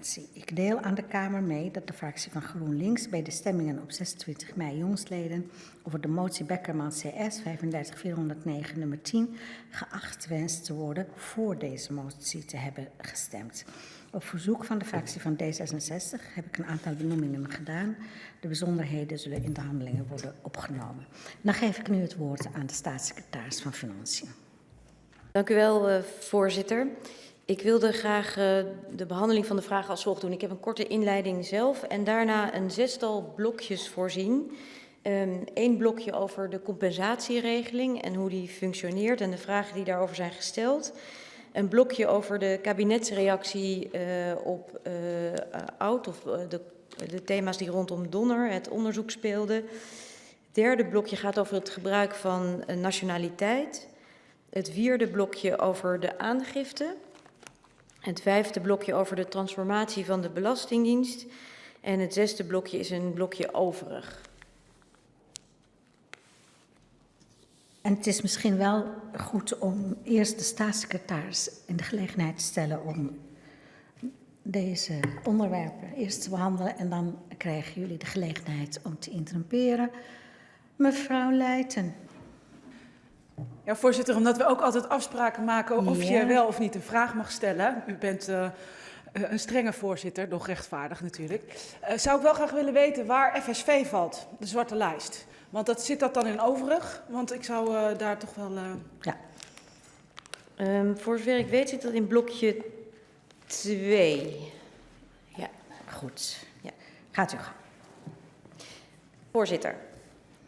informatie. Ik deel aan de Kamer mee dat de fractie van GroenLinks bij de stemmingen op 26 mei jongstleden over de motie Bekkerman CS 35409 nummer 10 geacht wenst te worden voor deze motie te hebben gestemd. Op verzoek van de fractie van D66 heb ik een aantal benoemingen gedaan. De bijzonderheden zullen in de handelingen worden opgenomen. Dan geef ik nu het woord aan de staatssecretaris van Financiën. Dank u wel, voorzitter. Ik wilde graag de behandeling van de vragen als volgt doen. Ik heb een korte inleiding zelf en daarna een zestal blokjes voorzien. Eén blokje over de compensatieregeling en hoe die functioneert en de vragen die daarover zijn gesteld. Een blokje over de kabinetsreactie op oud of de thema's die rondom Donner, het onderzoek speelden. Het derde blokje gaat over het gebruik van nationaliteit. Het vierde blokje over de aangifte. Het vijfde blokje over de transformatie van de Belastingdienst. En het zesde blokje is een blokje overig. En het is misschien wel goed om eerst de staatssecretaris in de gelegenheid te stellen om deze onderwerpen eerst te behandelen. En dan krijgen jullie de gelegenheid om te interromperen. Mevrouw Leijten. Ja, voorzitter, omdat we ook altijd afspraken maken of je wel of niet een vraag mag stellen. U bent een strenge voorzitter, doch rechtvaardig natuurlijk. Zou ik wel graag willen weten waar FSV valt, de zwarte lijst. Want zit dat dan in overig? Want ik zou daar toch wel... Ja. Voor zover ik weet zit dat in blokje 2. Ja, goed. Ja. Gaat u gaan. Voorzitter.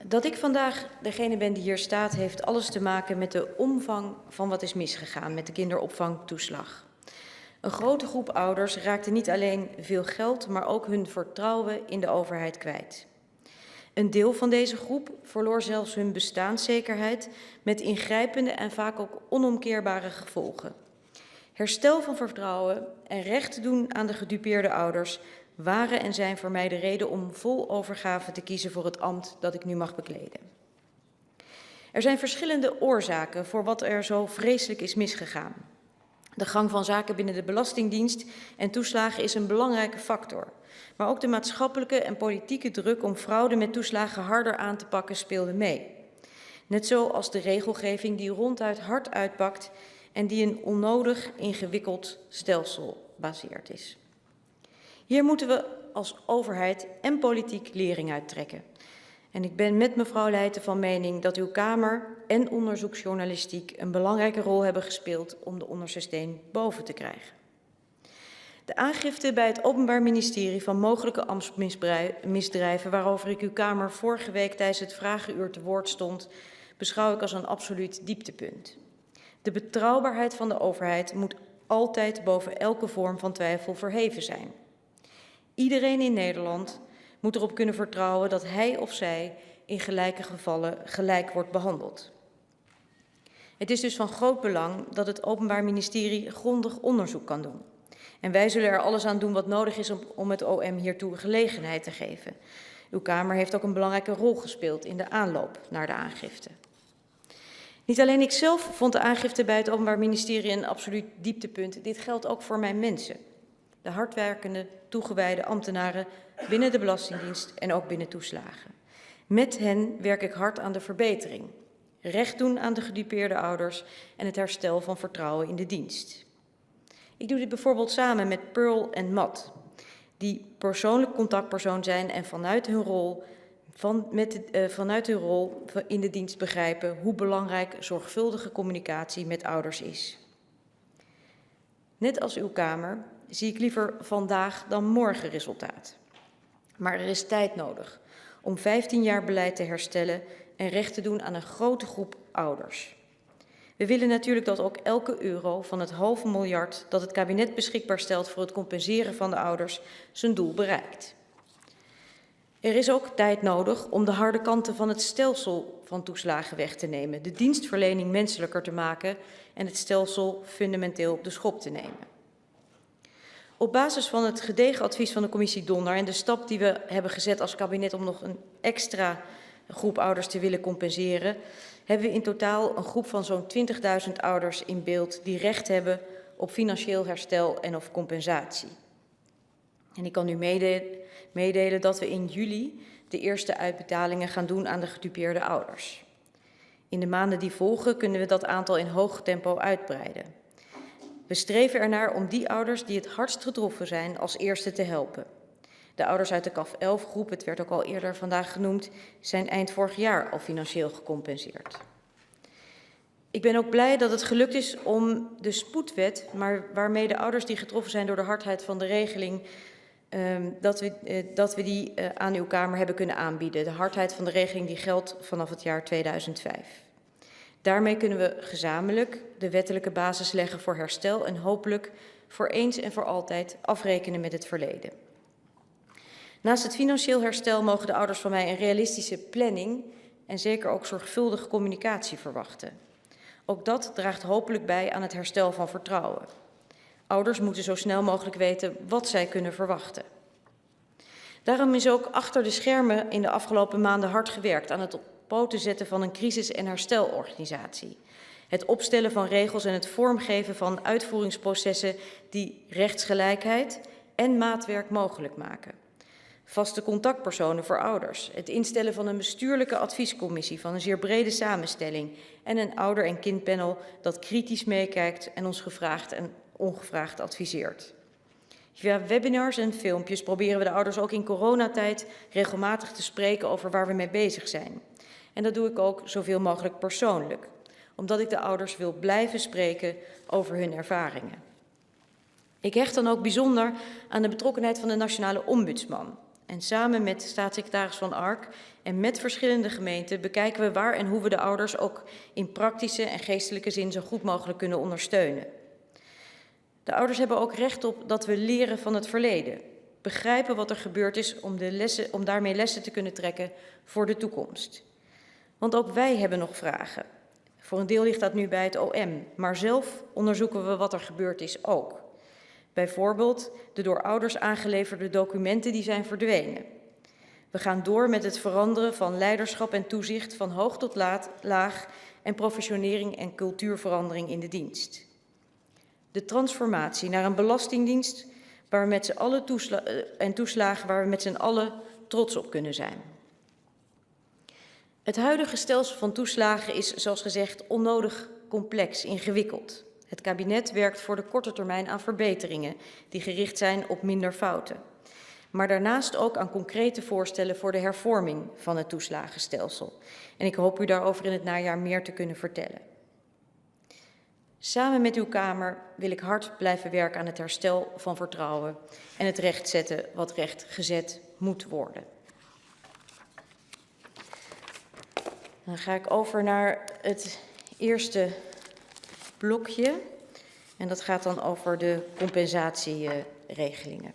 Dat ik vandaag degene ben die hier staat, heeft alles te maken met de omvang van wat is misgegaan met de kinderopvangtoeslag. Een grote groep ouders raakte niet alleen veel geld, maar ook hun vertrouwen in de overheid kwijt. Een deel van deze groep verloor zelfs hun bestaanszekerheid met ingrijpende en vaak ook onomkeerbare gevolgen. Herstel van vertrouwen en recht doen aan de gedupeerde ouders waren en zijn voor mij de reden om vol overgave te kiezen voor het ambt dat ik nu mag bekleden. Er zijn verschillende oorzaken voor wat er zo vreselijk is misgegaan. De gang van zaken binnen de Belastingdienst en toeslagen is een belangrijke factor. Maar ook de maatschappelijke en politieke druk om fraude met toeslagen harder aan te pakken speelde mee. Net zoals de regelgeving die ronduit hard uitpakt en die een onnodig ingewikkeld stelsel baseerd is. Hier moeten we als overheid en politiek lering uit trekken. En ik ben met mevrouw Leijten van mening dat uw Kamer en onderzoeksjournalistiek een belangrijke rol hebben gespeeld om de onderste steen boven te krijgen. De aangifte bij het Openbaar Ministerie van mogelijke ambtsmisdrijven waarover ik uw Kamer vorige week tijdens het vragenuur te woord stond, beschouw ik als een absoluut dieptepunt. De betrouwbaarheid van de overheid moet altijd boven elke vorm van twijfel verheven zijn. Iedereen in Nederland moet erop kunnen vertrouwen dat hij of zij in gelijke gevallen gelijk wordt behandeld. Het is dus van groot belang dat het Openbaar Ministerie grondig onderzoek kan doen. En wij zullen er alles aan doen wat nodig is om het OM hiertoe gelegenheid te geven. Uw Kamer heeft ook een belangrijke rol gespeeld in de aanloop naar de aangifte. Niet alleen ikzelf vond de aangifte bij het Openbaar Ministerie een absoluut dieptepunt. Dit geldt ook voor mijn mensen. De hardwerkende, toegewijde ambtenaren binnen de Belastingdienst en ook binnen toeslagen. Met hen werk ik hard aan de verbetering. Recht doen aan de gedupeerde ouders en het herstel van vertrouwen in de dienst. Ik doe dit bijvoorbeeld samen met Pearl en Matt, die persoonlijk contactpersoon zijn en vanuit hun rol in de dienst begrijpen hoe belangrijk zorgvuldige communicatie met ouders is. Net als uw Kamer zie ik liever vandaag dan morgen resultaat. Maar er is tijd nodig om 15 jaar beleid te herstellen en recht te doen aan een grote groep ouders. We willen natuurlijk dat ook elke euro van het $500 miljoen dat het kabinet beschikbaar stelt voor het compenseren van de ouders zijn doel bereikt. Er is ook tijd nodig om de harde kanten van het stelsel van toeslagen weg te nemen, de dienstverlening menselijker te maken en het stelsel fundamenteel op de schop te nemen. Op basis van het gedegen advies van de commissie Donner en de stap die we hebben gezet als kabinet om nog een extra groep ouders te willen compenseren, hebben we in totaal een groep van zo'n 20.000 ouders in beeld die recht hebben op financieel herstel en of compensatie. En ik kan u meedelen dat we in juli de eerste uitbetalingen gaan doen aan de gedupeerde ouders. In de maanden die volgen kunnen we dat aantal in hoog tempo uitbreiden. We streven ernaar om die ouders die het hardst getroffen zijn als eerste te helpen. De ouders uit de CAF 11-groep, het werd ook al eerder vandaag genoemd, zijn eind vorig jaar al financieel gecompenseerd. Ik ben ook blij dat het gelukt is om de spoedwet, maar waarmee de ouders die getroffen zijn door de hardheid van de regeling, dat we die aan uw Kamer hebben kunnen aanbieden. De hardheid van de regeling die geldt vanaf het jaar 2005. Daarmee kunnen we gezamenlijk de wettelijke basis leggen voor herstel en hopelijk voor eens en voor altijd afrekenen met het verleden. Naast het financieel herstel mogen de ouders van mij een realistische planning en zeker ook zorgvuldige communicatie verwachten. Ook dat draagt hopelijk bij aan het herstel van vertrouwen. Ouders moeten zo snel mogelijk weten wat zij kunnen verwachten. Daarom is ook achter de schermen in de afgelopen maanden hard gewerkt aan het op poten zetten van een crisis- en herstelorganisatie. Het opstellen van regels en het vormgeven van uitvoeringsprocessen die rechtsgelijkheid en maatwerk mogelijk maken. Vaste contactpersonen voor ouders, het instellen van een bestuurlijke adviescommissie van een zeer brede samenstelling en een ouder- en kindpanel dat kritisch meekijkt en ons gevraagd en ongevraagd adviseert. Via webinars en filmpjes proberen we de ouders ook in coronatijd regelmatig te spreken over waar we mee bezig zijn. En dat doe ik ook zoveel mogelijk persoonlijk, omdat ik de ouders wil blijven spreken over hun ervaringen. Ik hecht dan ook bijzonder aan de betrokkenheid van de Nationale Ombudsman. En samen met staatssecretaris Van Ark en met verschillende gemeenten bekijken we waar en hoe we de ouders ook in praktische en geestelijke zin zo goed mogelijk kunnen ondersteunen. De ouders hebben ook recht op dat we leren van het verleden. Begrijpen wat er gebeurd is om daarmee lessen te kunnen trekken voor de toekomst. Want ook wij hebben nog vragen. Voor een deel ligt dat nu bij het OM, maar zelf onderzoeken we wat er gebeurd is ook. Bijvoorbeeld de door ouders aangeleverde documenten die zijn verdwenen. We gaan door met het veranderen van leiderschap en toezicht van hoog tot laag en professionering en cultuurverandering in de dienst. De transformatie naar een belastingdienst waar we met z'n allen toeslagen waar we met z'n allen trots op kunnen zijn. Het huidige stelsel van toeslagen is, zoals gezegd, onnodig complex, ingewikkeld. Het kabinet werkt voor de korte termijn aan verbeteringen die gericht zijn op minder fouten. Maar daarnaast ook aan concrete voorstellen voor de hervorming van het toeslagenstelsel. En ik hoop u daarover in het najaar meer te kunnen vertellen. Samen met uw Kamer wil ik hard blijven werken aan het herstel van vertrouwen en het rechtzetten wat rechtgezet moet worden. Dan ga ik over naar het eerste blokje en dat gaat dan over de compensatieregelingen.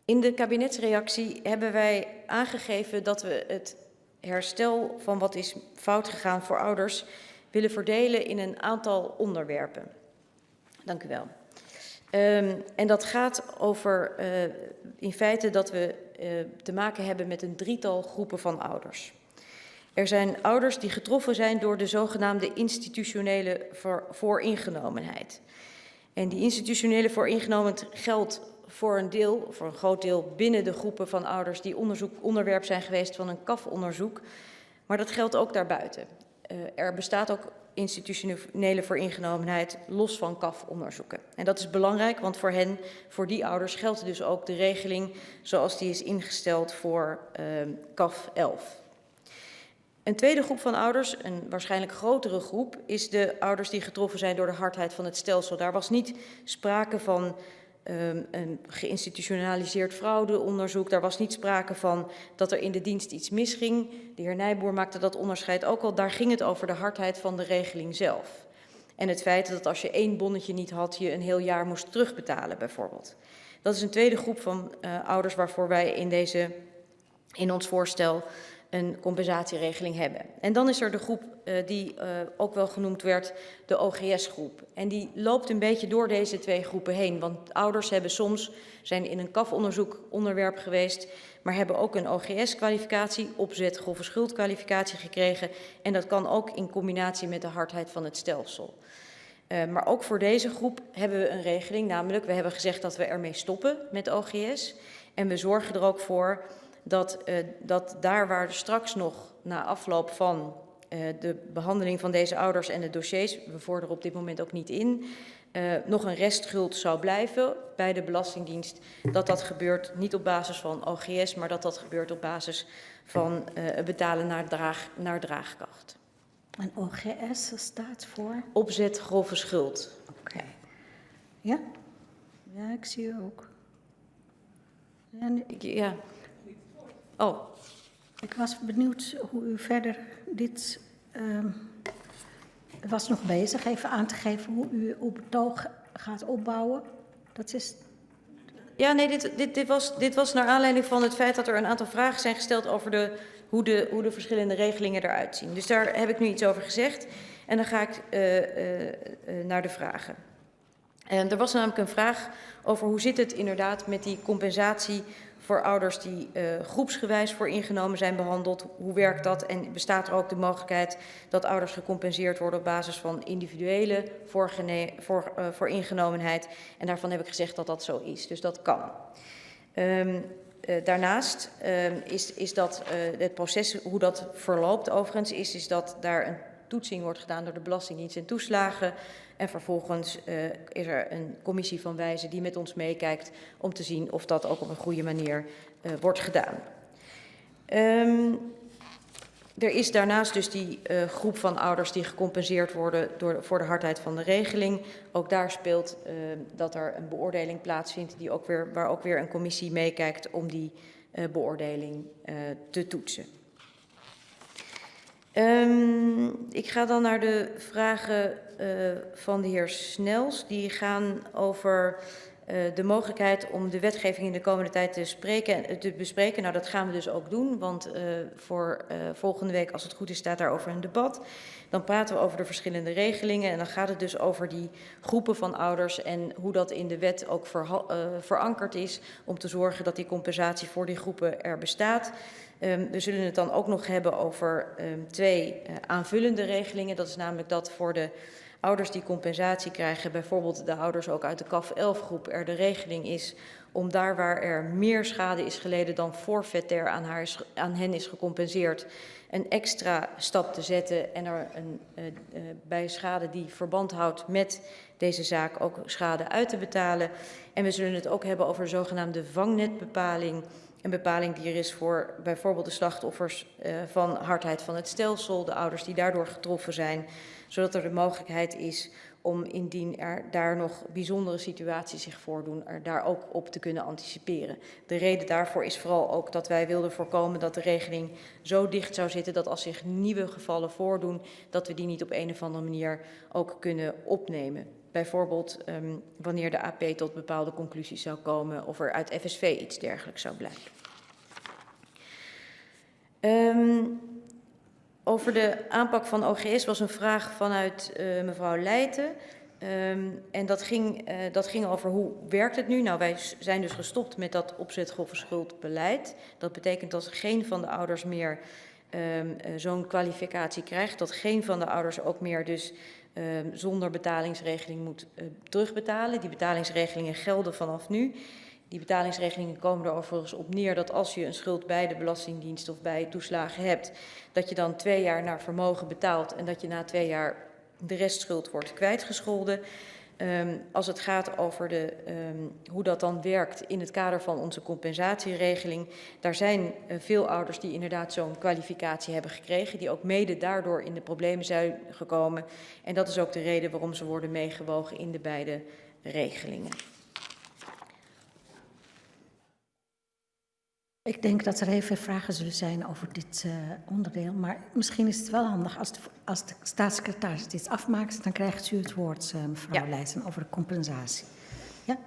In de kabinetsreactie hebben wij aangegeven dat we het herstel van wat is fout gegaan voor ouders willen verdelen in een aantal onderwerpen. Dank u wel. En dat gaat over in feite dat we te maken hebben met een drietal groepen van ouders. Er zijn ouders die getroffen zijn door de zogenaamde institutionele vooringenomenheid. En die institutionele vooringenomenheid geldt voor een groot deel binnen de groepen van ouders die onderwerp zijn geweest van een CAF-onderzoek. Maar dat geldt ook daarbuiten. Er bestaat ook institutionele vooringenomenheid los van CAF-onderzoeken. En dat is belangrijk, want voor die ouders geldt dus ook de regeling zoals die is ingesteld voor CAF 11. Een tweede groep van ouders, een waarschijnlijk grotere groep, is de ouders die getroffen zijn door de hardheid van het stelsel. Daar was niet sprake van een geïnstitutionaliseerd fraudeonderzoek. Daar was niet sprake van dat er in de dienst iets misging. De heer Nijboer maakte dat onderscheid ook al. Daar ging het over de hardheid van de regeling zelf. En het feit dat als je 1 bonnetje niet had, je een heel jaar moest terugbetalen bijvoorbeeld. Dat is een tweede groep van ouders waarvoor wij in ons voorstel een compensatieregeling hebben. En dan is er de groep die ook wel genoemd werd, de OGS-groep. En die loopt een beetje door deze twee groepen heen. Want ouders zijn in een CAF-onderzoek onderwerp geweest, maar hebben ook een OGS-kwalificatie, opzet, grove schuldkwalificatie gekregen. En dat kan ook in combinatie met de hardheid van het stelsel. Maar ook voor deze groep hebben we een regeling, namelijk we hebben gezegd dat we ermee stoppen met OGS. En we zorgen er ook voor dat daar waar er straks nog na afloop van de behandeling van deze ouders en de dossiers, we vorderen op dit moment ook niet in, nog een restschuld zou blijven bij de Belastingdienst, dat gebeurt niet op basis van OGS, maar dat gebeurt op basis van betalen naar draagkracht. En OGS staat voor? Opzet grove schuld. Oké. Ja? Ja, ik zie u ook. Ja, Ja. Oh. ik was benieuwd hoe u verder dit... was nog bezig even aan te geven hoe u uw betoog gaat opbouwen. Dat is... Ja, nee, dit was naar aanleiding van het feit dat er een aantal vragen zijn gesteld over hoe de verschillende regelingen eruit zien. Dus daar heb ik nu iets over gezegd en dan ga ik naar de vragen. Er was namelijk een vraag over hoe zit het inderdaad met die compensatie voor ouders die groepsgewijs voor ingenomen zijn behandeld. Hoe werkt dat? En bestaat er ook de mogelijkheid dat ouders gecompenseerd worden op basis van individuele vooringenomenheid? En daarvan heb ik gezegd dat dat zo is. Dus dat kan. Daarnaast is dat het proces, hoe dat verloopt overigens, is dat daar een toetsing wordt gedaan door de Belastingdienst en toeslagen. En vervolgens is er een commissie van wijzen die met ons meekijkt om te zien of dat ook op een goede manier wordt gedaan. Er is daarnaast dus die groep van ouders die gecompenseerd worden voor de hardheid van de regeling. Ook daar speelt dat er een beoordeling plaatsvindt waar ook weer een commissie meekijkt om die beoordeling te toetsen. Ik ga dan naar de vragen van de heer Snels. Die gaan over de mogelijkheid om de wetgeving in de komende tijd te bespreken. Nou, dat gaan we dus ook doen, want voor volgende week, als het goed is, staat daarover een debat. Dan praten we over de verschillende regelingen en dan gaat het dus over die groepen van ouders en hoe dat in de wet ook verankerd is om te zorgen dat die compensatie voor die groepen er bestaat. We zullen het dan ook nog hebben over twee aanvullende regelingen. Dat is namelijk dat voor de ouders die compensatie krijgen, bijvoorbeeld de ouders ook uit de CAF 11-groep, er de regeling is om daar waar er meer schade is geleden dan forfaitair aan hen is gecompenseerd, een extra stap te zetten en er bij schade die verband houdt met deze zaak ook schade uit te betalen. En we zullen het ook hebben over de zogenaamde vangnetbepaling. Een bepaling die er is voor bijvoorbeeld de slachtoffers van hardheid van het stelsel, de ouders die daardoor getroffen zijn, zodat er de mogelijkheid is om indien er daar nog bijzondere situaties zich voordoen, er daar ook op te kunnen anticiperen. De reden daarvoor is vooral ook dat wij wilden voorkomen dat de regeling zo dicht zou zitten dat als zich nieuwe gevallen voordoen, dat we die niet op een of andere manier ook kunnen opnemen. Bijvoorbeeld wanneer de AP tot bepaalde conclusies zou komen of er uit FSV iets dergelijks zou blijken. Over de aanpak van OGS was een vraag vanuit mevrouw Leijten. En dat ging over hoe werkt het nu? Nou, wij zijn dus gestopt met dat opzet grove schuldbeleid. Dat betekent dat geen van de ouders meer zo'n kwalificatie krijgt. Dat geen van de ouders ook meer dus zonder betalingsregeling moet terugbetalen. Die betalingsregelingen gelden vanaf nu. Die betalingsregelingen komen er overigens op neer dat als je een schuld bij de Belastingdienst of bij toeslagen hebt, dat je dan 2 jaar naar vermogen betaalt en dat je na 2 jaar de restschuld wordt kwijtgescholden. Als het gaat over hoe dat dan werkt in het kader van onze compensatieregeling, daar zijn veel ouders die inderdaad zo'n kwalificatie hebben gekregen, die ook mede daardoor in de problemen zijn gekomen. En dat is ook de reden waarom ze worden meegewogen in de beide regelingen. Ik denk dat er heel veel vragen zullen zijn over dit onderdeel. Maar misschien is het wel handig als de staatssecretaris dit afmaakt, dan krijgt u het woord, mevrouw Leijten, over de compensatie. Ja?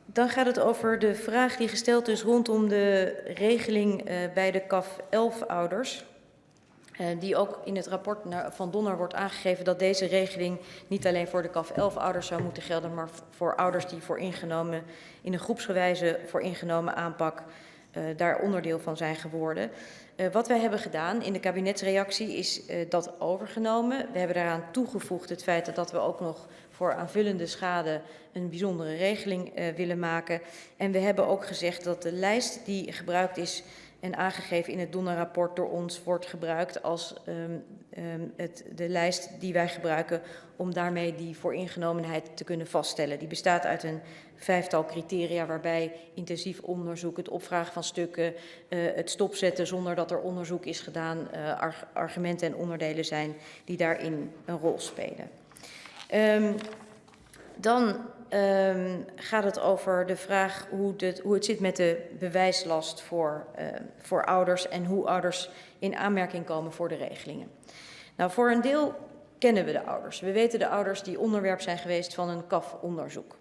Dan gaat het over de vraag die gesteld is rondom de regeling bij de CAF 11-ouders. Die ook in het rapport van Donner wordt aangegeven dat deze regeling niet alleen voor de CAF 11-ouders zou moeten gelden, maar voor ouders die in een groepsgewijze voor ingenomen aanpak daar onderdeel van zijn geworden. Wat wij hebben gedaan in de kabinetsreactie is dat overgenomen. We hebben daaraan toegevoegd het feit dat we ook nog voor aanvullende schade een bijzondere regeling willen maken. En we hebben ook gezegd dat de lijst die gebruikt is en aangegeven in het Donner-rapport door ons wordt gebruikt als de lijst die wij gebruiken om daarmee die vooringenomenheid te kunnen vaststellen. Die bestaat uit een 5-tal criteria waarbij intensief onderzoek, het opvragen van stukken, het stopzetten zonder dat er onderzoek is gedaan, argumenten en onderdelen zijn die daarin een rol spelen. Dan gaat het over de vraag hoe het zit met de bewijslast voor ouders en hoe ouders in aanmerking komen voor de regelingen. Nou, voor een deel kennen we de ouders. We weten de ouders die onderwerp zijn geweest van een CAF-onderzoek.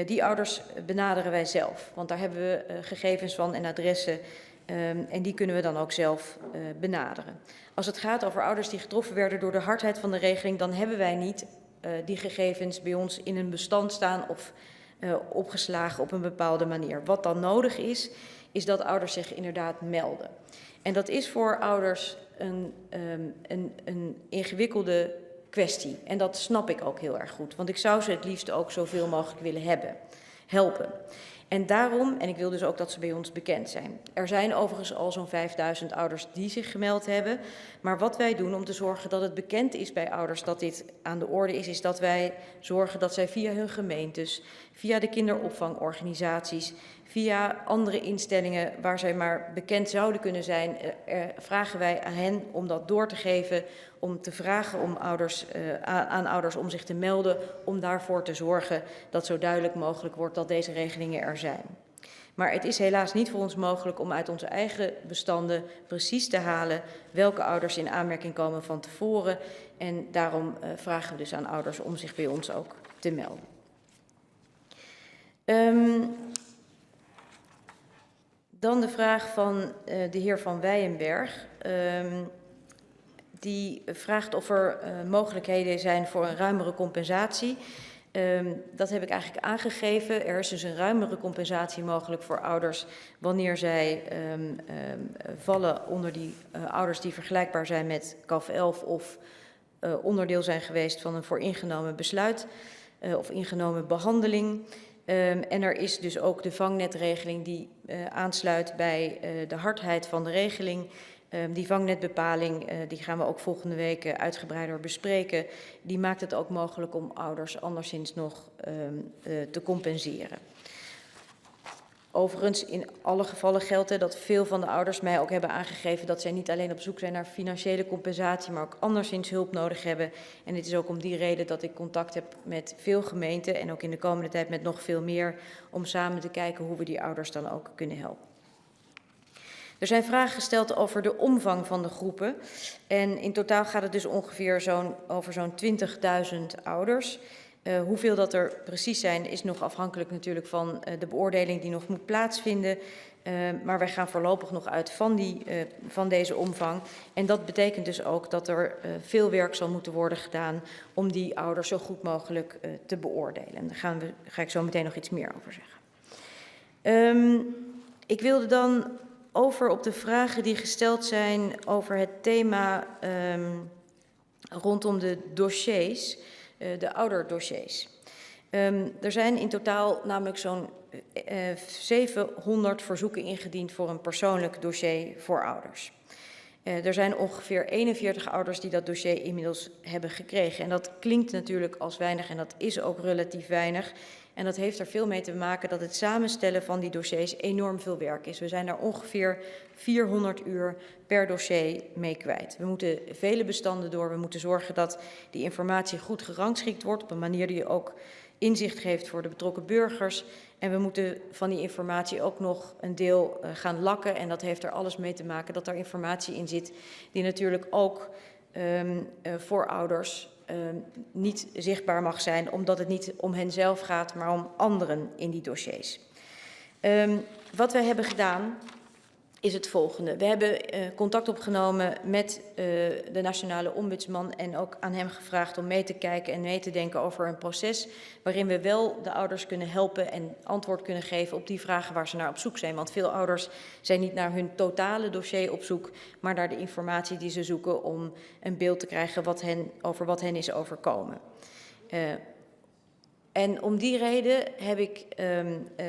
Die ouders benaderen wij zelf, want daar hebben we gegevens van en adressen en die kunnen we dan ook zelf benaderen. Als het gaat over ouders die getroffen werden door de hardheid van de regeling, dan hebben wij niet die gegevens bij ons in een bestand staan of opgeslagen op een bepaalde manier. Wat dan nodig is, is dat ouders zich inderdaad melden. En dat is voor ouders een ingewikkelde kwestie. En dat snap ik ook heel erg goed, want ik zou ze het liefst ook zoveel mogelijk willen helpen. En daarom, en ik wil dus ook dat ze bij ons bekend zijn. Er zijn overigens al zo'n 5000 ouders die zich gemeld hebben. Maar wat wij doen om te zorgen dat het bekend is bij ouders dat dit aan de orde is dat wij zorgen dat zij via hun gemeentes, via de kinderopvangorganisaties, via andere instellingen waar zij maar bekend zouden kunnen zijn, vragen wij aan hen om dat door te geven, om te vragen om aan ouders om zich te melden, om daarvoor te zorgen dat zo duidelijk mogelijk wordt dat deze regelingen er zijn. Maar het is helaas niet voor ons mogelijk om uit onze eigen bestanden precies te halen welke ouders in aanmerking komen van tevoren. En daarom vragen we dus aan ouders om zich bij ons ook te melden. Dan de vraag van de heer Van Wijenberg. Die vraagt of er mogelijkheden zijn voor een ruimere compensatie. Dat heb ik eigenlijk aangegeven. Er is dus een ruimere compensatie mogelijk voor ouders wanneer zij vallen onder die ouders die vergelijkbaar zijn met CAF 11 of onderdeel zijn geweest van een vooringenomen besluit of ingenomen behandeling. En er is dus ook de vangnetregeling die aansluit bij de hardheid van de regeling. Die vangnetbepaling, die gaan we ook volgende week uitgebreider bespreken. Die maakt het ook mogelijk om ouders anderszins nog te compenseren. Overigens, in alle gevallen geldt dat veel van de ouders mij ook hebben aangegeven dat zij niet alleen op zoek zijn naar financiële compensatie, maar ook anderszins hulp nodig hebben. En het is ook om die reden dat ik contact heb met veel gemeenten en ook in de komende tijd met nog veel meer, om samen te kijken hoe we die ouders dan ook kunnen helpen. Er zijn vragen gesteld over de omvang van de groepen. En in totaal gaat het dus ongeveer over zo'n 20.000 ouders. Hoeveel dat er precies zijn is nog afhankelijk natuurlijk van de beoordeling die nog moet plaatsvinden. Maar wij gaan voorlopig nog uit van deze omvang. En dat betekent dus ook dat er veel werk zal moeten worden gedaan om die ouders zo goed mogelijk te beoordelen. En daar ga ik zo meteen nog iets meer over zeggen. Ik wilde dan over op de vragen die gesteld zijn over het thema rondom de dossiers, de ouderdossiers. Er zijn in totaal namelijk zo'n 700 verzoeken ingediend voor een persoonlijk dossier voor ouders. Er zijn ongeveer 41 ouders die dat dossier inmiddels hebben gekregen. En dat klinkt natuurlijk als weinig en dat is ook relatief weinig. En dat heeft er veel mee te maken dat het samenstellen van die dossiers enorm veel werk is. We zijn daar ongeveer 400 uur per dossier mee kwijt. We moeten vele bestanden door. We moeten zorgen dat die informatie goed gerangschikt wordt op een manier die ook inzicht geeft voor de betrokken burgers. En we moeten van die informatie ook nog een deel gaan lakken. En dat heeft er alles mee te maken dat er informatie in zit die natuurlijk ook voor ouders niet zichtbaar mag zijn, omdat het niet om henzelf gaat, maar om anderen in die dossiers. Wat wij hebben gedaan is het volgende. We hebben contact opgenomen met de nationale ombudsman en ook aan hem gevraagd om mee te kijken en mee te denken over een proces waarin we wel de ouders kunnen helpen en antwoord kunnen geven op die vragen waar ze naar op zoek zijn. Want veel ouders zijn niet naar hun totale dossier op zoek, maar naar de informatie die ze zoeken om een beeld te krijgen over wat hen is overkomen. En om die reden heb ik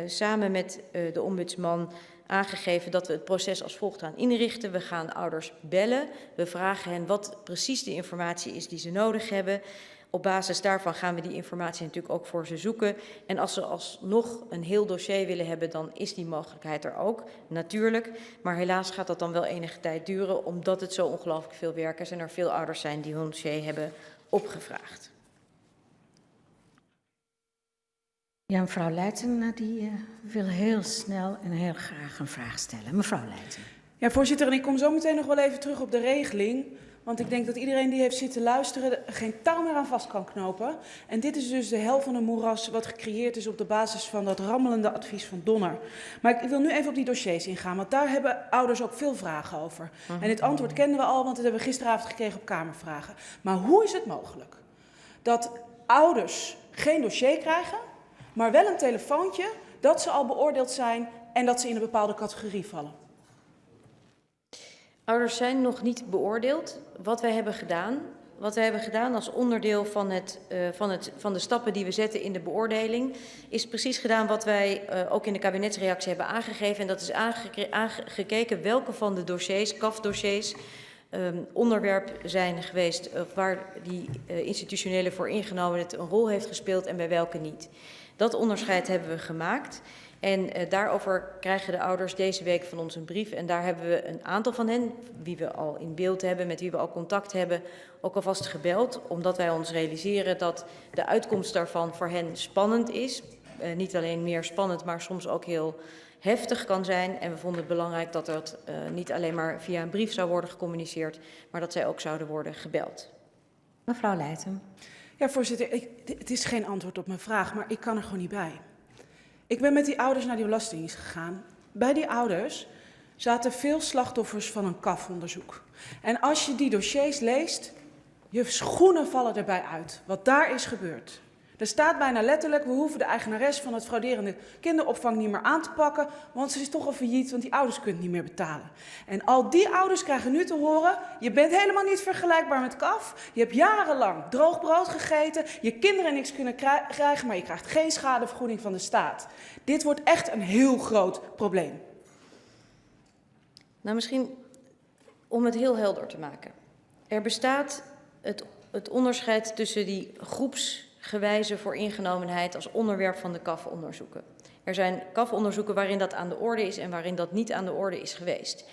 samen met de ombudsman aangegeven dat we het proces als volgt gaan inrichten. We gaan ouders bellen. We vragen hen wat precies de informatie is die ze nodig hebben. Op basis daarvan gaan we die informatie natuurlijk ook voor ze zoeken. En als ze alsnog een heel dossier willen hebben, dan is die mogelijkheid er ook, natuurlijk. Maar helaas gaat dat dan wel enige tijd duren, omdat het zo ongelooflijk veel werk is en er veel ouders zijn die hun dossier hebben opgevraagd. Ja, mevrouw Leijten, die wil heel snel en heel graag een vraag stellen. Mevrouw Leijten. Ja, voorzitter, en ik kom zo meteen nog wel even terug op de regeling. Want ik denk dat iedereen die heeft zitten luisteren er geen touw meer aan vast kan knopen. En dit is dus de hel van een moeras wat gecreëerd is op de basis van dat rammelende advies van Donner. Maar ik wil nu even op die dossiers ingaan, want daar hebben ouders ook veel vragen over. En dit antwoord kennen we al, want dat hebben we gisteravond gekregen op Kamervragen. Maar hoe is het mogelijk dat ouders geen dossier krijgen, maar wel een telefoontje dat ze al beoordeeld zijn en dat ze in een bepaalde categorie vallen? Ouders zijn nog niet beoordeeld. Wat wij hebben gedaan als onderdeel van de stappen die we zetten in de beoordeling, is precies gedaan wat wij ook in de kabinetsreactie hebben aangegeven. En dat is aangekeken welke van de dossiers, CAF-dossiers, onderwerp zijn geweest waar die institutionele vooringenomenheid een rol heeft gespeeld en bij welke niet. Dat onderscheid hebben we gemaakt. En daarover krijgen de ouders deze week van ons een brief. En daar hebben we een aantal van hen, wie we al in beeld hebben, met wie we al contact hebben, ook alvast gebeld. Omdat wij ons realiseren dat de uitkomst daarvan voor hen spannend is. Niet alleen meer spannend, maar soms ook heel heftig kan zijn. En we vonden het belangrijk dat dat niet alleen maar via een brief zou worden gecommuniceerd, maar dat zij ook zouden worden gebeld. Mevrouw Leijten. Ja, voorzitter, het is geen antwoord op mijn vraag, maar ik kan er gewoon niet bij. Ik ben met die ouders naar die Belastingdienst gegaan. Bij die ouders zaten veel slachtoffers van een CAF-onderzoek. En als je die dossiers leest, je schoenen vallen erbij uit. Wat daar is gebeurd. Er staat bijna letterlijk, we hoeven de eigenares van het frauderende kinderopvang niet meer aan te pakken, want ze is toch al failliet, want die ouders kunnen het niet meer betalen. En al die ouders krijgen nu te horen, je bent helemaal niet vergelijkbaar met CAF. Je hebt jarenlang droog brood gegeten, je kinderen niks kunnen krijgen, maar je krijgt geen schadevergoeding van de staat. Dit wordt echt een heel groot probleem. Nou, misschien om het heel helder te maken. Er bestaat het onderscheid tussen die groepsgewijze vooringenomenheid als onderwerp van de CAF-onderzoeken. Er zijn CAF-onderzoeken waarin dat aan de orde is en waarin dat niet aan de orde is geweest.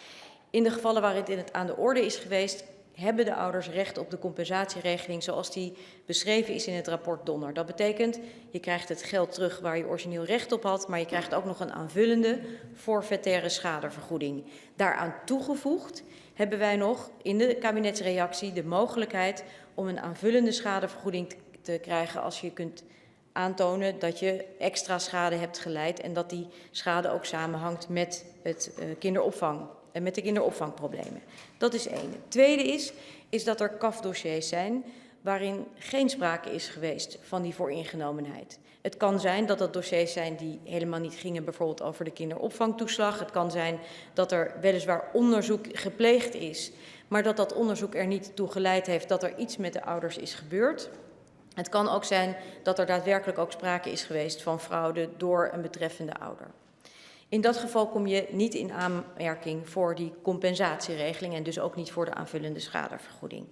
In de gevallen waarin het aan de orde is geweest, hebben de ouders recht op de compensatieregeling zoals die beschreven is in het rapport Donner. Dat betekent, je krijgt het geld terug waar je origineel recht op had, maar je krijgt ook nog een aanvullende forfaitaire schadevergoeding. Daaraan toegevoegd hebben wij nog in de kabinetsreactie de mogelijkheid om een aanvullende schadevergoeding te krijgen als je kunt aantonen dat je extra schade hebt geleid en dat die schade ook samenhangt met het kinderopvang en met de kinderopvangproblemen. Dat is één. Het tweede is dat er CAF-dossiers zijn waarin geen sprake is geweest van die vooringenomenheid. Het kan zijn dat dat dossiers zijn die helemaal niet gingen bijvoorbeeld over de kinderopvangtoeslag. Het kan zijn dat er weliswaar onderzoek gepleegd is, maar dat dat onderzoek er niet toe geleid heeft dat er iets met de ouders is gebeurd. Het kan ook zijn dat er daadwerkelijk ook sprake is geweest van fraude door een betreffende ouder. In dat geval kom je niet in aanmerking voor die compensatieregeling en dus ook niet voor de aanvullende schadevergoeding.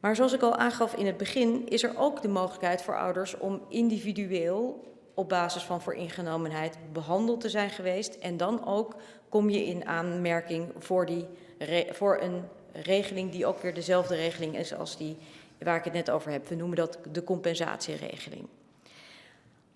Maar zoals ik al aangaf in het begin, is er ook de mogelijkheid voor ouders om individueel op basis van vooringenomenheid behandeld te zijn geweest. En dan ook kom je in aanmerking voor een regeling die ook weer dezelfde regeling is als die waar ik het net over heb. We noemen dat de compensatieregeling.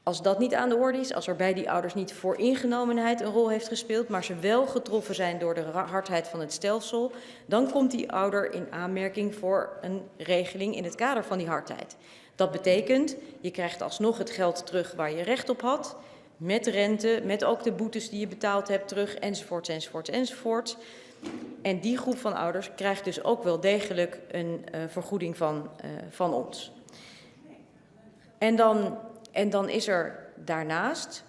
Als dat niet aan de orde is, als er bij die ouders niet vooringenomenheid een rol heeft gespeeld, maar ze wel getroffen zijn door de hardheid van het stelsel, dan komt die ouder in aanmerking voor een regeling in het kader van die hardheid. Dat betekent, je krijgt alsnog het geld terug waar je recht op had, met rente, met ook de boetes die je betaald hebt terug, enzovoorts, enzovoorts, enzovoorts. En die groep van ouders krijgt dus ook wel degelijk een vergoeding van ons. En dan is er daarnaast,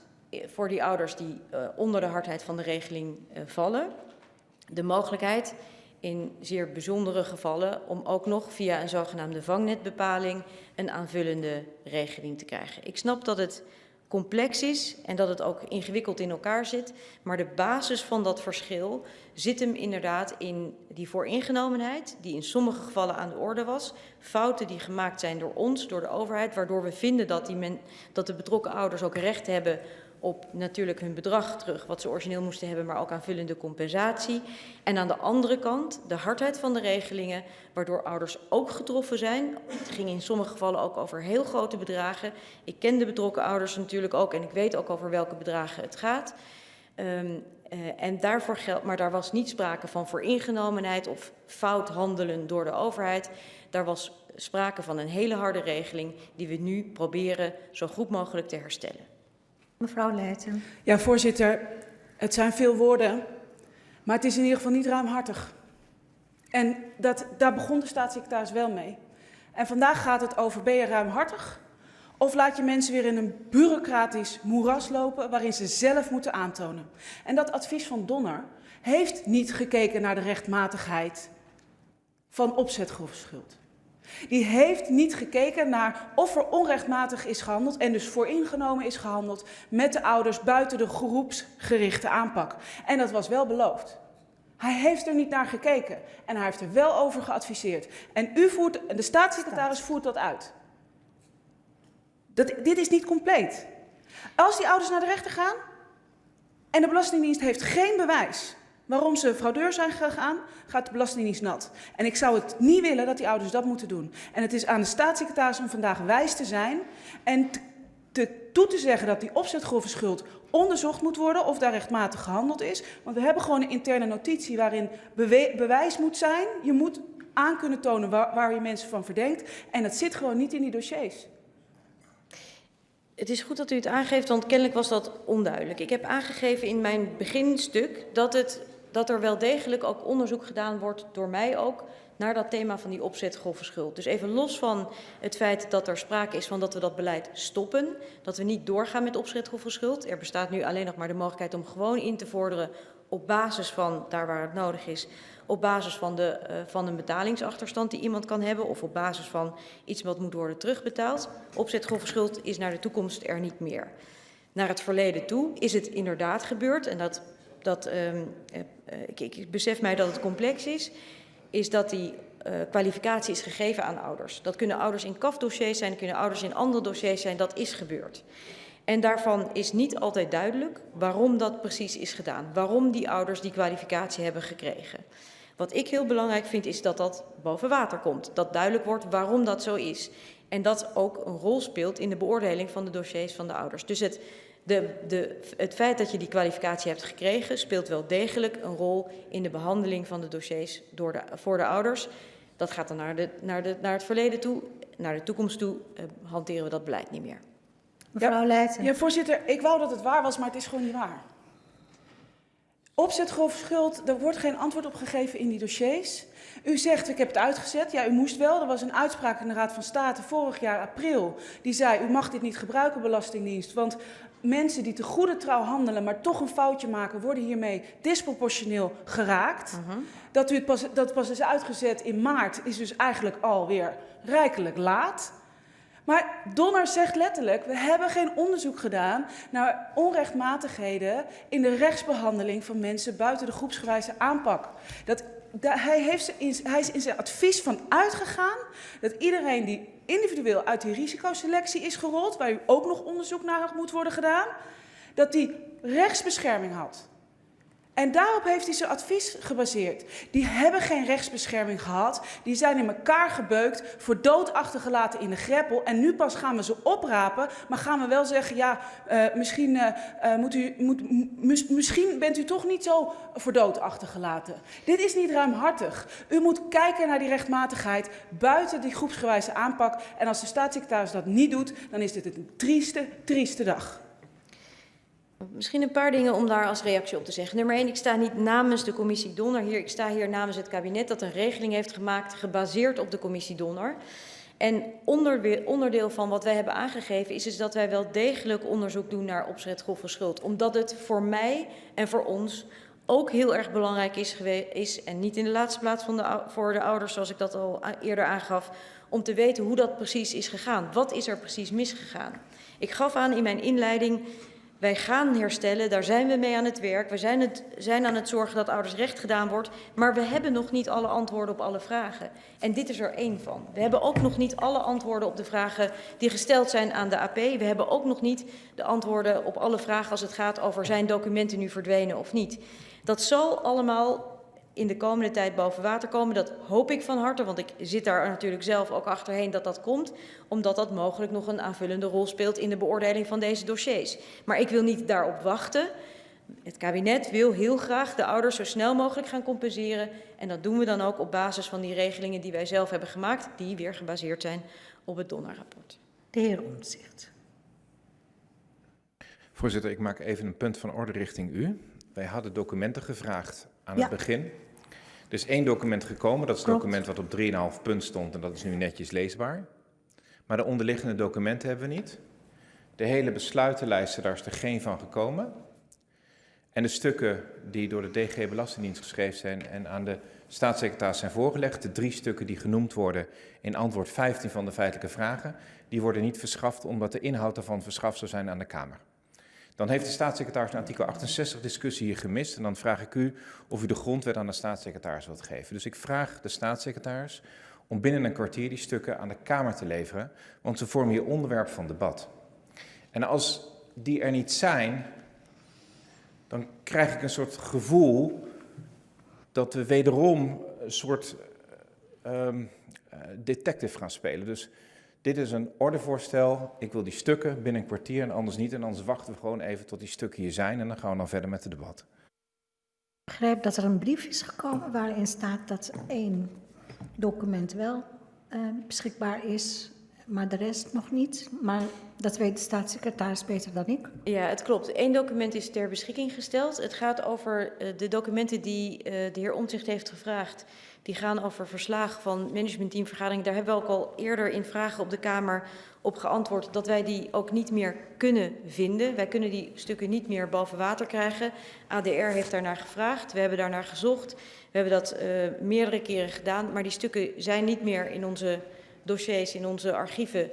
voor die ouders die onder de hardheid van de regeling vallen, de mogelijkheid in zeer bijzondere gevallen om ook nog via een zogenaamde vangnetbepaling een aanvullende regeling te krijgen. Ik snap dat het complex is en dat het ook ingewikkeld in elkaar zit, maar de basis van dat verschil zit hem inderdaad in die vooringenomenheid, die in sommige gevallen aan de orde was, fouten die gemaakt zijn door ons, door de overheid, waardoor we vinden dat de betrokken ouders ook recht hebben op natuurlijk hun bedrag terug, wat ze origineel moesten hebben, maar ook aanvullende compensatie. En aan de andere kant de hardheid van de regelingen, waardoor ouders ook getroffen zijn. Het ging in sommige gevallen ook over heel grote bedragen. Ik ken de betrokken ouders natuurlijk ook en ik weet ook over welke bedragen het gaat. En daarvoor geldt, maar daar was niet sprake van vooringenomenheid of fout handelen door de overheid. Daar was sprake van een hele harde regeling die we nu proberen zo goed mogelijk te herstellen. Mevrouw Leijten. Ja, voorzitter, het zijn veel woorden, maar het is in ieder geval niet ruimhartig. En daar begon de staatssecretaris wel mee. En vandaag gaat het over, ben je ruimhartig? Of laat je mensen weer in een bureaucratisch moeras lopen waarin ze zelf moeten aantonen? En dat advies van Donner heeft niet gekeken naar de rechtmatigheid van opzetgroepsschuld. Die heeft niet gekeken naar of er onrechtmatig is gehandeld en dus vooringenomen is gehandeld met de ouders buiten de groepsgerichte aanpak. En dat was wel beloofd. Hij heeft er niet naar gekeken en hij heeft er wel over geadviseerd. En de staatssecretaris voert dat uit. Dit is niet compleet. Als die ouders naar de rechter gaan en de Belastingdienst heeft geen bewijs waarom ze fraudeur zijn gegaan, gaat de Belastingdienst nat. En ik zou het niet willen dat die ouders dat moeten doen. En het is aan de staatssecretaris om vandaag wijs te zijn en toe te zeggen dat die opzetgroepsschuld onderzocht moet worden of daar rechtmatig gehandeld is. Want we hebben gewoon een interne notitie waarin bewijs moet zijn. Je moet aan kunnen tonen waar je mensen van verdenkt. En dat zit gewoon niet in die dossiers. Het is goed dat u het aangeeft, want kennelijk was dat onduidelijk. Ik heb aangegeven in mijn beginstuk dat er wel degelijk ook onderzoek gedaan wordt, door mij ook, naar dat thema van die opzetgroepsschuld. Dus even los van het feit dat er sprake is van dat we dat beleid stoppen, dat we niet doorgaan met opzetgroepsschuld. Er bestaat nu alleen nog maar de mogelijkheid om gewoon in te vorderen op basis van, daar waar het nodig is, op basis van een betalingsachterstand die iemand kan hebben of op basis van iets wat moet worden terugbetaald. Opzetgroepsschuld is naar de toekomst er niet meer. Naar het verleden toe is het inderdaad gebeurd en ik besef mij dat het complex is dat die kwalificatie is gegeven aan ouders. Dat kunnen ouders in KAF-dossiers zijn, dat kunnen ouders in andere dossiers zijn, dat is gebeurd. En daarvan is niet altijd duidelijk waarom dat precies is gedaan. Waarom die ouders die kwalificatie hebben gekregen. Wat ik heel belangrijk vind is dat dat boven water komt. Dat duidelijk wordt waarom dat zo is. En dat ook een rol speelt in de beoordeling van de dossiers van de ouders. Dus het feit dat je die kwalificatie hebt gekregen speelt wel degelijk een rol in de behandeling van de dossiers voor de ouders. Dat gaat dan naar het verleden toe. Naar de toekomst toe hanteren we dat beleid niet meer. Mevrouw Leijten. Ja, voorzitter, ik wou dat het waar was, maar het is gewoon niet waar. Opzetgroepsschuld, daar wordt geen antwoord op gegeven in die dossiers. U zegt, ik heb het uitgezet. Ja, u moest wel. Er was een uitspraak in de Raad van State vorig jaar april. Die zei, u mag dit niet gebruiken, Belastingdienst. Want mensen die te goede trouw handelen, maar toch een foutje maken, worden hiermee disproportioneel geraakt. Dat u het pas is uitgezet in maart, is dus eigenlijk alweer rijkelijk laat. Maar Donner zegt letterlijk, we hebben geen onderzoek gedaan naar onrechtmatigheden in de rechtsbehandeling van mensen buiten de groepsgewijze aanpak. Hij is in zijn advies van uitgegaan dat iedereen die individueel uit die risicoselectie is gerold, waar u ook nog onderzoek naar moet worden gedaan, dat die rechtsbescherming had. En daarop heeft hij zijn advies gebaseerd. Die hebben geen rechtsbescherming gehad. Die zijn in elkaar gebeukt, voor dood achtergelaten in de greppel. En nu pas gaan we ze oprapen. Maar gaan we wel zeggen, ja, misschien bent u toch niet zo voor dood achtergelaten. Dit is niet ruimhartig. U moet kijken naar die rechtmatigheid buiten die groepsgewijze aanpak. En als de staatssecretaris dat niet doet, dan is dit een trieste dag. Misschien een paar dingen om daar als reactie op te zeggen. Nummer 1, ik sta niet namens de commissie Donner hier. Ik sta hier namens het kabinet dat een regeling heeft gemaakt gebaseerd op de commissie Donner. En onderdeel van wat wij hebben aangegeven is dat wij wel degelijk onderzoek doen naar opzet grove schuld. Omdat het voor mij en voor ons ook heel erg belangrijk is en niet in de laatste plaats voor de ouders, zoals ik dat al eerder aangaf, om te weten hoe dat precies is gegaan. Wat is er precies misgegaan? Ik gaf aan in mijn inleiding, wij gaan herstellen, daar zijn we mee aan het werk. We zijn aan het zorgen dat ouders recht gedaan wordt, maar we hebben nog niet alle antwoorden op alle vragen. En dit is er één van. We hebben ook nog niet alle antwoorden op de vragen die gesteld zijn aan de AP. We hebben ook nog niet de antwoorden op alle vragen als het gaat over zijn documenten nu verdwenen of niet. Dat zal allemaal in de komende tijd boven water komen. Dat hoop ik van harte, want ik zit daar natuurlijk zelf ook achterheen dat dat komt, omdat dat mogelijk nog een aanvullende rol speelt in de beoordeling van deze dossiers. Maar ik wil niet daarop wachten. Het kabinet wil heel graag de ouders zo snel mogelijk gaan compenseren. En dat doen we dan ook op basis van die regelingen die wij zelf hebben gemaakt, die weer gebaseerd zijn op het Donner-rapport. De heer Omtzigt. Voorzitter, ik maak even een punt van orde richting u. Wij hadden documenten gevraagd aan het begin. Er is 1 document gekomen, dat is het document wat op 3,5 punt stond en dat is nu netjes leesbaar. Maar de onderliggende documenten hebben we niet. De hele besluitenlijsten, daar is er geen van gekomen. En de stukken die door de DG Belastingdienst geschreven zijn en aan de staatssecretaris zijn voorgelegd, de 3 stukken die genoemd worden in antwoord 15 van de feitelijke vragen, die worden niet verschaft omdat de inhoud daarvan verschaft zou zijn aan de Kamer. Dan heeft de staatssecretaris een artikel 68 discussie hier gemist en dan vraag ik u of u de grondwet aan de staatssecretaris wilt geven. Dus ik vraag de staatssecretaris om binnen een kwartier die stukken aan de Kamer te leveren, want ze vormen hier onderwerp van debat. En als die er niet zijn, dan krijg ik een soort gevoel dat we wederom een soort detective gaan spelen. Dus dit is een ordevoorstel. Ik wil die stukken binnen een kwartier en anders niet. En anders wachten we gewoon even tot die stukken hier zijn en dan gaan we dan verder met het debat. Ik begrijp dat er een brief is gekomen waarin staat dat 1 document wel beschikbaar is, maar de rest nog niet. Maar dat weet de staatssecretaris beter dan ik. Ja, het klopt. 1 document is ter beschikking gesteld. Het gaat over de documenten die de heer Omtzigt heeft gevraagd. Die gaan over verslagen van managementteamvergaderingen. Daar hebben we ook al eerder in vragen op de Kamer op geantwoord dat wij die ook niet meer kunnen vinden. Wij kunnen die stukken niet meer boven water krijgen. ADR heeft daarnaar gevraagd. We hebben daarnaar gezocht. We hebben dat meerdere keren gedaan. Maar die stukken zijn niet meer in onze dossiers, in onze archieven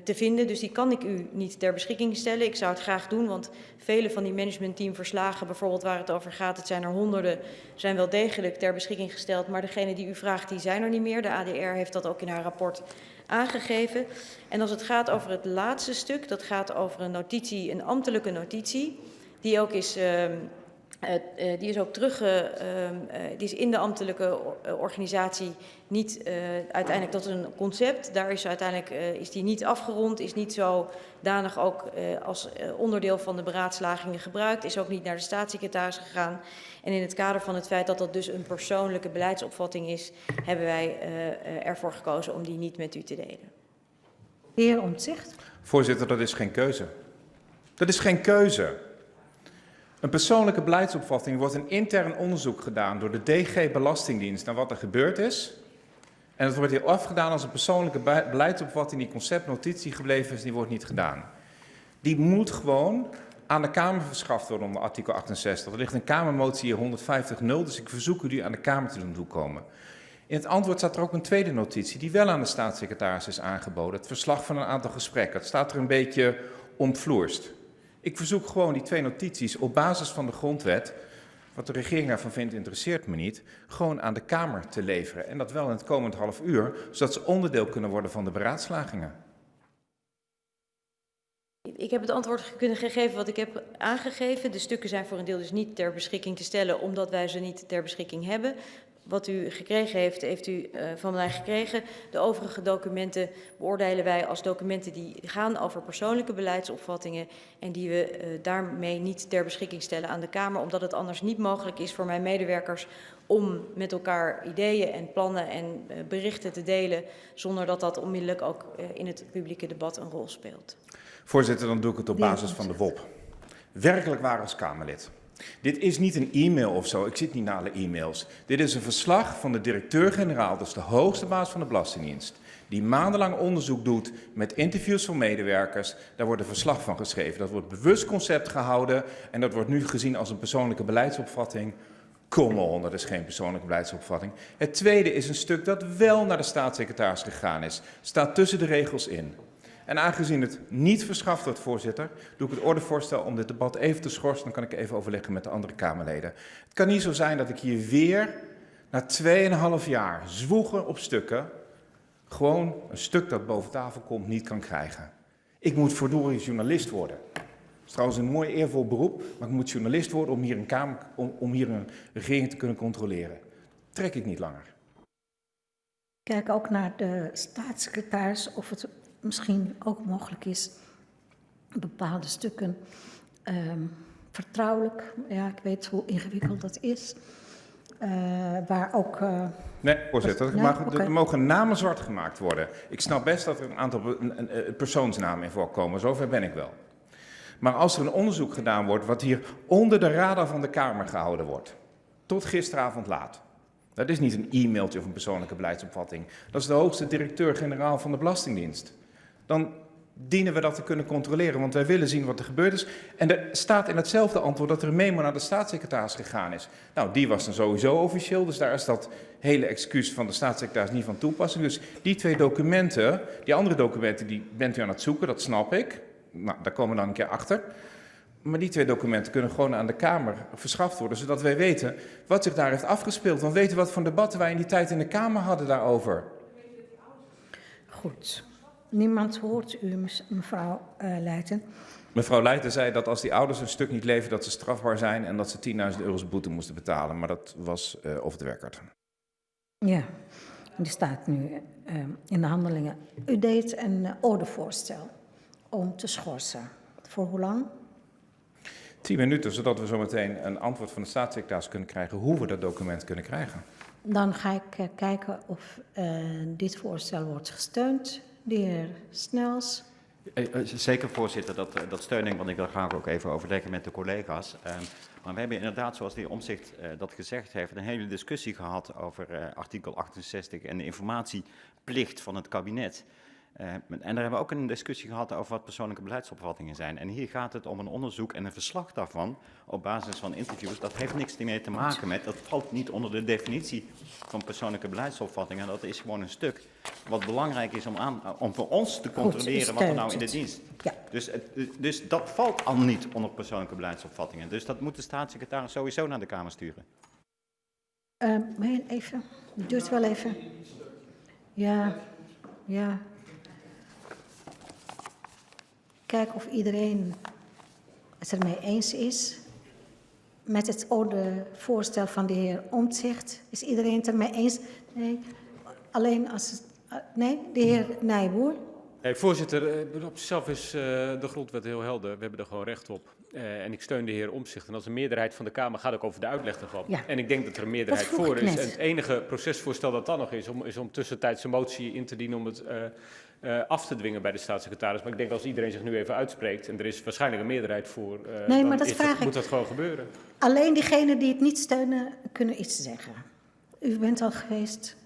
te vinden. Dus die kan ik u niet ter beschikking stellen. Ik zou het graag doen, want vele van die managementteamverslagen, bijvoorbeeld waar het over gaat, het zijn er honderden, zijn wel degelijk ter beschikking gesteld. Maar degene die u vraagt, die zijn er niet meer. De ADR heeft dat ook in haar rapport aangegeven. En als het gaat over het laatste stuk, dat gaat over een notitie, een ambtelijke notitie, die ook is die is ook die is in de ambtelijke organisatie niet uiteindelijk tot een concept. Daar is uiteindelijk is die niet afgerond, is niet zodanig ook als onderdeel van de beraadslagingen gebruikt, is ook niet naar de staatssecretaris gegaan. En in het kader van het feit dat dat dus een persoonlijke beleidsopvatting is, hebben wij ervoor gekozen om die niet met u te delen. De heer Omtzigt. Voorzitter, dat is geen keuze. Dat is geen keuze. Een persoonlijke beleidsopvatting wordt een intern onderzoek gedaan door de DG Belastingdienst naar wat er gebeurd is. En het wordt hier afgedaan als een persoonlijke beleidsopvatting die conceptnotitie gebleven is, die wordt niet gedaan. Die moet gewoon aan de Kamer verschaft worden onder artikel 68. Er ligt een Kamermotie hier 150-0, dus ik verzoek u die aan de Kamer te doen toekomen. In het antwoord staat er ook een tweede notitie die wel aan de staatssecretaris is aangeboden. Het verslag van een aantal gesprekken. Het staat er een beetje ontvloerst. Ik verzoek gewoon die 2 notities op basis van de grondwet, wat de regering daarvan vindt interesseert me niet, gewoon aan de Kamer te leveren. En dat wel in het komend half uur, zodat ze onderdeel kunnen worden van de beraadslagingen. Ik heb het antwoord kunnen gegeven wat ik heb aangegeven. De stukken zijn voor een deel dus niet ter beschikking te stellen, omdat wij ze niet ter beschikking hebben. Wat u gekregen heeft, heeft u van mij gekregen. De overige documenten beoordelen wij als documenten die gaan over persoonlijke beleidsopvattingen en die we daarmee niet ter beschikking stellen aan de Kamer, omdat het anders niet mogelijk is voor mijn medewerkers om met elkaar ideeën en plannen en berichten te delen, zonder dat dat onmiddellijk ook in het publieke debat een rol speelt. Voorzitter, dan doe ik het op basis van de WOP. werkelijk waar als Kamerlid. Dit is niet een e-mail of zo, ik zit niet naar alle e-mails. Dit is een verslag van de directeur-generaal, dus de hoogste baas van de Belastingdienst, die maandenlang onderzoek doet met interviews van medewerkers. Daar wordt een verslag van geschreven. Dat wordt bewust concept gehouden en dat wordt nu gezien als een persoonlijke beleidsopvatting. Come on, dat is geen persoonlijke beleidsopvatting. Het tweede is een stuk dat wel naar de staatssecretaris gegaan is. Staat tussen de regels in. En aangezien het niet verschaft wordt, voorzitter, doe ik het ordevoorstel om dit debat even te schorsen. Dan kan ik even overleggen met de andere Kamerleden. Het kan niet zo zijn dat ik hier weer, na 2,5 jaar, zwoegen op stukken, gewoon een stuk dat boven tafel komt, niet kan krijgen. Ik moet verdorie journalist worden. Dat is trouwens een mooi eervol beroep, maar ik moet journalist worden om hier een regering te kunnen controleren. Dat trek ik niet langer. Kijk ook naar de staatssecretaris of het misschien ook mogelijk is bepaalde stukken vertrouwelijk. Ja, ik weet hoe ingewikkeld dat is. Waar ook... Nee, voorzitter, Ja, er mogen namen zwart gemaakt worden. Ik snap best dat er een aantal persoonsnamen in voorkomen, zover ben ik wel. Maar als er een onderzoek gedaan wordt wat hier onder de radar van de Kamer gehouden wordt, tot gisteravond laat. Dat is niet een e-mailtje of een persoonlijke beleidsopvatting. Dat is de hoogste directeur-generaal van de Belastingdienst. Dan dienen we dat te kunnen controleren, want wij willen zien wat er gebeurd is. En er staat in hetzelfde antwoord dat er een memo naar de staatssecretaris gegaan is. Nou, die was dan sowieso officieel, dus daar is dat hele excuus van de staatssecretaris niet van toepassing. Dus die 2 documenten, die andere documenten, die bent u aan het zoeken, dat snap ik. Nou, daar komen we dan een keer achter. Maar die 2 documenten kunnen gewoon aan de Kamer verschaft worden, zodat wij weten wat zich daar heeft afgespeeld. Want weten wat voor debatten wij in die tijd in de Kamer hadden daarover. Goed. Niemand hoort u, mevrouw Leijten. Mevrouw Leijten zei dat als die ouders een stuk niet leven, dat ze strafbaar zijn en dat ze 10.000 euro's boete moesten betalen. Maar dat was off the record. Ja, die staat nu in de handelingen. U deed een ordevoorstel om te schorsen. Voor hoe lang? 10 minuten, zodat we zometeen een antwoord van de staatssecretaris kunnen krijgen hoe we dat document kunnen krijgen. Dan ga ik kijken of dit voorstel wordt gesteund. De heer Snels. Zeker, voorzitter, dat steun ik, want ik wil graag ook even overleggen met de collega's. Maar we hebben inderdaad, zoals de heer Omtzigt dat gezegd heeft, een hele discussie gehad over artikel 68 en de informatieplicht van het kabinet. En daar hebben we ook een discussie gehad over wat persoonlijke beleidsopvattingen zijn. En hier gaat het om een onderzoek en een verslag daarvan op basis van interviews. Dat heeft niks mee te maken met, dat valt niet onder de definitie van persoonlijke beleidsopvattingen. Dat is gewoon een stuk wat belangrijk is om voor ons te controleren wat er nou in de dienst. Ja. Dus dat valt al niet onder persoonlijke beleidsopvattingen. Dus dat moet de staatssecretaris sowieso naar de Kamer sturen. Even, het duurt wel even. Ja. Kijk of iedereen het ermee eens is. Met het ordevoorstel van de heer Omtzigt. Is iedereen het ermee eens? Nee. Alleen als het... Nee, de heer Nijboer. Nee, voorzitter, op zichzelf is de grondwet heel helder. We hebben er gewoon recht op. En ik steun de heer Omtzigt. En als een meerderheid van de Kamer gaat ook over de uitleg ervan. Ja. En ik denk dat er een meerderheid voor is. net. En het enige procesvoorstel dat dan nog is om tussentijds een motie in te dienen om het af te dwingen bij de staatssecretaris. Maar ik denk als iedereen zich nu even uitspreekt en er is waarschijnlijk een meerderheid voor, Nee, dan maar dat vraag ik. moet dat gewoon gebeuren. Alleen diegenen die het niet steunen, kunnen iets zeggen. U bent al geweest.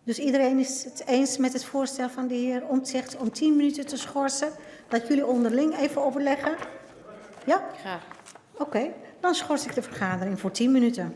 Dus iedereen is het eens met het voorstel van de heer Omtzigt om 10 minuten te schorsen. Dat jullie onderling even overleggen. Ja? Graag. Oké, dan schors ik de vergadering voor 10 minuten.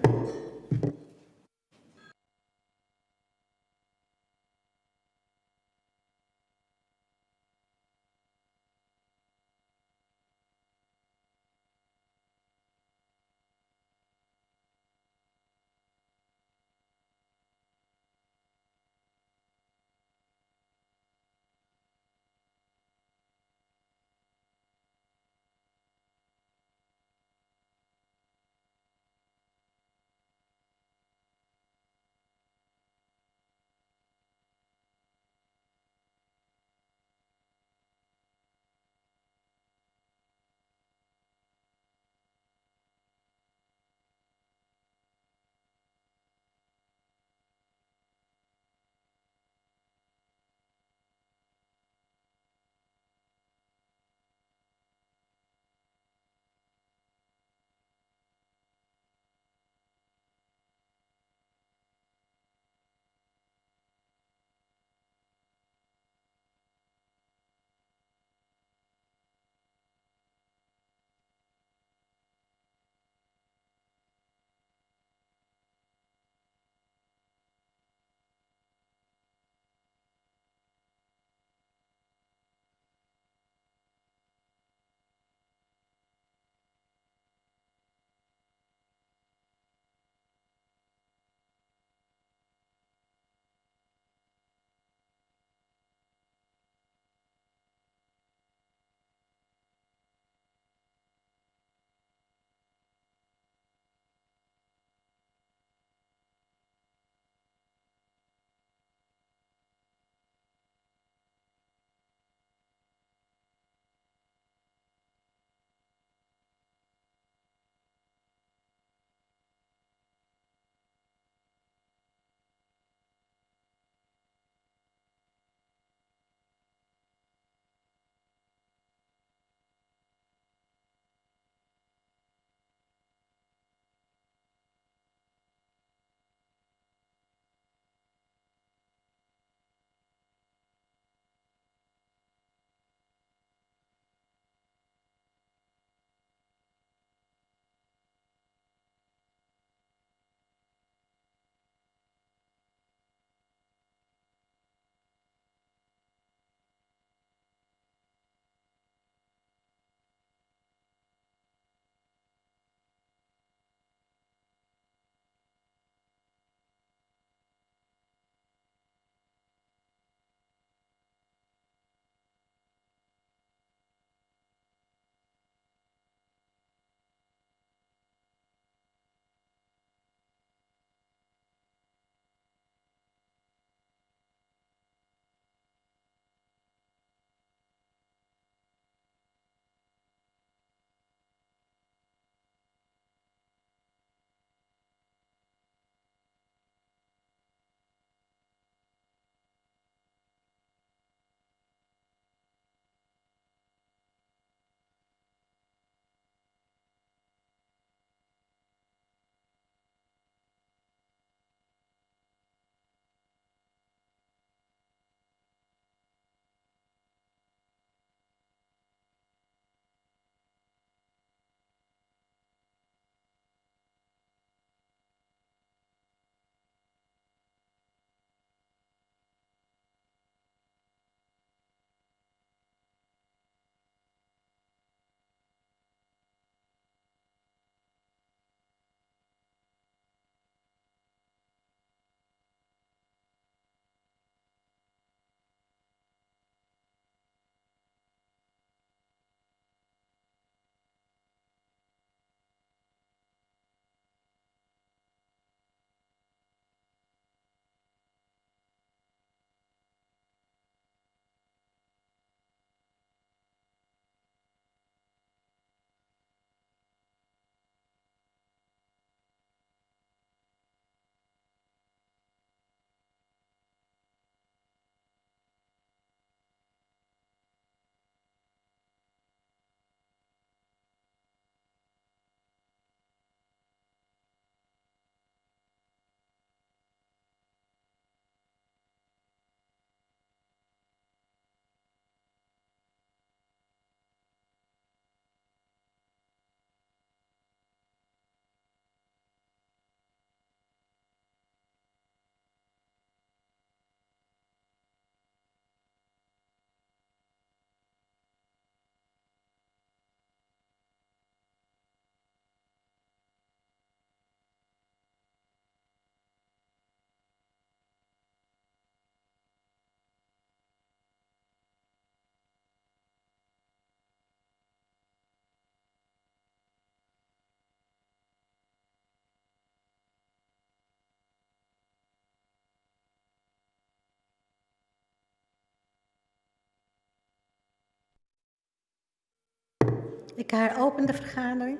Ik heropen de vergadering.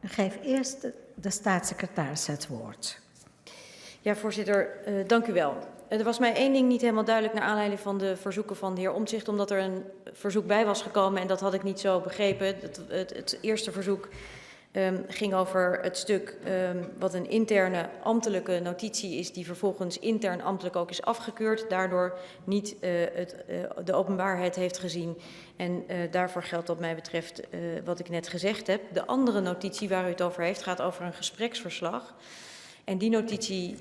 Ik geef eerst de staatssecretaris het woord. Ja, voorzitter, dank u wel. Er was mij één ding niet helemaal duidelijk naar aanleiding van de verzoeken van de heer Omtzigt, omdat er een verzoek bij was gekomen en dat had ik niet zo begrepen. Het eerste verzoek ging over het stuk wat een interne ambtelijke notitie is die vervolgens intern ambtelijk ook is afgekeurd, daardoor niet de openbaarheid heeft gezien. En daarvoor geldt wat mij betreft wat ik net gezegd heb. De andere notitie waar u het over heeft gaat over een gespreksverslag. En die notitie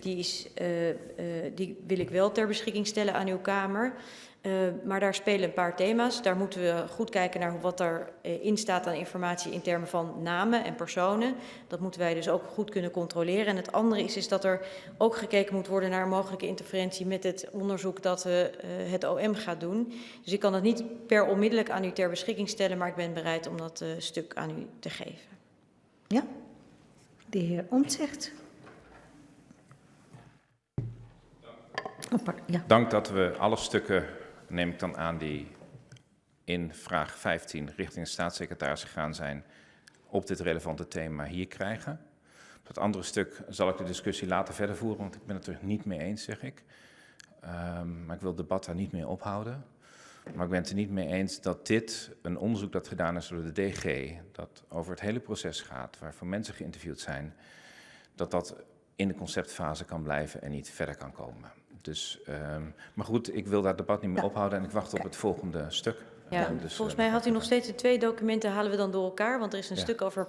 die wil ik wel ter beschikking stellen aan uw Kamer. Maar daar spelen een paar thema's. Daar moeten we goed kijken naar wat erin staat aan informatie in termen van namen en personen. Dat moeten wij dus ook goed kunnen controleren. En het andere is dat er ook gekeken moet worden naar een mogelijke interferentie met het onderzoek dat het OM gaat doen. Dus ik kan dat niet per onmiddellijk aan u ter beschikking stellen, maar ik ben bereid om dat stuk aan u te geven. Ja, de heer Omtzigt. Ja. Dank dat we alle stukken, neem ik dan aan, die in vraag 15 richting de staatssecretaris gegaan zijn, op dit relevante thema hier krijgen. Op het andere stuk zal ik de discussie later verder voeren, want ik ben het er niet mee eens, zeg ik. Maar ik wil het debat daar niet mee ophouden. Maar ik ben het er niet mee eens dat dit een onderzoek dat gedaan is door de DG, dat over het hele proces gaat, waarvoor mensen geïnterviewd zijn, dat in de conceptfase kan blijven en niet verder kan komen. Dus, maar goed, ik wil daar het debat niet meer ophouden en ik wacht op het volgende stuk. Ja, Dus, volgens mij had u nog steeds de twee documenten, halen we dan door elkaar. Want er is een stuk over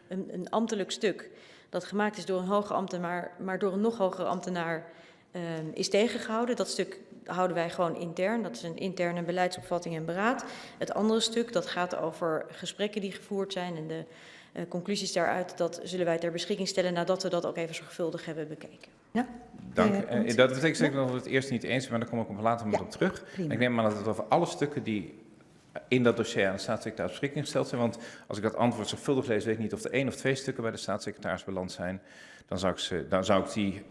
een ambtelijk stuk dat gemaakt is door een hoge ambtenaar, maar door een nog hogere ambtenaar is tegengehouden. Dat stuk houden wij gewoon intern. Dat is een interne beleidsopvatting en beraad. Het andere stuk, dat gaat over gesprekken die gevoerd zijn en de conclusies daaruit, dat zullen wij ter beschikking stellen nadat we dat ook even zorgvuldig hebben bekeken. Ja. Dank. Dat betekent zeker dat we het eerst niet eens zijn, maar daar kom ik op een later moment op terug. Prima. Ik neem aan dat het over alle stukken die in dat dossier aan de staatssecretaris beschikking gesteld zijn. Want als ik dat antwoord zorgvuldig lees, weet ik niet of er 1 of 2 stukken bij de staatssecretaris beland zijn. Dan zou ik die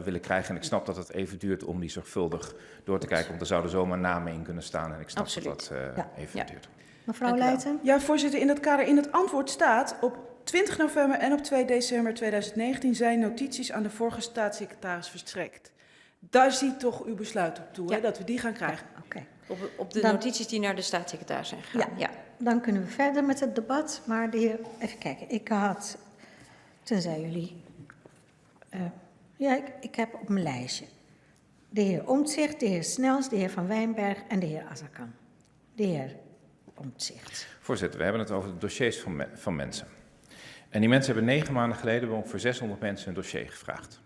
willen krijgen. En ik snap dat het even duurt om die zorgvuldig door te kijken, want er zouden zomaar namen in kunnen staan. En ik snap dat even duurt. Mevrouw Leijten. Ja, voorzitter, in dat kader in het antwoord staat op 20 november en op 2 december 2019 zijn notities aan de vorige staatssecretaris verstrekt. Daar ziet toch uw besluit op toe, hè, dat we die gaan krijgen. Oké. Op de notities die naar de staatssecretaris zijn gegaan. Ja. Dan kunnen we verder met het debat. Maar de heer, even kijken, ik had, tenzij jullie, ik heb op mijn lijstje de heer Omtzigt, de heer Snels, de heer Van Wijnberg en de heer Azarkan. De heer Omtzigt. Voorzitter, we hebben het over de dossiers van mensen. En die mensen hebben 9 maanden geleden voor 600 mensen een dossier gevraagd.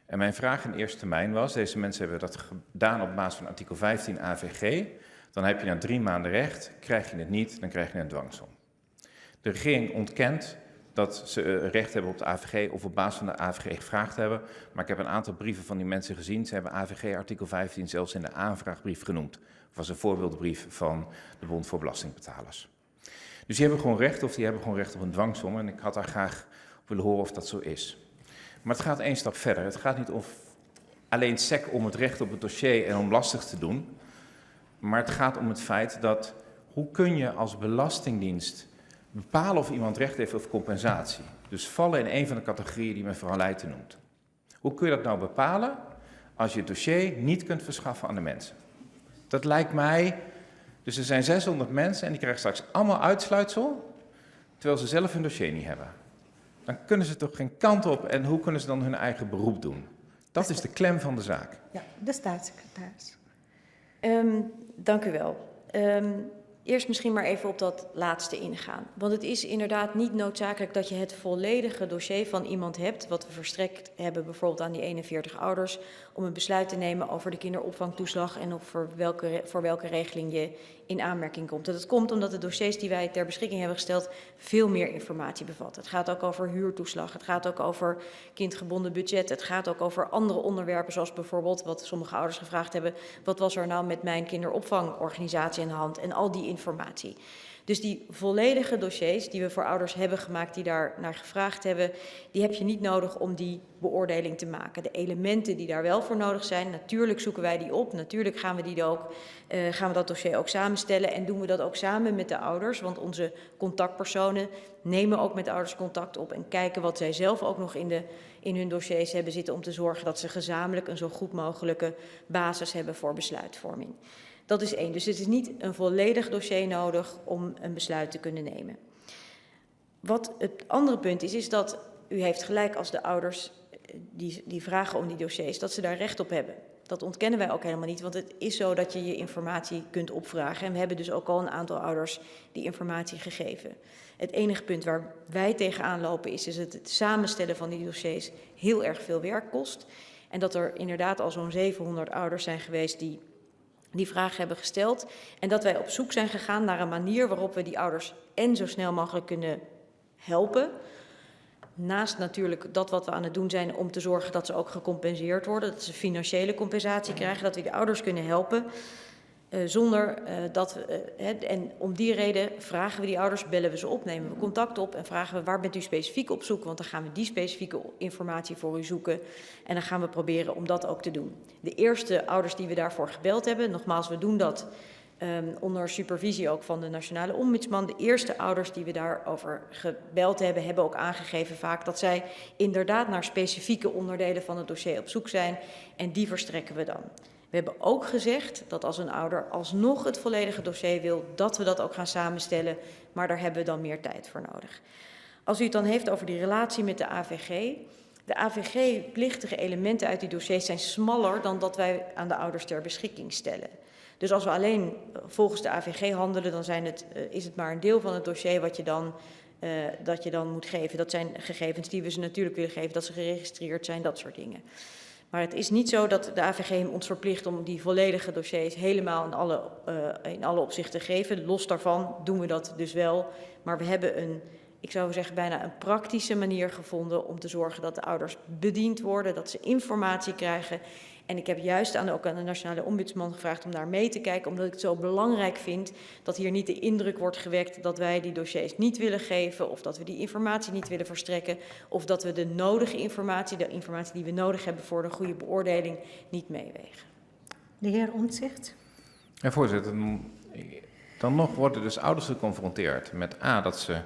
En mijn vraag in eerste termijn was, deze mensen hebben dat gedaan op basis van artikel 15 AVG. Dan heb je na 3 maanden recht, krijg je het niet, dan krijg je een dwangsom. De regering ontkent dat ze recht hebben op de AVG of op basis van de AVG gevraagd hebben. Maar ik heb een aantal brieven van die mensen gezien. Ze hebben AVG artikel 15 zelfs in de aanvraagbrief genoemd. Dat was een voorbeeldbrief van de Bond voor Belastingbetalers. Dus die hebben gewoon recht, of die hebben gewoon recht op een dwangsom. En ik had daar graag op willen horen of dat zo is. Maar het gaat 1 stap verder. Het gaat niet alleen sec om het recht op het dossier en om lastig te doen. Maar het gaat om het feit dat, hoe kun je als Belastingdienst bepalen of iemand recht heeft op compensatie? Dus vallen in een van de categorieën die mevrouw Leijten noemt. Hoe kun je dat nou bepalen als je het dossier niet kunt verschaffen aan de mensen? Dat lijkt mij. Dus er zijn 600 mensen en die krijgen straks allemaal uitsluitsel, terwijl ze zelf hun dossier niet hebben. Dan kunnen ze toch geen kant op en hoe kunnen ze dan hun eigen beroep doen? Dat is de klem van de zaak. Ja, de staatssecretaris. Dank u wel. Eerst misschien maar even op dat laatste ingaan. Want het is inderdaad niet noodzakelijk dat je het volledige dossier van iemand hebt, wat we verstrekt hebben bijvoorbeeld aan die 41 ouders, om een besluit te nemen over de kinderopvangtoeslag en voor welke regeling je in aanmerking komt. Dat komt omdat de dossiers die wij ter beschikking hebben gesteld veel meer informatie bevatten. Het gaat ook over huurtoeslag, het gaat ook over kindgebonden budget, het gaat ook over andere onderwerpen zoals bijvoorbeeld wat sommige ouders gevraagd hebben, wat was er nou met mijn kinderopvangorganisatie aan de hand en al die informatie. Dus die volledige dossiers die we voor ouders hebben gemaakt, die daar naar gevraagd hebben, die heb je niet nodig om die beoordeling te maken. De elementen die daar wel voor nodig zijn, natuurlijk zoeken wij die op. Natuurlijk gaan we dat dossier ook samenstellen en doen we dat ook samen met de ouders. Want onze contactpersonen nemen ook met de ouders contact op en kijken wat zij zelf ook nog in hun dossiers hebben zitten om te zorgen dat ze gezamenlijk een zo goed mogelijke basis hebben voor besluitvorming. Dat is 1. Dus het is niet een volledig dossier nodig om een besluit te kunnen nemen. Wat het andere punt is dat u heeft gelijk als de ouders die vragen om die dossiers, dat ze daar recht op hebben. Dat ontkennen wij ook helemaal niet, want het is zo dat je je informatie kunt opvragen. En we hebben dus ook al een aantal ouders die informatie gegeven. Het enige punt waar wij tegenaan lopen is dat het samenstellen van die dossiers heel erg veel werk kost. En dat er inderdaad al zo'n 700 ouders zijn geweest die vragen hebben gesteld. En dat wij op zoek zijn gegaan naar een manier waarop we die ouders en zo snel mogelijk kunnen helpen. Naast natuurlijk dat wat we aan het doen zijn om te zorgen dat ze ook gecompenseerd worden. Dat ze financiële compensatie krijgen, dat we de ouders kunnen helpen. En om die reden vragen we die ouders, bellen we ze op, nemen we contact op en vragen we waar bent u specifiek op zoek, want dan gaan we die specifieke informatie voor u zoeken en dan gaan we proberen om dat ook te doen. De eerste ouders die we daarvoor gebeld hebben, nogmaals, we doen dat onder supervisie ook van de Nationale Ombudsman. De eerste ouders die we daarover gebeld hebben, hebben ook aangegeven vaak dat zij inderdaad naar specifieke onderdelen van het dossier op zoek zijn en die verstrekken we dan. We hebben ook gezegd dat als een ouder alsnog het volledige dossier wil, dat we dat ook gaan samenstellen, maar daar hebben we dan meer tijd voor nodig. Als u het dan heeft over die relatie met de AVG. De AVG-plichtige elementen uit die dossiers zijn smaller dan dat wij aan de ouders ter beschikking stellen. Dus als we alleen volgens de AVG handelen, dan is het maar een deel van het dossier dat je dan moet geven. Dat zijn gegevens die we ze natuurlijk willen geven, dat ze geregistreerd zijn, dat soort dingen. Maar het is niet zo dat de AVG ons verplicht om die volledige dossiers helemaal in alle opzichten te geven. Los daarvan doen we dat dus wel. Maar we hebben ik zou zeggen, bijna een praktische manier gevonden om te zorgen dat de ouders bediend worden, dat ze informatie krijgen. En ik heb juist ook aan de Nationale Ombudsman gevraagd om daar mee te kijken, omdat ik het zo belangrijk vind dat hier niet de indruk wordt gewekt dat wij die dossiers niet willen geven of dat we die informatie niet willen verstrekken of dat we de nodige informatie, de informatie die we nodig hebben voor de goede beoordeling, niet meewegen. De heer Omtzigt. Ja, voorzitter, dan nog worden dus ouders geconfronteerd met dat ze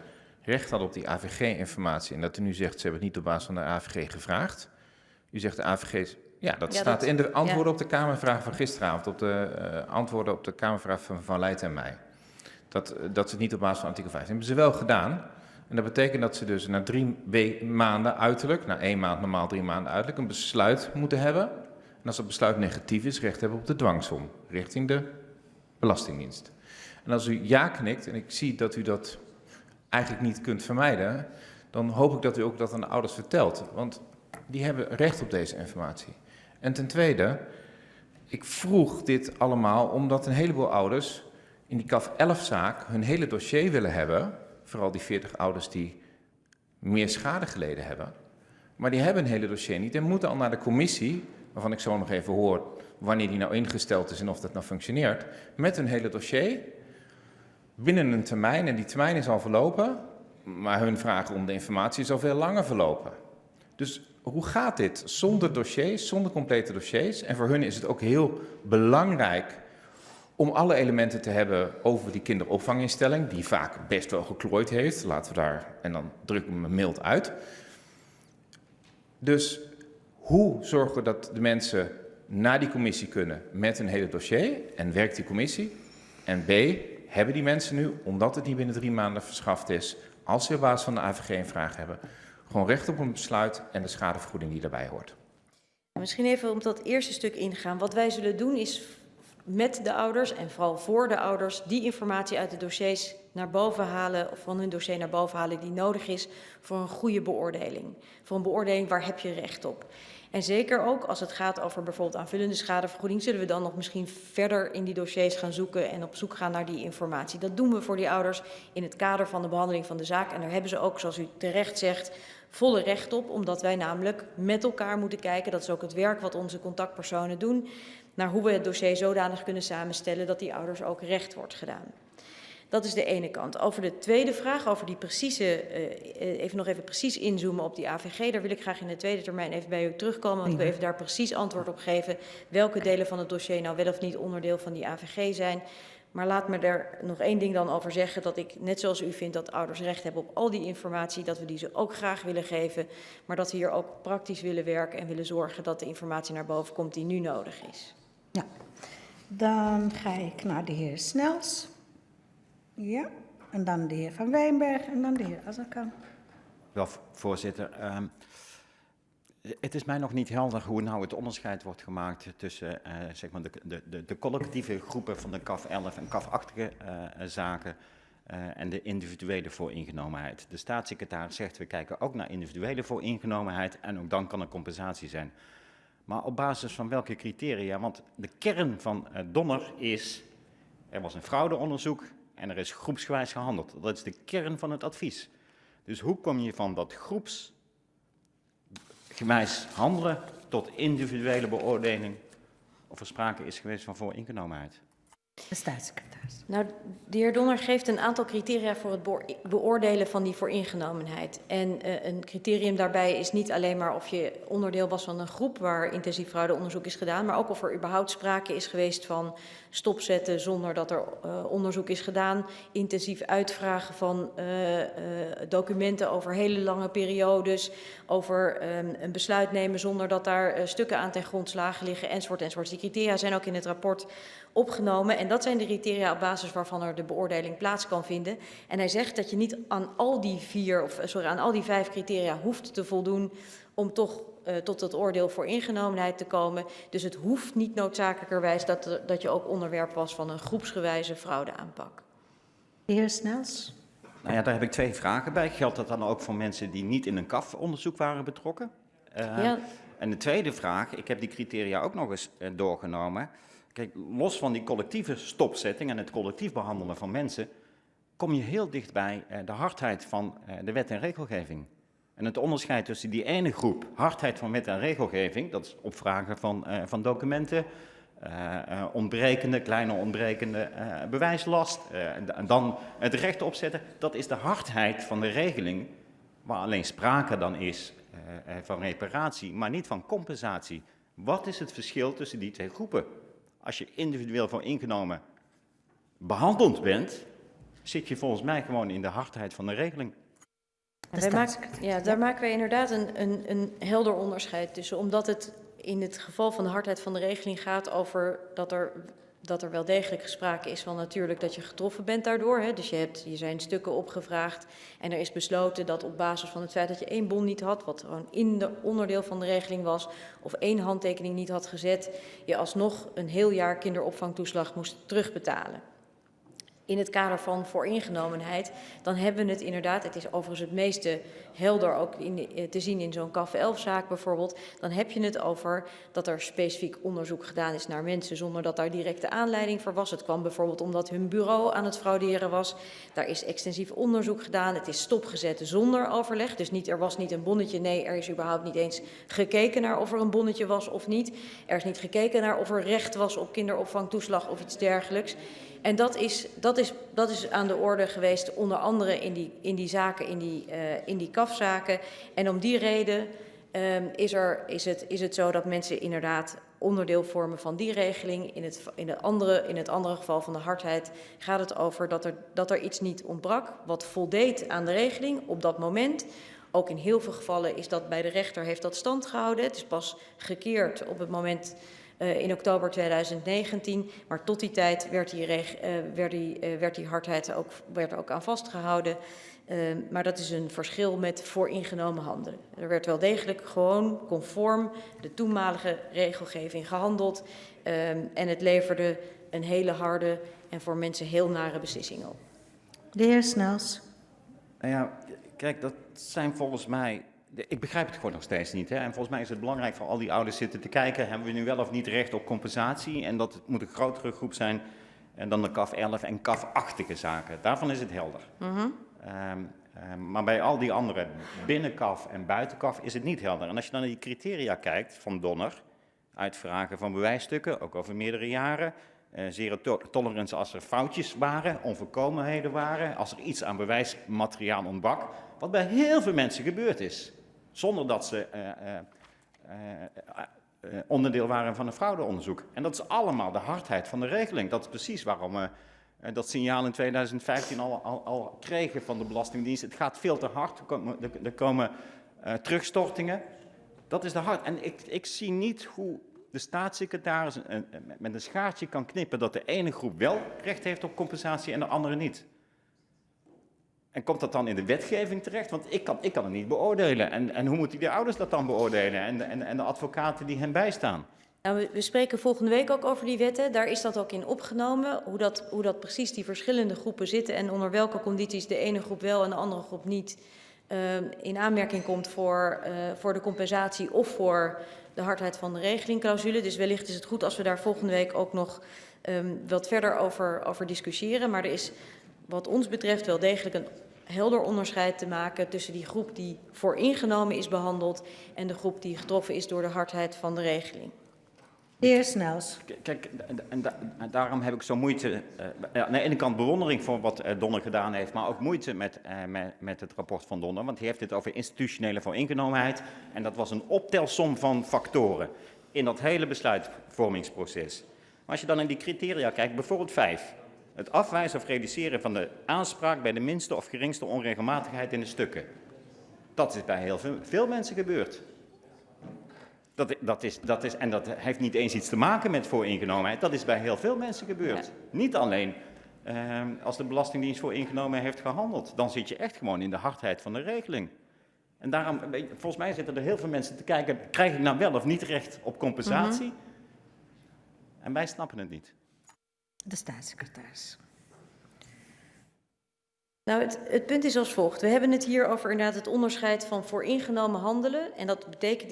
recht hadden op die AVG-informatie en dat u nu zegt ze hebben het niet op basis van de AVG gevraagd. U zegt de AVG... Ja, dat staat in de antwoorden op de Kamervraag van gisteravond, op de antwoorden op de Kamervraag van Leijten en mij. Dat ze het niet op basis van artikel 5 hebben ze wel gedaan. En dat betekent dat ze dus na 3 maanden uiterlijk, na 1 maand normaal 3 maanden uiterlijk, een besluit moeten hebben. En als dat besluit negatief is, recht hebben op de dwangsom richting de Belastingdienst. En als u ja knikt, en ik zie dat u dat eigenlijk niet kunt vermijden, dan hoop ik dat u ook dat aan de ouders vertelt. Want die hebben recht op deze informatie. En ten tweede, ik vroeg dit allemaal omdat een heleboel ouders in die CAF 11-zaak hun hele dossier willen hebben. Vooral die 40 ouders die meer schade geleden hebben. Maar die hebben een hele dossier niet en moeten al naar de commissie, waarvan ik zo nog even hoor wanneer die nou ingesteld is en of dat nou functioneert, met hun hele dossier binnen een termijn. En die termijn is al verlopen, maar hun vragen om de informatie is al veel langer verlopen. Dus hoe gaat dit zonder dossiers, zonder complete dossiers? En voor hun is het ook heel belangrijk om alle elementen te hebben over die kinderopvanginstelling, die vaak best wel geklooid heeft. Laten we daar, en dan druk ik me mild uit. Dus hoe zorgen we dat de mensen naar die commissie kunnen met een hele dossier? En werkt die commissie? En B, hebben die mensen nu, omdat het niet binnen 3 maanden verschaft is, als ze op basis van de AVG een vraag hebben, gewoon recht op een besluit en de schadevergoeding die daarbij hoort? Misschien even op dat eerste stuk ingaan. Wat wij zullen doen is met de ouders en vooral voor de ouders die informatie uit de dossiers naar boven halen of van hun dossier naar boven halen die nodig is voor een goede beoordeling. Voor een beoordeling waar heb je recht op. En zeker ook als het gaat over bijvoorbeeld aanvullende schadevergoeding, zullen we dan nog misschien verder in die dossiers gaan zoeken en op zoek gaan naar die informatie. Dat doen we voor die ouders in het kader van de behandeling van de zaak. En daar hebben ze ook, zoals u terecht zegt, volle recht op, omdat wij namelijk met elkaar moeten kijken, dat is ook het werk wat onze contactpersonen doen, naar hoe we het dossier zodanig kunnen samenstellen dat die ouders ook recht wordt gedaan. Dat is de ene kant. Over de tweede vraag, over die precieze, even precies inzoomen op die AVG. Daar wil ik graag in de tweede termijn even bij u terugkomen. Want ik wil even daar precies antwoord op geven. Welke delen van het dossier nou wel of niet onderdeel van die AVG zijn. Maar laat me er nog één ding dan over zeggen. Dat ik, net zoals u vindt dat ouders recht hebben op al die informatie. Dat we die ze ook graag willen geven. Maar dat we hier ook praktisch willen werken en willen zorgen dat de informatie naar boven komt die nu nodig is. Ja, dan ga ik naar de heer Snels. Ja, en dan de heer Van Wijnberg en dan de heer Azarkan. Wel, voorzitter. Het is mij nog niet helder hoe nou het onderscheid wordt gemaakt tussen zeg maar de collectieve groepen van de CAF 11 en CAF-achtige zaken en de individuele vooringenomenheid. De staatssecretaris zegt, we kijken ook naar individuele vooringenomenheid en ook dan kan er compensatie zijn. Maar op basis van welke criteria? Want de kern van Donner is, er was een fraudeonderzoek en er is groepsgewijs gehandeld. Dat is de kern van het advies. Dus hoe kom je van dat groepsgewijs handelen tot individuele beoordeling of er sprake is geweest van vooringenomenheid? De staatssecretaris. Nou, de heer Donner geeft een aantal criteria voor het beoordelen van die vooringenomenheid. En een criterium daarbij is niet alleen maar of je onderdeel was van een groep waar intensief fraudeonderzoek is gedaan, maar ook of er überhaupt sprake is geweest van stopzetten zonder dat er onderzoek is gedaan, intensief uitvragen van documenten over hele lange periodes, over een besluit nemen zonder dat daar stukken aan ten grondslag liggen, enzovoort, enzovoort. Die criteria zijn ook in het rapport opgenomen en dat zijn de criteria op basis waarvan er de beoordeling plaats kan vinden. En hij zegt dat je niet aan al die 5 criteria hoeft te voldoen om toch tot het oordeel voor ingenomenheid te komen. Dus het hoeft niet noodzakelijkerwijs dat je ook onderwerp was van een groepsgewijze fraudeaanpak. De heer Snels. Nou ja, daar heb ik 2 vragen bij. Geldt dat dan ook voor mensen die niet in een CAF-onderzoek waren betrokken? Ja. En de tweede vraag, ik heb die criteria ook nog eens doorgenomen. Kijk, los van die collectieve stopzetting en het collectief behandelen van mensen, kom je heel dicht bij de hardheid van de wet en regelgeving. En het onderscheid tussen die ene groep, hardheid van wet en regelgeving, dat is opvragen van documenten, kleine ontbrekende bewijslast, en dan het recht opzetten, dat is de hardheid van de regeling, waar alleen sprake dan is van reparatie, maar niet van compensatie. Wat is het verschil tussen die 2 groepen? Als je individueel voor ingenomen behandeld bent, zit je volgens mij gewoon in de hardheid van de regeling. Daar maken wij inderdaad een helder onderscheid tussen, omdat het in het geval van de hardheid van de regeling gaat over dat er wel degelijk sprake is van natuurlijk dat je getroffen bent daardoor. Hè. Dus je zijn stukken opgevraagd en er is besloten dat op basis van het feit dat je 1 bon niet had, wat gewoon in de onderdeel van de regeling was, of 1 handtekening niet had gezet, je alsnog een heel jaar kinderopvangtoeslag moest terugbetalen. In het kader van vooringenomenheid, dan hebben we het inderdaad, het is overigens het meeste helder ook te zien in zo'n CAF 11-zaak bijvoorbeeld, dan heb je het over dat er specifiek onderzoek gedaan is naar mensen zonder dat daar directe aanleiding voor was. Het kwam bijvoorbeeld omdat hun bureau aan het frauderen was. Daar is extensief onderzoek gedaan, het is stopgezet zonder overleg. Dus er was niet een bonnetje, nee, er is überhaupt niet eens gekeken naar of er een bonnetje was of niet. Er is niet gekeken naar of er recht was op kinderopvangtoeslag of iets dergelijks. En dat is aan de orde geweest, onder andere in die zaken, in die CAF-zaken. En om die reden is het zo dat mensen inderdaad onderdeel vormen van die regeling. In het andere geval van de hardheid gaat het over dat er iets niet ontbrak wat voldeed aan de regeling op dat moment. Ook in heel veel gevallen is dat bij de rechter heeft dat stand gehouden. Het is pas gekeerd op het moment in oktober 2019, maar tot die tijd werd die hardheid ook aan vastgehouden. Maar dat is een verschil met vooringenomen handelen. Er werd wel degelijk gewoon conform de toenmalige regelgeving gehandeld en het leverde een hele harde en voor mensen heel nare beslissing op. De heer Snels. Nou ja, kijk, dat zijn volgens mij. Ik begrijp het gewoon nog steeds niet. Hè? En volgens mij is het belangrijk voor al die ouders zitten te kijken, hebben we nu wel of niet recht op compensatie? En dat moet een grotere groep zijn dan de CAF 11 en CAF-achtige zaken. Daarvan is het helder. Maar bij al die andere, binnen CAF en buiten CAF, is het niet helder. En als je dan naar die criteria kijkt van Donner, uitvragen van bewijsstukken, ook over meerdere jaren, zero tolerance als er foutjes waren, onvolkomenheden waren, als er iets aan bewijsmateriaal ontbrak, wat bij heel veel mensen gebeurd is, zonder dat ze onderdeel waren van een fraudeonderzoek. En dat is allemaal de hardheid van de regeling. Dat is precies waarom we dat signaal in 2015 al kregen van de Belastingdienst. Het gaat veel te hard, er komen terugstortingen. Dat is de hard. En ik zie niet hoe de staatssecretaris met een schaartje kan knippen dat de ene groep wel recht heeft op compensatie en de andere niet. En komt dat dan in de wetgeving terecht? Want ik kan het niet beoordelen. En hoe moeten die ouders dat dan beoordelen? En de advocaten die hen bijstaan? Nou, we spreken volgende week ook over die wetten. Daar is dat ook in opgenomen, hoe dat precies die verschillende groepen zitten en onder welke condities de ene groep wel en de andere groep niet in aanmerking komt voor de compensatie of voor de hardheid van de regelingclausule. Dus wellicht is het goed als we daar volgende week ook nog wat verder over discussiëren. Maar er is wat ons betreft wel degelijk een helder onderscheid te maken tussen die groep die vooringenomen is behandeld en de groep die getroffen is door de hardheid van de regeling. De heer Snels. Kijk, en daarom heb ik zo moeite, aan de ene kant bewondering voor wat Donner gedaan heeft, maar ook moeite met het rapport van Donner, want hij heeft het over institutionele vooringenomenheid en dat was een optelsom van factoren in dat hele besluitvormingsproces. Maar als je dan in die criteria kijkt, bijvoorbeeld 5, het afwijzen of reduceren van de aanspraak bij de minste of geringste onregelmatigheid in de stukken. Dat is bij heel veel mensen gebeurd. En dat heeft niet eens iets te maken met vooringenomenheid. Dat is bij heel veel mensen gebeurd. Ja. Niet alleen als de Belastingdienst vooringenomen heeft gehandeld. Dan zit je echt gewoon in de hardheid van de regeling. En daarom, volgens mij zitten er heel veel mensen te kijken, krijg ik nou wel of niet recht op compensatie? En wij snappen het niet. De staatssecretaris. Nou, het punt is als volgt. We hebben het hier over inderdaad het onderscheid van vooringenomen handelen. En dat betekent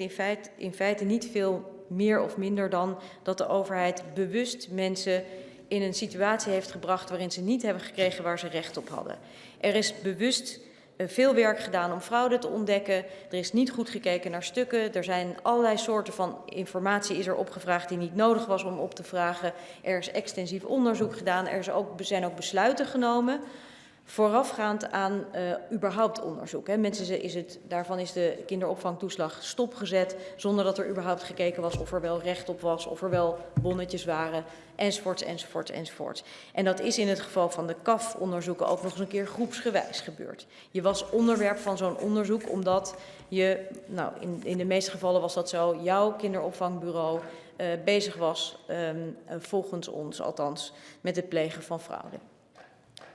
in feite niet veel meer of minder dan dat de overheid bewust mensen in een situatie heeft gebracht waarin ze niet hebben gekregen waar ze recht op hadden. Er is bewust veel werk gedaan om fraude te ontdekken. Er is niet goed gekeken naar stukken. Er zijn allerlei soorten van informatie is er opgevraagd die niet nodig was om op te vragen. Er is extensief onderzoek gedaan. Er zijn ook besluiten genomen voorafgaand aan überhaupt onderzoek. Hè. Daarvan is de kinderopvangtoeslag stopgezet zonder dat er überhaupt gekeken was of er wel recht op was, of er wel bonnetjes waren, enzovoorts, enzovoorts, enzovoorts. En dat is in het geval van de CAF-onderzoeken ook nog eens een keer groepsgewijs gebeurd. Je was onderwerp van zo'n onderzoek omdat je, nou in de meeste gevallen was dat zo, jouw kinderopvangbureau bezig was, volgens ons althans, met het plegen van fraude.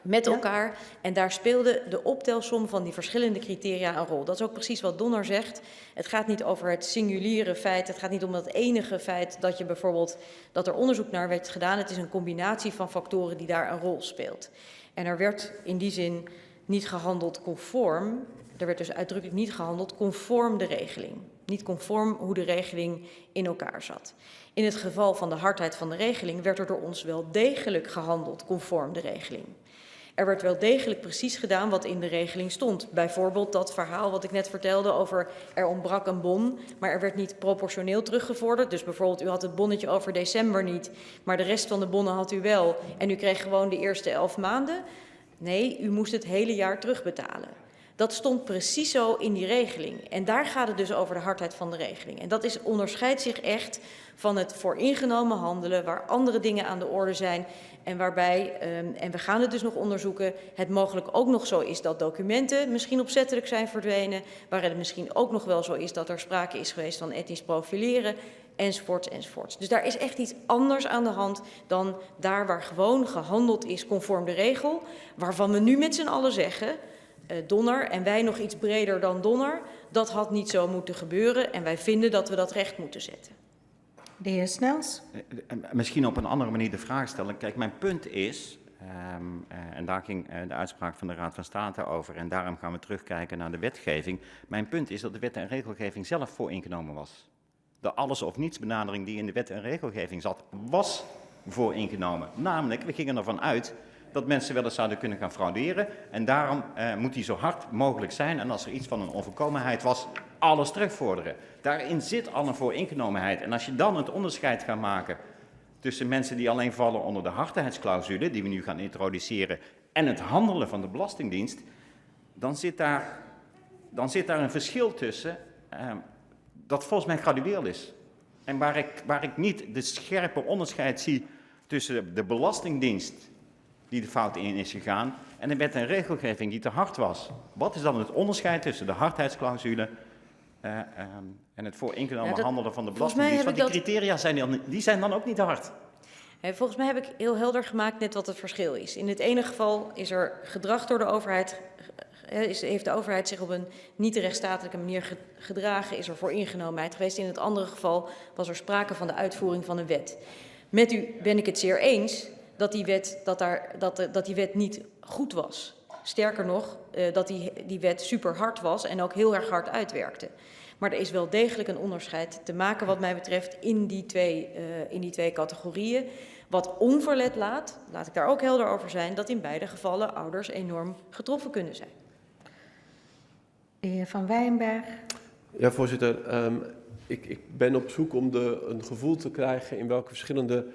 Met elkaar. En daar speelde de optelsom van die verschillende criteria een rol. Dat is ook precies wat Donner zegt. Het gaat niet over het singuliere feit. Het gaat niet om dat enige feit dat je bijvoorbeeld dat er onderzoek naar werd gedaan. Het is een combinatie van factoren die daar een rol speelt. En er werd in die zin niet gehandeld conform. Er werd dus uitdrukkelijk niet gehandeld conform de regeling. Niet conform hoe de regeling in elkaar zat. In het geval van de hardheid van de regeling werd er door ons wel degelijk gehandeld conform de regeling. Er werd wel degelijk precies gedaan wat in de regeling stond. Bijvoorbeeld dat verhaal wat ik net vertelde over er ontbrak een bon, maar er werd niet proportioneel teruggevorderd. Dus bijvoorbeeld u had het bonnetje over december niet, maar de rest van de bonnen had u wel. En u kreeg gewoon de eerste 11 maanden. Nee, u moest het hele jaar terugbetalen. Dat stond precies zo in die regeling. En daar gaat het dus over de hardheid van de regeling. En dat onderscheidt zich echt van het vooringenomen handelen, waar andere dingen aan de orde zijn. En waarbij, en we gaan het dus nog onderzoeken, het mogelijk ook nog zo is dat documenten misschien opzettelijk zijn verdwenen. Waar het misschien ook nog wel zo is dat er sprake is geweest van etnisch profileren. Enzovoorts, enzovoorts. Dus daar is echt iets anders aan de hand dan daar waar gewoon gehandeld is conform de regel. Waarvan we nu met z'n allen zeggen, Donner en wij nog iets breder dan Donner, dat had niet zo moeten gebeuren en wij vinden dat we dat recht moeten zetten. De heer Snels. Misschien op een andere manier de vraag stellen. Kijk, mijn punt is, en daar ging de uitspraak van de Raad van State over en daarom gaan we terugkijken naar de wetgeving. Mijn punt is dat de wet en regelgeving zelf vooringenomen was. De alles of niets benadering die in de wet en regelgeving zat, was vooringenomen. Namelijk, we gingen ervan uit dat mensen wel eens zouden kunnen gaan frauderen en daarom moet die zo hard mogelijk zijn en als er iets van een onvolkomenheid was, alles terugvorderen. Daarin zit al een vooringenomenheid en als je dan het onderscheid gaat maken tussen mensen die alleen vallen onder de hardheidsclausule, die we nu gaan introduceren, en het handelen van de Belastingdienst, dan zit daar een verschil tussen dat volgens mij gradueel is. En waar ik niet de scherpe onderscheid zie tussen de Belastingdienst die de fout in is gegaan en de wet en regelgeving die te hard was. Wat is dan het onderscheid tussen de hardheidsclausule en het vooringenomen handelen van de Belastingdienst? Want die criteria zijn dan ook niet hard. Volgens mij heb ik heel helder gemaakt net wat het verschil is. In het ene geval is er gedrag door de overheid, heeft de overheid zich op een niet rechtsstatelijke manier gedragen, is er vooringenomenheid geweest. In het andere geval was er sprake van de uitvoering van een wet. Met u ben ik het zeer eens dat die wet niet goed was. Sterker nog, dat die wet super hard was en ook heel erg hard uitwerkte. Maar er is wel degelijk een onderscheid te maken wat mij betreft in die twee categorieën. Wat onverlet laat ik daar ook helder over zijn, dat in beide gevallen ouders enorm getroffen kunnen zijn. De heer Van Wijnberg. Ja, voorzitter. Ik ben op zoek om een gevoel te krijgen in welke verschillende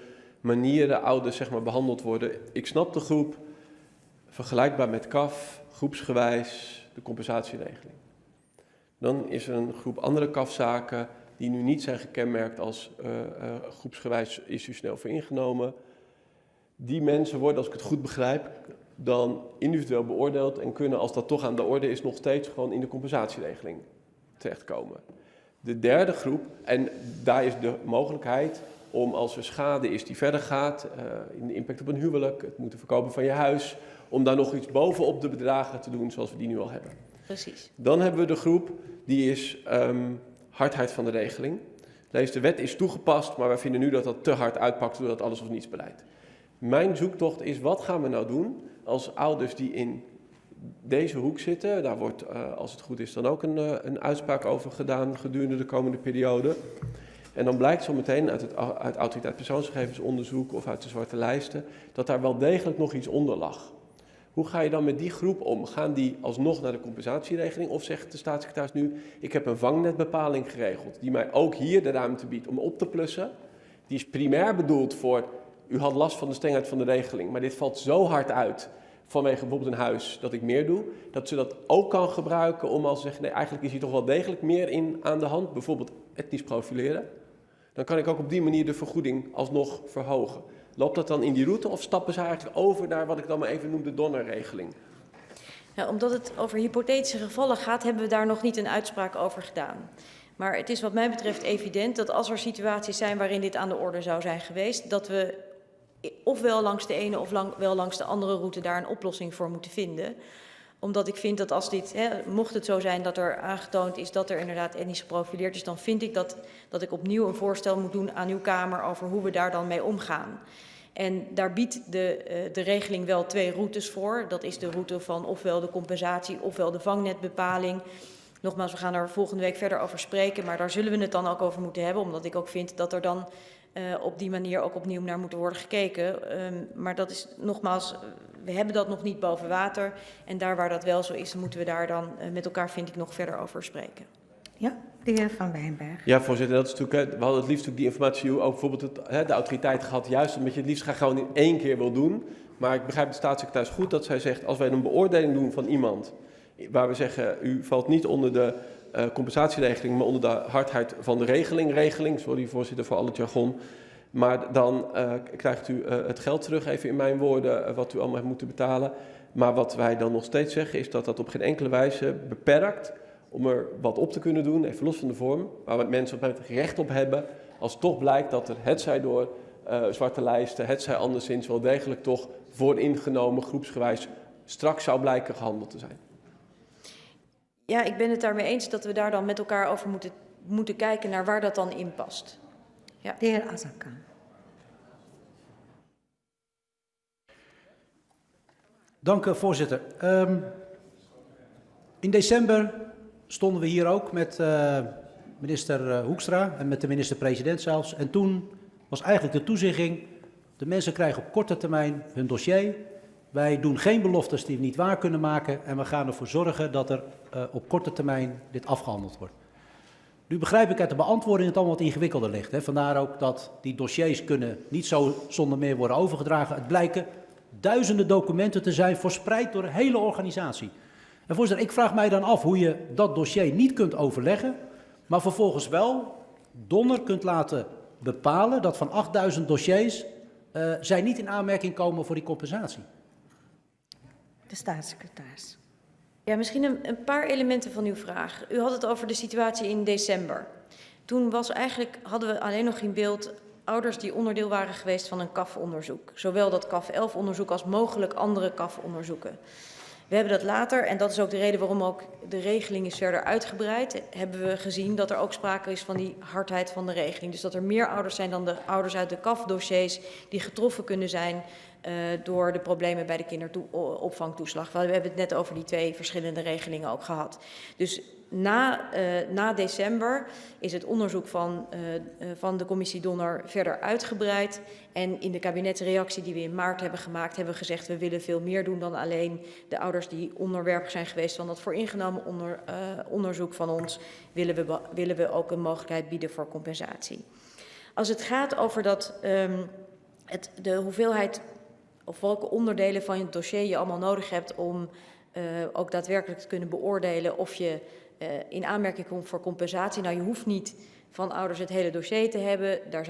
manieren ouders zeg maar, behandeld worden. Ik snap de groep, vergelijkbaar met CAF, groepsgewijs, de compensatieregeling. Dan is er een groep andere CAF-zaken die nu niet zijn gekenmerkt als groepsgewijs institutioneel vooringenomen. Die mensen worden, als ik het goed begrijp, dan individueel beoordeeld en kunnen, als dat toch aan de orde is, nog steeds gewoon in de compensatieregeling terechtkomen. De derde groep, en daar is de mogelijkheid om als er schade is die verder gaat, in de impact op een huwelijk, het moeten verkopen van je huis, om daar nog iets bovenop de bedragen te doen zoals we die nu al hebben. Precies. Dan hebben we de groep, die is hardheid van de regeling. De wet is toegepast, maar wij vinden nu dat dat te hard uitpakt door dat alles of niets beleid. Mijn zoektocht is, wat gaan we nou doen als ouders die in deze hoek zitten, daar wordt, als het goed is, dan ook een uitspraak over gedaan gedurende de komende periode. En dan blijkt zo meteen uit autoriteit persoonsgegevensonderzoek of uit de zwarte lijsten, dat daar wel degelijk nog iets onder lag. Hoe ga je dan met die groep om? Gaan die alsnog naar de compensatieregeling of zegt de staatssecretaris nu, ik heb een vangnetbepaling geregeld die mij ook hier de ruimte biedt om op te plussen. Die is primair bedoeld voor, u had last van de strengheid van de regeling, maar dit valt zo hard uit vanwege bijvoorbeeld een huis dat ik meer doe, dat ze dat ook kan gebruiken om als te zeggen, nee, eigenlijk is hier toch wel degelijk meer in aan de hand, bijvoorbeeld etnisch profileren. Dan kan ik ook op die manier de vergoeding alsnog verhogen. Loopt dat dan in die route of stappen ze eigenlijk over naar wat ik dan maar even noem de Donner-regeling? Ja, omdat het over hypothetische gevallen gaat, hebben we daar nog niet een uitspraak over gedaan. Maar het is wat mij betreft evident dat als er situaties zijn waarin dit aan de orde zou zijn geweest, dat we ofwel langs de ene of wel langs de andere route daar een oplossing voor moeten vinden. Omdat ik vind dat als dit, mocht het zo zijn dat er aangetoond is dat er inderdaad etnisch geprofileerd is, dan vind ik dat ik opnieuw een voorstel moet doen aan uw Kamer over hoe we daar dan mee omgaan. En daar biedt de regeling wel twee routes voor. Dat is de route van ofwel de compensatie ofwel de vangnetbepaling. Nogmaals, we gaan er volgende week verder over spreken, maar daar zullen we het dan ook over moeten hebben, omdat ik ook vind dat er dan op die manier ook opnieuw naar moet worden gekeken. Maar dat is nogmaals, we hebben dat nog niet boven water. En daar waar dat wel zo is, moeten we daar dan met elkaar, vind ik, nog verder over spreken. Ja, de heer Van Wijnberg. Ja, voorzitter, dat is natuurlijk, we hadden het liefst ook die informatie ook bijvoorbeeld de autoriteit gehad, juist omdat je het liefst graag gewoon in één keer wil doen. Maar ik begrijp de staatssecretaris goed dat zij zegt, als wij een beoordeling doen van iemand, waar we zeggen, u valt niet onder de compensatieregeling, maar onder de hardheid van de regeling, sorry voorzitter voor al het jargon, maar dan krijgt u het geld terug, even in mijn woorden, wat u allemaal heeft moeten betalen. Maar wat wij dan nog steeds zeggen is dat dat op geen enkele wijze beperkt om er wat op te kunnen doen, even los van de vorm, waar mensen op het recht op hebben, als toch blijkt dat er, hetzij door zwarte lijsten, hetzij anderszins, wel degelijk toch vooringenomen groepsgewijs straks zou blijken gehandeld te zijn. Ja, ik ben het daarmee eens dat we daar dan met elkaar over moeten kijken naar waar dat dan in past. Ja. De heer Azarkan. Dank u, voorzitter. In december stonden we hier ook met minister Hoekstra en met de minister-president zelfs. En toen was eigenlijk de toezegging, de mensen krijgen op korte termijn hun dossier. Wij doen geen beloftes die we niet waar kunnen maken en we gaan ervoor zorgen dat er op korte termijn dit afgehandeld wordt. Nu begrijp ik uit de beantwoording dat het allemaal wat ingewikkelder ligt. Hè. Vandaar ook dat die dossiers kunnen niet zo zonder meer worden overgedragen. Het blijken duizenden documenten te zijn, verspreid door de hele organisatie. En voorzitter, ik vraag mij dan af hoe je dat dossier niet kunt overleggen, maar vervolgens wel Donner kunt laten bepalen dat van 8000 dossiers zij niet in aanmerking komen voor die compensatie. De staatssecretaris. Ja, misschien een paar elementen van uw vraag. U had het over de situatie in december. Toen hadden we alleen nog in beeld ouders die onderdeel waren geweest van een CAF-onderzoek. Zowel dat CAF-11-onderzoek als mogelijk andere CAF-onderzoeken. We hebben dat later, en dat is ook de reden waarom ook de regeling is verder uitgebreid, hebben we gezien dat er ook sprake is van die hardheid van de regeling. Dus dat er meer ouders zijn dan de ouders uit de CAF-dossiers die getroffen kunnen zijn door de problemen bij de kinderopvangtoeslag. We hebben het net over die 2 verschillende regelingen ook gehad. Dus na december is het onderzoek van de commissie Donner verder uitgebreid. En in de kabinetsreactie die we in maart hebben gemaakt, hebben we gezegd we willen veel meer doen dan alleen de ouders die onderwerp zijn geweest van dat vooringenomen onderzoek van ons, willen we ook een mogelijkheid bieden voor compensatie. Als het gaat over de hoeveelheid of welke onderdelen van het dossier je allemaal nodig hebt om ook daadwerkelijk te kunnen beoordelen of je in aanmerking komt voor compensatie. Nou, je hoeft niet van ouders het hele dossier te hebben. Daar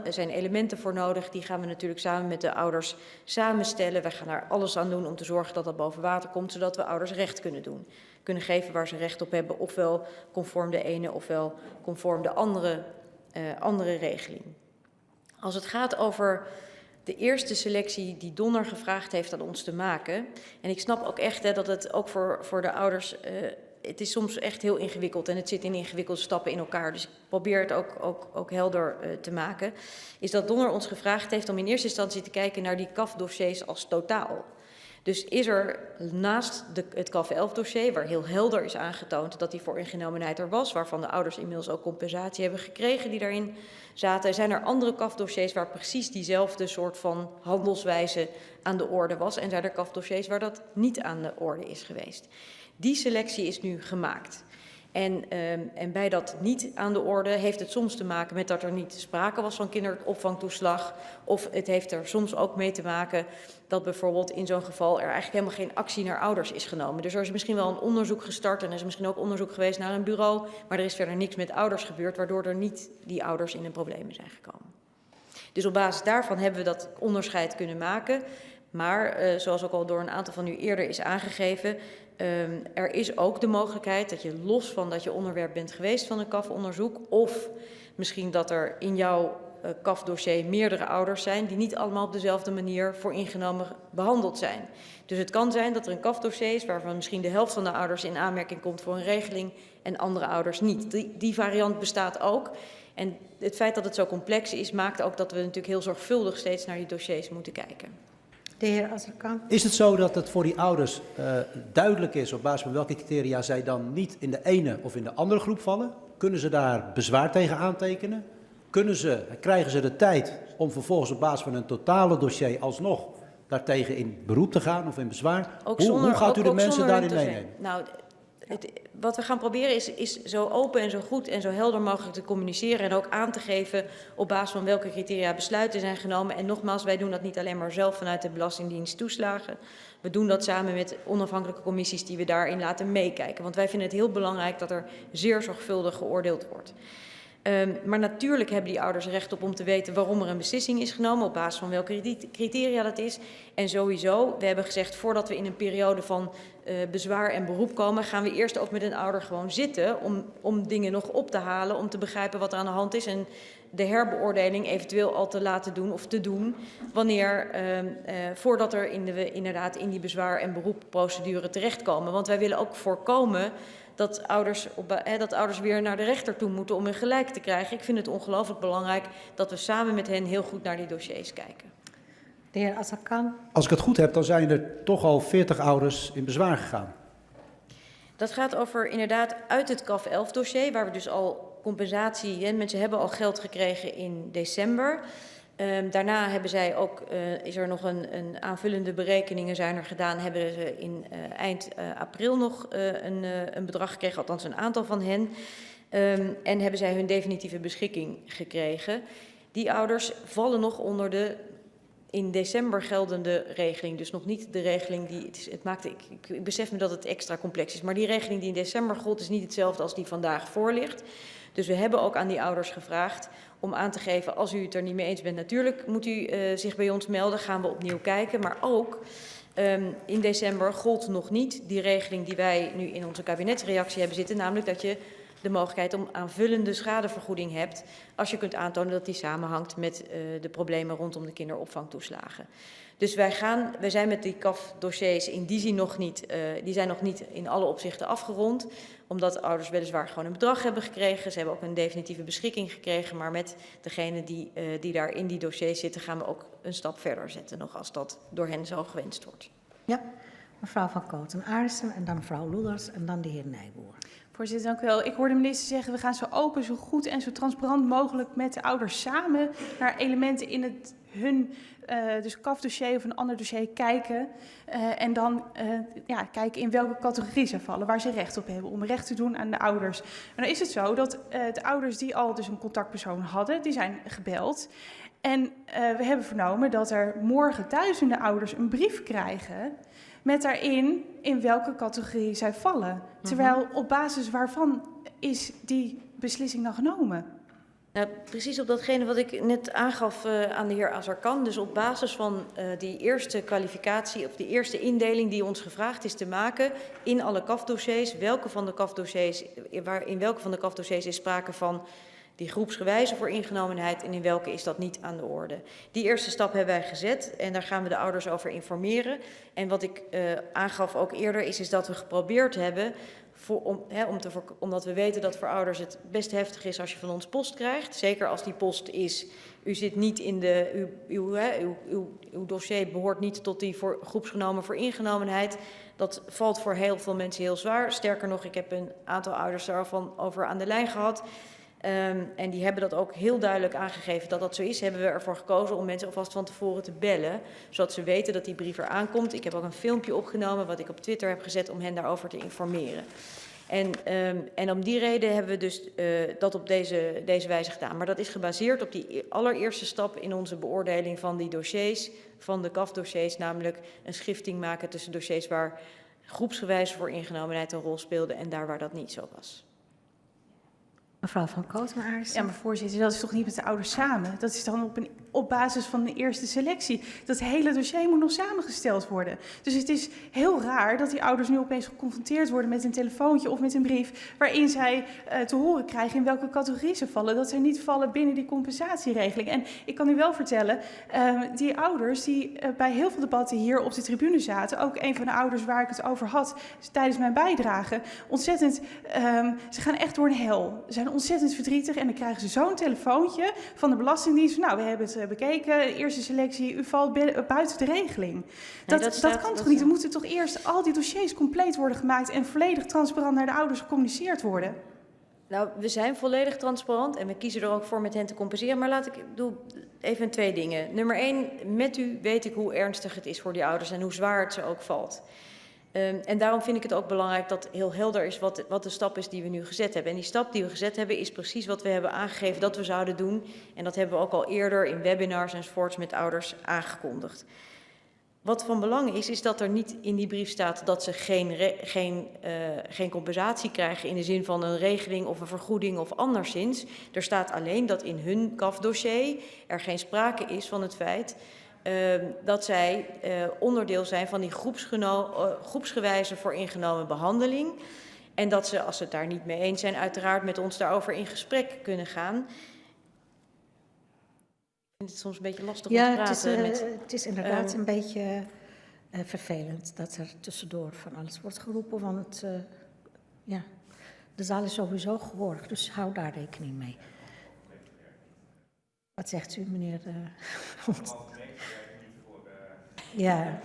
zijn elementen voor nodig. Die gaan we natuurlijk samen met de ouders samenstellen. Wij gaan daar alles aan doen om te zorgen dat dat boven water komt, zodat we ouders recht kunnen doen. Kunnen geven waar ze recht op hebben, ofwel conform de ene, ofwel conform de andere regeling. Als het gaat over de eerste selectie die Donner gevraagd heeft aan ons te maken. En ik snap ook echt dat het ook voor de ouders, het is soms echt heel ingewikkeld en het zit in ingewikkelde stappen in elkaar. Dus ik probeer het ook helder te maken. Is dat Donner ons gevraagd heeft om in eerste instantie te kijken naar die CAF-dossiers als totaal. Dus is er naast het CAF-11-dossier, waar heel helder is aangetoond dat die vooringenomenheid er was, waarvan de ouders inmiddels ook compensatie hebben gekregen die daarin zaten, zijn er andere CAF-dossiers waar precies diezelfde soort van handelswijze aan de orde was en zijn er CAF-dossiers waar dat niet aan de orde is geweest. Die selectie is nu gemaakt. En bij dat niet aan de orde heeft het soms te maken met dat er niet sprake was van kinderopvangtoeslag. Of het heeft er soms ook mee te maken dat bijvoorbeeld in zo'n geval er eigenlijk helemaal geen actie naar ouders is genomen. Dus er is misschien wel een onderzoek gestart en er is misschien ook onderzoek geweest naar een bureau. Maar er is verder niks met ouders gebeurd, waardoor er niet die ouders in de problemen zijn gekomen. Dus op basis daarvan hebben we dat onderscheid kunnen maken. Maar zoals ook al door een aantal van u eerder is aangegeven, er is ook de mogelijkheid dat je los van dat je onderwerp bent geweest van een CAF-onderzoek, of misschien dat er in jouw CAF-dossier meerdere ouders zijn die niet allemaal op dezelfde manier vooringenomen behandeld zijn. Dus het kan zijn dat er een CAF-dossier is waarvan misschien de helft van de ouders in aanmerking komt voor een regeling en andere ouders niet. Die variant bestaat ook. En het feit dat het zo complex is, maakt ook dat we natuurlijk heel zorgvuldig steeds naar die dossiers moeten kijken. De heer Azarkan. Is het zo dat het voor die ouders duidelijk is op basis van welke criteria zij dan niet in de ene of in de andere groep vallen? Kunnen ze daar bezwaar tegen aantekenen? Krijgen ze de tijd om vervolgens op basis van een totale dossier alsnog daartegen in beroep te gaan of in bezwaar? Hoe gaat u de mensen daarin meenemen? Nou, wat we gaan proberen is zo open en zo goed en zo helder mogelijk te communiceren en ook aan te geven op basis van welke criteria besluiten zijn genomen. En nogmaals, wij doen dat niet alleen maar zelf vanuit de Belastingdienst toeslagen. We doen dat samen met onafhankelijke commissies die we daarin laten meekijken. Want wij vinden het heel belangrijk dat er zeer zorgvuldig geoordeeld wordt. Maar natuurlijk hebben die ouders recht op om te weten waarom er een beslissing is genomen, op basis van welke criteria dat is. En sowieso, we hebben gezegd, voordat we in een periode van bezwaar en beroep komen, gaan we eerst ook met een ouder gewoon zitten om dingen nog op te halen, om te begrijpen wat er aan de hand is en de herbeoordeling eventueel al te laten doen of te doen, voordat er inderdaad in die bezwaar- en beroepprocedure terechtkomen. Want wij willen ook voorkomen dat ouders weer naar de rechter toe moeten om hun gelijk te krijgen. Ik vind het ongelooflijk belangrijk dat we samen met hen heel goed naar die dossiers kijken. De heer Azarkan. Als ik het goed heb, dan zijn er toch al 40 ouders in bezwaar gegaan. Dat gaat over inderdaad uit het CAF-11-dossier, waar we dus al compensatie, mensen hebben al geld gekregen in december. Daarna hebben zij ook, is er nog een aanvullende berekeningen zijn er gedaan, hebben ze in eind april nog een bedrag gekregen, althans een aantal van hen. En hebben zij hun definitieve beschikking gekregen. Die ouders vallen nog onder de in december geldende regeling. Dus nog niet de regeling die... Ik besef me dat het extra complex is. Maar die regeling die in december gold is niet hetzelfde als die vandaag voor ligt. Dus we hebben ook aan die ouders gevraagd om aan te geven... als u het er niet mee eens bent, natuurlijk moet u zich bij ons melden. Gaan we opnieuw kijken. Maar ook in december gold nog niet die regeling die wij nu in onze kabinetsreactie hebben zitten. Namelijk dat je de mogelijkheid om aanvullende schadevergoeding hebt als je kunt aantonen dat die samenhangt met de problemen rondom de kinderopvangtoeslagen. Dus wij zijn met die CAF-dossiers in die zin nog niet, die zijn nog niet in alle opzichten afgerond, omdat ouders weliswaar gewoon een bedrag hebben gekregen. Ze hebben ook een definitieve beschikking gekregen, maar met degene die daar in die dossiers zitten gaan we ook een stap verder zetten nog als dat door hen zo gewenst wordt. Ja, mevrouw Van Kooten-Aartsen en dan mevrouw Loeders en dan de heer Nijboer. Voorzitter, dank u wel. Ik hoor de minister zeggen, we gaan zo open, zo goed en zo transparant mogelijk met de ouders samen naar elementen in hun dus CAF-dossier of een ander dossier kijken. En dan kijken in welke categorie ze vallen, waar ze recht op hebben, om recht te doen aan de ouders. Maar dan is het zo dat de ouders die al dus een contactpersoon hadden, die zijn gebeld. En we hebben vernomen dat er morgen duizenden ouders een brief krijgen met daarin in welke categorie zij vallen. Terwijl op basis waarvan is die beslissing dan genomen? Nou, precies op datgene wat ik net aangaf aan de heer Azarkan. Dus op basis van die eerste kwalificatie of die eerste indeling die ons gevraagd is te maken in alle CAF-dossiers. In welke van de CAF-dossiers is sprake van die groepsgewijze voor ingenomenheid en in welke is dat niet aan de orde. Die eerste stap hebben wij gezet en daar gaan we de ouders over informeren. En wat ik aangaf ook eerder is dat we geprobeerd hebben, omdat we weten dat voor ouders het best heftig is als je van ons post krijgt. Zeker als die post is, u zit niet in uw dossier behoort niet tot die groepsgenomen voor ingenomenheid. Dat valt voor heel veel mensen heel zwaar. Sterker nog, ik heb een aantal ouders daarvan over aan de lijn gehad. En die hebben dat ook heel duidelijk aangegeven dat dat zo is. Hebben we ervoor gekozen om mensen alvast van tevoren te bellen, zodat ze weten dat die brief er aankomt. Ik heb ook een filmpje opgenomen wat ik op Twitter heb gezet om hen daarover te informeren. En om die reden hebben we dus dat op deze wijze gedaan. Maar dat is gebaseerd op die allereerste stap in onze beoordeling van die dossiers, van de CAF-dossiers, namelijk een schifting maken tussen dossiers waar groepsgewijze voor ingenomenheid een rol speelde en daar waar dat niet zo was. Mevrouw Van Kooten-Aartsen. Ja, maar voorzitter, dat is toch niet met de ouders samen? Dat is dan op basis van de eerste selectie. Dat hele dossier moet nog samengesteld worden. Dus het is heel raar dat die ouders nu opeens geconfronteerd worden met een telefoontje of met een brief waarin zij te horen krijgen in welke categorie ze vallen. Dat zij niet vallen binnen die compensatieregeling. En ik kan u wel vertellen, die ouders die bij heel veel debatten hier op de tribune zaten, ook een van de ouders waar ik het over had tijdens mijn bijdrage, ontzettend, ze gaan echt door een hel. Ze zijn ontzettend verdrietig en dan krijgen ze zo'n telefoontje van de Belastingdienst. Nou, we hebben het bekeken, de eerste selectie, u valt buiten de regeling. Dat kan toch niet? Er moeten toch eerst al die dossiers compleet worden gemaakt en volledig transparant naar de ouders gecommuniceerd worden? Nou, we zijn volledig transparant en we kiezen er ook voor met hen te compenseren. Maar doe even 2 dingen. Nummer 1, met u weet ik hoe ernstig het is voor die ouders en hoe zwaar het ze ook valt. En daarom vind ik het ook belangrijk dat heel helder is wat de stap is die we nu gezet hebben. En die stap die we gezet hebben is precies wat we hebben aangegeven dat we zouden doen. En dat hebben we ook al eerder in webinars enzovoorts met ouders aangekondigd. Wat van belang is dat er niet in die brief staat dat ze geen compensatie krijgen in de zin van een regeling of een vergoeding of anderszins. Er staat alleen dat in hun CAF-dossier er geen sprake is van het feit dat zij onderdeel zijn van die groepsgewijze voor ingenomen behandeling. En dat ze, als ze het daar niet mee eens zijn, uiteraard met ons daarover in gesprek kunnen gaan. Ik vind het soms een beetje lastig om te praten. Het is inderdaad een beetje vervelend dat er tussendoor van alles wordt geroepen. Want de zaal is sowieso gehoorig, dus hou daar rekening mee. Wat zegt u, meneer? Ja,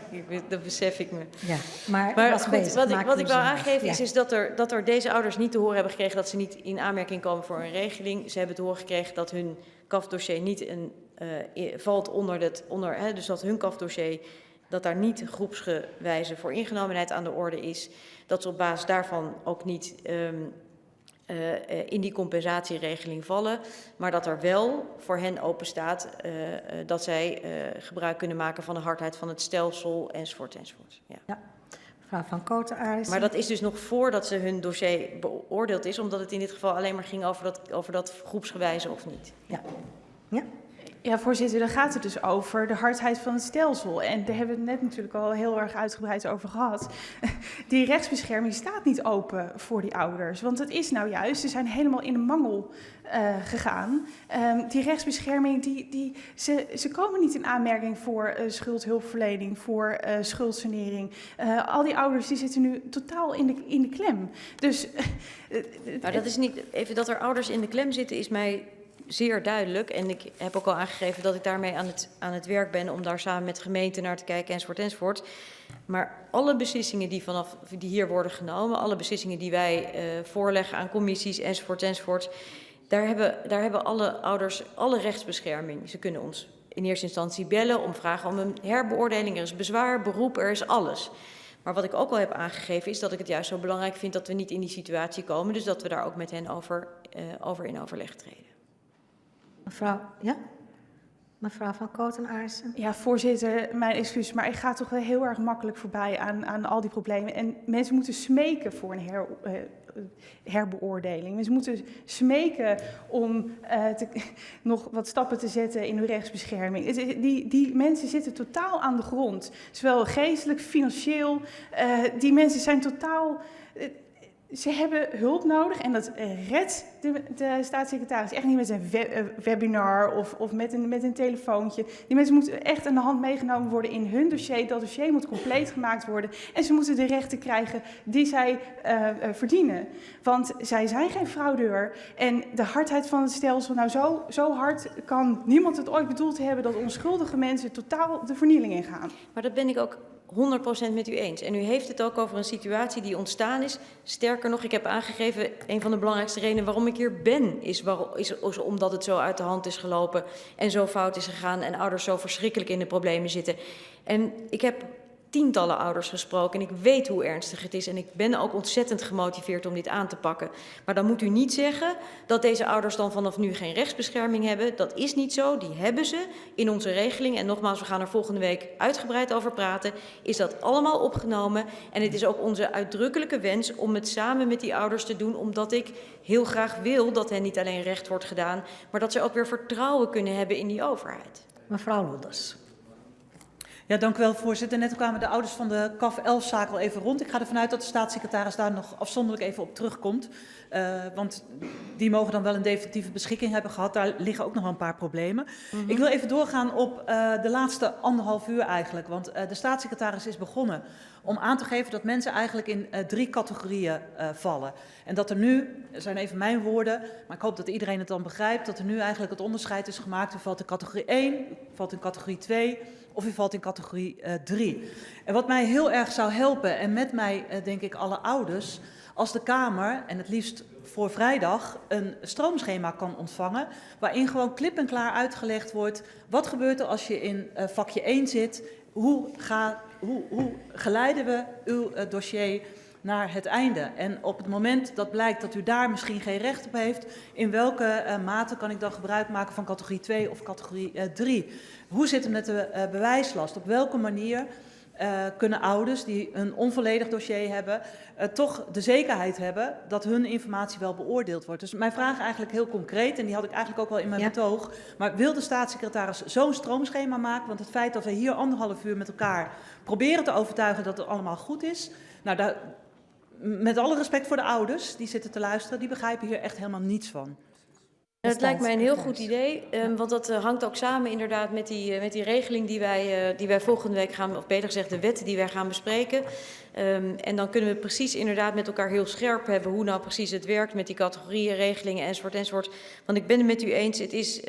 dat besef ik me. Ja, maar goed, wat ik wil aangeven is dat er deze ouders niet te horen hebben gekregen dat ze niet in aanmerking komen voor een regeling. Ze hebben te horen gekregen dat hun CAF-dossier niet valt dus dat hun CAF-dossier, dat daar niet groepsgewijze voor ingenomenheid aan de orde is. Dat ze op basis daarvan ook niet in die compensatieregeling vallen, maar dat er wel voor hen open staat dat zij gebruik kunnen maken van de hardheid van het stelsel, enzovoort, enzovoort. Ja. Mevrouw Van Kooten-Arissen. Maar dat is dus nog voordat ze hun dossier beoordeeld is, omdat het in dit geval alleen maar ging over dat groepsgewijze of niet. Ja. Ja. Ja, voorzitter, dan gaat het dus over de hardheid van het stelsel. En daar hebben we het net natuurlijk al heel erg uitgebreid over gehad. Die rechtsbescherming staat niet open voor die ouders. Want het is nou juist, ze zijn helemaal in de mangel gegaan. Die rechtsbescherming, ze komen niet in aanmerking voor schuldhulpverlening, voor schuldsanering. Al die ouders die zitten nu totaal in de klem. Dus, nou, dat is niet, even dat er ouders in de klem zitten is mij zeer duidelijk. En ik heb ook al aangegeven dat ik daarmee aan het werk ben om daar samen met de gemeente naar te kijken, enzovoort, enzovoort. Maar alle beslissingen die hier worden genomen, alle beslissingen die wij voorleggen aan commissies, enzovoort, enzovoort, daar hebben alle ouders alle rechtsbescherming. Ze kunnen ons in eerste instantie bellen om vragen om een herbeoordeling. Er is bezwaar, beroep, er is alles. Maar wat ik ook al heb aangegeven is dat ik het juist zo belangrijk vind dat we niet in die situatie komen. Dus dat we daar ook met hen over in overleg treden. Mevrouw Van Kooten-Arissen. Ja, voorzitter, mijn excuus, maar ik ga toch wel heel erg makkelijk voorbij aan al die problemen. En mensen moeten smeken voor een herbeoordeling. Mensen moeten smeken om nog wat stappen te zetten in hun rechtsbescherming. Die mensen zitten totaal aan de grond. Zowel geestelijk, financieel. Die mensen zijn totaal... Ze hebben hulp nodig en dat redt de staatssecretaris echt niet met een webinar of met een telefoontje. Die mensen moeten echt aan de hand meegenomen worden in hun dossier. Dat dossier moet compleet gemaakt worden en ze moeten de rechten krijgen die zij verdienen. Want zij zijn geen fraudeur en de hardheid van het stelsel, nou zo hard kan niemand het ooit bedoeld hebben dat onschuldige mensen totaal de vernieling ingaan. Maar dat ben ik ook 100% met u eens. En u heeft het ook over een situatie die ontstaan is. Sterker nog, ik heb aangegeven, een van de belangrijkste redenen waarom ik hier ben, is omdat het zo uit de hand is gelopen en zo fout is gegaan en ouders zo verschrikkelijk in de problemen zitten. En ik heb tientallen ouders gesproken en ik weet hoe ernstig het is en ik ben ook ontzettend gemotiveerd om dit aan te pakken. Maar dan moet u niet zeggen dat deze ouders dan vanaf nu geen rechtsbescherming hebben. Dat is niet zo, die hebben ze in onze regeling. En nogmaals, we gaan er volgende week uitgebreid over praten. Is dat allemaal opgenomen en het is ook onze uitdrukkelijke wens om het samen met die ouders te doen, omdat ik heel graag wil dat hen niet alleen recht wordt gedaan, maar dat ze ook weer vertrouwen kunnen hebben in die overheid. Mevrouw Loders. Ja, dank u wel, voorzitter. Net kwamen de ouders van de CAF 11-zaak al even rond. Ik ga ervan uit dat de staatssecretaris daar nog afzonderlijk even op terugkomt. Want die mogen dan wel een definitieve beschikking hebben gehad. Daar liggen ook nog wel een paar problemen. Ik wil even doorgaan op de laatste 1,5 uur eigenlijk. Want de staatssecretaris is begonnen om aan te geven dat mensen eigenlijk in 3 categorieën vallen. En dat er nu, dat zijn even mijn woorden, maar ik hoop dat iedereen het dan begrijpt, dat er nu eigenlijk het onderscheid is gemaakt. U valt in categorie 1, u valt in categorie 2 of u valt in categorie 3. En wat mij heel erg zou helpen, en met mij denk ik alle ouders, als de Kamer, en het liefst voor vrijdag, een stroomschema kan ontvangen, waarin gewoon klip en klaar uitgelegd wordt, wat gebeurt er als je in vakje 1 zit, hoe geleiden we uw dossier naar het einde. En op het moment dat blijkt dat u daar misschien geen recht op heeft, in welke mate kan ik dan gebruik maken van categorie 2 of categorie 3? Hoe zit het met de bewijslast? Op welke manier kunnen ouders die een onvolledig dossier hebben, toch de zekerheid hebben dat hun informatie wel beoordeeld wordt? Dus mijn vraag eigenlijk heel concreet, en die had ik eigenlijk ook wel in mijn betoog, maar wil de staatssecretaris zo'n stroomschema maken? Want het feit dat we hier 1,5 uur met elkaar proberen te overtuigen dat het allemaal goed is, nou, daar, met alle respect voor de ouders die zitten te luisteren, die begrijpen hier echt helemaal niets van. Het lijkt mij een heel goed idee, want dat hangt ook samen inderdaad met die regeling die wij volgende week gaan, of beter gezegd de wet die wij gaan bespreken. En dan kunnen we precies inderdaad met elkaar heel scherp hebben hoe nou precies het werkt met die categorieën, regelingen enzovoort enzovoort. Want ik ben het met u eens, het is,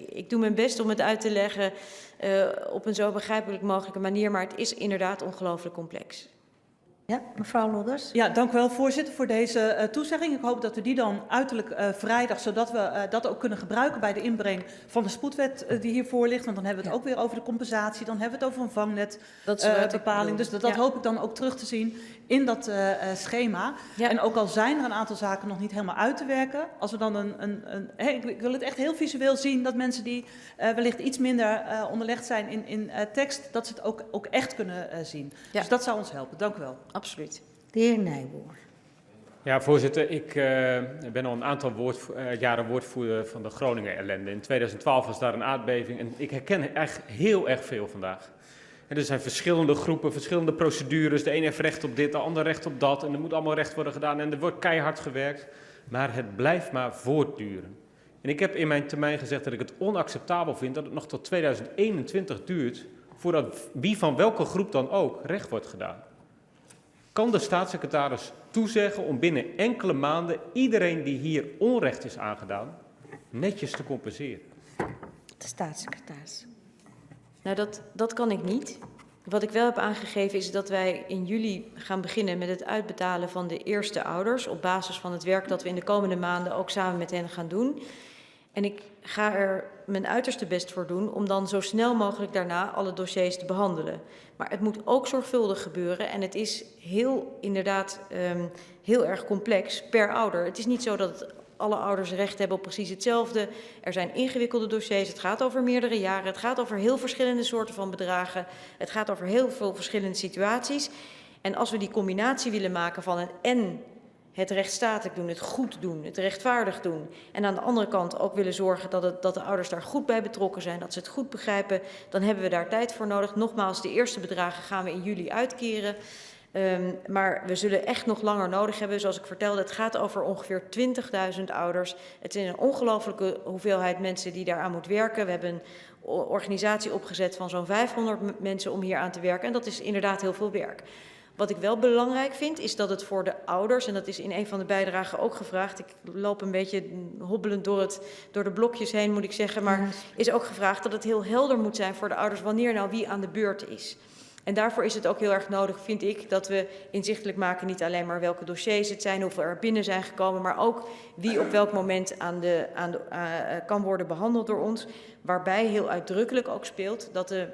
ik doe mijn best om het uit te leggen op een zo begrijpelijk mogelijke manier, maar het is inderdaad ongelooflijk complex. Ja, mevrouw Lodders. Ja, dank u wel, voorzitter, voor deze toezegging. Ik hoop dat we die dan uiterlijk vrijdag, zodat we dat ook kunnen gebruiken bij de inbreng van de spoedwet die hiervoor ligt. Want dan hebben we het ook weer over de compensatie, dan hebben we het over een vangnetbepaling. Dus dat hoop ik dan ook terug te zien in dat schema. Ja. En ook al zijn er een aantal zaken nog niet helemaal uit te werken, als we dan ik wil het echt heel visueel zien, dat mensen die wellicht iets minder onderlegd zijn in tekst, dat ze het ook echt kunnen zien. Ja. Dus dat zou ons helpen. Dank u wel. Absoluut. De heer Nijboer. Ja, voorzitter, ik ben al een aantal jaren woordvoerder van de Groningen-ellende. In 2012 was daar een aardbeving en ik herken echt heel erg veel vandaag. En er zijn verschillende groepen, verschillende procedures. De ene heeft recht op dit, de ander recht op dat. En er moet allemaal recht worden gedaan en er wordt keihard gewerkt. Maar het blijft maar voortduren. En ik heb in mijn termijn gezegd dat ik het onacceptabel vind dat het nog tot 2021 duurt voordat wie van welke groep dan ook recht wordt gedaan. Kan de staatssecretaris toezeggen om binnen enkele maanden iedereen die hier onrecht is aangedaan netjes te compenseren? De staatssecretaris. Nou, dat kan ik niet. Wat ik wel heb aangegeven is dat wij in juli gaan beginnen met het uitbetalen van de eerste ouders op basis van het werk dat we in de komende maanden ook samen met hen gaan doen. En ik ga er mijn uiterste best voor doen om dan zo snel mogelijk daarna alle dossiers te behandelen. Maar het moet ook zorgvuldig gebeuren en het is inderdaad heel erg complex per ouder. Het is niet zo dat alle ouders recht hebben op precies hetzelfde. Er zijn ingewikkelde dossiers, het gaat over meerdere jaren, het gaat over heel verschillende soorten van bedragen, het gaat over heel veel verschillende situaties. En als we die combinatie willen maken van het rechtsstatelijk doen, het goed doen, het rechtvaardig doen. En aan de andere kant ook willen zorgen dat de ouders daar goed bij betrokken zijn, dat ze het goed begrijpen. Dan hebben we daar tijd voor nodig. Nogmaals, de eerste bedragen gaan we in juli uitkeren. Maar we zullen echt nog langer nodig hebben. Zoals ik vertelde, het gaat over ongeveer 20.000 ouders. Het is een ongelofelijke hoeveelheid mensen die daaraan moet werken. We hebben een organisatie opgezet van zo'n 500 mensen om hier aan te werken. En dat is inderdaad heel veel werk. Wat ik wel belangrijk vind, is dat het voor de ouders, en dat is in een van de bijdragen ook gevraagd, ik loop een beetje hobbelend door de blokjes heen, moet ik zeggen, maar is ook gevraagd dat het heel helder moet zijn voor de ouders wanneer nou wie aan de beurt is. En daarvoor is het ook heel erg nodig, vind ik, dat we inzichtelijk maken niet alleen maar welke dossiers het zijn, hoeveel er binnen zijn gekomen, maar ook wie op welk moment kan worden behandeld door ons. Waarbij heel uitdrukkelijk ook speelt dat de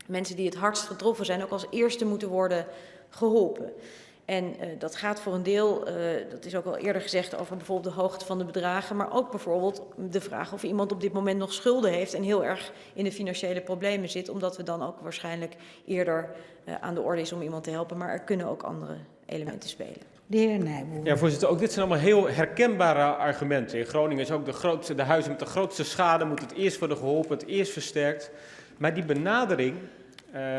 mensen die het hardst getroffen zijn ook als eerste moeten worden geholpen. En dat gaat voor een deel, dat is ook al eerder gezegd, over bijvoorbeeld de hoogte van de bedragen, maar ook bijvoorbeeld de vraag of iemand op dit moment nog schulden heeft en heel erg in de financiële problemen zit, omdat we dan ook waarschijnlijk eerder aan de orde is om iemand te helpen, maar er kunnen ook andere elementen spelen. De heer Nijboer. Ja, voorzitter, ook dit zijn allemaal heel herkenbare argumenten. In Groningen is ook de huizen met de grootste schade moeten het eerst worden geholpen, het eerst versterkt. Maar die benadering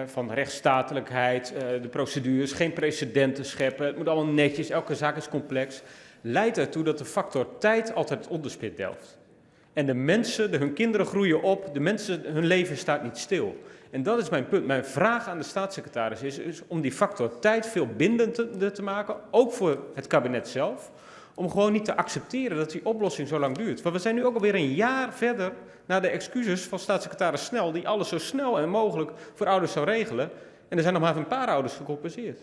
van rechtsstatelijkheid, de procedures, geen precedenten scheppen, het moet allemaal netjes, elke zaak is complex, leidt ertoe dat de factor tijd altijd het onderspit delft. En de mensen, hun kinderen groeien op, de mensen, hun leven staat niet stil. En dat is mijn punt. Mijn vraag aan de staatssecretaris is om die factor tijd veel bindender te maken, ook voor het kabinet zelf, om gewoon niet te accepteren dat die oplossing zo lang duurt. Want we zijn nu ook alweer een jaar verder naar de excuses van staatssecretaris Snel, die alles zo snel en mogelijk voor ouders zou regelen. En er zijn nog maar een paar ouders gecompenseerd.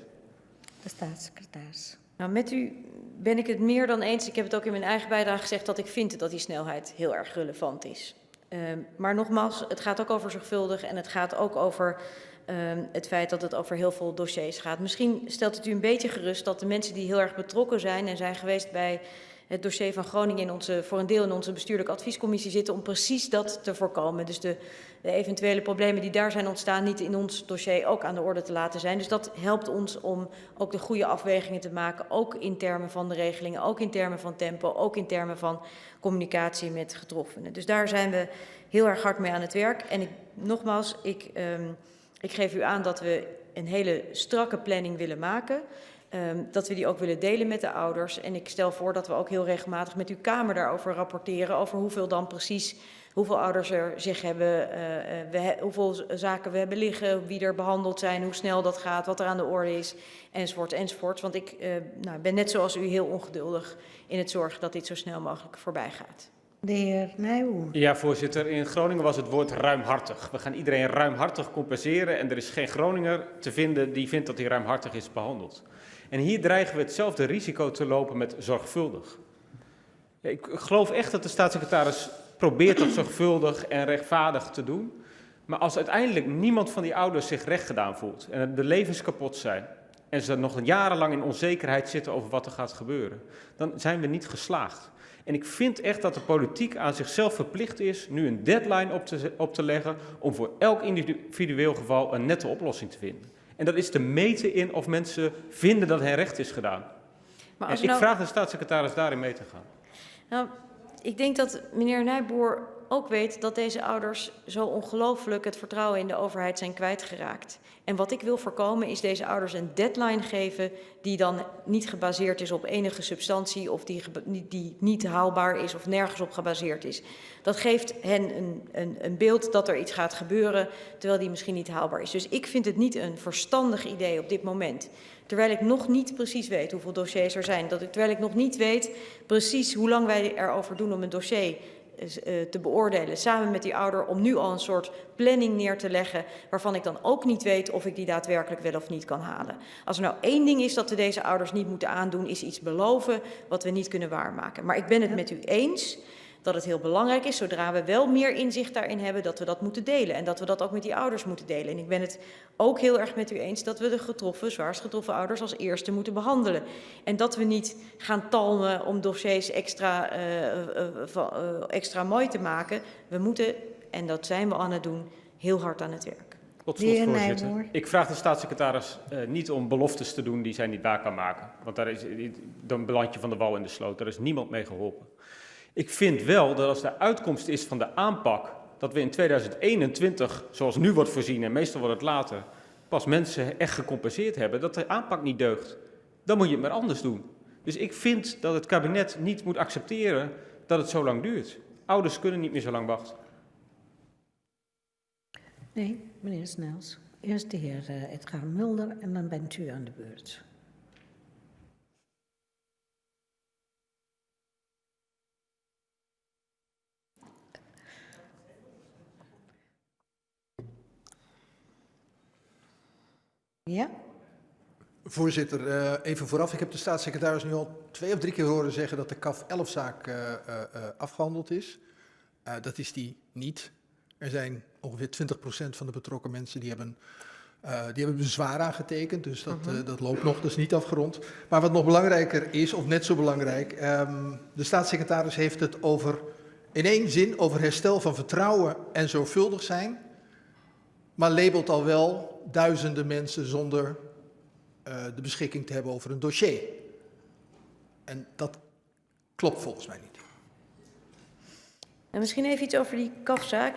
De staatssecretaris. Nou, met u ben ik het meer dan eens. Ik heb het ook in mijn eigen bijdrage gezegd dat ik vind dat die snelheid heel erg relevant is. Maar nogmaals, het gaat ook over zorgvuldig en het gaat ook over het feit dat het over heel veel dossiers gaat. Misschien stelt het u een beetje gerust dat de mensen die heel erg betrokken zijn en zijn geweest bij het dossier van Groningen voor een deel in onze bestuurlijke adviescommissie zitten om precies dat te voorkomen. Dus de eventuele problemen die daar zijn ontstaan niet in ons dossier ook aan de orde te laten zijn. Dus dat helpt ons om ook de goede afwegingen te maken, ook in termen van de regelingen, ook in termen van tempo, ook in termen van communicatie met getroffenen. Dus daar zijn we heel erg hard mee aan het werk. En nogmaals, ik geef u aan dat we een hele strakke planning willen maken. Dat we die ook willen delen met de ouders. En ik stel voor dat we ook heel regelmatig met uw Kamer daarover rapporteren. Over hoeveel dan precies, hoeveel ouders er zich hebben, hoeveel zaken we hebben liggen, wie er behandeld zijn, hoe snel dat gaat, wat er aan de orde is, enzovoort, enzovoort. Want ik ben net zoals u heel ongeduldig in het zorgen dat dit zo snel mogelijk voorbij gaat. De heer Nijboer. Ja, voorzitter. In Groningen was het woord ruimhartig. We gaan iedereen ruimhartig compenseren en er is geen Groninger te vinden die vindt dat hij ruimhartig is behandeld. En hier dreigen we hetzelfde risico te lopen met zorgvuldig. Ja, ik geloof echt dat de staatssecretaris probeert dat zorgvuldig en rechtvaardig te doen. Maar als uiteindelijk niemand van die ouders zich recht gedaan voelt en de levens kapot zijn en ze nog jarenlang in onzekerheid zitten over wat er gaat gebeuren, dan zijn we niet geslaagd. En ik vind echt dat de politiek aan zichzelf verplicht is nu een deadline op te leggen om voor elk individueel geval een nette oplossing te vinden. En dat is te meten in of mensen vinden dat hen recht is gedaan. Maar En ik vraag de staatssecretaris daarin mee te gaan. Nou, ik denk dat meneer Nijboer ook weet dat deze ouders zo ongelooflijk het vertrouwen in de overheid zijn kwijtgeraakt. En wat ik wil voorkomen is deze ouders een deadline geven die dan niet gebaseerd is op enige substantie of die niet haalbaar is of nergens op gebaseerd is. Dat geeft hen een beeld dat er iets gaat gebeuren terwijl die misschien niet haalbaar is. Dus ik vind het niet een verstandig idee op dit moment. Terwijl ik nog niet precies weet hoeveel dossiers er zijn. Terwijl ik nog niet weet precies hoe lang wij erover doen om een dossier te beoordelen, samen met die ouder, om nu al een soort planning neer te leggen, waarvan ik dan ook niet weet of ik die daadwerkelijk wel of niet kan halen. Als er nou één ding is dat we deze ouders niet moeten aandoen, is iets beloven wat we niet kunnen waarmaken. Maar ik ben het met u eens dat het heel belangrijk is, zodra we wel meer inzicht daarin hebben, dat we dat moeten delen. En dat we dat ook met die ouders moeten delen. En ik ben het ook heel erg met u eens dat we de zwaarst getroffen ouders als eerste moeten behandelen. En dat we niet gaan talmen om dossiers extra mooi te maken. We moeten, en dat zijn we aan het doen, heel hard aan het werk. Tot slot, voorzitter. Ik vraag de staatssecretaris niet om beloftes te doen die zij niet waar kan maken. Want dan beland je van de wal in de sloot. Daar is niemand mee geholpen. Ik vind wel dat als de uitkomst is van de aanpak dat we in 2021, zoals nu wordt voorzien en meestal wordt het later, pas mensen echt gecompenseerd hebben, dat de aanpak niet deugt. Dan moet je het maar anders doen. Dus ik vind dat het kabinet niet moet accepteren dat het zo lang duurt. Ouders kunnen niet meer zo lang wachten. Nee, meneer Snels. Eerst de heer Edgar Mulder en dan bent u aan de beurt. Ja? Voorzitter, even vooraf. Ik heb de staatssecretaris nu al 2 of 3 keer horen zeggen dat de CAF 11-zaak afgehandeld is. Dat is die niet. Er zijn ongeveer 20% van de betrokken mensen die hebben bezwaar aangetekend. Dus dat loopt nog, dat is niet afgerond. Maar wat nog belangrijker is, of net zo belangrijk, de staatssecretaris heeft het in één zin over herstel van vertrouwen en zorgvuldig zijn. Maar labelt al wel duizenden mensen zonder de beschikking te hebben over een dossier. En dat klopt volgens mij niet. En misschien even iets over die CAF-zaak.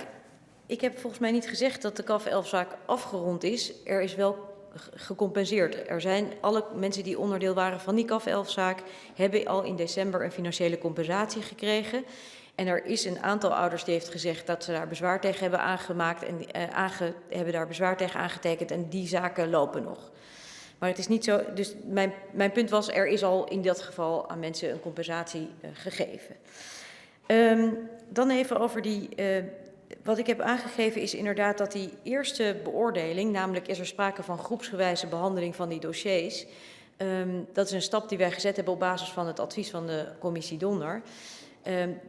Ik heb volgens mij niet gezegd dat de CAF 11-zaak afgerond is. Er is wel gecompenseerd. Er zijn alle mensen die onderdeel waren van die CAF 11-zaak, hebben al in december een financiële compensatie gekregen. En er is een aantal ouders die heeft gezegd dat ze daar bezwaar tegen hebben aangemaakt en hebben daar bezwaar tegen aangetekend en die zaken lopen nog. Maar het is niet zo, dus mijn punt was, er is al in dat geval aan mensen een compensatie gegeven. Dan even over wat ik heb aangegeven is inderdaad dat die eerste beoordeling, namelijk is er sprake van groepsgewijze behandeling van die dossiers. Dat is een stap die wij gezet hebben op basis van het advies van de commissie Donner.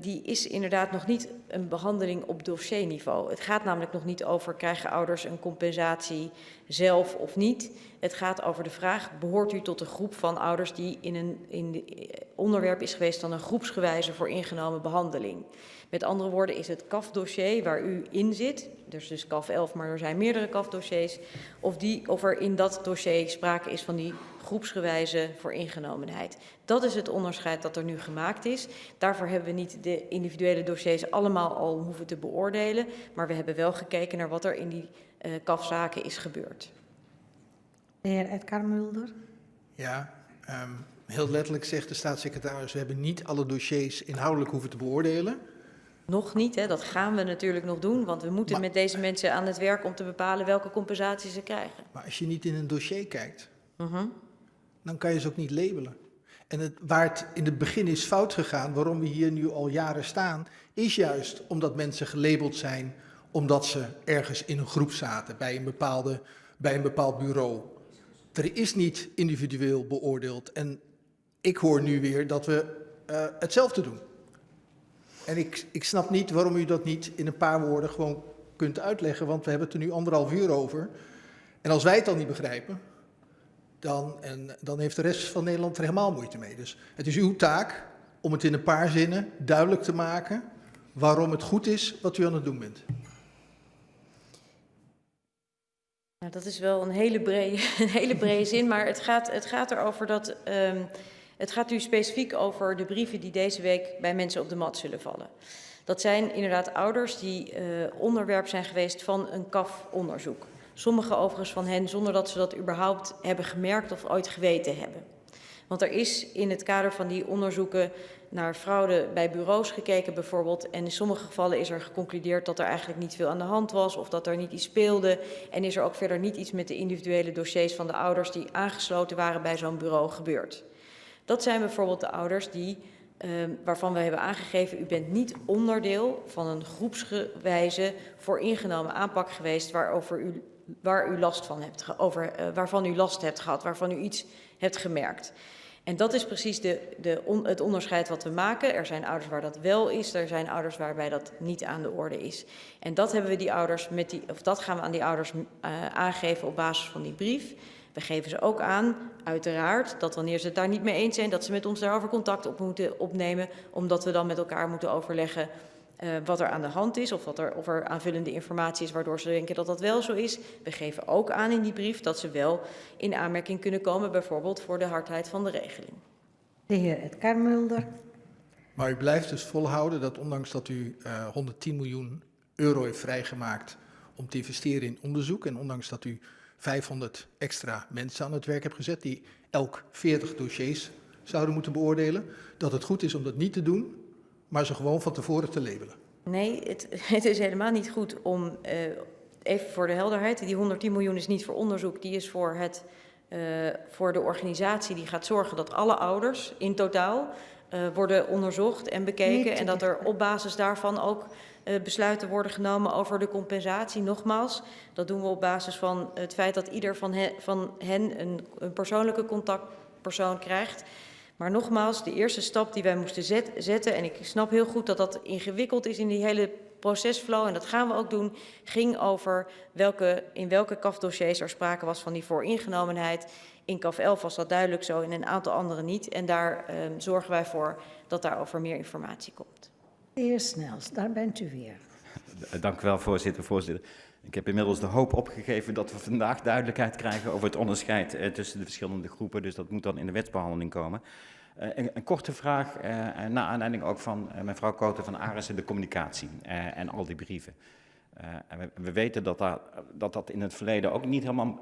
Die is inderdaad nog niet een behandeling op dossierniveau. Het gaat namelijk nog niet over krijgen ouders een compensatie zelf of niet. Het gaat over de vraag, behoort u tot een groep van ouders die in onderwerp is geweest van een groepsgewijze voor ingenomen behandeling. Met andere woorden is het CAF-dossier waar u in zit, dus CAF 11, maar er zijn meerdere CAF-dossiers, of er in dat dossier sprake is van die groepsgewijze vooringenomenheid. Dat is het onderscheid dat er nu gemaakt is. Daarvoor hebben we niet de individuele dossiers allemaal al hoeven te beoordelen, maar we hebben wel gekeken naar wat er in die CAF-zaken is gebeurd. De heer Edgar Mulder. Ja, heel letterlijk zegt de staatssecretaris, we hebben niet alle dossiers inhoudelijk hoeven te beoordelen. Nog niet, hè? Dat gaan we natuurlijk nog doen, want we moeten met deze mensen aan het werk om te bepalen welke compensatie ze krijgen. Maar als je niet in een dossier kijkt, dan kan je ze ook niet labelen. En waar het in het begin is fout gegaan, waarom we hier nu al jaren staan, is juist omdat mensen gelabeld zijn, omdat ze ergens in een groep zaten, bij een bepaald bureau. Er is niet individueel beoordeeld. En ik hoor nu weer dat we hetzelfde doen. En ik snap niet waarom u dat niet in een paar woorden gewoon kunt uitleggen, want we hebben het er nu 1,5 uur over. En als wij het al niet begrijpen, dan heeft de rest van Nederland er helemaal moeite mee. Dus het is uw taak om het in een paar zinnen duidelijk te maken waarom het goed is wat u aan het doen bent. Nou, dat is wel een hele brede zin, maar het gaat erover dat... het gaat nu specifiek over de brieven die deze week bij mensen op de mat zullen vallen. Dat zijn inderdaad ouders die onderwerp zijn geweest van een CAF-onderzoek. Sommigen overigens van hen zonder dat ze dat überhaupt hebben gemerkt of ooit geweten hebben. Want er is in het kader van die onderzoeken naar fraude bij bureaus gekeken bijvoorbeeld. En in sommige gevallen is er geconcludeerd dat er eigenlijk niet veel aan de hand was of dat er niet iets speelde. En is er ook verder niet iets met de individuele dossiers van de ouders die aangesloten waren bij zo'n bureau gebeurd. Dat zijn bijvoorbeeld de ouders waarvan we hebben aangegeven, u bent niet onderdeel van een groepsgewijze vooringenomen aanpak geweest waar u last van hebt, waarvan u last hebt gehad, waarvan u iets hebt gemerkt. En dat is precies het onderscheid wat we maken. Er zijn ouders waar dat wel is, er zijn ouders waarbij dat niet aan de orde is. En dat hebben we die ouders dat gaan we aan die ouders aangeven op basis van die brief. We geven ze ook aan, uiteraard, dat wanneer ze het daar niet mee eens zijn, dat ze met ons daarover contact op moeten opnemen, omdat we dan met elkaar moeten overleggen wat er aan de hand is of er aanvullende informatie is waardoor ze denken dat dat wel zo is. We geven ook aan in die brief dat ze wel in aanmerking kunnen komen, bijvoorbeeld voor de hardheid van de regeling. De heer Edgar Mulder. Maar u blijft dus volhouden dat ondanks dat u 110 miljoen euro heeft vrijgemaakt om te investeren in onderzoek en ondanks dat u 500 extra mensen aan het werk hebt gezet die elk 40 dossiers zouden moeten beoordelen, dat het goed is om dat niet te doen, maar ze gewoon van tevoren te labelen. Nee, het is helemaal niet goed om, even voor de helderheid, die 110 miljoen is niet voor onderzoek, die is voor de organisatie die gaat zorgen dat alle ouders in totaal worden onderzocht en bekeken en dat er op basis daarvan ook besluiten worden genomen over de compensatie. Nogmaals, dat doen we op basis van het feit dat ieder van hen een persoonlijke contactpersoon krijgt. Maar nogmaals, de eerste stap die wij moesten zetten, en ik snap heel goed dat dat ingewikkeld is in die hele procesflow, en dat gaan we ook doen, ging over in welke CAF-dossiers er sprake was van die vooringenomenheid. In CAF 11 was dat duidelijk zo, in een aantal andere niet. En daar zorgen wij voor dat daarover meer informatie komt. De heer Snels, daar bent u weer. Dank u wel, voorzitter. Ik heb inmiddels de hoop opgegeven dat we vandaag duidelijkheid krijgen over het onderscheid tussen de verschillende groepen. Dus dat moet dan in de wetsbehandeling komen. Een korte vraag, naar aanleiding ook van mevrouw Koten van Arissen, de communicatie en al die brieven. We weten dat in het verleden ook niet helemaal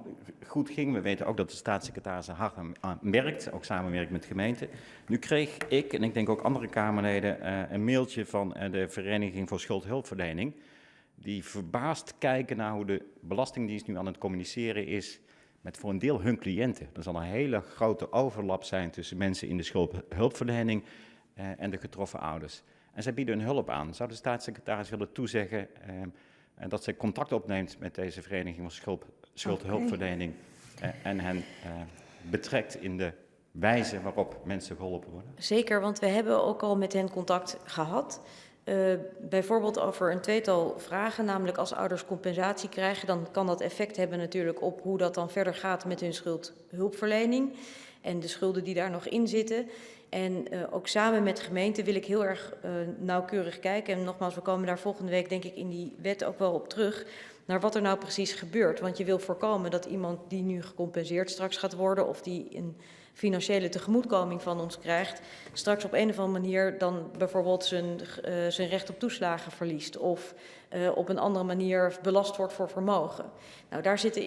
goed ging. We weten ook dat de staatssecretaris er hard aan werkt, ook samenwerkt met gemeenten. Nu kreeg ik, en ik denk ook andere Kamerleden, een mailtje van de Vereniging voor Schuldhulpverlening, die verbaasd kijken naar hoe de Belastingdienst nu aan het communiceren is met voor een deel hun cliënten. Er zal een hele grote overlap zijn tussen mensen in de schuldhulpverlening en de getroffen ouders. En zij bieden hun hulp aan. Zou de staatssecretaris willen toezeggen dat zij contact opneemt met deze Vereniging van Schuldhulpverlening en hen betrekt in de wijze waarop mensen geholpen worden? Zeker, want we hebben ook al met hen contact gehad. Bijvoorbeeld over een tweetal vragen, namelijk als ouders compensatie krijgen, dan kan dat effect hebben natuurlijk op hoe dat dan verder gaat met hun schuldhulpverlening en de schulden die daar nog in zitten. En ook samen met gemeenten wil ik heel erg nauwkeurig kijken. En nogmaals, we komen daar volgende week denk ik in die wet ook wel op terug, naar wat er nou precies gebeurt. Want je wil voorkomen dat iemand die nu gecompenseerd straks gaat worden of die een financiële tegemoetkoming van ons krijgt, straks op een of andere manier dan bijvoorbeeld zijn recht op toeslagen verliest of op een andere manier belast wordt voor vermogen. Nou, daar zitten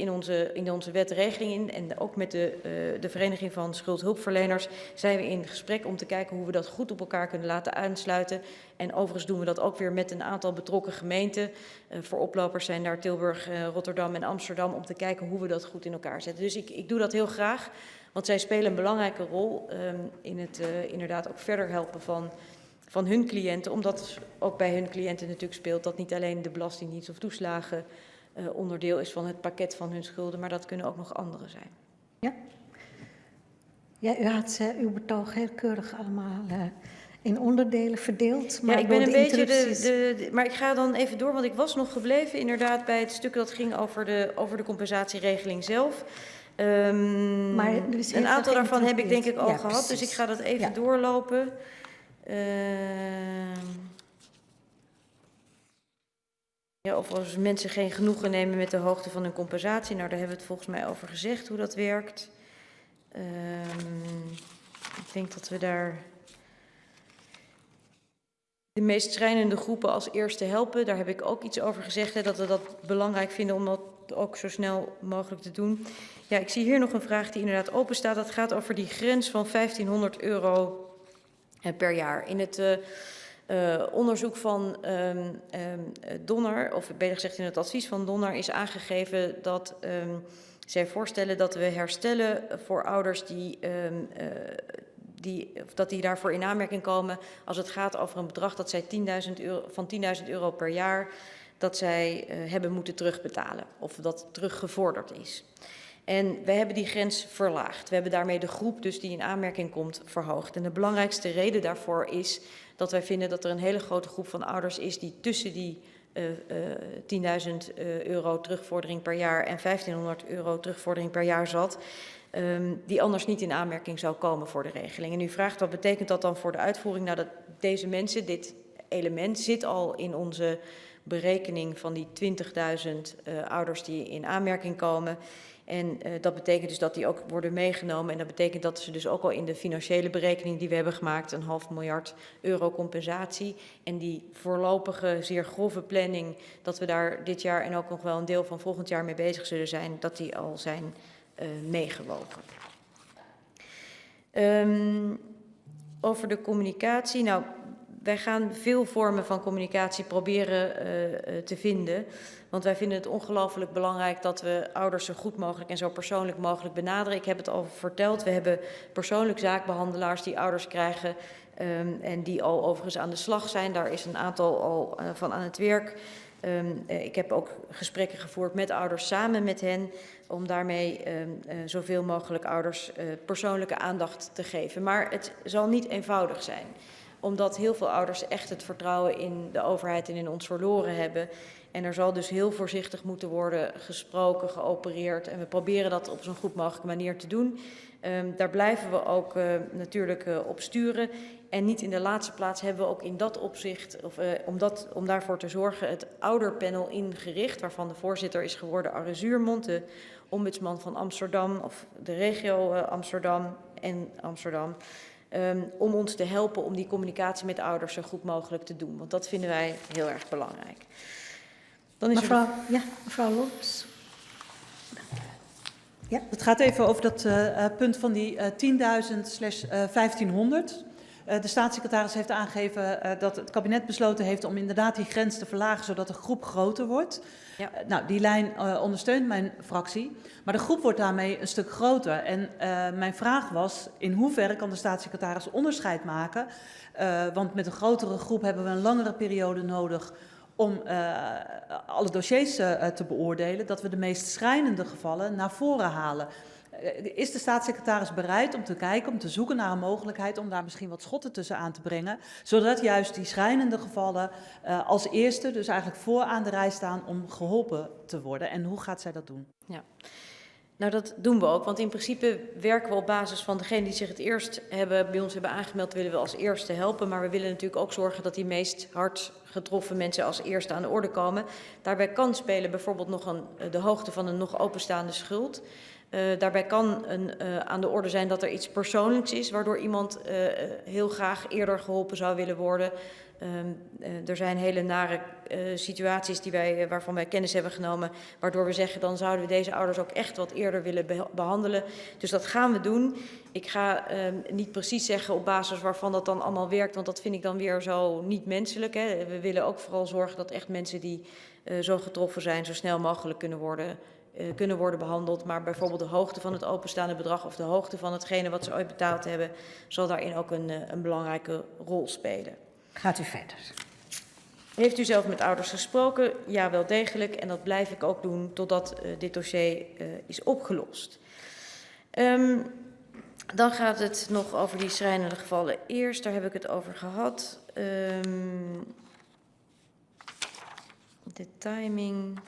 in onze wet regelingen in en ook met de Vereniging van Schuldhulpverleners zijn we in gesprek om te kijken hoe we dat goed op elkaar kunnen laten aansluiten. En overigens doen we dat ook weer met een aantal betrokken gemeenten. Voor oplopers zijn daar Tilburg, Rotterdam en Amsterdam om te kijken hoe we dat goed in elkaar zetten. Dus ik doe dat heel graag. Want zij spelen een belangrijke rol in het inderdaad ook verder helpen van hun cliënten. Omdat ook bij hun cliënten natuurlijk speelt dat niet alleen de belastingdienst of toeslagen onderdeel is van het pakket van hun schulden, maar dat kunnen ook nog andere zijn. Ja. Ja, u had uw betoog heel keurig allemaal in onderdelen verdeeld. Maar ja, ik ben door een de beetje maar ik ga dan even door, want ik was nog gebleven inderdaad bij het stuk dat ging over de compensatieregeling zelf. Maar er is een aantal even daarvan heb ik denk ik al ja, gehad, precies. dus ik ga dat even Ja. doorlopen. Ja, of als mensen geen genoegen nemen met de hoogte van hun compensatie. Nou, daar hebben we het volgens mij over gezegd, hoe dat werkt. Ik denk dat we daar de meest schrijnende groepen als eerste helpen. Daar heb ik ook iets over gezegd, hè, dat we dat belangrijk vinden om dat ook zo snel mogelijk te doen. Ja, ik zie hier nog een vraag die inderdaad open staat. Dat gaat over die grens van €1500 per jaar. In het onderzoek van Donner, of beter gezegd in het advies van Donner, is aangegeven dat zij voorstellen dat we herstellen voor ouders dat die daarvoor in aanmerking komen als het gaat over een bedrag dat zij van €10.000 per jaar dat zij hebben moeten terugbetalen of dat teruggevorderd is. En we hebben die grens verlaagd. We hebben daarmee de groep dus die in aanmerking komt verhoogd. En de belangrijkste reden daarvoor is dat wij vinden dat er een hele grote groep van ouders is die tussen die €10.000 terugvordering per jaar en €1.500 terugvordering per jaar zat, die anders niet in aanmerking zou komen voor de regeling. En u vraagt wat betekent dat dan voor de uitvoering? Nou, dat deze mensen, dit element zit al in onze berekening van die 20.000 ouders die in aanmerking komen. En dat betekent dus dat die ook worden meegenomen. En dat betekent dat ze dus ook al in de financiële berekening die we hebben gemaakt, €500.000 compensatie. En die voorlopige, zeer grove planning, dat we daar dit jaar en ook nog wel een deel van volgend jaar mee bezig zullen zijn, dat die al zijn meegewogen. Over de communicatie. Nou, wij gaan veel vormen van communicatie proberen te vinden. Want wij vinden het ongelooflijk belangrijk dat we ouders zo goed mogelijk en zo persoonlijk mogelijk benaderen. Ik heb het al verteld, we hebben persoonlijk zaakbehandelaars die ouders krijgen en die al overigens aan de slag zijn. Daar is een aantal al van aan het werk. Ik heb ook gesprekken gevoerd met ouders samen met hen om daarmee zoveel mogelijk ouders persoonlijke aandacht te geven. Maar het zal niet eenvoudig zijn, omdat heel veel ouders echt het vertrouwen in de overheid en in ons verloren hebben. En er zal dus heel voorzichtig moeten worden gesproken, geopereerd. En we proberen dat op zo'n goed mogelijke manier te doen. Daar blijven we ook natuurlijk op sturen. En niet in de laatste plaats hebben we ook in dat opzicht, om daarvoor te zorgen, het ouderpanel ingericht, waarvan de voorzitter is geworden Arre Zuurmond, de ombudsman van Amsterdam, of de regio Amsterdam en Amsterdam. Om ons te helpen om die communicatie met ouders zo goed mogelijk te doen. Want dat vinden wij heel erg belangrijk. Dan is mevrouw Loops. Ja, het gaat even over dat punt van die 10.000/1500. De staatssecretaris heeft aangegeven dat het kabinet besloten heeft om inderdaad die grens te verlagen, zodat de groep groter wordt. Ja. Nou, die lijn ondersteunt mijn fractie, maar de groep wordt daarmee een stuk groter. En mijn vraag was, in hoeverre kan de staatssecretaris onderscheid maken? Want met een grotere groep hebben we een langere periode nodig om alle dossiers te beoordelen, dat we de meest schrijnende gevallen naar voren halen. Is de staatssecretaris bereid om te kijken, om te zoeken naar een mogelijkheid om daar misschien wat schotten tussen aan te brengen, zodat juist die schrijnende gevallen als eerste, dus eigenlijk vooraan de rij staan om geholpen te worden? En hoe gaat zij dat doen? Ja. Nou, dat doen we ook, want in principe werken we op basis van degene die zich het eerst bij ons hebben aangemeld, willen we als eerste helpen. Maar we willen natuurlijk ook zorgen dat die meest hard getroffen mensen als eerste aan de orde komen. Daarbij kan spelen bijvoorbeeld nog de hoogte van een nog openstaande schuld. Daarbij kan aan de orde zijn dat er iets persoonlijks is, waardoor iemand heel graag eerder geholpen zou willen worden. Er zijn hele nare situaties waarvan wij kennis hebben genomen, waardoor we zeggen, dan zouden we deze ouders ook echt wat eerder willen behandelen. Dus dat gaan we doen. Ik ga niet precies zeggen op basis waarvan dat dan allemaal werkt, want dat vind ik dan weer zo niet menselijk. Hè. We willen ook vooral zorgen dat echt mensen die zo getroffen zijn, zo snel mogelijk kunnen worden kunnen worden behandeld. Maar bijvoorbeeld de hoogte van het openstaande bedrag of de hoogte van hetgene wat ze ooit betaald hebben, zal daarin ook een belangrijke rol spelen. Gaat u verder. Heeft u zelf met ouders gesproken? Ja, wel degelijk. En dat blijf ik ook doen totdat dit dossier is opgelost. Dan gaat het nog over die schrijnende gevallen eerst. Daar heb ik het over gehad. De timing.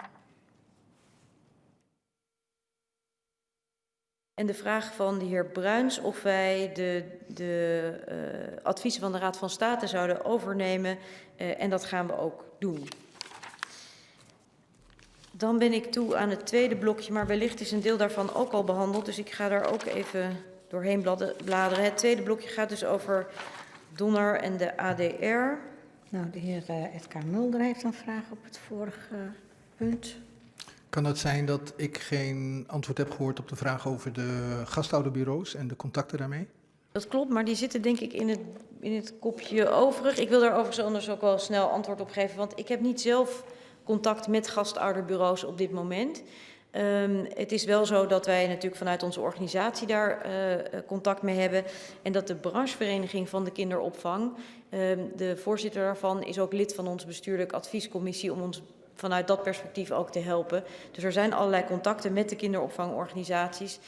En de vraag van de heer Bruins of wij de adviezen van de Raad van State zouden overnemen. En dat gaan we ook doen. Dan ben ik toe aan het tweede blokje, maar wellicht is een deel daarvan ook al behandeld. Dus ik ga daar ook even doorheen bladeren. Het tweede blokje gaat dus over Donner en de ADR. Nou, de heer Edgar Mulder heeft een vraag op het vorige punt. Kan het zijn dat ik geen antwoord heb gehoord op de vraag over de gasthouderbureaus en de contacten daarmee? Dat klopt, maar die zitten denk ik in het kopje overig. Ik wil daar overigens anders ook wel snel antwoord op geven, want ik heb niet zelf contact met gastouderbureaus op dit moment. Het is wel zo dat wij natuurlijk vanuit onze organisatie daar contact mee hebben. En dat de branchevereniging van de kinderopvang, de voorzitter daarvan is ook lid van onze bestuurlijke adviescommissie om ons vanuit dat perspectief ook te helpen. Dus er zijn allerlei contacten met de kinderopvangorganisaties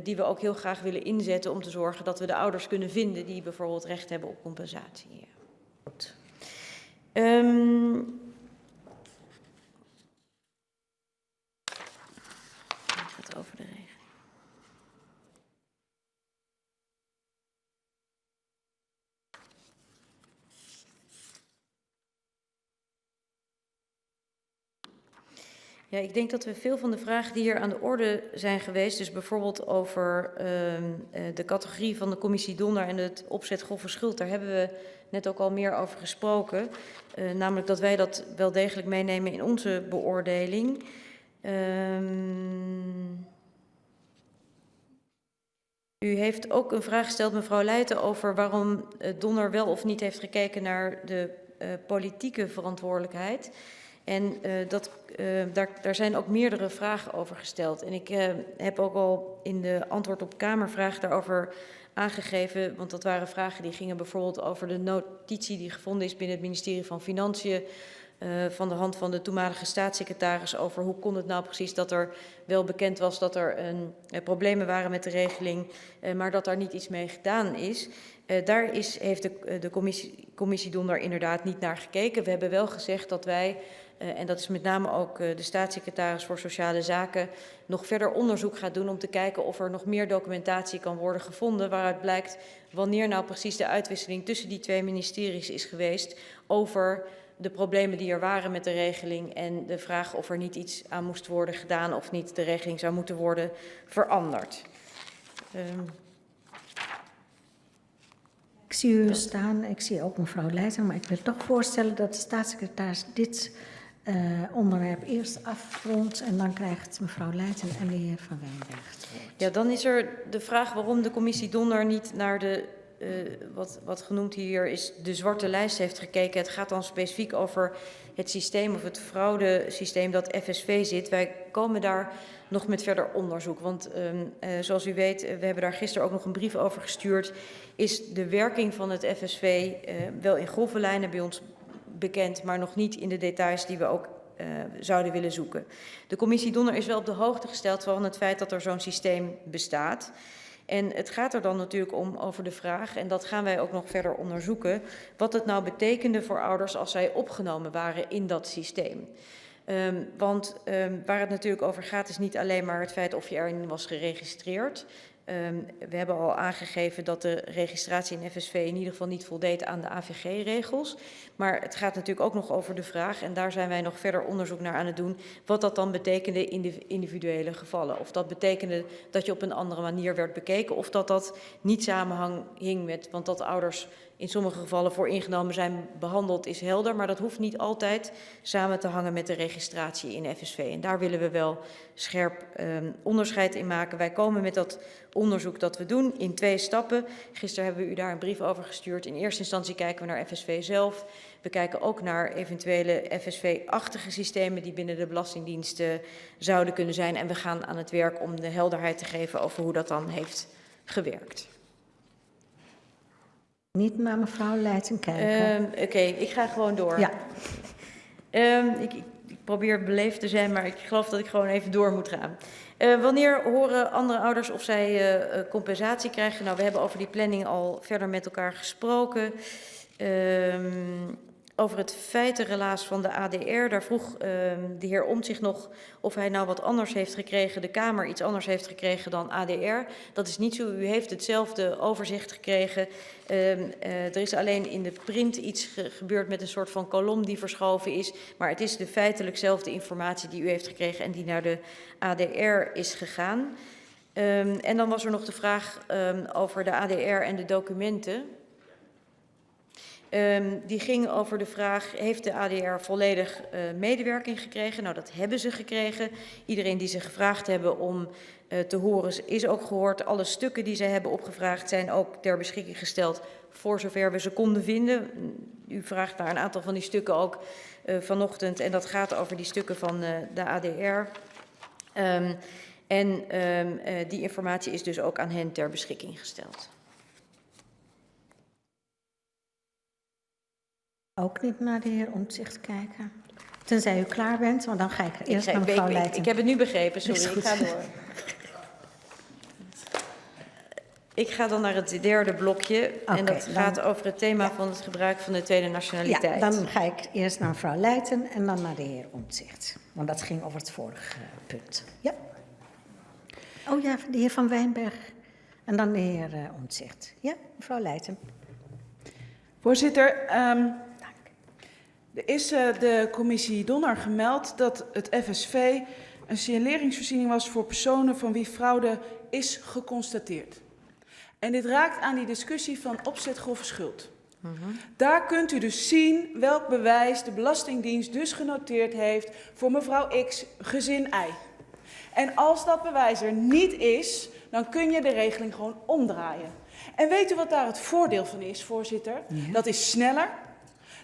die we ook heel graag willen inzetten om te zorgen dat we de ouders kunnen vinden die bijvoorbeeld recht hebben op compensatie. Goed. Het gaat over de regeling. Ja, ik denk dat we veel van de vragen die hier aan de orde zijn geweest, dus bijvoorbeeld over de categorie van de commissie Donner en het opzet grove schuld, daar hebben we net ook al meer over gesproken. Namelijk dat wij dat wel degelijk meenemen in onze beoordeling. U heeft ook een vraag gesteld, mevrouw Leijten, over waarom Donner wel of niet heeft gekeken naar de politieke verantwoordelijkheid. En daar zijn ook meerdere vragen over gesteld. En ik heb ook al in de antwoord op Kamervraag daarover aangegeven, want dat waren vragen die gingen bijvoorbeeld over de notitie die gevonden is binnen het ministerie van Financiën, van de hand van de toenmalige staatssecretaris over hoe kon het nou precies dat er wel bekend was dat er problemen waren met de regeling, maar dat daar niet iets mee gedaan is. Daar heeft de commissie Donner inderdaad niet naar gekeken. We hebben wel gezegd dat wij, en dat is met name ook de staatssecretaris voor Sociale Zaken, nog verder onderzoek gaat doen om te kijken of er nog meer documentatie kan worden gevonden waaruit blijkt wanneer nou precies de uitwisseling tussen die twee ministeries is geweest over de problemen die er waren met de regeling en de vraag of er niet iets aan moest worden gedaan of niet de regeling zou moeten worden veranderd. Ik zie u staan, ik zie ook mevrouw Leijten, maar ik wil toch voorstellen dat de staatssecretaris dit onderwerp eerst afrondt en dan krijgt mevrouw Leijten en de heer Van Wijnberg het woord. Ja, dan is er de vraag waarom de commissie Donner niet naar de, wat genoemd hier is, de zwarte lijst heeft gekeken. Het gaat dan specifiek over het systeem of het fraudesysteem dat FSV zit. Wij komen daar nog met verder onderzoek. Want zoals u weet, we hebben daar gisteren ook nog een brief over gestuurd, is de werking van het FSV wel in grove lijnen bij ons bekend, maar nog niet in de details die we ook zouden willen zoeken. De commissie Donner is wel op de hoogte gesteld van het feit dat er zo'n systeem bestaat. En het gaat er dan natuurlijk om over de vraag, en dat gaan wij ook nog verder onderzoeken, wat het nou betekende voor ouders als zij opgenomen waren in dat systeem. Want waar het natuurlijk over gaat is niet alleen maar het feit of je erin was geregistreerd. We hebben al aangegeven dat de registratie in FSV in ieder geval niet voldeed aan de AVG-regels. Maar het gaat natuurlijk ook nog over de vraag, en daar zijn wij nog verder onderzoek naar aan het doen, wat dat dan betekende in de individuele gevallen. Of dat betekende dat je op een andere manier werd bekeken, of dat niet samenhing met, want dat ouders in sommige gevallen voor ingenomen zijn behandeld is helder, maar dat hoeft niet altijd samen te hangen met de registratie in FSV. En daar willen we wel scherp onderscheid in maken. Wij komen met dat onderzoek dat we doen in 2 stappen. Gisteren hebben we u daar een brief over gestuurd. In eerste instantie kijken we naar FSV zelf. We kijken ook naar eventuele FSV-achtige systemen die binnen de Belastingdienst zouden kunnen zijn. En we gaan aan het werk om de helderheid te geven over hoe dat dan heeft gewerkt. Niet naar mevrouw Leijten kijken. Oké, ik ga gewoon door. Ja. Ik probeer beleefd te zijn, maar ik geloof dat ik gewoon even door moet gaan. Wanneer horen andere ouders of zij compensatie krijgen? Nou, we hebben over die planning al verder met elkaar gesproken. Over het feitenrelaas van de ADR, daar vroeg de heer Omtzigt nog of hij nou wat anders heeft gekregen, de Kamer iets anders heeft gekregen dan ADR. Dat is niet zo, u heeft hetzelfde overzicht gekregen. Er is alleen in de print iets gebeurd met een soort van kolom die verschoven is, maar het is de feitelijkzelfde informatie die u heeft gekregen en die naar de ADR is gegaan. En dan was er nog de vraag over de ADR en de documenten. Die ging over de vraag, heeft de ADR volledig medewerking gekregen? Nou, dat hebben ze gekregen. Iedereen die ze gevraagd hebben om te horen is ook gehoord. Alle stukken die zij hebben opgevraagd zijn ook ter beschikking gesteld voor zover we ze konden vinden. U vraagt naar een aantal van die stukken ook vanochtend en dat gaat over die stukken van de ADR. Die informatie is dus ook aan hen ter beschikking gesteld. Ook niet naar de heer Omtzigt kijken. Tenzij u klaar bent, want dan ga ik eerst naar mevrouw Leijten. Ik heb het nu begrepen, sorry, ik ga door. Ik ga dan naar het derde blokje en dat gaat over het thema van het gebruik van de tweede nationaliteit. Ja, dan ga ik eerst naar mevrouw Leijten en dan naar de heer Omtzigt. Want dat ging over het vorige punt. Ja. Oh ja, de heer Van Wijnberg en dan de heer Omtzigt. Ja, mevrouw Leijten. Voorzitter, er is de commissie Donner gemeld dat het FSV een signaleringsvoorziening was voor personen van wie fraude is geconstateerd. En dit raakt aan die discussie van opzet grove schuld. Daar kunt u dus zien welk bewijs de Belastingdienst dus genoteerd heeft voor mevrouw X, gezin Y. En als dat bewijs er niet is, dan kun je de regeling gewoon omdraaien. En weet u wat daar het voordeel van is, voorzitter? Ja. Dat is sneller,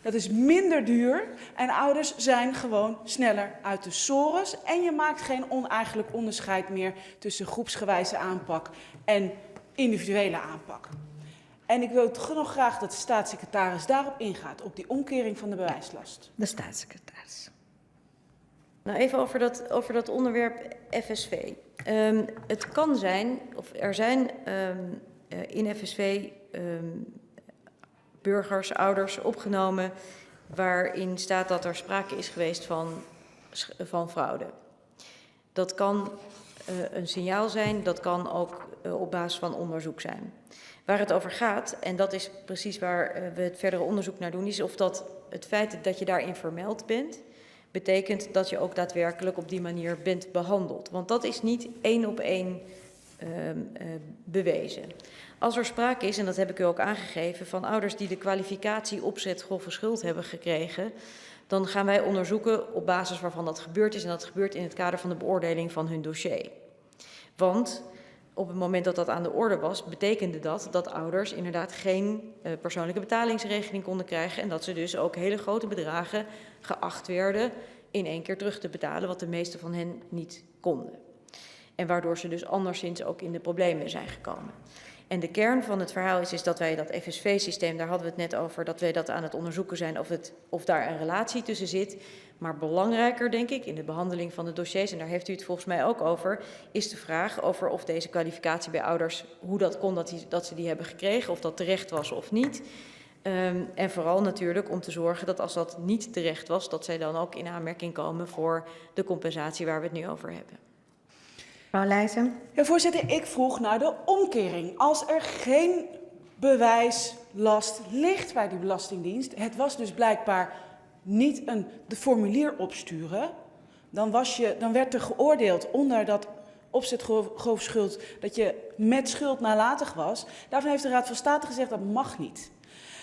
dat is minder duur en ouders zijn gewoon sneller uit de sores. En je maakt geen oneigenlijk onderscheid meer tussen groepsgewijze aanpak en individuele aanpak. En ik wil toch nog graag dat de staatssecretaris daarop ingaat, op die omkering van de bewijslast. De staatssecretaris. Nou, even over dat onderwerp FSV. Het kan zijn, of er zijn in FSV burgers, ouders opgenomen waarin staat dat er sprake is geweest van fraude. Dat kan een signaal zijn, dat kan ook op basis van onderzoek zijn. Waar het over gaat, en dat is precies waar we het verdere onderzoek naar doen, is of dat het feit dat je daarin vermeld bent, betekent dat je ook daadwerkelijk op die manier bent behandeld. Want dat is niet 1 op 1 bewezen. Als er sprake is, en dat heb ik u ook aangegeven, van ouders die de kwalificatie opzet grove schuld hebben gekregen, dan gaan wij onderzoeken op basis waarvan dat gebeurd is. En dat gebeurt in het kader van de beoordeling van hun dossier. Want op het moment dat dat aan de orde was, betekende dat ouders inderdaad geen persoonlijke betalingsregeling konden krijgen en dat ze dus ook hele grote bedragen geacht werden in 1 keer terug te betalen, wat de meeste van hen niet konden. En waardoor ze dus anderszins ook in de problemen zijn gekomen. En de kern van het verhaal is dat wij dat FSV-systeem, daar hadden we het net over, dat wij dat aan het onderzoeken zijn of daar een relatie tussen zit. Maar belangrijker, denk ik, in de behandeling van de dossiers, en daar heeft u het volgens mij ook over, is de vraag over of deze kwalificatie bij ouders, hoe dat kon dat ze die hebben gekregen, of dat terecht was of niet. En vooral natuurlijk om te zorgen dat als dat niet terecht was, dat zij dan ook in aanmerking komen voor de compensatie waar we het nu over hebben. Mevrouw Leijten. Ja, voorzitter, ik vroeg naar de omkering. Als er geen bewijslast ligt bij die Belastingdienst, het was dus blijkbaar niet de formulier opsturen, dan werd er geoordeeld onder dat opzet grove schuld dat je met schuld nalatig was. Daarvan heeft de Raad van State gezegd dat mag niet.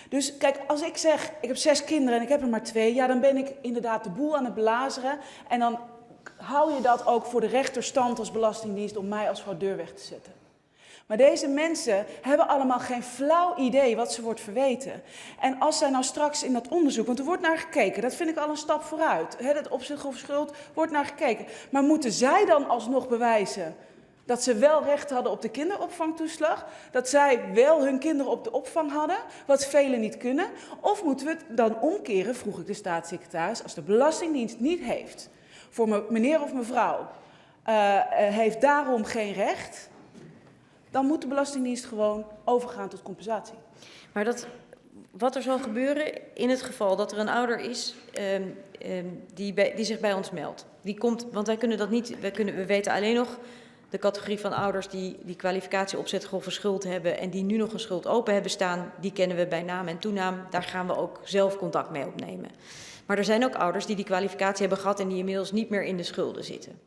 Dus kijk, als ik zeg, ik heb 6 kinderen en ik heb er maar 2, ja, dan ben ik inderdaad de boel aan het belazeren en dan hou je dat ook voor de rechter stand als Belastingdienst om mij als fraudeur weg te zetten. Maar deze mensen hebben allemaal geen flauw idee wat ze wordt verweten. En als zij nou straks in dat onderzoek, want er wordt naar gekeken, dat vind ik al een stap vooruit. Het opzicht of schuld wordt naar gekeken. Maar moeten zij dan alsnog bewijzen dat ze wel recht hadden op de kinderopvangtoeslag? Dat zij wel hun kinderen op de opvang hadden, wat velen niet kunnen? Of moeten we het dan omkeren, vroeg ik de staatssecretaris, als de Belastingdienst niet heeft voor meneer of mevrouw, heeft daarom geen recht, dan moet de Belastingdienst gewoon overgaan tot compensatie. Maar wat er zal gebeuren in het geval dat er een ouder is die zich bij ons meldt. Die komt, want wij kunnen dat niet, we weten alleen nog de categorie van ouders die kwalificatie opzetgrove schuld hebben en die nu nog een schuld open hebben staan, die kennen we bij naam en toenaam. Daar gaan we ook zelf contact mee opnemen. Maar er zijn ook ouders die kwalificatie hebben gehad en die inmiddels niet meer in de schulden zitten.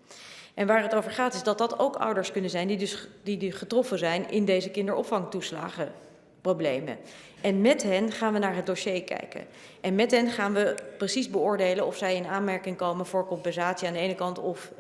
En waar het over gaat is dat dat ook ouders kunnen zijn die getroffen zijn in deze kinderopvangtoeslagenproblemen. En met hen gaan we naar het dossier kijken. En met hen gaan we precies beoordelen of zij in aanmerking komen voor compensatie aan de ene kant of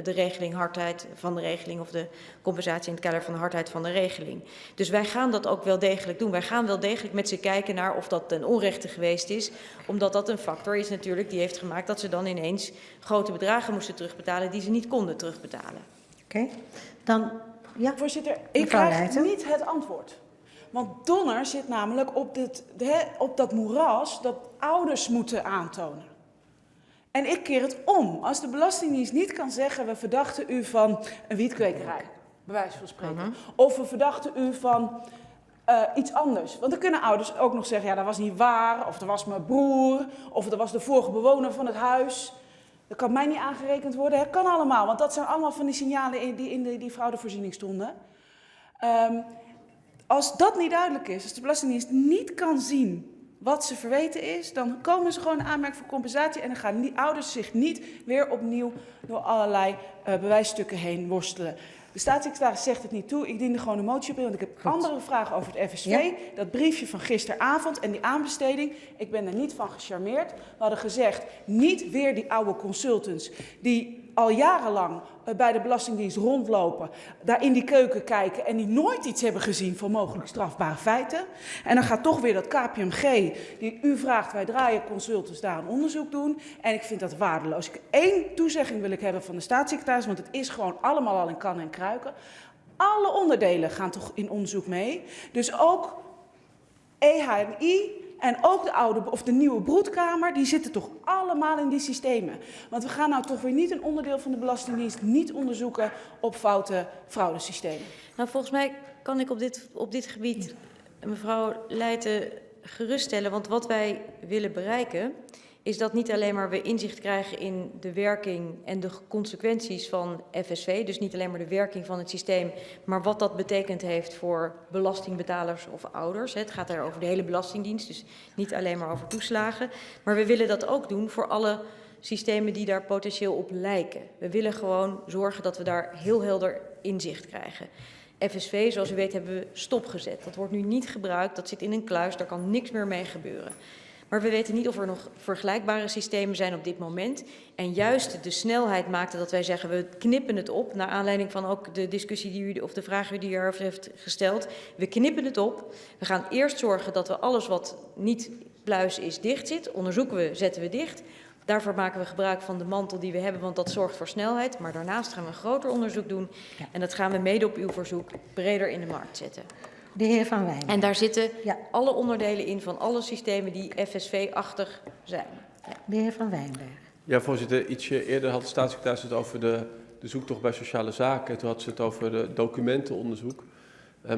de regeling hardheid van de regeling of de compensatie in het kader van de hardheid van de regeling. Dus wij gaan dat ook wel degelijk doen. Wij gaan wel degelijk met ze kijken naar of dat ten onrechte geweest is, omdat dat een factor is natuurlijk die heeft gemaakt dat ze dan ineens grote bedragen moesten terugbetalen die ze niet konden terugbetalen. Oké, dan ja. Voorzitter, ik krijg niet het antwoord. Want Donner zit namelijk op dat moeras dat ouders moeten aantonen. En ik keer het om. Als de Belastingdienst niet kan zeggen, we verdachten u van een wietkwekerij, bij wijze van spreken. Of we verdachten u van iets anders. Want dan kunnen ouders ook nog zeggen, ja, dat was niet waar. Of dat was mijn broer. Of dat was de vorige bewoner van het huis. Dat kan mij niet aangerekend worden. Het kan allemaal, want dat zijn allemaal van die signalen die in die fraudevoorziening stonden. Als dat niet duidelijk is, als de Belastingdienst niet kan zien wat ze verweten is, dan komen ze gewoon in aanmerking voor compensatie en dan gaan die ouders zich niet weer opnieuw door allerlei bewijsstukken heen worstelen. De staatssecretaris zegt het niet toe, ik diende gewoon een motie op in, want ik heb andere vragen over het FSV. Ja? Dat briefje van gisteravond en die aanbesteding, ik ben er niet van gecharmeerd. We hadden gezegd, niet weer die oude consultants die al jarenlang bij de Belastingdienst rondlopen, daar in die keuken kijken en die nooit iets hebben gezien van mogelijk strafbare feiten. En dan gaat toch weer dat KPMG, die u vraagt, wij draaien consultants daar een onderzoek doen. En ik vind dat waardeloos. Eén toezegging wil ik hebben van de staatssecretaris, want het is gewoon allemaal al in kannen en kruiken. Alle onderdelen gaan toch in onderzoek mee. Dus ook EHNI en ook de nieuwe broedkamer, die zitten toch allemaal in die systemen. Want we gaan nou toch weer niet een onderdeel van de Belastingdienst niet onderzoeken op foute fraudesystemen. Nou, volgens mij kan ik op dit gebied mevrouw Leijten geruststellen. Want wat wij willen bereiken is dat niet alleen maar we inzicht krijgen in de werking en de consequenties van FSV. Dus niet alleen maar de werking van het systeem, maar wat dat betekend heeft voor belastingbetalers of ouders. Het gaat daar over de hele Belastingdienst, dus niet alleen maar over toeslagen. Maar we willen dat ook doen voor alle systemen die daar potentieel op lijken. We willen gewoon zorgen dat we daar heel helder inzicht krijgen. FSV, zoals u weet, hebben we stopgezet. Dat wordt nu niet gebruikt, dat zit in een kluis, daar kan niks meer mee gebeuren. Maar we weten niet of er nog vergelijkbare systemen zijn op dit moment. En juist de snelheid maakte dat wij zeggen, we knippen het op, naar aanleiding van ook de discussie die u, of de vraag die u erover heeft gesteld. We knippen het op. We gaan eerst zorgen dat we alles wat niet pluis is dicht zit. Onderzoeken we, zetten we dicht. Daarvoor maken we gebruik van de mantel die we hebben, want dat zorgt voor snelheid. Maar daarnaast gaan we een groter onderzoek doen. Ja. En dat gaan we mede op uw verzoek breder in de markt zetten. De heer Van Wijnberg. En daar zitten alle onderdelen in van alle systemen die FSV-achtig zijn. Ja. De heer Van Wijnberg. Ja, voorzitter. Ietsje eerder had de staatssecretaris het over de zoektocht bij sociale zaken. Toen had ze het over de documentenonderzoek.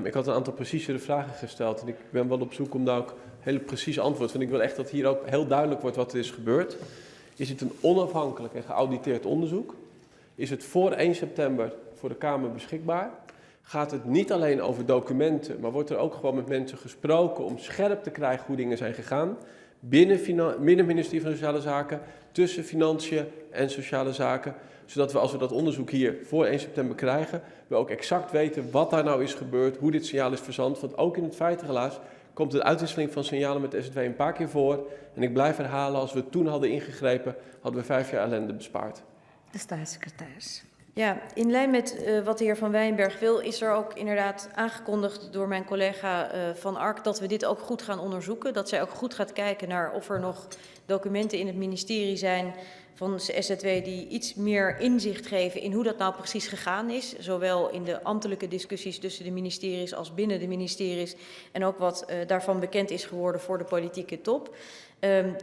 Ik had een aantal preciezere vragen gesteld. En ik ben wel op zoek om daar ook hele precieze antwoord. Want ik wil echt dat hier ook heel duidelijk wordt wat er is gebeurd. Is het een onafhankelijk en geauditeerd onderzoek? Is het voor 1 september voor de Kamer beschikbaar? Gaat het niet alleen over documenten, maar wordt er ook gewoon met mensen gesproken om scherp te krijgen hoe dingen zijn gegaan? Binnen het ministerie van Sociale Zaken, tussen Financiën en Sociale Zaken. Zodat we, als we dat onderzoek hier voor 1 september krijgen, we ook exact weten wat daar nou is gebeurd, hoe dit signaal is verzand. Want ook in het feitengelaas komt de uitwisseling van signalen met de SZW een paar keer voor. En ik blijf herhalen, als we toen hadden ingegrepen, hadden we 5 jaar ellende bespaard. De staatssecretaris. Ja, in lijn met wat de heer Van Wijnberg wil, is er ook inderdaad aangekondigd door mijn collega Van Ark dat we dit ook goed gaan onderzoeken. Dat zij ook goed gaat kijken naar of er nog documenten in het ministerie zijn van de SZW die iets meer inzicht geven in hoe dat nou precies gegaan is. Zowel in de ambtelijke discussies tussen de ministeries als binnen de ministeries. En ook wat daarvan bekend is geworden voor de politieke top.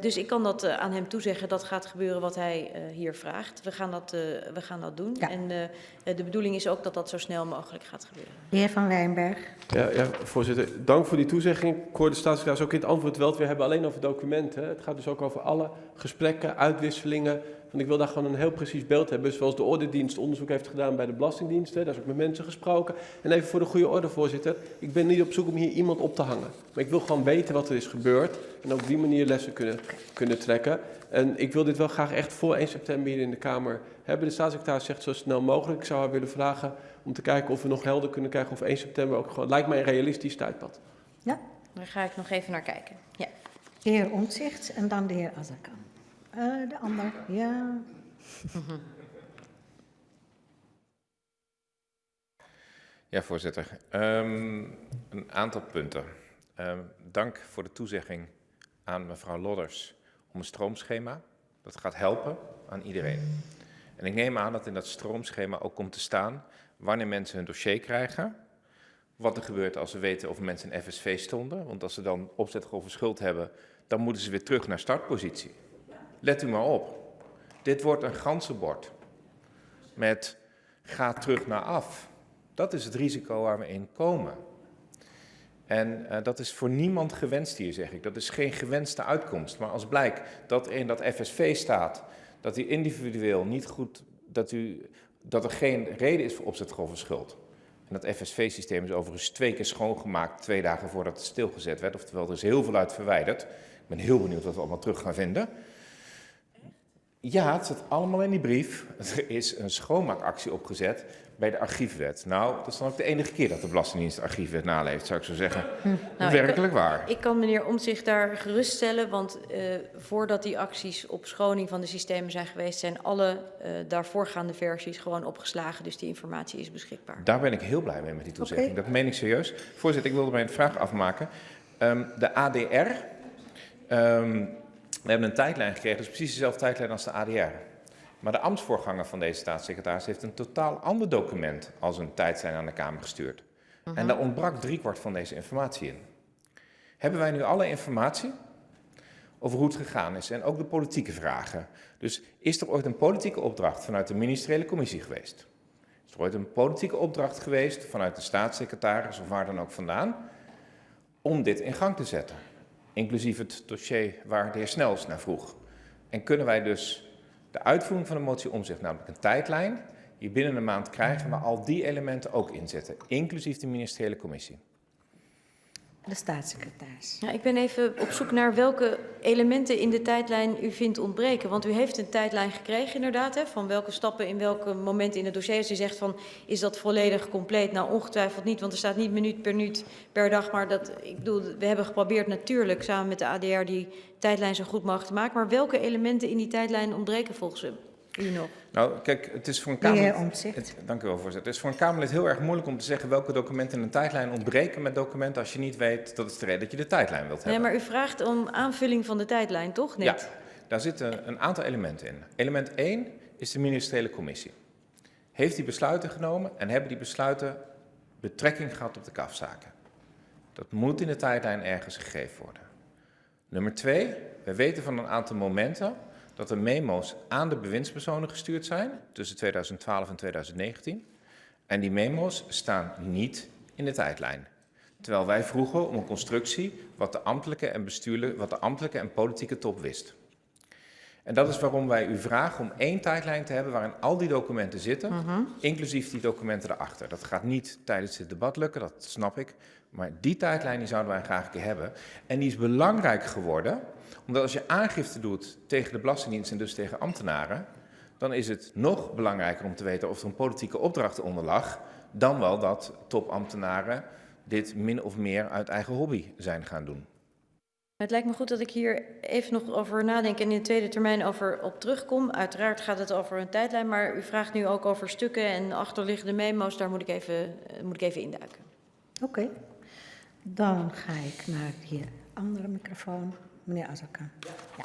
Dus ik kan dat aan hem toezeggen, dat gaat gebeuren wat hij hier vraagt. We gaan dat doen. Ja. En de bedoeling is ook dat dat zo snel mogelijk gaat gebeuren. De heer Van Wijnberg. Ja, voorzitter, dank voor die toezegging. Ik hoorde de staatssecretaris ook in het antwoord wel. We hebben alleen over documenten. Het gaat dus ook over alle gesprekken, uitwisselingen. Want ik wil daar gewoon een heel precies beeld hebben. Zoals de Ordendienst onderzoek heeft gedaan bij de Belastingdiensten. Daar is ook met mensen gesproken. En even voor de goede orde, voorzitter. Ik ben niet op zoek om hier iemand op te hangen. Maar ik wil gewoon weten wat er is gebeurd. En op die manier lessen kunnen trekken. En ik wil dit wel graag echt voor 1 september hier in de Kamer hebben. De staatssecretaris zegt zo snel mogelijk. Ik zou haar willen vragen om te kijken of we nog helder kunnen krijgen of 1 september ook gewoon... Lijkt mij een realistisch tijdpad. Ja. Daar ga ik nog even naar kijken. Ja. De heer Omtzigt en dan de heer Azarkan. De ander, ja. Ja, voorzitter. Een aantal punten. Dank voor de toezegging aan mevrouw Lodders om een stroomschema. Dat gaat helpen aan iedereen. En ik neem aan dat in dat stroomschema ook komt te staan wanneer mensen hun dossier krijgen. Wat er gebeurt als ze weten of mensen in FSV stonden. Want als ze dan opzetgrove schuld hebben, dan moeten ze weer terug naar startpositie. Let u maar op. Dit wordt een ganzenbord met ga terug naar af. Dat is het risico waar we in komen. En dat is voor niemand gewenst hier, zeg ik. Dat is geen gewenste uitkomst. Maar als blijkt dat er in dat FSV staat, dat u individueel niet goed, dat er geen reden is voor opzetgrove schuld. En dat FSV-systeem is overigens 2 keer schoongemaakt, 2 dagen voordat het stilgezet werd. Oftewel, er is heel veel uit verwijderd. Ik ben heel benieuwd wat we allemaal terug gaan vinden. Ja, het zit allemaal in die brief. Er is een schoonmaakactie opgezet bij de archiefwet. Nou, dat is dan ook de enige keer dat de Belastingdienst de archiefwet naleeft, zou ik zo zeggen. Nou, werkelijk waar. Ik kan meneer Omtzigt daar geruststellen, want voordat die acties op schoning van de systemen zijn geweest, zijn alle daarvoorgaande versies gewoon opgeslagen. Dus die informatie is beschikbaar. Daar ben ik heel blij mee met die toezegging. Okay. Dat meen ik serieus. Voorzitter, ik wilde mijn vraag afmaken. De ADR... we hebben een tijdlijn gekregen, dat is precies dezelfde tijdlijn als de ADR. Maar de ambtsvoorganger van deze staatssecretaris heeft een totaal ander document als een tijdlijn aan de Kamer gestuurd. En daar ontbrak 3/4 van deze informatie in. Hebben wij nu alle informatie over hoe het gegaan is en ook de politieke vragen? Dus is er ooit een politieke opdracht vanuit de ministeriële commissie geweest? Is er ooit een politieke opdracht geweest vanuit de staatssecretaris of waar dan ook vandaan om dit in gang te zetten? Inclusief het dossier waar de heer Snels naar vroeg. En kunnen wij dus de uitvoering van de motie Omtzigt, namelijk een tijdlijn, hier binnen een maand krijgen waar al die elementen ook in zitten, inclusief de ministeriële commissie? De staatssecretaris. Ja, ik ben even op zoek naar welke elementen in de tijdlijn u vindt ontbreken. Want u heeft een tijdlijn gekregen inderdaad, hè, van welke stappen in welke momenten in het dossier. Als u zegt van, is dat volledig compleet? Nou, ongetwijfeld niet, want er staat niet minuut per dag. Maar ik bedoel, we hebben geprobeerd natuurlijk samen met de ADR die tijdlijn zo goed mogelijk te maken. Maar welke elementen in die tijdlijn ontbreken volgens u nog? Nou, kijk, het is voor een dank u wel, voorzitter. Het is voor een Kamerlid heel erg moeilijk om te zeggen welke documenten in een tijdlijn ontbreken met documenten als je niet weet dat is de reden dat je de tijdlijn wilt hebben. Ja, maar u vraagt om aanvulling van de tijdlijn, toch? Net? Ja, daar zitten een aantal elementen in. Element 1 is de ministeriële commissie. Heeft die besluiten genomen en hebben die besluiten betrekking gehad op de KAF-zaken? Dat moet in de tijdlijn ergens gegeven worden. Nummer 2, we weten van een aantal momenten dat er memo's aan de bewindspersonen gestuurd zijn tussen 2012 en 2019. En die memo's staan niet in de tijdlijn. Terwijl wij vroegen om een constructie wat de ambtelijke en politieke top wist. En dat is waarom wij u vragen om 1 tijdlijn te hebben waarin al die documenten zitten, inclusief die documenten erachter. Dat gaat niet tijdens dit debat lukken, dat snap ik. Maar die tijdlijn die zouden wij graag een keer hebben. En die is belangrijk geworden, omdat als je aangifte doet tegen de Belastingdienst en dus tegen ambtenaren, dan is het nog belangrijker om te weten of er een politieke opdracht onder lag, dan wel dat topambtenaren dit min of meer uit eigen hobby zijn gaan doen. Het lijkt me goed dat ik hier even nog over nadenk en in de tweede termijn op terugkom. Uiteraard gaat het over een tijdlijn, maar u vraagt nu ook over stukken en achterliggende memo's. Daar moet ik even induiken. Oké. Dan ga ik naar die andere microfoon. Meneer Azarkan. Ja.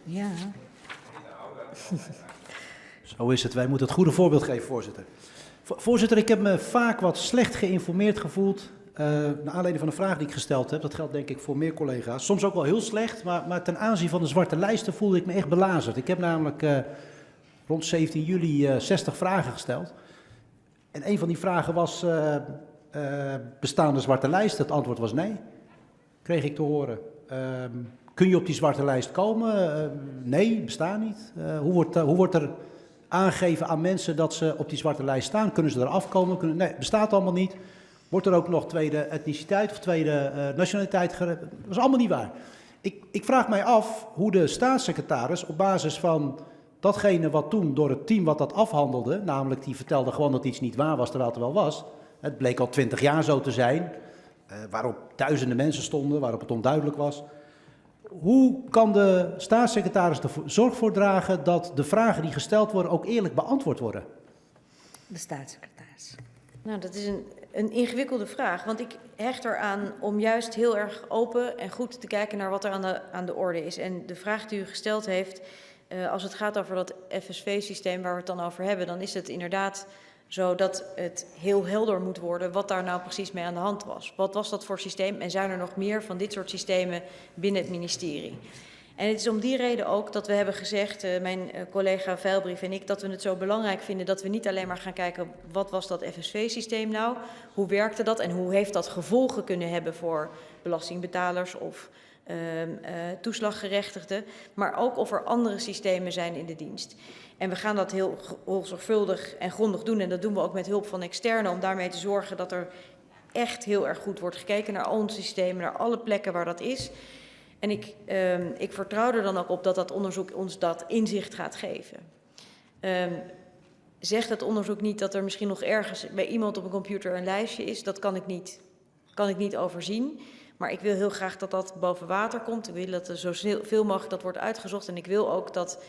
Ja. Zo is het. Wij moeten het goede voorbeeld geven, voorzitter. Voorzitter, ik heb me vaak wat slecht geïnformeerd gevoeld. Naar aanleiding van een vraag die ik gesteld heb. Dat geldt denk ik voor meer collega's. Soms ook wel heel slecht, maar ten aanzien van de zwarte lijsten voelde ik me echt belazerd. Ik heb namelijk rond 17 juli 60 vragen gesteld. En een van die vragen was, bestaan de zwarte lijst? Het antwoord was nee, kreeg ik te horen. Kun je op die zwarte lijst komen? Nee, bestaan niet. Hoe wordt er aangegeven aan mensen dat ze op die zwarte lijst staan? Kunnen ze eraf komen? Nee, bestaat allemaal niet. Wordt er ook nog tweede etniciteit of tweede nationaliteit Dat is allemaal niet waar. Ik vraag mij af hoe de staatssecretaris op basis van datgene wat toen door het team wat dat afhandelde, namelijk die vertelde gewoon dat iets niet waar was terwijl het er wel was. Het bleek al 20 jaar zo te zijn, waarop duizenden mensen stonden, waarop het onduidelijk was. Hoe kan de staatssecretaris er zorg voor dragen dat de vragen die gesteld worden ook eerlijk beantwoord worden? De staatssecretaris. Nou, dat is een ingewikkelde vraag, want ik hecht eraan om juist heel erg open en goed te kijken naar wat er aan de orde is. En de vraag die u gesteld heeft, als het gaat over dat FSV-systeem waar we het dan over hebben, dan is het inderdaad zo dat het heel helder moet worden wat daar nou precies mee aan de hand was. Wat was dat voor systeem en zijn er nog meer van dit soort systemen binnen het ministerie? En het is om die reden ook dat we hebben gezegd, mijn collega Veilbrief en ik, dat we het zo belangrijk vinden dat we niet alleen maar gaan kijken wat was dat FSV-systeem nou, hoe werkte dat en hoe heeft dat gevolgen kunnen hebben voor belastingbetalers of toeslaggerechtigden, maar ook of er andere systemen zijn in de dienst. En we gaan dat heel zorgvuldig en grondig doen en dat doen we ook met hulp van externen om daarmee te zorgen dat er echt heel erg goed wordt gekeken naar al onze systemen, naar alle plekken waar dat is. En ik vertrouw er dan ook op dat dat onderzoek ons dat inzicht gaat geven. Zegt het onderzoek niet dat er misschien nog ergens bij iemand op een computer een lijstje is? Dat kan ik niet overzien. Maar ik wil heel graag dat dat boven water komt. Ik wil dat er zoveel mogelijk dat wordt uitgezocht. En ik wil ook dat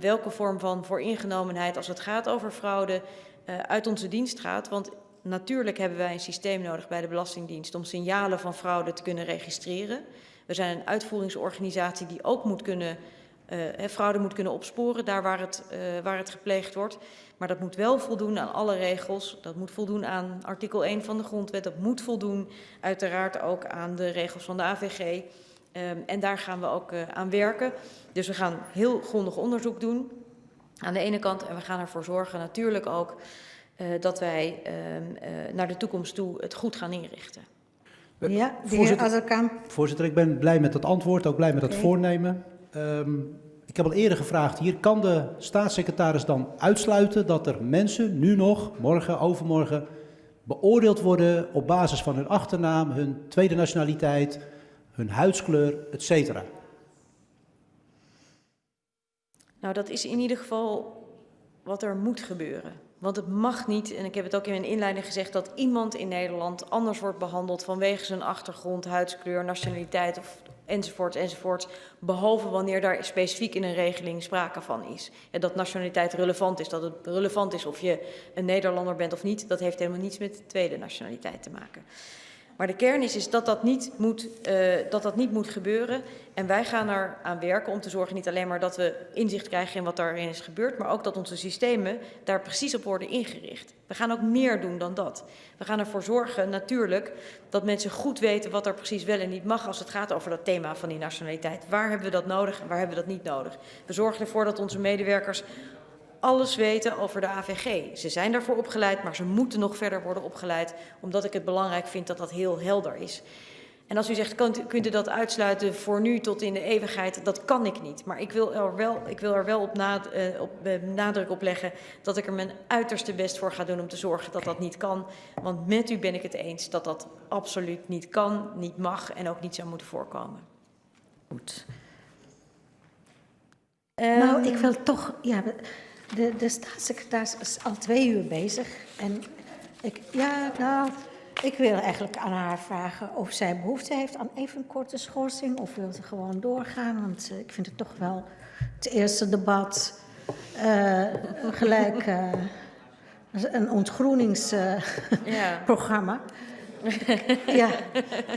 welke vorm van vooringenomenheid als het gaat over fraude uit onze dienst gaat. Want natuurlijk hebben wij een systeem nodig bij de Belastingdienst om signalen van fraude te kunnen registreren. We zijn een uitvoeringsorganisatie die ook fraude moet kunnen opsporen, daar waar het gepleegd wordt. Maar dat moet wel voldoen aan alle regels. Dat moet voldoen aan artikel 1 van de Grondwet. Dat moet voldoen uiteraard ook aan de regels van de AVG. En daar gaan we ook aan werken. Dus we gaan heel grondig onderzoek doen aan de ene kant. En we gaan ervoor zorgen natuurlijk ook dat wij naar de toekomst toe het goed gaan inrichten. Ja, de heer Azarkan. Voorzitter, ik ben blij met het antwoord, ook blij met het voornemen. Ik heb al eerder gevraagd hier, kan de staatssecretaris dan uitsluiten dat er mensen nu nog, morgen, overmorgen, beoordeeld worden op basis van hun achternaam, hun tweede nationaliteit, hun huidskleur, etc.? Nou, dat is in ieder geval wat er moet gebeuren. Want het mag niet, en ik heb het ook in mijn inleiding gezegd, dat iemand in Nederland anders wordt behandeld vanwege zijn achtergrond, huidskleur, nationaliteit enzovoort, behalve wanneer daar specifiek in een regeling sprake van is. En dat nationaliteit relevant is, dat het relevant is of je een Nederlander bent of niet, dat heeft helemaal niets met de tweede nationaliteit te maken. Maar de kern is dat dat niet moet gebeuren. En wij gaan er aan werken om te zorgen niet alleen maar dat we inzicht krijgen in wat daarin is gebeurd, maar ook dat onze systemen daar precies op worden ingericht. We gaan ook meer doen dan dat. We gaan ervoor zorgen natuurlijk dat mensen goed weten wat er precies wel en niet mag als het gaat over dat thema van die nationaliteit. Waar hebben we dat nodig en waar hebben we dat niet nodig? We zorgen ervoor dat onze medewerkers alles weten over de AVG. Ze zijn daarvoor opgeleid, maar ze moeten nog verder worden opgeleid, omdat ik het belangrijk vind dat dat heel helder is. En als u zegt, kunt u dat uitsluiten voor nu tot in de eeuwigheid? Dat kan ik niet. Maar ik wil er wel op nadruk op leggen dat ik er mijn uiterste best voor ga doen om te zorgen dat dat niet kan. Want met u ben ik het eens dat dat absoluut niet kan, niet mag en ook niet zou moeten voorkomen. Goed. Nou, ik wil toch... Ja, de staatssecretaris is al 2 uur bezig. En Ik wil eigenlijk aan haar vragen of zij behoefte heeft aan even een korte schorsing of wil ze gewoon doorgaan. Want ik vind het toch wel het eerste debat gelijk een ontgroeningsprogramma. Ja,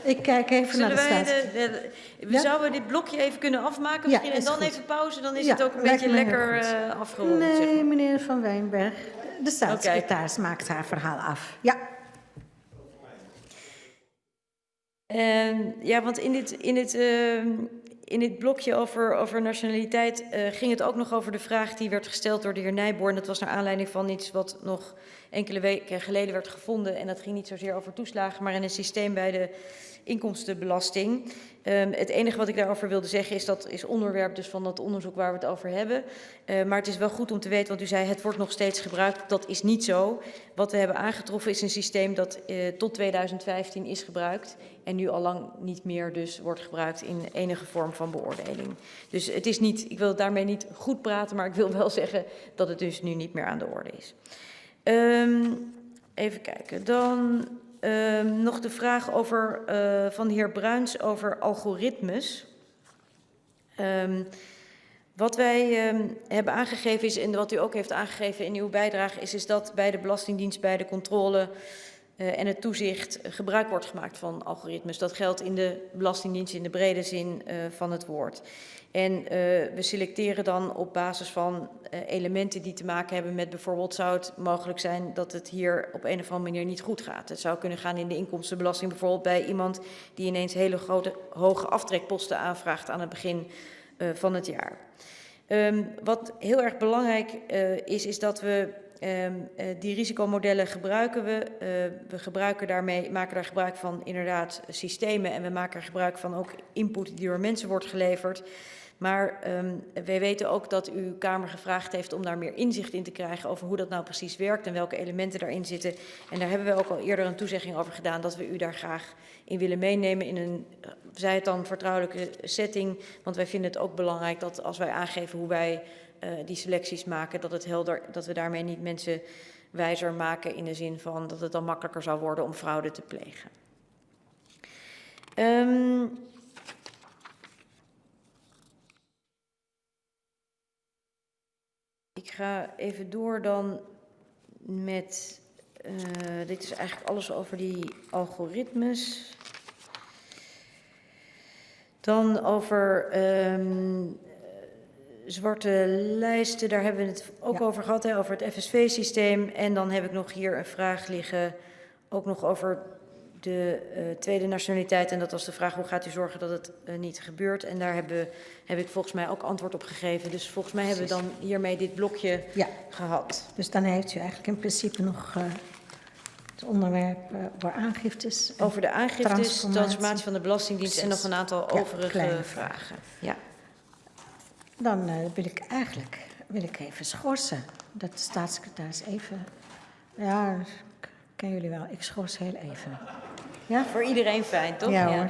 ik kijk even naar de staatssecretaris. We zouden dit blokje even kunnen afmaken misschien Ja, en is dan goed. even pauze. Dan is Ja, het ook een lijkt beetje me heel lekker goed. afgerond. Nee, zeg maar. meneer Van Wijnberg, de staatssecretaris maakt haar verhaal af. Ja. Ja, want in dit blokje over nationaliteit ging het ook nog over de vraag die werd gesteld door de heer Nijboer. Dat was naar aanleiding van iets wat nog enkele weken geleden werd gevonden. En dat ging niet zozeer over toeslagen, maar in een systeem bij de inkomstenbelasting. Het enige wat ik daarover wilde zeggen is dat is onderwerp dus van dat onderzoek waar we het over hebben. Maar het is wel goed om te weten, want u zei het wordt nog steeds gebruikt. Dat is niet zo. Wat we hebben aangetroffen is een systeem dat tot 2015 is gebruikt. En nu al lang niet meer dus wordt gebruikt in enige vorm van beoordeling. Dus het is niet, ik wil daarmee niet goed praten, maar ik wil wel zeggen dat het dus nu niet meer aan de orde is. Even kijken, dan nog de vraag over, van de heer Bruins over algoritmes. Wat wij hebben aangegeven is, en wat u ook heeft aangegeven in uw bijdrage, is dat bij de Belastingdienst, bij de controle en het toezicht gebruik wordt gemaakt van algoritmes. Dat geldt in de Belastingdienst in de brede zin van het woord. En we selecteren dan op basis van elementen die te maken hebben met bijvoorbeeld zou het mogelijk zijn dat het hier op een of andere manier niet goed gaat. Het zou kunnen gaan in de inkomstenbelasting bijvoorbeeld bij iemand die ineens hele hoge aftrekposten aanvraagt aan het begin van het jaar. Wat heel erg belangrijk is dat we die risicomodellen gebruiken we. We maken daar gebruik van inderdaad systemen en we maken er gebruik van ook input die door mensen wordt geleverd. Maar wij weten ook dat uw Kamer gevraagd heeft om daar meer inzicht in te krijgen over hoe dat nou precies werkt en welke elementen daarin zitten. En daar hebben we ook al eerder een toezegging over gedaan dat we u daar graag in willen meenemen in een, zij het dan, vertrouwelijke setting. Want wij vinden het ook belangrijk dat als wij aangeven hoe wij die selecties maken, dat we daarmee niet mensen wijzer maken in de zin van dat het dan makkelijker zou worden om fraude te plegen. Ik ga even door dan met, dit is eigenlijk alles over die algoritmes. Dan over zwarte lijsten, daar hebben we het ook over gehad, hè, over het FSV-systeem. En dan heb ik nog hier een vraag liggen, ook nog over de tweede nationaliteit. En dat was de vraag, hoe gaat u zorgen dat het niet gebeurt? En daar heb ik volgens mij ook antwoord op gegeven. Dus volgens mij hebben we dan hiermee dit blokje gehad. Dus dan heeft u eigenlijk in principe nog het onderwerp over aangiftes. Over de aangiftes, transformatie van de Belastingdienst en nog een aantal overige vragen. Ja. Dan wil ik even schorsen. Dat de staatssecretaris even... Ja, kennen jullie wel. Ik schors heel even. Ja? Voor iedereen fijn, toch? Ja, hoor.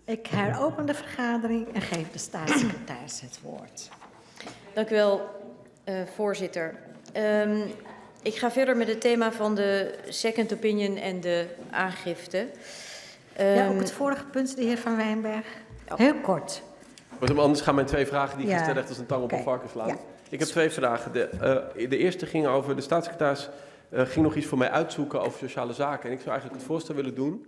Ik heropen de vergadering en geef de staatssecretaris het woord. Dank u wel, voorzitter. Ik ga verder met het thema van de second opinion en de aangifte. Ja, op het vorige punt, de heer Van Wijnberg. Heel kort. Anders gaan mijn 2 vragen die Ja. gesteld echt als een tang op een Oké. varken slaan. Ja. Ik heb 2 vragen. De eerste ging over, de staatssecretaris ging nog iets voor mij uitzoeken over sociale zaken. En ik zou eigenlijk het voorstel willen doen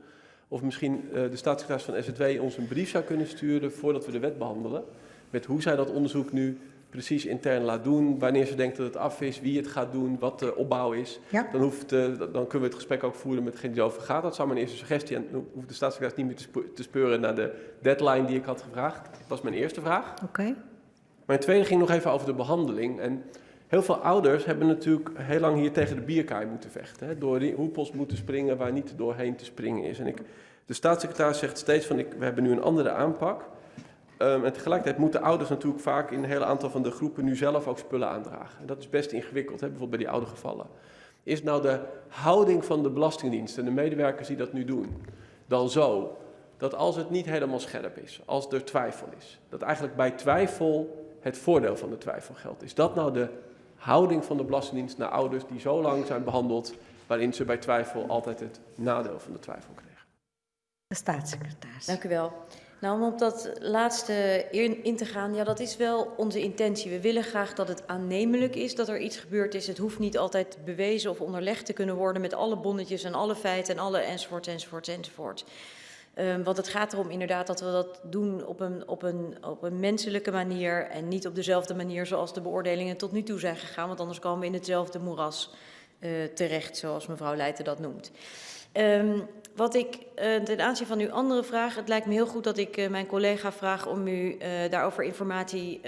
of misschien de staatssecretaris van SZW ons een brief zou kunnen sturen voordat we de wet behandelen. Met hoe zij dat onderzoek nu precies intern laat doen, wanneer ze denkt dat het af is, wie het gaat doen, wat de opbouw is. Ja. Dan kunnen we het gesprek ook voeren met degene die erover gaat. Dat zou mijn eerste suggestie. En dan hoeft de staatssecretaris niet meer te speuren naar de deadline die ik had gevraagd. Dat was mijn eerste vraag. Oké. Mijn tweede ging nog even over de behandeling. En heel veel ouders hebben natuurlijk heel lang hier tegen de bierkaai moeten vechten. Hè, door die hoepels moeten springen waar niet doorheen te springen is. En de staatssecretaris zegt steeds van, we hebben nu een andere aanpak. En tegelijkertijd moeten ouders natuurlijk vaak in een heel aantal van de groepen nu zelf ook spullen aandragen. En dat is best ingewikkeld, hè, bijvoorbeeld bij die oude gevallen. Is nou de houding van de Belastingdienst en de medewerkers die dat nu doen, dan zo dat als het niet helemaal scherp is, als er twijfel is, dat eigenlijk bij twijfel het voordeel van de twijfel geldt? Is dat nou de houding van de Belastingdienst naar ouders die zo lang zijn behandeld, waarin ze bij twijfel altijd het nadeel van de twijfel kregen? De staatssecretaris. Dank u wel. Nou, om op dat laatste in te gaan, ja, dat is wel onze intentie. We willen graag dat het aannemelijk is dat er iets gebeurd is. Het hoeft niet altijd bewezen of onderlegd te kunnen worden met alle bonnetjes en alle feiten en alle enzovoort. Want het gaat erom inderdaad dat we dat doen op een menselijke manier en niet op dezelfde manier zoals de beoordelingen tot nu toe zijn gegaan. Want anders komen we in hetzelfde moeras terecht, zoals mevrouw Leijten dat noemt. Wat ik ten aanzien van uw andere vraag, het lijkt me heel goed dat ik mijn collega vraag om u daarover informatie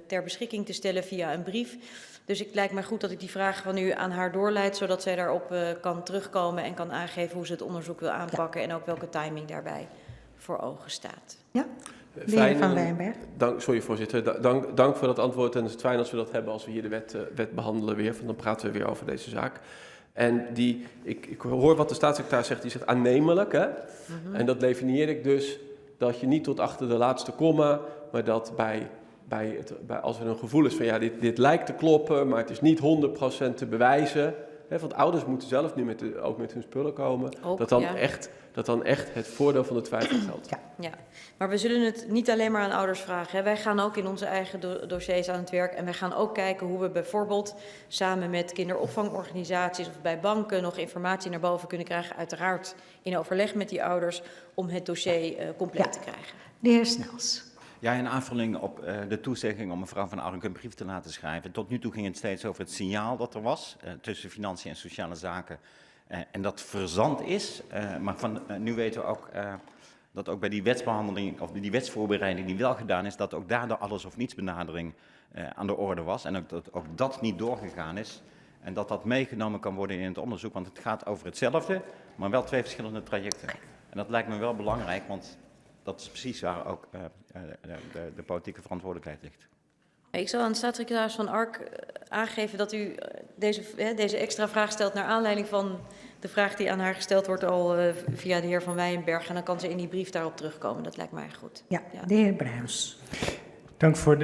ter beschikking te stellen via een brief. Dus het lijkt mij goed dat ik die vraag van u aan haar doorleid, zodat zij daarop kan terugkomen en kan aangeven hoe ze het onderzoek wil aanpakken en ook welke timing daarbij voor ogen staat. Ja, de heer Van Wijnberg. Sorry voorzitter, dank voor dat antwoord. En het is fijn als we dat hebben als we hier de wet behandelen weer, want dan praten we weer over deze zaak. En ik hoor wat de staatssecretaris zegt, die zegt aannemelijk. Hè? En dat definieer ik dus dat je niet tot achter de laatste komma, maar dat als er een gevoel is van ja, dit lijkt te kloppen, maar het is niet 100% te bewijzen. Hè, want ouders moeten zelf nu ook met hun spullen komen. Ook, dat dan echt het voordeel van de twijfel geldt. Ja, maar we zullen het niet alleen maar aan ouders vragen. Hè. Wij gaan ook in onze eigen dossiers aan het werk. En wij gaan ook kijken hoe we bijvoorbeeld samen met kinderopvangorganisaties of bij banken nog informatie naar boven kunnen krijgen. Uiteraard in overleg met die ouders om het dossier compleet te krijgen. De heer Snels. Ja, in aanvulling op de toezegging om mevrouw Van Ark een brief te laten schrijven. Tot nu toe ging het steeds over het signaal dat er was tussen financiën en sociale zaken. En dat verzand is. Maar nu weten we ook dat ook bij die wetsbehandeling of die wetsvoorbereiding die wel gedaan is, dat ook daar de alles of niets benadering aan de orde was. En ook dat niet doorgegaan is. En dat dat meegenomen kan worden in het onderzoek. Want het gaat over hetzelfde, maar wel 2 verschillende trajecten. En dat lijkt me wel belangrijk, want dat is precies waar ook de politieke verantwoordelijkheid ligt. Ik zal aan de staatssecretaris Van Ark aangeven dat u deze extra vraag stelt naar aanleiding van de vraag die aan haar gesteld wordt al via de heer Van Wijnberg. En dan kan ze in die brief daarop terugkomen. Dat lijkt mij goed. Ja, de heer Bruins. Dank voor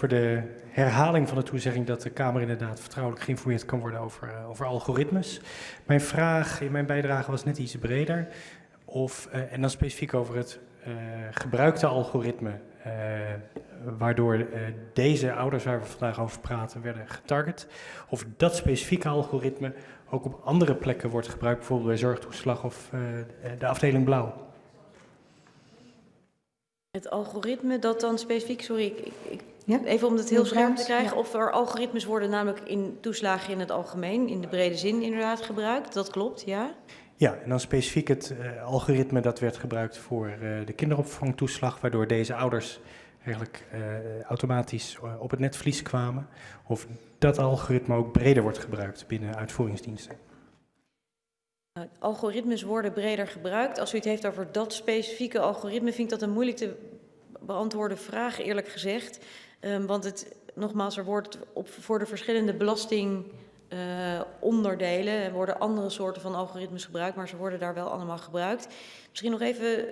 de herhaling van de toezegging dat de Kamer inderdaad vertrouwelijk geïnformeerd kan worden over algoritmes. Mijn vraag in mijn bijdrage was net iets breder. En dan specifiek over het gebruikte algoritme, waardoor deze ouders waar we vandaag over praten werden getarget. Of dat specifieke algoritme ook op andere plekken wordt gebruikt, bijvoorbeeld bij zorgtoeslag of de afdeling blauw. Het algoritme dat dan specifiek, sorry, Ja? even om het heel scherp te krijgen, Ja. of er algoritmes worden namelijk in toeslagen in het algemeen, in de brede zin inderdaad gebruikt. Dat klopt, ja. Ja, en dan specifiek het algoritme dat werd gebruikt voor de kinderopvangtoeslag, waardoor deze ouders eigenlijk automatisch op het netvlies kwamen. Of dat algoritme ook breder wordt gebruikt binnen uitvoeringsdiensten. Algoritmes worden breder gebruikt. Als u het heeft over dat specifieke algoritme, vind ik dat een moeilijk te beantwoorden vraag, eerlijk gezegd. Want nogmaals, er wordt voor de verschillende belastingonderdelen worden andere soorten van algoritmes gebruikt, maar ze worden daar wel allemaal gebruikt. Misschien nog even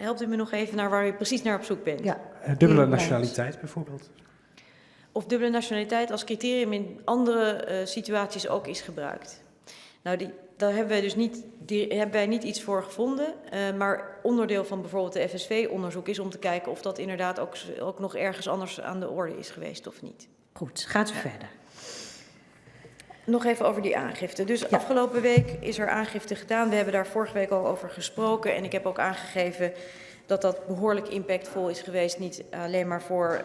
helpt u me nog even naar waar u precies naar op zoek bent? Ja. Dubbele nationaliteit bijvoorbeeld. Of dubbele nationaliteit als criterium in andere situaties ook is gebruikt. Nou, daar hebben wij dus niet iets voor gevonden. Maar onderdeel van bijvoorbeeld de FSV-onderzoek is om te kijken of dat inderdaad ook nog ergens anders aan de orde is geweest of niet. Goed, gaat u verder. Nog even over die aangifte. Dus afgelopen week is er aangifte gedaan. We hebben daar vorige week al over gesproken. En ik heb ook aangegeven dat dat behoorlijk impactvol is geweest. Niet alleen maar voor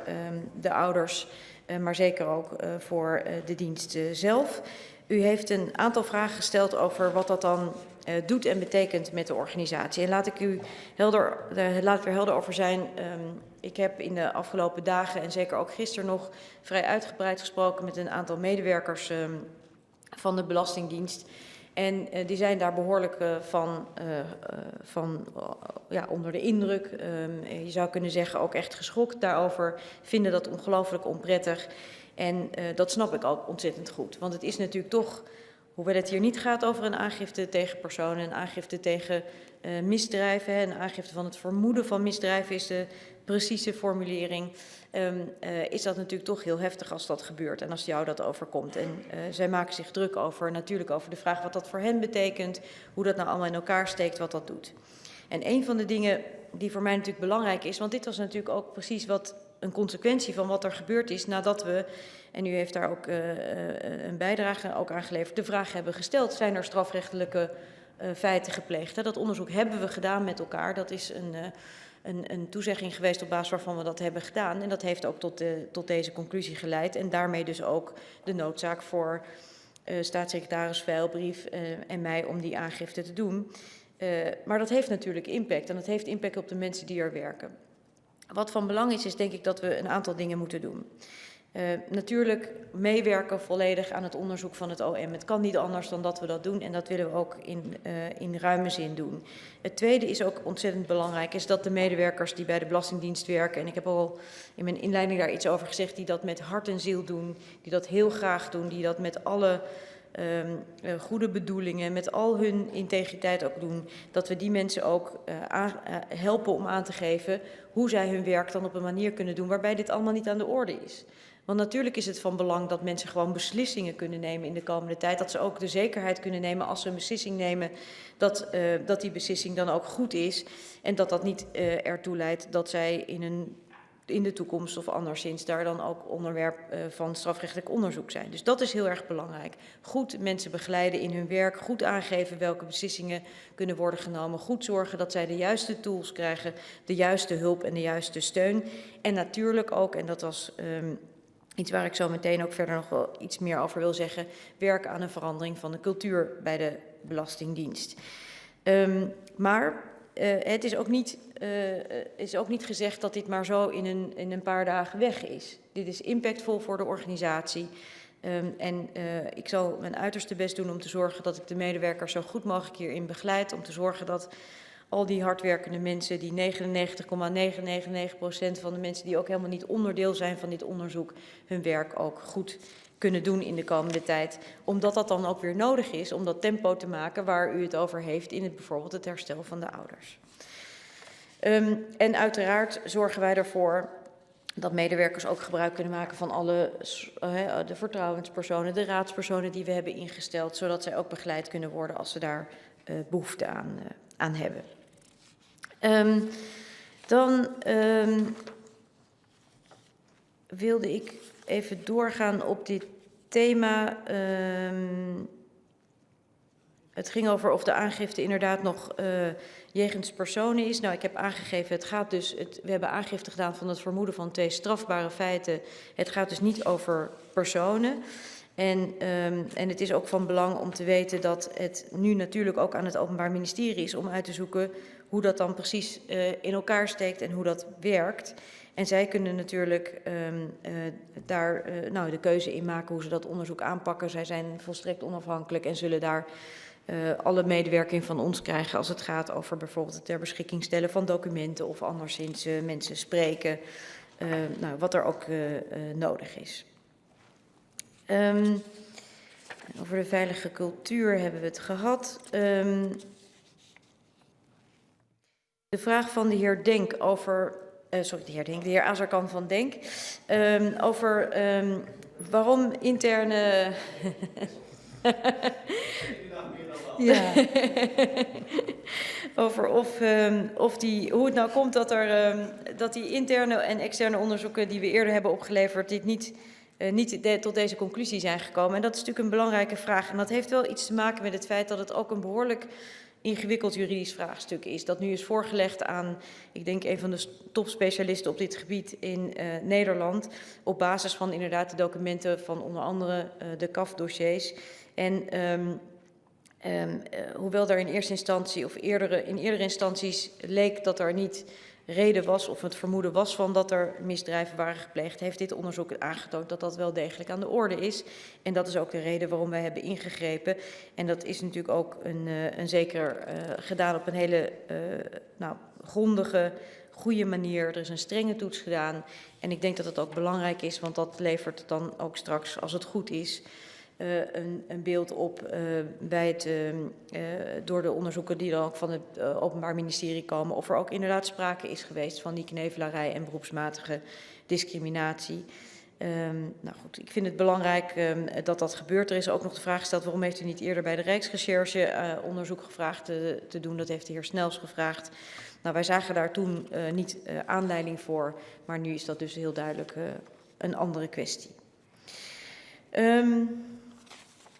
de ouders, maar zeker ook voor de dienst zelf. U heeft een aantal vragen gesteld over wat dat dan doet en betekent met de organisatie. En laat ik er helder over zijn. Ik heb in de afgelopen dagen en zeker ook gisteren nog vrij uitgebreid gesproken met een aantal medewerkers van de Belastingdienst. En die zijn daar behoorlijk van onder de indruk. Je zou kunnen zeggen ook echt geschokt daarover. Vinden dat ongelooflijk onprettig. En dat snap ik ook ontzettend goed. Want het is natuurlijk toch, hoewel het hier niet gaat over een aangifte tegen personen, een aangifte tegen misdrijven, een aangifte van het vermoeden van misdrijven is de precieze formulering, is dat natuurlijk toch heel heftig als dat gebeurt en als jou dat overkomt. En zij maken zich druk natuurlijk over de vraag wat dat voor hen betekent, hoe dat nou allemaal in elkaar steekt, wat dat doet. En een van de dingen die voor mij natuurlijk belangrijk is, want dit was natuurlijk ook precies wat een consequentie van wat er gebeurd is nadat we, en u heeft daar ook een bijdrage ook aan geleverd, de vraag hebben gesteld, zijn er strafrechtelijke feiten gepleegd? Dat onderzoek hebben we gedaan met elkaar, dat is een toezegging geweest op basis waarvan we dat hebben gedaan. En dat heeft ook tot deze conclusie geleid en daarmee dus ook de noodzaak voor staatssecretaris Veilbrief en mij om die aangifte te doen. Maar dat heeft natuurlijk impact en dat heeft impact op de mensen die er werken. Wat van belang is denk ik dat we een aantal dingen moeten doen. Natuurlijk meewerken volledig aan het onderzoek van het OM. Het kan niet anders dan dat we dat doen en dat willen we ook in ruime zin doen. Het tweede is ook ontzettend belangrijk, is dat de medewerkers die bij de Belastingdienst werken, en ik heb al in mijn inleiding daar iets over gezegd, die dat met hart en ziel doen, die dat heel graag doen, die dat met alle goede bedoelingen, met al hun integriteit ook doen, dat we die mensen ook helpen om aan te geven hoe zij hun werk dan op een manier kunnen doen waarbij dit allemaal niet aan de orde is. Want natuurlijk is het van belang dat mensen gewoon beslissingen kunnen nemen in de komende tijd. Dat ze ook de zekerheid kunnen nemen als ze een beslissing nemen, dat die beslissing dan ook goed is. En dat dat niet ertoe leidt dat zij in de toekomst of anderszins daar dan ook onderwerp van strafrechtelijk onderzoek zijn. Dus dat is heel erg belangrijk. Goed mensen begeleiden in hun werk, goed aangeven welke beslissingen kunnen worden genomen, goed zorgen dat zij de juiste tools krijgen, de juiste hulp en de juiste steun. En natuurlijk ook, en dat was iets waar ik zo meteen ook verder nog wel iets meer over wil zeggen, werken aan een verandering van de cultuur bij de Belastingdienst. Maar het is ook niet gezegd dat dit maar zo in een paar dagen weg is. Dit is impactvol voor de organisatie. Ik zal mijn uiterste best doen om te zorgen dat ik de medewerkers zo goed mogelijk hierin begeleid. Om te zorgen dat al die hardwerkende mensen, die 99,999% van de mensen die ook helemaal niet onderdeel zijn van dit onderzoek, hun werk ook goed kunnen doen in de komende tijd. Omdat dat dan ook weer nodig is om dat tempo te maken waar u het over heeft in bijvoorbeeld het herstel van de ouders. En uiteraard zorgen wij ervoor dat medewerkers ook gebruik kunnen maken van alle de vertrouwenspersonen, de raadspersonen die we hebben ingesteld, zodat zij ook begeleid kunnen worden als ze daar behoefte aan hebben. Dan wilde ik even doorgaan op dit thema. Het ging over of de aangifte inderdaad nog jegens personen is. Nou, ik heb aangegeven, het gaat dus, we hebben aangifte gedaan van het vermoeden van 2 strafbare feiten. Het gaat dus niet over personen. En het is ook van belang om te weten dat het nu natuurlijk ook aan het Openbaar Ministerie is om uit te zoeken hoe dat dan precies in elkaar steekt en hoe dat werkt. En zij kunnen natuurlijk daar de keuze in maken hoe ze dat onderzoek aanpakken. Zij zijn volstrekt onafhankelijk en zullen daar alle medewerking van ons krijgen als het gaat over bijvoorbeeld het ter beschikking stellen van documenten of anderszins mensen spreken, wat er ook nodig is. Over de veilige cultuur hebben we het gehad. De de vraag van de heer Denk over... de heer Azarkan van Denk. Over waarom interne... Ja. Over hoe het nou komt dat die interne en externe onderzoeken die we eerder hebben opgeleverd, dit niet tot deze conclusie zijn gekomen. En dat is natuurlijk een belangrijke vraag. En dat heeft wel iets te maken met het feit dat het ook een behoorlijk ingewikkeld juridisch vraagstuk is. Dat nu is voorgelegd aan, ik denk, een van de topspecialisten op dit gebied in Nederland. Op basis van inderdaad de documenten van onder andere de CAF-dossiers. En hoewel er in eerste instantie of in eerdere instanties leek dat er niet reden was of het vermoeden was van dat er misdrijven waren gepleegd, heeft dit onderzoek aangetoond dat dat wel degelijk aan de orde is. En dat is ook de reden waarom wij hebben ingegrepen. En dat is natuurlijk ook zeker gedaan op een hele grondige, goede manier. Er is een strenge toets gedaan. En ik denk dat het ook belangrijk is, want dat levert dan ook straks, als het goed is, een beeld op bij het, door de onderzoeken die dan ook van het Openbaar Ministerie komen, of er ook inderdaad sprake is geweest van die knevelarij en beroepsmatige discriminatie. Nou goed, ik vind het belangrijk dat dat gebeurt. Er is ook nog de vraag gesteld, waarom heeft u niet eerder bij de Rijksrecherche onderzoek gevraagd te doen? Dat heeft de heer Snels gevraagd. Nou, wij zagen daar toen niet aanleiding voor, maar nu is dat dus heel duidelijk een andere kwestie.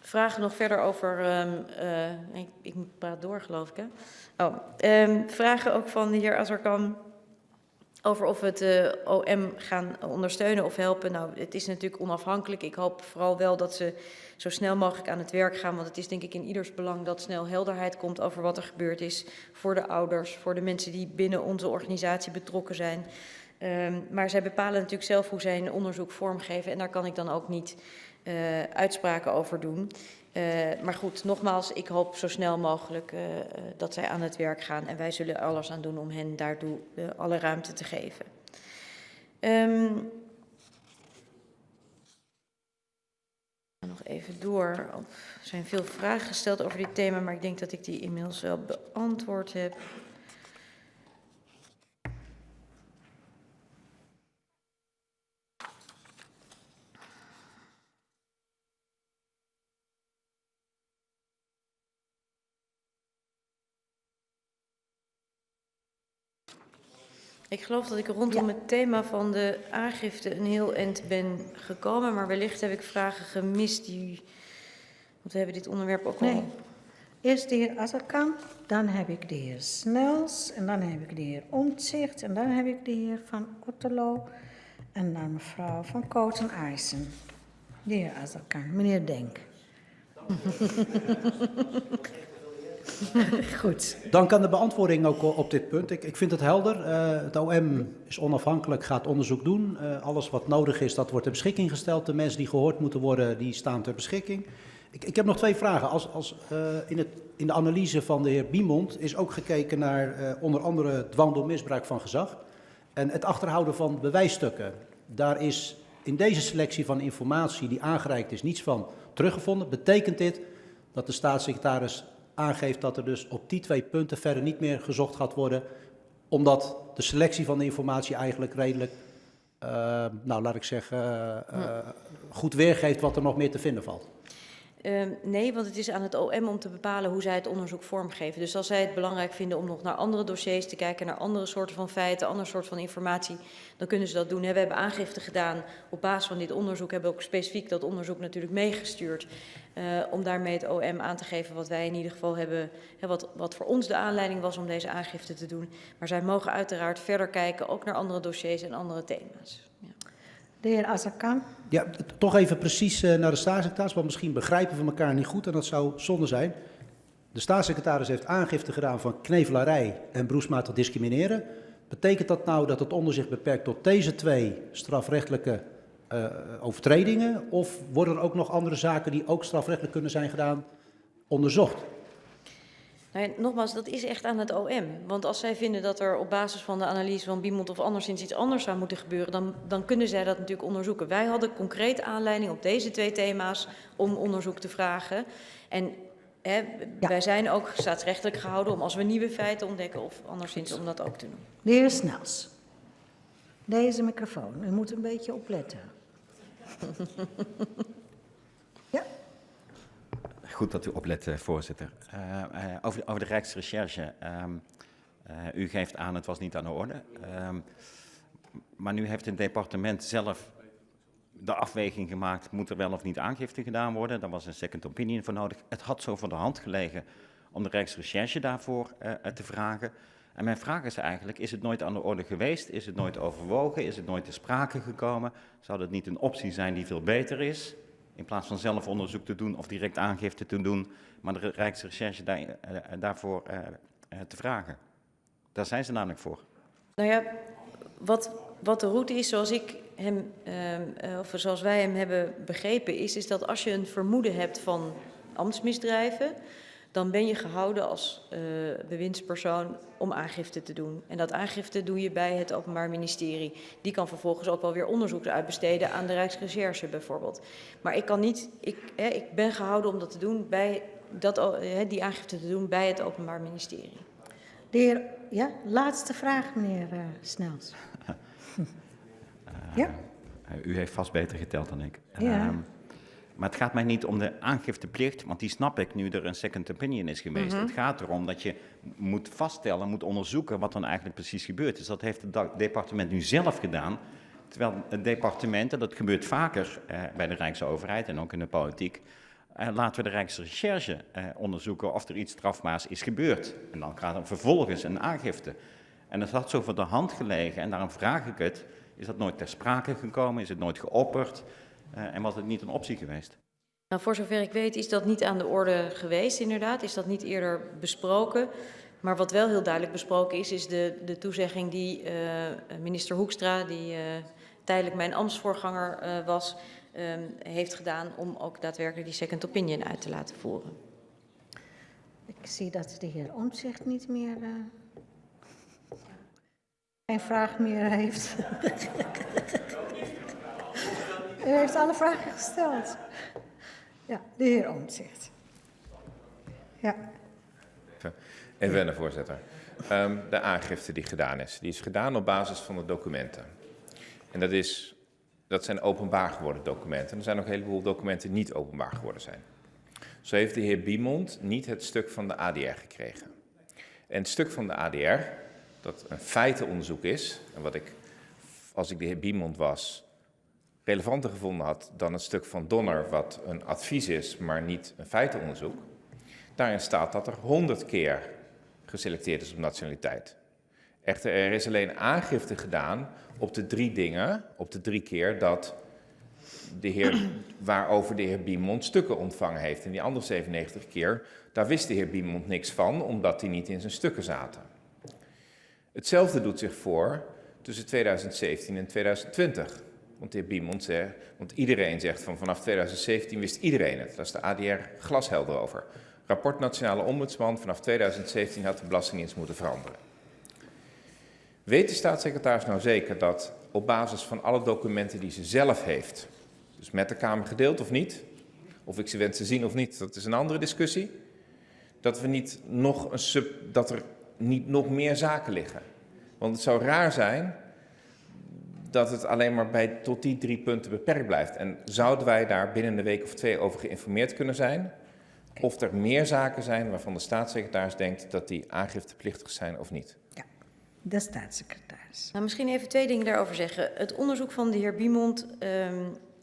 Vragen nog verder over, ik praat door geloof ik hè. Vragen ook van de heer Azarkan over of we het OM gaan ondersteunen of helpen. Nou, het is natuurlijk onafhankelijk. Ik hoop vooral wel dat ze zo snel mogelijk aan het werk gaan, want het is denk ik in ieders belang dat snel helderheid komt over wat er gebeurd is voor de ouders, voor de mensen die binnen onze organisatie betrokken zijn. Maar zij bepalen natuurlijk zelf hoe zij een onderzoek vormgeven en daar kan ik dan ook niet uitspraken over doen. Maar goed, nogmaals, ik hoop zo snel mogelijk dat zij aan het werk gaan. En wij zullen alles aan doen om hen daartoe alle ruimte te geven. Nog even door. Er zijn veel vragen gesteld over dit thema, maar ik denk dat ik die inmiddels wel beantwoord heb. Ik geloof dat ik rondom het thema van de aangifte een heel eind ben gekomen, maar wellicht heb ik vragen gemist die... Want we hebben dit onderwerp ook al... Eerst de heer Azarkan, dan heb ik de heer Snels, en dan heb ik de heer Omtzigt, en dan heb ik de heer Van Otterlo, en dan mevrouw Van Kooten-Aarsen. De heer Azarkan, meneer Denk. Goed. Dank aan de beantwoording ook op dit punt. Ik vind het helder. Het OM is onafhankelijk, gaat onderzoek doen. Alles wat nodig is, dat wordt ter beschikking gesteld. De mensen die gehoord moeten worden, die staan ter beschikking. Ik heb nog twee vragen. In de analyse van de heer Biemond is ook gekeken naar onder andere dwang door misbruik van gezag. En het achterhouden van bewijsstukken. Daar is in deze selectie van informatie die aangereikt is niets van teruggevonden. Betekent dit dat de staatssecretaris aangeeft dat er dus op die twee punten verder niet meer gezocht gaat worden, omdat de selectie van de informatie eigenlijk redelijk, laat ik zeggen, goed weergeeft wat er nog meer te vinden valt? Nee, want het is aan het OM om te bepalen hoe zij het onderzoek vormgeven. Dus als zij het belangrijk vinden om nog naar andere dossiers te kijken, naar andere soorten van feiten, andere soorten van informatie, dan kunnen ze dat doen. We hebben aangifte gedaan op basis van dit onderzoek, hebben ook specifiek dat onderzoek natuurlijk meegestuurd, om daarmee het OM aan te geven wat wij in ieder geval hebben, wat voor ons de aanleiding was om deze aangifte te doen. Maar zij mogen uiteraard verder kijken, ook naar andere dossiers en andere thema's. Ja. De heer Azarkan. Ja, toch even precies naar de staatssecretaris, want misschien begrijpen we elkaar niet goed en dat zou zonde zijn. De staatssecretaris heeft aangifte gedaan van knevelarij en beroepsmatig discrimineren. Betekent dat nou dat het onderzoek beperkt tot deze twee strafrechtelijke overtredingen? Of worden er ook nog andere zaken die ook strafrechtelijk kunnen zijn gedaan onderzocht? Nou ja, nogmaals, dat is echt aan het OM. Want als zij vinden dat er op basis van de analyse van Biemond of anderszins iets anders zou moeten gebeuren, dan kunnen zij dat natuurlijk onderzoeken. Wij hadden concreet aanleiding op deze twee thema's om onderzoek te vragen. En Wij zijn ook staatsrechtelijk gehouden om als we nieuwe feiten ontdekken of anderszins om dat ook te doen. De heer Snels. Deze microfoon, u moet een beetje opletten. Ja. Goed dat u oplet, voorzitter. Over de Rijksrecherche. U geeft aan, het was niet aan de orde. Maar nu heeft het departement zelf de afweging gemaakt, moet er wel of niet aangifte gedaan worden. Daar was een second opinion voor nodig. Het had zo voor de hand gelegen om de Rijksrecherche daarvoor te vragen. En mijn vraag is eigenlijk, is het nooit aan de orde geweest? Is het nooit overwogen? Is het nooit ter sprake gekomen? Zou dat niet een optie zijn die veel beter is? In plaats van zelf onderzoek te doen of direct aangifte te doen, maar de Rijksrecherche daarvoor te vragen. Daar zijn ze namelijk voor. Nou ja, wat de route is, zoals ik hem, of zoals wij hem hebben begrepen, is dat als je een vermoeden hebt van ambtsmisdrijven, dan ben je gehouden als bewindspersoon om aangifte te doen. En dat aangifte doe je bij het Openbaar Ministerie. Die kan vervolgens ook wel weer onderzoek uitbesteden aan de Rijksrecherche bijvoorbeeld. Maar ik kan niet, ik ben gehouden om dat te doen bij die aangifte te doen bij het Openbaar Ministerie. De heer, ja, laatste vraag, meneer Snels. Ja? U heeft vast beter geteld dan ik. Ja. Maar het gaat mij niet om de aangifteplicht, want die snap ik nu er een second opinion is geweest. Het gaat erom dat je moet vaststellen, moet onderzoeken wat dan eigenlijk precies gebeurd is. Dat heeft het departement nu zelf gedaan. Terwijl het departement, en dat gebeurt vaker bij de Rijksoverheid en ook in de politiek, laten we de Rijksrecherche onderzoeken of er iets strafbaars is gebeurd. En dan gaat er vervolgens een aangifte. En dat had zo voor de hand gelegen en daarom vraag ik het, is dat nooit ter sprake gekomen, is het nooit geopperd? En was het niet een optie geweest? Nou, voor zover ik weet is dat niet aan de orde geweest, inderdaad. Is dat niet eerder besproken. Maar wat wel heel duidelijk besproken is de toezegging die minister Hoekstra, die tijdelijk mijn ambtsvoorganger was, heeft gedaan om ook daadwerkelijk die second opinion uit te laten voeren. Ik zie dat de heer Omtzigt niet meer... geen vraag meer heeft. U heeft alle vragen gesteld. Ja, de heer Omtzigt. Ja. Even wennen, voorzitter. De aangifte die gedaan is, die is gedaan op basis van de documenten. En dat zijn openbaar geworden documenten. Er zijn ook een heleboel documenten die niet openbaar geworden zijn. Zo heeft de heer Biemond niet het stuk van de ADR gekregen. En het stuk van de ADR, dat een feitenonderzoek is, en wat ik, als ik de heer Biemond was, relevanter gevonden had dan het stuk van Donner, wat een advies is, maar niet een feitenonderzoek. Daarin staat dat er 100 keer geselecteerd is op nationaliteit. Echter, er is alleen aangifte gedaan op de 3 dingen, op de 3 keer dat de heer, waarover de heer Biemond stukken ontvangen heeft. En die andere 97 keer, daar wist de heer Biemond niks van, omdat die niet in zijn stukken zaten. Hetzelfde doet zich voor tussen 2017 en 2020. Want de heer Biemond zegt, want iedereen zegt van vanaf 2017 wist iedereen het. Daar is de ADR glashelder over. Rapport Nationale Ombudsman, vanaf 2017 had de Belastingdienst moeten veranderen. Weet de staatssecretaris nou zeker dat op basis van alle documenten die ze zelf heeft, dus met de Kamer gedeeld of niet, of ik ze wens te zien of niet, dat is een andere discussie, dat er niet nog meer zaken liggen? Want het zou raar zijn dat het alleen maar tot die 3 punten beperkt blijft. En zouden wij daar binnen een week of 2 over geïnformeerd kunnen zijn? Of er meer zaken zijn waarvan de staatssecretaris denkt dat die aangifteplichtig zijn of niet? Ja, de staatssecretaris. Nou, misschien even 2 dingen daarover zeggen. Het onderzoek van de heer Biemond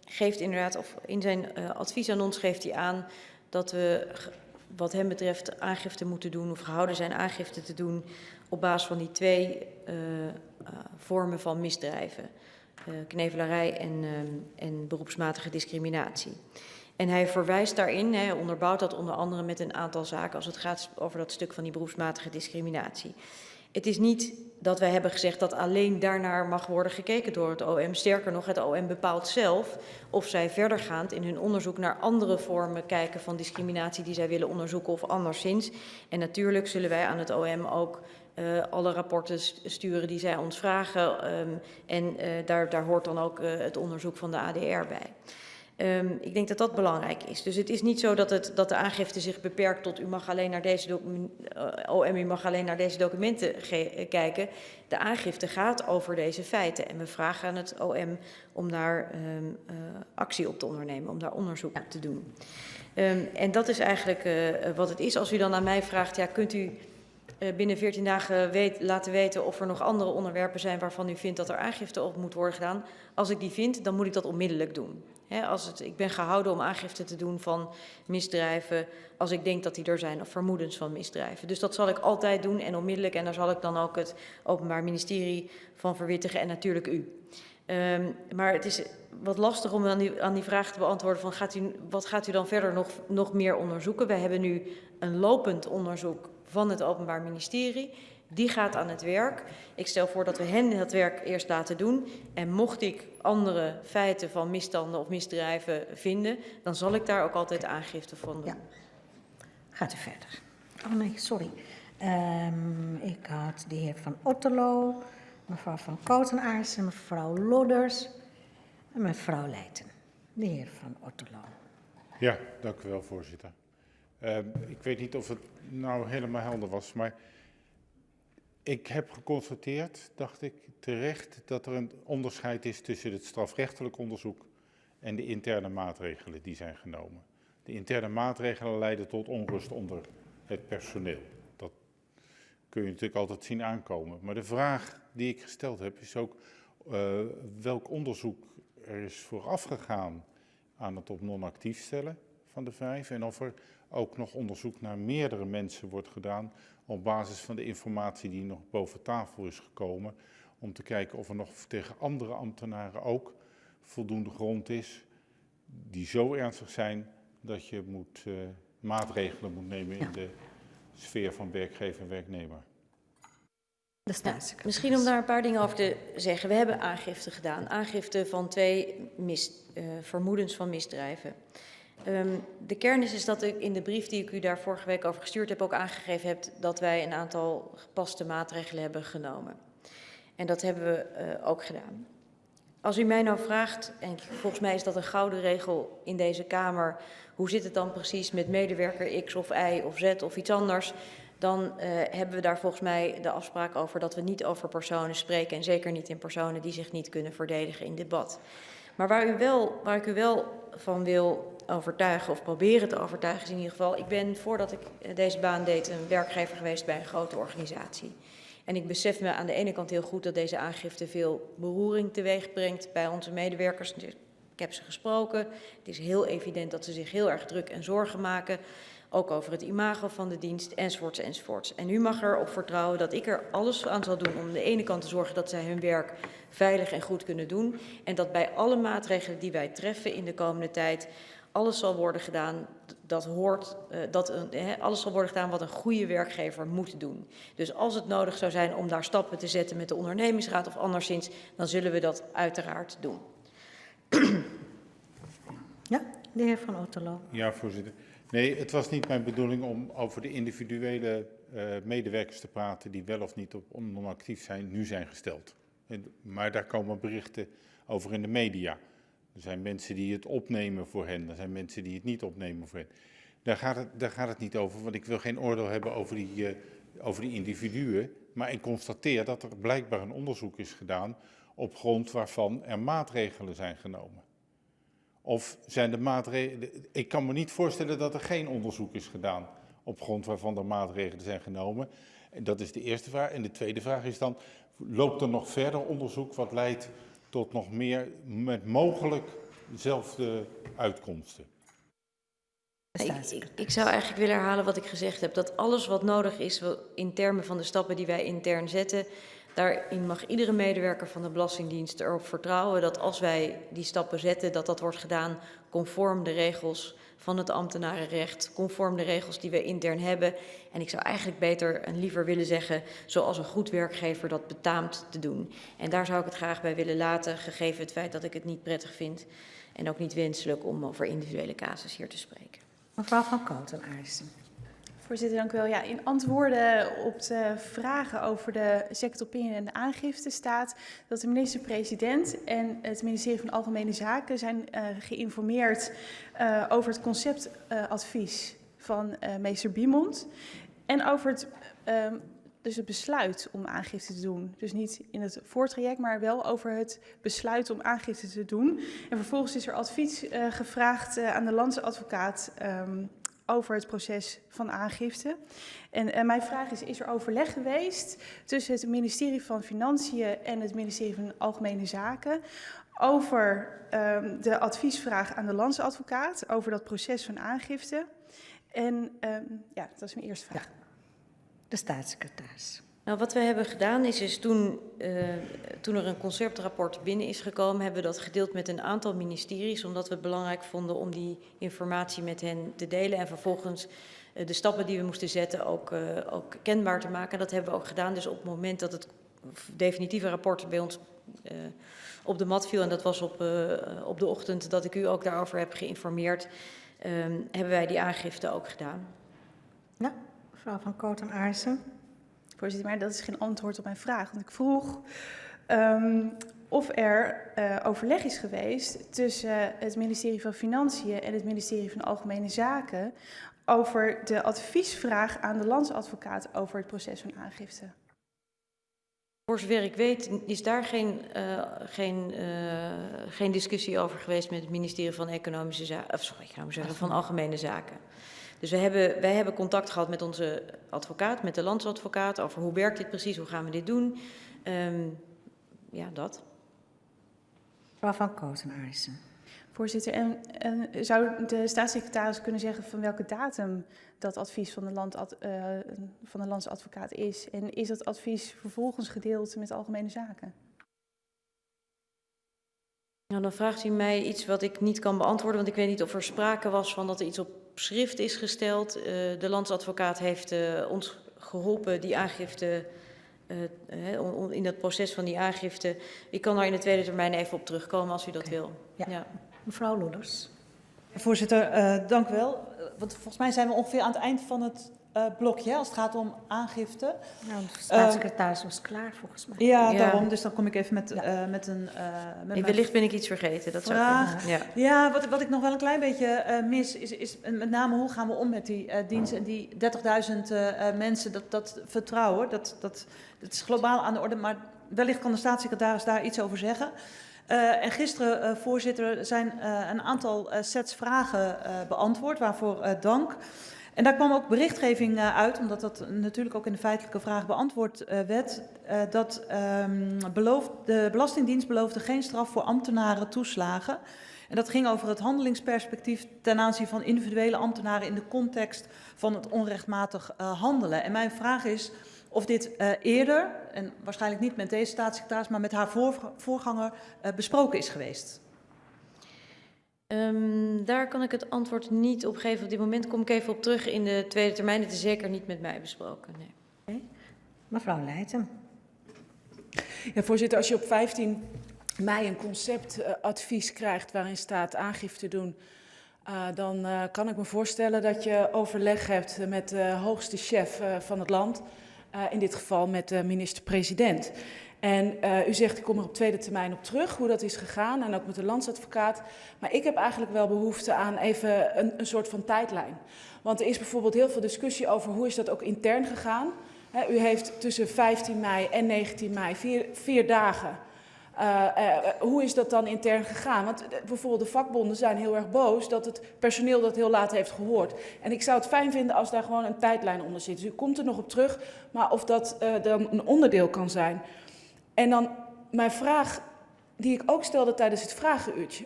geeft inderdaad, of in zijn advies aan ons geeft hij aan dat we wat hem betreft aangifte moeten doen of gehouden zijn aangifte te doen op basis van die 2 vormen van misdrijven. Knevelarij en beroepsmatige discriminatie. En hij verwijst daarin, hij onderbouwt dat onder andere met een aantal zaken als het gaat over dat stuk van die beroepsmatige discriminatie. Het is niet dat wij hebben gezegd dat alleen daarnaar mag worden gekeken door het OM. Sterker nog, het OM bepaalt zelf of zij verdergaand in hun onderzoek naar andere vormen kijken van discriminatie die zij willen onderzoeken of anderszins. En natuurlijk zullen wij aan het OM ook alle rapporten sturen die zij ons vragen. En daar hoort dan ook het onderzoek van de ADR bij. Ik denk dat dat belangrijk is. Dus het is niet zo dat de aangifte zich beperkt tot u mag alleen naar deze OM, u mag alleen naar deze documenten kijken. De aangifte gaat over deze feiten en we vragen aan het OM om daar actie op te ondernemen, om daar onderzoek op te doen. En dat is eigenlijk wat het is. Als u dan aan mij vraagt, ja, kunt u binnen 14 dagen laten weten of er nog andere onderwerpen zijn waarvan u vindt dat er aangifte op moet worden gedaan. Als ik die vind, dan moet ik dat onmiddellijk doen. Ik ben gehouden om aangifte te doen van misdrijven als ik denk dat die er zijn of vermoedens van misdrijven. Dus dat zal ik altijd doen en onmiddellijk. En daar zal ik dan ook het Openbaar Ministerie van verwittigen en natuurlijk u. Maar het is wat lastig om aan die vraag te beantwoorden van wat gaat u dan verder nog meer onderzoeken? Wij hebben nu een lopend onderzoek van het Openbaar Ministerie. Die gaat aan het werk. Ik stel voor dat we hen het werk eerst laten doen. En mocht ik andere feiten van misstanden of misdrijven vinden, dan zal ik daar ook altijd aangifte van doen. Ja. Gaat u verder. Oh nee, sorry. Ik had de heer Van Otterlo, mevrouw Van Koutenaarsen, mevrouw Lodders en mevrouw Leijten. De heer Van Otterlo. Ja, dank u wel, voorzitter. Ik weet niet of het nou helemaal helder was, maar ik heb geconstateerd, dacht ik terecht, dat er een onderscheid is tussen het strafrechtelijk onderzoek en de interne maatregelen die zijn genomen. De interne maatregelen leiden tot onrust onder het personeel. Dat kun je natuurlijk altijd zien aankomen. Maar de vraag die ik gesteld heb is ook welk onderzoek er is voorafgegaan aan het op non-actief stellen van de 5 en of er ook nog onderzoek naar meerdere mensen wordt gedaan op basis van de informatie die nog boven tafel is gekomen, om te kijken of er nog tegen andere ambtenaren ook voldoende grond is die zo ernstig zijn dat je maatregelen moet nemen in de sfeer van werkgever en werknemer. Misschien om daar een paar dingen over te zeggen. We hebben aangifte gedaan. Aangifte van 2 vermoedens van misdrijven. De kern is dat ik in de brief die ik u daar vorige week over gestuurd heb ook aangegeven heb dat wij een aantal gepaste maatregelen hebben genomen. En dat hebben we ook gedaan. Als u mij nou vraagt, en volgens mij is dat een gouden regel in deze Kamer, hoe zit het dan precies met medewerker X of Y of Z of iets anders, dan hebben we daar volgens mij de afspraak over dat we niet over personen spreken en zeker niet in personen die zich niet kunnen verdedigen in debat. Maar waar ik u wel van wil overtuigen of proberen te overtuigen is in ieder geval, ik ben voordat ik deze baan deed een werkgever geweest bij een grote organisatie. En ik besef me aan de ene kant heel goed dat deze aangifte veel beroering teweeg brengt bij onze medewerkers. Ik heb ze gesproken. Het is heel evident dat ze zich heel erg druk en zorgen maken. Ook over het imago van de dienst, enzovoorts, enzovoorts. En u mag erop vertrouwen dat ik er alles aan zal doen om aan de ene kant te zorgen dat zij hun werk veilig en goed kunnen doen. En dat bij alle maatregelen die wij treffen in de komende tijd alles zal worden gedaan alles zal worden gedaan wat een goede werkgever moet doen. Dus als het nodig zou zijn om daar stappen te zetten met de ondernemingsraad of anderszins, dan zullen we dat uiteraard doen. Ja, de heer Van Otterlo. Ja, voorzitter. Nee, het was niet mijn bedoeling om over de individuele medewerkers te praten die wel of niet op non-actief zijn, nu zijn gesteld. Maar daar komen berichten over in de media. Er zijn mensen die het opnemen voor hen, er zijn mensen die het niet opnemen voor hen. Daar gaat het niet over, want ik wil geen oordeel hebben over die individuen. Maar ik constateer dat er blijkbaar een onderzoek is gedaan op grond waarvan er maatregelen zijn genomen. Of zijn de maatregelen. Ik kan me niet voorstellen dat er geen onderzoek is gedaan op grond waarvan er maatregelen zijn genomen. En dat is de eerste vraag. En de tweede vraag is dan, loopt er nog verder onderzoek wat leidt tot nog meer met mogelijk dezelfde uitkomsten? Ik zou eigenlijk willen herhalen wat ik gezegd heb. Dat alles wat nodig is in termen van de stappen die wij intern zetten, daarin mag iedere medewerker van de Belastingdienst erop vertrouwen dat als wij die stappen zetten, dat wordt gedaan conform de regels van het ambtenarenrecht, conform de regels die we intern hebben. En ik zou eigenlijk beter en liever willen zeggen, zoals een goed werkgever dat betaamt te doen. En daar zou ik het graag bij willen laten, gegeven het feit dat ik het niet prettig vind en ook niet wenselijk om over individuele casus hier te spreken. Mevrouw Van Koutenaarsen. Voorzitter, dank u wel. Ja, in antwoorden op de vragen over de second opinion en de aangifte staat dat de minister-president en het ministerie van Algemene Zaken zijn geïnformeerd over het conceptadvies van meester Biemond en over het, dus het besluit om aangifte te doen. Dus niet in het voortraject, maar wel over het besluit om aangifte te doen. En vervolgens is er advies gevraagd aan de landsadvocaat over het proces van aangifte. En mijn vraag is er overleg geweest tussen het ministerie van Financiën en het ministerie van Algemene Zaken over de adviesvraag aan de landsadvocaat, over dat proces van aangifte? En ja, dat is mijn eerste vraag. Ja. De staatssecretaris. Nou, wat we hebben gedaan is toen er een conceptrapport binnen is gekomen, hebben we dat gedeeld met een aantal ministeries, omdat we het belangrijk vonden om die informatie met hen te delen en vervolgens de stappen die we moesten zetten ook kenbaar te maken. Dat hebben we ook gedaan. Dus op het moment dat het definitieve rapport bij ons op de mat viel, en dat was op de ochtend dat ik u ook daarover heb geïnformeerd, hebben wij die aangifte ook gedaan. Ja, mevrouw Van Kooten-Aarsen. Voorzitter, maar dat is geen antwoord op mijn vraag. Want ik vroeg of er overleg is geweest tussen het ministerie van Financiën en het ministerie van Algemene Zaken over de adviesvraag aan de landsadvocaat over het proces van aangifte. Voor zover ik weet is daar geen discussie over geweest met het ministerie van van Algemene Zaken. Dus wij hebben contact gehad met onze advocaat, met de landsadvocaat, over hoe werkt dit precies, hoe gaan we dit doen. Ja, dat. Mevrouw Van Kooten-Aarsen. Voorzitter, en zou de staatssecretaris kunnen zeggen van welke datum dat advies van de landsadvocaat is? En is dat advies vervolgens gedeeld met Algemene Zaken? Nou, dan vraagt u mij iets wat ik niet kan beantwoorden, want ik weet niet of er sprake was van dat er iets op schrift is gesteld. De landsadvocaat heeft ons geholpen die aangifte, in dat proces van die aangifte. Ik kan daar in de tweede termijn even op terugkomen als u dat wil. Ja. Ja. Mevrouw Loeders. Voorzitter, dank u wel. Want volgens mij zijn we ongeveer aan het eind van het blokje, als het gaat om aangifte. Nou, de staatssecretaris was klaar volgens mij. Ja, daarom. Dus dan kom ik even met een... wellicht ben ik iets vergeten. Dat zou kunnen. Ja, wat ik nog wel een klein beetje mis, is met name hoe gaan we om met die dienst en die 30.000 mensen, dat vertrouwen. Dat is globaal aan de orde, maar wellicht kan de staatssecretaris daar iets over zeggen. En gisteren, voorzitter, zijn een aantal sets vragen beantwoord, waarvoor dank. En daar kwam ook berichtgeving uit, omdat dat natuurlijk ook in de feitelijke vraag beantwoord werd, dat de Belastingdienst beloofde geen straf voor ambtenaren toeslagen. En dat ging over het handelingsperspectief ten aanzien van individuele ambtenaren in de context van het onrechtmatig handelen. En mijn vraag is of dit eerder, en waarschijnlijk niet met deze staatssecretaris, maar met haar voorganger besproken is geweest. Daar kan ik het antwoord niet op geven. Op dit moment kom ik even op terug in de tweede termijn. Het is zeker niet met mij besproken. Nee. Okay. Mevrouw Leijten. Ja, voorzitter, als je op 15 mei een conceptadvies krijgt waarin staat aangifte doen, dan kan ik me voorstellen dat je overleg hebt met de hoogste chef van het land, in dit geval met de minister-president. En u zegt, ik kom er op tweede termijn op terug, hoe dat is gegaan, en ook met de landsadvocaat. Maar ik heb eigenlijk wel behoefte aan even een soort van tijdlijn. Want er is bijvoorbeeld heel veel discussie over hoe is dat ook intern gegaan. U heeft tussen 15 mei en 19 mei vier dagen. Hoe is dat dan intern gegaan? Want bijvoorbeeld de vakbonden zijn heel erg boos dat het personeel dat heel laat heeft gehoord. En ik zou het fijn vinden als daar gewoon een tijdlijn onder zit. Dus u komt er nog op terug, maar of dat dan een onderdeel kan zijn. En dan mijn vraag, die ik ook stelde tijdens het vragenuurtje.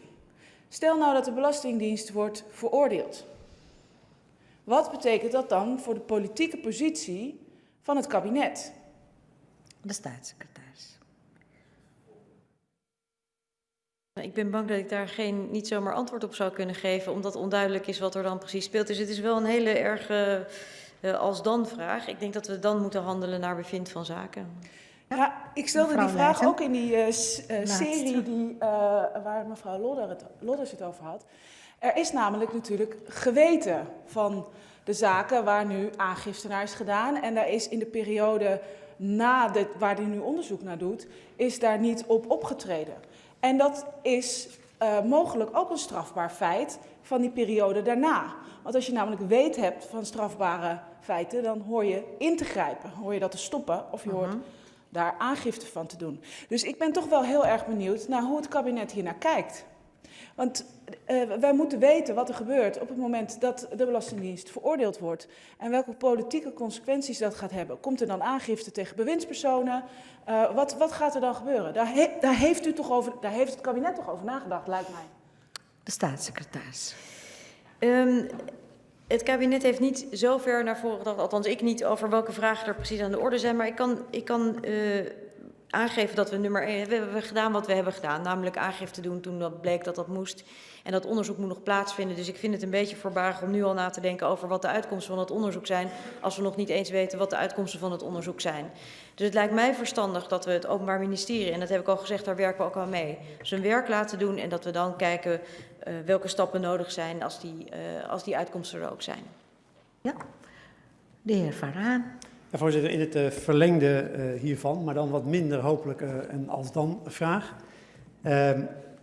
Stel nou dat de Belastingdienst wordt veroordeeld. Wat betekent dat dan voor de politieke positie van het kabinet? De staatssecretaris. Ik ben bang dat ik daar niet zomaar antwoord op zou kunnen geven, omdat onduidelijk is wat er dan precies speelt. Dus het is wel een hele erg als-dan vraag. Ik denk dat we dan moeten handelen naar bevind van zaken. Ja, ik stelde die vraag ook in die serie waar mevrouw Lodders het over had. Er is namelijk natuurlijk geweten van de zaken waar nu aangifte naar is gedaan. En daar is in de periode waar hij nu onderzoek naar doet, is daar niet op opgetreden. En dat is mogelijk ook een strafbaar feit van die periode daarna. Want als je namelijk weet hebt van strafbare feiten, dan hoor je in te grijpen. Hoor je dat te stoppen of je hoort daar aangifte van te doen. Dus ik ben toch wel heel erg benieuwd naar hoe het kabinet hier naar kijkt. Want wij moeten weten wat er gebeurt op het moment dat de Belastingdienst veroordeeld wordt. En welke politieke consequenties dat gaat hebben. Komt er dan aangifte tegen bewindspersonen? Wat gaat er dan gebeuren? Daar heeft het kabinet toch over nagedacht, lijkt mij. De staatssecretaris. Het kabinet heeft niet zo ver naar voren gedacht, althans ik niet, over welke vragen er precies aan de orde zijn. Maar ik kan aangeven dat we we hebben gedaan wat we hebben gedaan. Namelijk aangifte doen toen dat bleek dat dat moest. En dat onderzoek moet nog plaatsvinden. Dus ik vind het een beetje voorbarig om nu al na te denken over wat de uitkomsten van het onderzoek zijn, als we nog niet eens weten wat de uitkomsten van het onderzoek zijn. Dus het lijkt mij verstandig dat we het Openbaar Ministerie, en dat heb ik al gezegd, daar werken we ook aan mee, zijn werk laten doen en dat we dan kijken welke stappen nodig zijn als die uitkomsten er ook zijn. Ja, de heer Varaan. Ja, voorzitter, in het verlengde hiervan, maar dan wat minder hopelijk een als-dan vraag.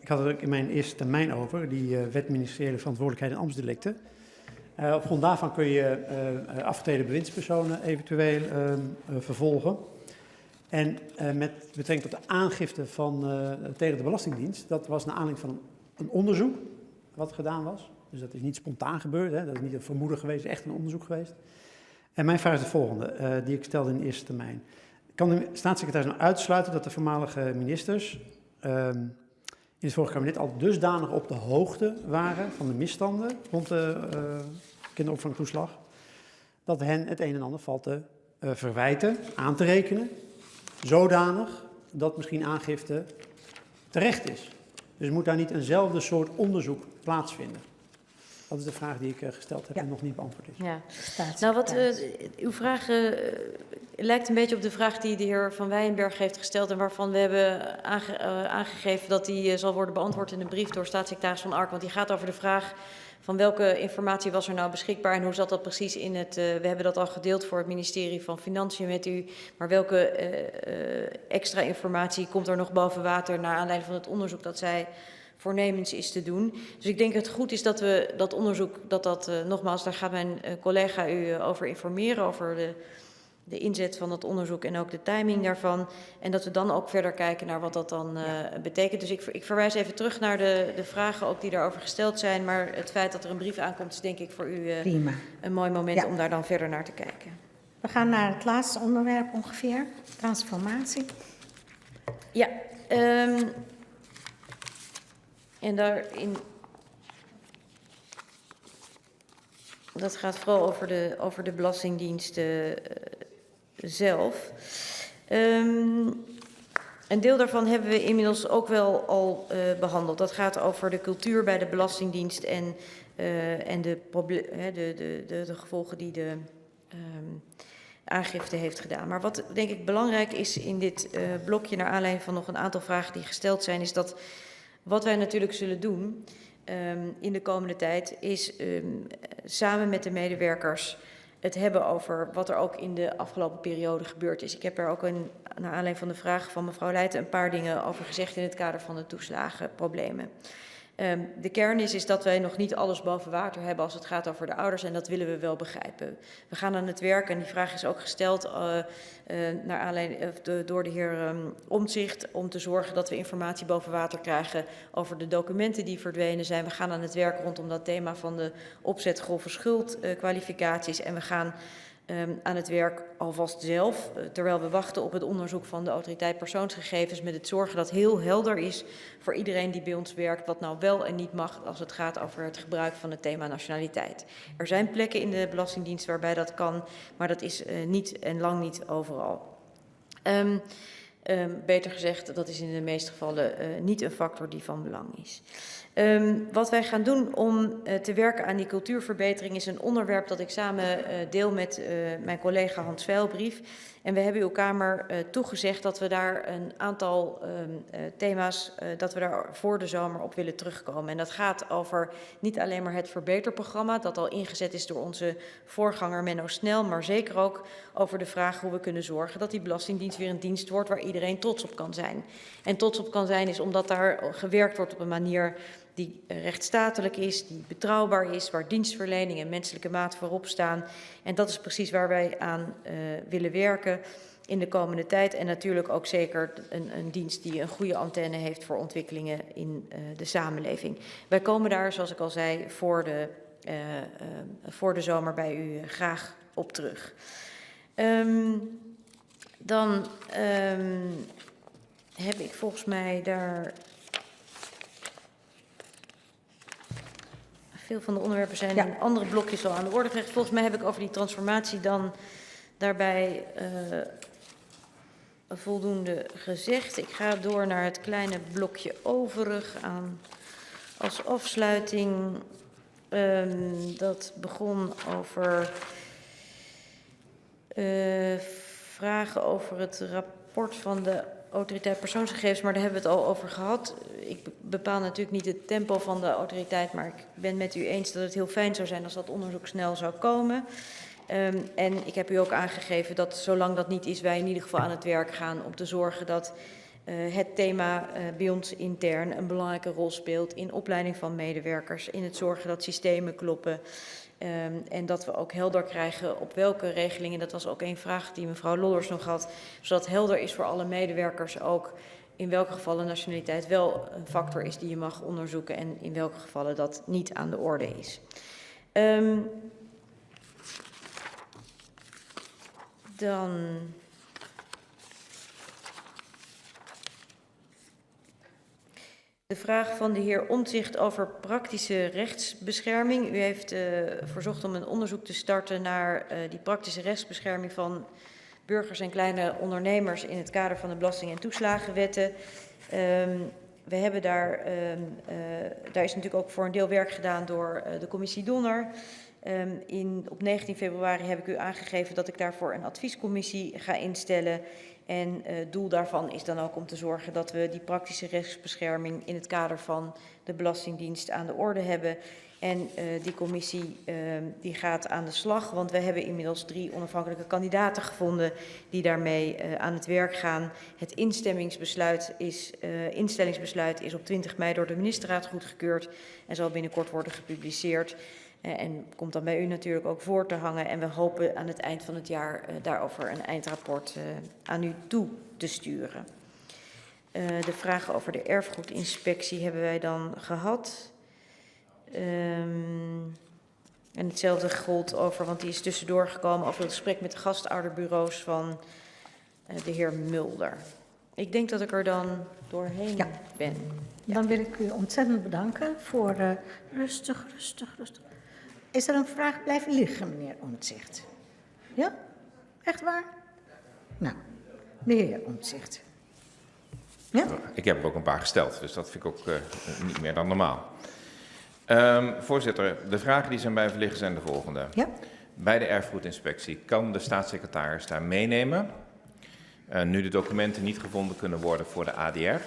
Ik had het ook in mijn eerste termijn over, die wet ministeriële verantwoordelijkheid en ambtsdelicten. Op grond daarvan kun je afgetreden bewindspersonen eventueel vervolgen. En met betrekking tot de aangifte tegen de Belastingdienst, dat was naar aanleiding van een onderzoek wat gedaan was. Dus dat is niet spontaan gebeurd, hè? Dat is niet een vermoeden geweest, echt een onderzoek geweest. En mijn vraag is de volgende, die ik stelde in de eerste termijn. Kan de staatssecretaris nou uitsluiten dat de voormalige ministers in het vorige kabinet al dusdanig op de hoogte waren van de misstanden rond de kinderopvangtoeslag, dat hen het een en ander valt te verwijten, aan te rekenen, zodanig dat misschien aangifte terecht is? Dus moet daar niet eenzelfde soort onderzoek plaatsvinden? Dat is de vraag die ik gesteld heb en nog niet beantwoord is. Ja. Nou, uw vraag lijkt een beetje op de vraag die de heer Van Wijnberg heeft gesteld en waarvan we hebben aangegeven dat die zal worden beantwoord in een brief door staatssecretaris Van Ark. Want die gaat over de vraag van welke informatie was er nou beschikbaar en hoe zat dat precies in het... we hebben dat al gedeeld voor het ministerie van Financiën met u, maar welke extra informatie komt er nog boven water naar aanleiding van het onderzoek dat zij voornemens is te doen. Dus ik denk dat het goed is dat we dat onderzoek, nogmaals, daar gaat mijn collega u over informeren, over de inzet van dat onderzoek en ook de timing daarvan. En dat we dan ook verder kijken naar wat dat dan betekent. Dus ik verwijs even terug naar de vragen ook die daarover gesteld zijn. Maar het feit dat er een brief aankomt is denk ik voor u een mooi moment om daar dan verder naar te kijken. We gaan naar het laatste onderwerp ongeveer, transformatie. Ja, en daarin, dat gaat vooral over de Belastingdienst zelf. Een deel daarvan hebben we inmiddels ook wel al behandeld. Dat gaat over de cultuur bij de Belastingdienst en de gevolgen die de aangifte heeft gedaan. Maar wat denk ik belangrijk is in dit blokje, naar aanleiding van nog een aantal vragen die gesteld zijn, is dat wat wij natuurlijk zullen doen in de komende tijd is samen met de medewerkers het hebben over wat er ook in de afgelopen periode gebeurd is. Ik heb er ook naar aanleiding van de vraag van mevrouw Leijten een paar dingen over gezegd in het kader van de toeslagenproblemen. De kern is dat wij nog niet alles boven water hebben als het gaat over de ouders en dat willen we wel begrijpen. We gaan aan het werk en die vraag is ook gesteld naar aanleiding, door de heer Omtzigt om te zorgen dat we informatie boven water krijgen over de documenten die verdwenen zijn. We gaan aan het werk rondom dat thema van de opzet grove schuldkwalificaties en we gaan aan het werk alvast zelf, terwijl we wachten op het onderzoek van de autoriteit persoonsgegevens, met het zorgen dat heel helder is voor iedereen die bij ons werkt wat nou wel en niet mag als het gaat over het gebruik van het thema nationaliteit. Er zijn plekken in de Belastingdienst waarbij dat kan, maar dat is niet en lang niet overal. Beter gezegd, dat is in de meeste gevallen niet een factor die van belang is. Wat wij gaan doen om te werken aan die cultuurverbetering is een onderwerp dat ik samen deel met mijn collega Hans Veilbrief. En we hebben uw Kamer toegezegd dat we daar een aantal thema's, dat we daar voor de zomer op willen terugkomen. En dat gaat over niet alleen maar het verbeterprogramma, dat al ingezet is door onze voorganger Menno Snel, maar zeker ook over de vraag hoe we kunnen zorgen dat die Belastingdienst weer een dienst wordt waar iedereen trots op kan zijn. En trots op kan zijn is omdat daar gewerkt wordt op een manier die rechtsstatelijk is, die betrouwbaar is, waar dienstverlening en menselijke maat voorop staan. En dat is precies waar wij aan willen werken in de komende tijd. En natuurlijk ook zeker een dienst die een goede antenne heeft voor ontwikkelingen in de samenleving. Wij komen daar, zoals ik al zei, voor de zomer bij u graag op terug. Dan heb ik volgens mij daar... Veel van de onderwerpen zijn in andere blokjes al aan de orde gelegd. Volgens mij heb ik over die transformatie dan daarbij voldoende gezegd. Ik ga door naar het kleine blokje overig aan als afsluiting. Dat begon over vragen over het rapport van de Autoriteit Persoonsgegevens, maar daar hebben we het al over gehad. Ik bepaal natuurlijk niet het tempo van de autoriteit, maar ik ben met u eens dat het heel fijn zou zijn als dat onderzoek snel zou komen. En ik heb u ook aangegeven dat zolang dat niet is, wij in ieder geval aan het werk gaan om te zorgen dat het thema bij ons intern een belangrijke rol speelt in opleiding van medewerkers, in het zorgen dat systemen kloppen. En dat we ook helder krijgen op welke regelingen, dat was ook een vraag die mevrouw Lollers nog had, zodat helder is voor alle medewerkers ook in welke gevallen nationaliteit wel een factor is die je mag onderzoeken en in welke gevallen dat niet aan de orde is. Dan... De vraag van de heer Omtzigt over praktische rechtsbescherming. U heeft verzocht om een onderzoek te starten naar die praktische rechtsbescherming van burgers en kleine ondernemers in het kader van de belasting- en toeslagenwetten. We hebben daar is natuurlijk ook voor een deel werk gedaan door de commissie Donner. Op 19 februari heb ik u aangegeven dat ik daarvoor een adviescommissie ga instellen. En het doel daarvan is dan ook om te zorgen dat we die praktische rechtsbescherming in het kader van de Belastingdienst aan de orde hebben. En die commissie die gaat aan de slag, want we hebben inmiddels 3 onafhankelijke kandidaten gevonden die daarmee aan het werk gaan. Het instellingsbesluit is op 20 mei door de ministerraad goedgekeurd en zal binnenkort worden gepubliceerd. En komt dan bij u natuurlijk ook voor te hangen. En we hopen aan het eind van het jaar daarover een eindrapport aan u toe te sturen. De vragen over de erfgoedinspectie hebben wij dan gehad. En hetzelfde gold over, want die is tussendoor gekomen, over het gesprek met de gastouderbureaus van de heer Mulder. Ik denk dat ik er dan doorheen ben. Ja. Dan wil ik u ontzettend bedanken voor rustig. Is er een vraag blijven liggen, meneer Omtzigt? Ja? Echt waar? Nou, de heer Omtzigt. Ja? Ik heb er ook een paar gesteld, dus dat vind ik ook niet meer dan normaal. Voorzitter, de vragen die zijn blijven liggen zijn de volgende. Ja? Bij de erfgoedinspectie kan de staatssecretaris daar meenemen, nu de documenten niet gevonden kunnen worden voor de ADR,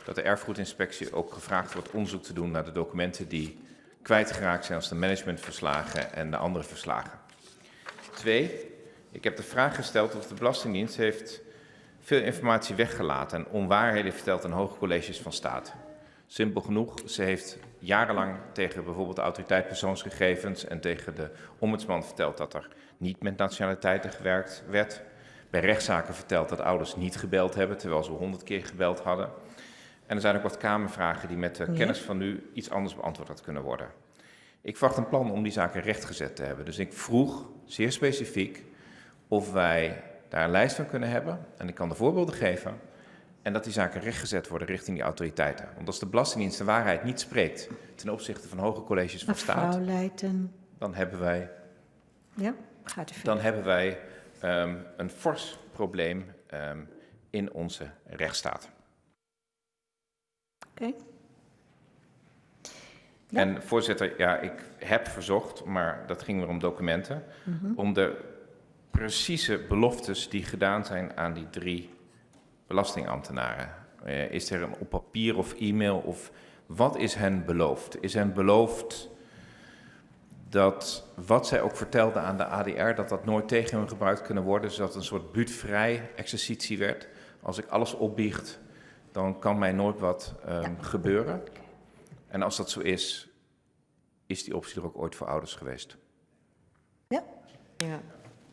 dat de erfgoedinspectie ook gevraagd wordt onderzoek te doen naar de documenten die kwijtgeraakt zijn als de managementverslagen en de andere verslagen. 2, ik heb de vraag gesteld of de Belastingdienst heeft veel informatie weggelaten en onwaarheden verteld aan hoge colleges van staat. Simpel genoeg, ze heeft jarenlang tegen bijvoorbeeld de Autoriteit Persoonsgegevens en tegen de ombudsman verteld dat er niet met nationaliteiten gewerkt werd. Bij rechtszaken verteld dat ouders niet gebeld hebben, terwijl ze 100 keer gebeld hadden. En er zijn ook wat Kamervragen die met de kennis van u iets anders beantwoord had kunnen worden. Ik verwacht een plan om die zaken rechtgezet te hebben. Dus ik vroeg zeer specifiek of wij daar een lijst van kunnen hebben. En ik kan de voorbeelden geven. En dat die zaken rechtgezet worden richting die autoriteiten. Want als de Belastingdienst de waarheid niet spreekt ten opzichte van hoge colleges van staat, dan hebben wij, een fors probleem in onze rechtsstaat. Oké. Ja. En voorzitter, ja, ik heb verzocht, maar dat ging weer om documenten, om de precieze beloftes die gedaan zijn aan die 3 belastingambtenaren. Is er een op papier of e-mail of wat is hen beloofd? Is hen beloofd dat wat zij ook vertelde aan de ADR, dat dat nooit tegen hun gebruikt kunnen worden, zodat het een soort buurtvrij exercitie werd? Als ik alles opbiecht, dan kan mij nooit wat gebeuren. En als dat zo is die optie er ook ooit voor ouders geweest? Ja.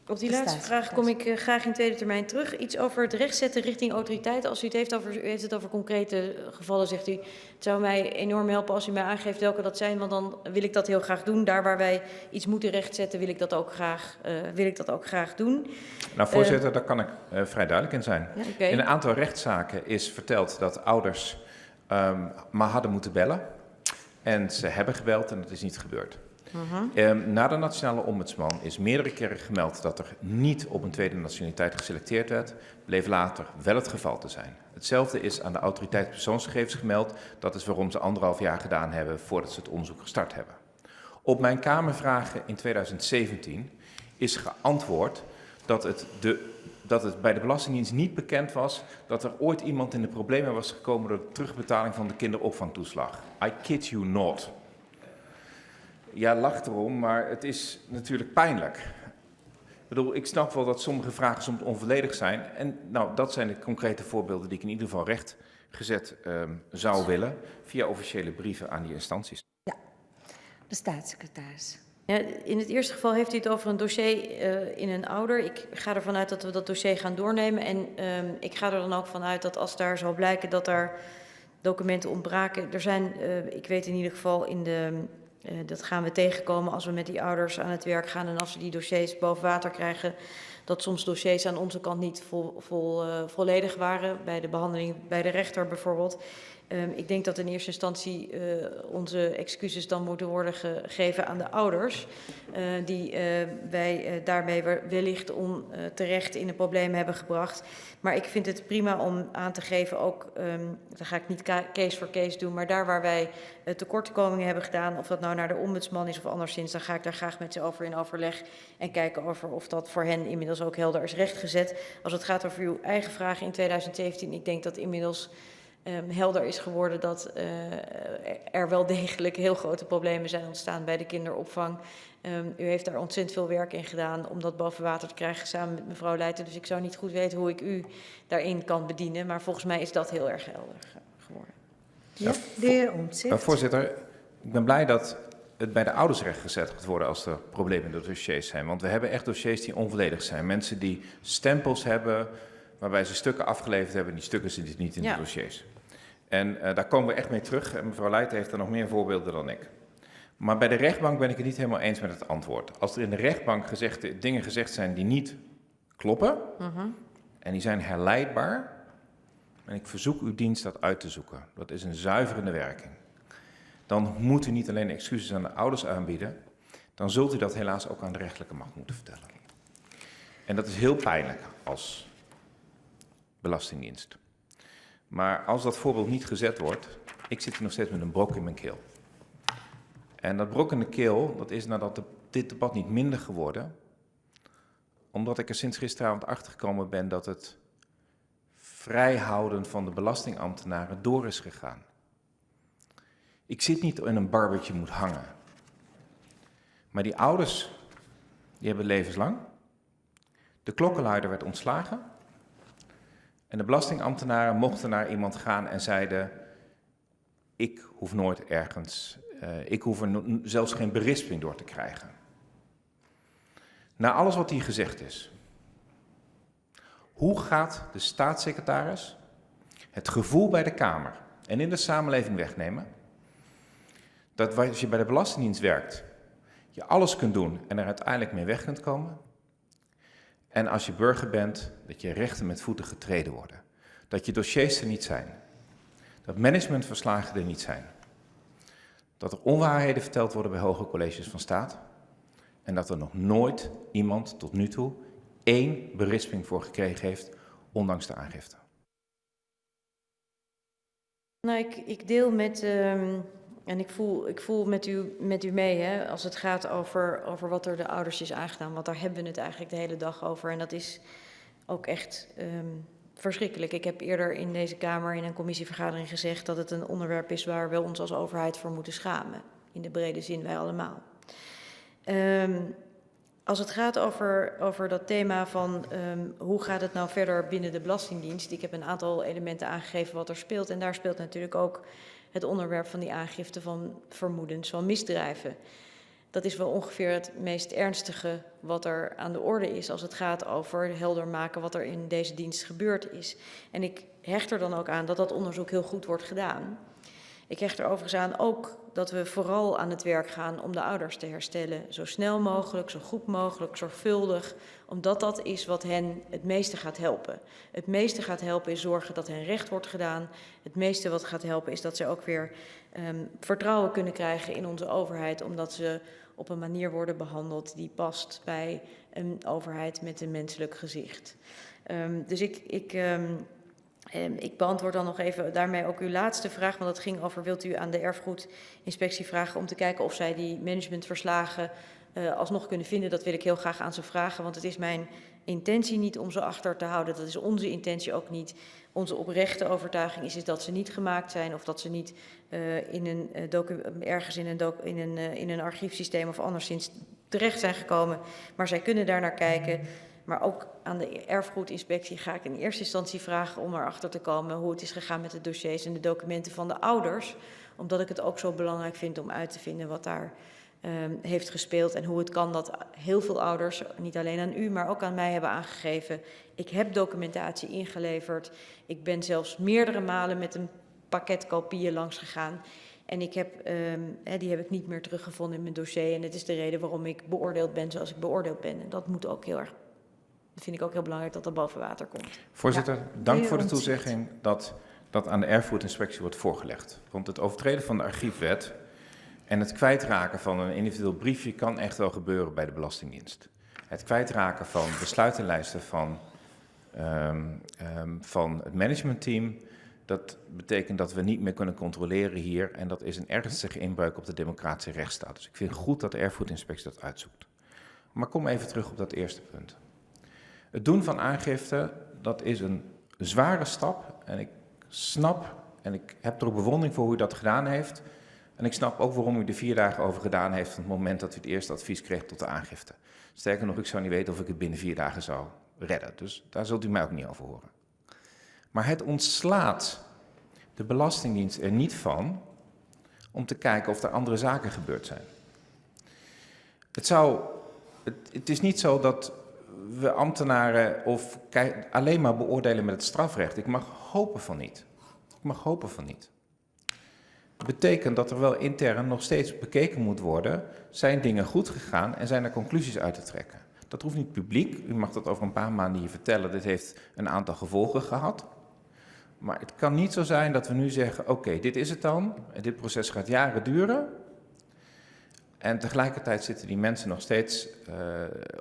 Op die De laatste vraag kom ik graag in tweede termijn terug. Iets over het rechtzetten richting autoriteiten. Als u het heeft het over concrete gevallen, zegt u. Het zou mij enorm helpen als u mij aangeeft welke dat zijn, want dan wil ik dat heel graag doen. Daar waar wij iets moeten rechtzetten, wil ik dat ook graag doen. Nou, voorzitter, daar kan ik vrij duidelijk in zijn. Ja, okay. In een aantal rechtszaken is verteld dat ouders maar hadden moeten bellen. En ze hebben gebeld en dat is niet gebeurd. Na de nationale ombudsman is meerdere keren gemeld dat er niet op een tweede nationaliteit geselecteerd werd. Bleef later wel het geval te zijn. Hetzelfde is aan de autoriteit persoonsgegevens gemeld. Dat is waarom ze 1,5 jaar gedaan hebben voordat ze het onderzoek gestart hebben. Op mijn Kamervragen in 2017 is geantwoord dat het bij de Belastingdienst niet bekend was dat er ooit iemand in de problemen was gekomen door de terugbetaling van de kinderopvangtoeslag. I kid you not. Ja, lach erom, maar het is natuurlijk pijnlijk. Ik bedoel, ik snap wel dat sommige vragen soms onvolledig zijn. En nou, dat zijn de concrete voorbeelden die ik in ieder geval rechtgezet zou willen via officiële brieven aan die instanties. Ja, de staatssecretaris. Ja, in het eerste geval heeft u het over een dossier in een ouder. Ik ga ervan uit dat we dat dossier gaan doornemen. En ik ga er dan ook vanuit dat als daar zal blijken dat daar documenten ontbraken. Er zijn, ik weet in ieder geval dat gaan we tegenkomen als we met die ouders aan het werk gaan en als we die dossiers boven water krijgen, dat soms dossiers aan onze kant niet volledig waren, bij de behandeling bij de rechter bijvoorbeeld. Ik denk dat in eerste instantie onze excuses dan moeten worden gegeven aan de ouders, die wij daarmee wellicht onterecht in een probleem hebben gebracht. Maar ik vind het prima om aan te geven, ook, dan ga ik niet case voor case doen, maar daar waar wij tekortkomingen hebben gedaan, of dat nou naar de ombudsman is of anderszins, dan ga ik daar graag met ze over in overleg en kijken over of dat voor hen inmiddels ook helder is rechtgezet. Als het gaat over uw eigen vraag in 2017, ik denk dat inmiddels helder is geworden dat er wel degelijk heel grote problemen zijn ontstaan bij de kinderopvang. U heeft daar ontzettend veel werk in gedaan om dat boven water te krijgen samen met mevrouw Leijten. Dus ik zou niet goed weten hoe ik u daarin kan bedienen. Maar volgens mij is dat heel erg helder geworden. Ja, de heer Omtzigt. Voorzitter, ik ben blij dat het bij de ouders rechtgezet gaat worden als er problemen in de dossiers zijn. Want we hebben echt dossiers die onvolledig zijn. Mensen die stempels hebben waarbij ze stukken afgeleverd hebben. Die stukken zitten niet in de dossiers. En daar komen we echt mee terug. En mevrouw Leijten heeft er nog meer voorbeelden dan ik. Maar bij de rechtbank ben ik het niet helemaal eens met het antwoord. Als er in de rechtbank dingen gezegd zijn die niet kloppen, en die zijn herleidbaar, en ik verzoek uw dienst dat uit te zoeken. Dat is een zuiverende werking. Dan moet u niet alleen excuses aan de ouders aanbieden, dan zult u dat helaas ook aan de rechterlijke macht moeten vertellen. En dat is heel pijnlijk als Belastingdienst. Maar als dat voorbeeld niet gezet wordt, ik zit hier nog steeds met een brok in mijn keel. En dat brok in de keel, dat is nadat dit debat niet minder geworden, omdat ik er sinds gisteravond achter gekomen ben dat het vrijhouden van de belastingambtenaren door is gegaan. Ik zit niet in een bar wat je moet hangen. Maar die ouders, die hebben levenslang. De klokkenluider werd ontslagen. En de belastingambtenaren mochten naar iemand gaan en zeiden, ik hoef nooit ergens, ik hoef er zelfs geen berisping door te krijgen. Na alles wat hier gezegd is, hoe gaat de staatssecretaris het gevoel bij de Kamer en in de samenleving wegnemen dat als je bij de Belastingdienst werkt, je alles kunt doen en er uiteindelijk mee weg kunt komen? En als je burger bent, dat je rechten met voeten getreden worden. Dat je dossiers er niet zijn. Dat managementverslagen er niet zijn. Dat er onwaarheden verteld worden bij hoge colleges van staat. En dat er nog nooit iemand tot nu toe 1 berisping voor gekregen heeft, ondanks de aangifte. Nou, ik deel met En ik voel met u mee, hè, als het gaat over wat er de ouders is aangedaan. Want daar hebben we het eigenlijk de hele dag over. En dat is ook echt verschrikkelijk. Ik heb eerder in deze Kamer in een commissievergadering gezegd dat het een onderwerp is waar we ons als overheid voor moeten schamen. In de brede zin, wij allemaal. Als het gaat over dat thema van hoe gaat het nou verder binnen de Belastingdienst. Ik heb een aantal elementen aangegeven wat er speelt. En daar speelt natuurlijk ook het onderwerp van die aangifte van vermoedens van misdrijven. Dat is wel ongeveer het meest ernstige wat er aan de orde is als het gaat over helder maken wat er in deze dienst gebeurd is. En ik hecht er dan ook aan dat dat onderzoek heel goed wordt gedaan. Ik hecht er overigens aan ook dat we vooral aan het werk gaan om de ouders te herstellen. Zo snel mogelijk, zo goed mogelijk, zorgvuldig. Omdat dat is wat hen het meeste gaat helpen. Het meeste gaat helpen is zorgen dat hen recht wordt gedaan. Het meeste wat gaat helpen is dat ze ook weer vertrouwen kunnen krijgen in onze overheid. Omdat ze op een manier worden behandeld die past bij een overheid met een menselijk gezicht. Dus ik beantwoord dan nog even daarmee ook uw laatste vraag, want dat ging over, wilt u aan de erfgoedinspectie vragen om te kijken of zij die managementverslagen alsnog kunnen vinden. Dat wil ik heel graag aan ze vragen, want het is mijn intentie niet om ze achter te houden. Dat is onze intentie ook niet. Onze oprechte overtuiging is dat ze niet gemaakt zijn of dat ze niet ergens in een archiefsysteem of anderszins terecht zijn gekomen. Maar zij kunnen daar naar kijken. Maar ook aan de erfgoedinspectie ga ik in eerste instantie vragen om erachter te komen hoe het is gegaan met de dossiers en de documenten van de ouders. Omdat ik het ook zo belangrijk vind om uit te vinden wat daar heeft gespeeld. En hoe het kan dat heel veel ouders, niet alleen aan u, maar ook aan mij hebben aangegeven. Ik heb documentatie ingeleverd. Ik ben zelfs meerdere malen met een pakket kopieën langs gegaan. En die heb ik niet meer teruggevonden in mijn dossier. En dat is de reden waarom ik beoordeeld ben zoals ik beoordeeld ben. En dat moet ook dat vind ik ook heel belangrijk dat dat boven water komt. Voorzitter, dank voor de toezegging dat dat aan de erfgoedinspectie wordt voorgelegd. Want het overtreden van de archiefwet en het kwijtraken van een individueel briefje kan echt wel gebeuren bij de Belastingdienst. Het kwijtraken van besluitenlijsten van het managementteam, dat betekent dat we niet meer kunnen controleren hier. En dat is een ernstige inbreuk op de democratische rechtsstaat. Dus ik vind het goed dat de erfgoedinspectie dat uitzoekt. Maar kom even terug op dat eerste punt. Het doen van aangifte, dat is een zware stap. En ik snap, en ik heb er ook bewondering voor hoe u dat gedaan heeft. En ik snap ook waarom u er 4 dagen over gedaan heeft van het moment dat u het eerste advies kreeg tot de aangifte. Sterker nog, ik zou niet weten of ik het binnen 4 dagen zou redden. Dus daar zult u mij ook niet over horen. Maar het ontslaat de Belastingdienst er niet van om te kijken of er andere zaken gebeurd zijn. Het is niet zo dat we ambtenaren alleen maar beoordelen met het strafrecht. Ik mag hopen van niet. Dat betekent dat er wel intern nog steeds bekeken moet worden. Zijn dingen goed gegaan en zijn er conclusies uit te trekken? Dat hoeft niet publiek. U mag dat over een paar maanden hier vertellen. Dit heeft een aantal gevolgen gehad. Maar het kan niet zo zijn dat we nu zeggen, oké, dit is het dan. En dit proces gaat jaren duren. En tegelijkertijd zitten die mensen nog steeds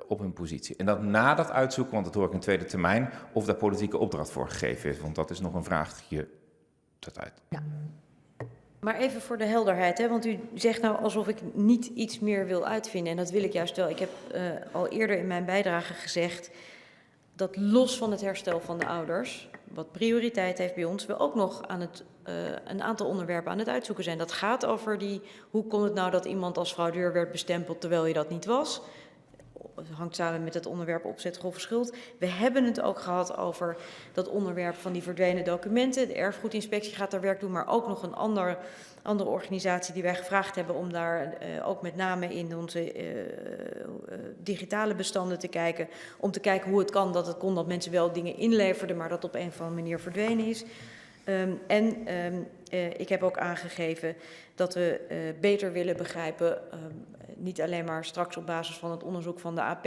op hun positie. En dat na dat uitzoeken, want dat hoor ik in tweede termijn, of daar politieke opdracht voor gegeven is. Want dat is nog een vraagje tot uit. Ja. Maar even voor de helderheid, hè, want u zegt nou alsof ik niet iets meer wil uitvinden. En dat wil ik juist wel. Ik heb al eerder in mijn bijdrage gezegd dat los van het herstel van de ouders, wat prioriteit heeft bij ons, we ook nog aan een aantal onderwerpen aan het uitzoeken zijn. Dat gaat over hoe kon het nou dat iemand als fraudeur werd bestempeld terwijl je dat niet was? Dat hangt samen met het onderwerp opzet grove schuld. We hebben het ook gehad over dat onderwerp van die verdwenen documenten. De erfgoedinspectie gaat daar werk doen, maar ook nog een andere organisatie die wij gevraagd hebben om daar ook met name in onze digitale bestanden te kijken. Om te kijken hoe het kan dat mensen wel dingen inleverden, maar dat op een of andere manier verdwenen is. Ik heb ook aangegeven dat we beter willen begrijpen, niet alleen maar straks op basis van het onderzoek van de AP,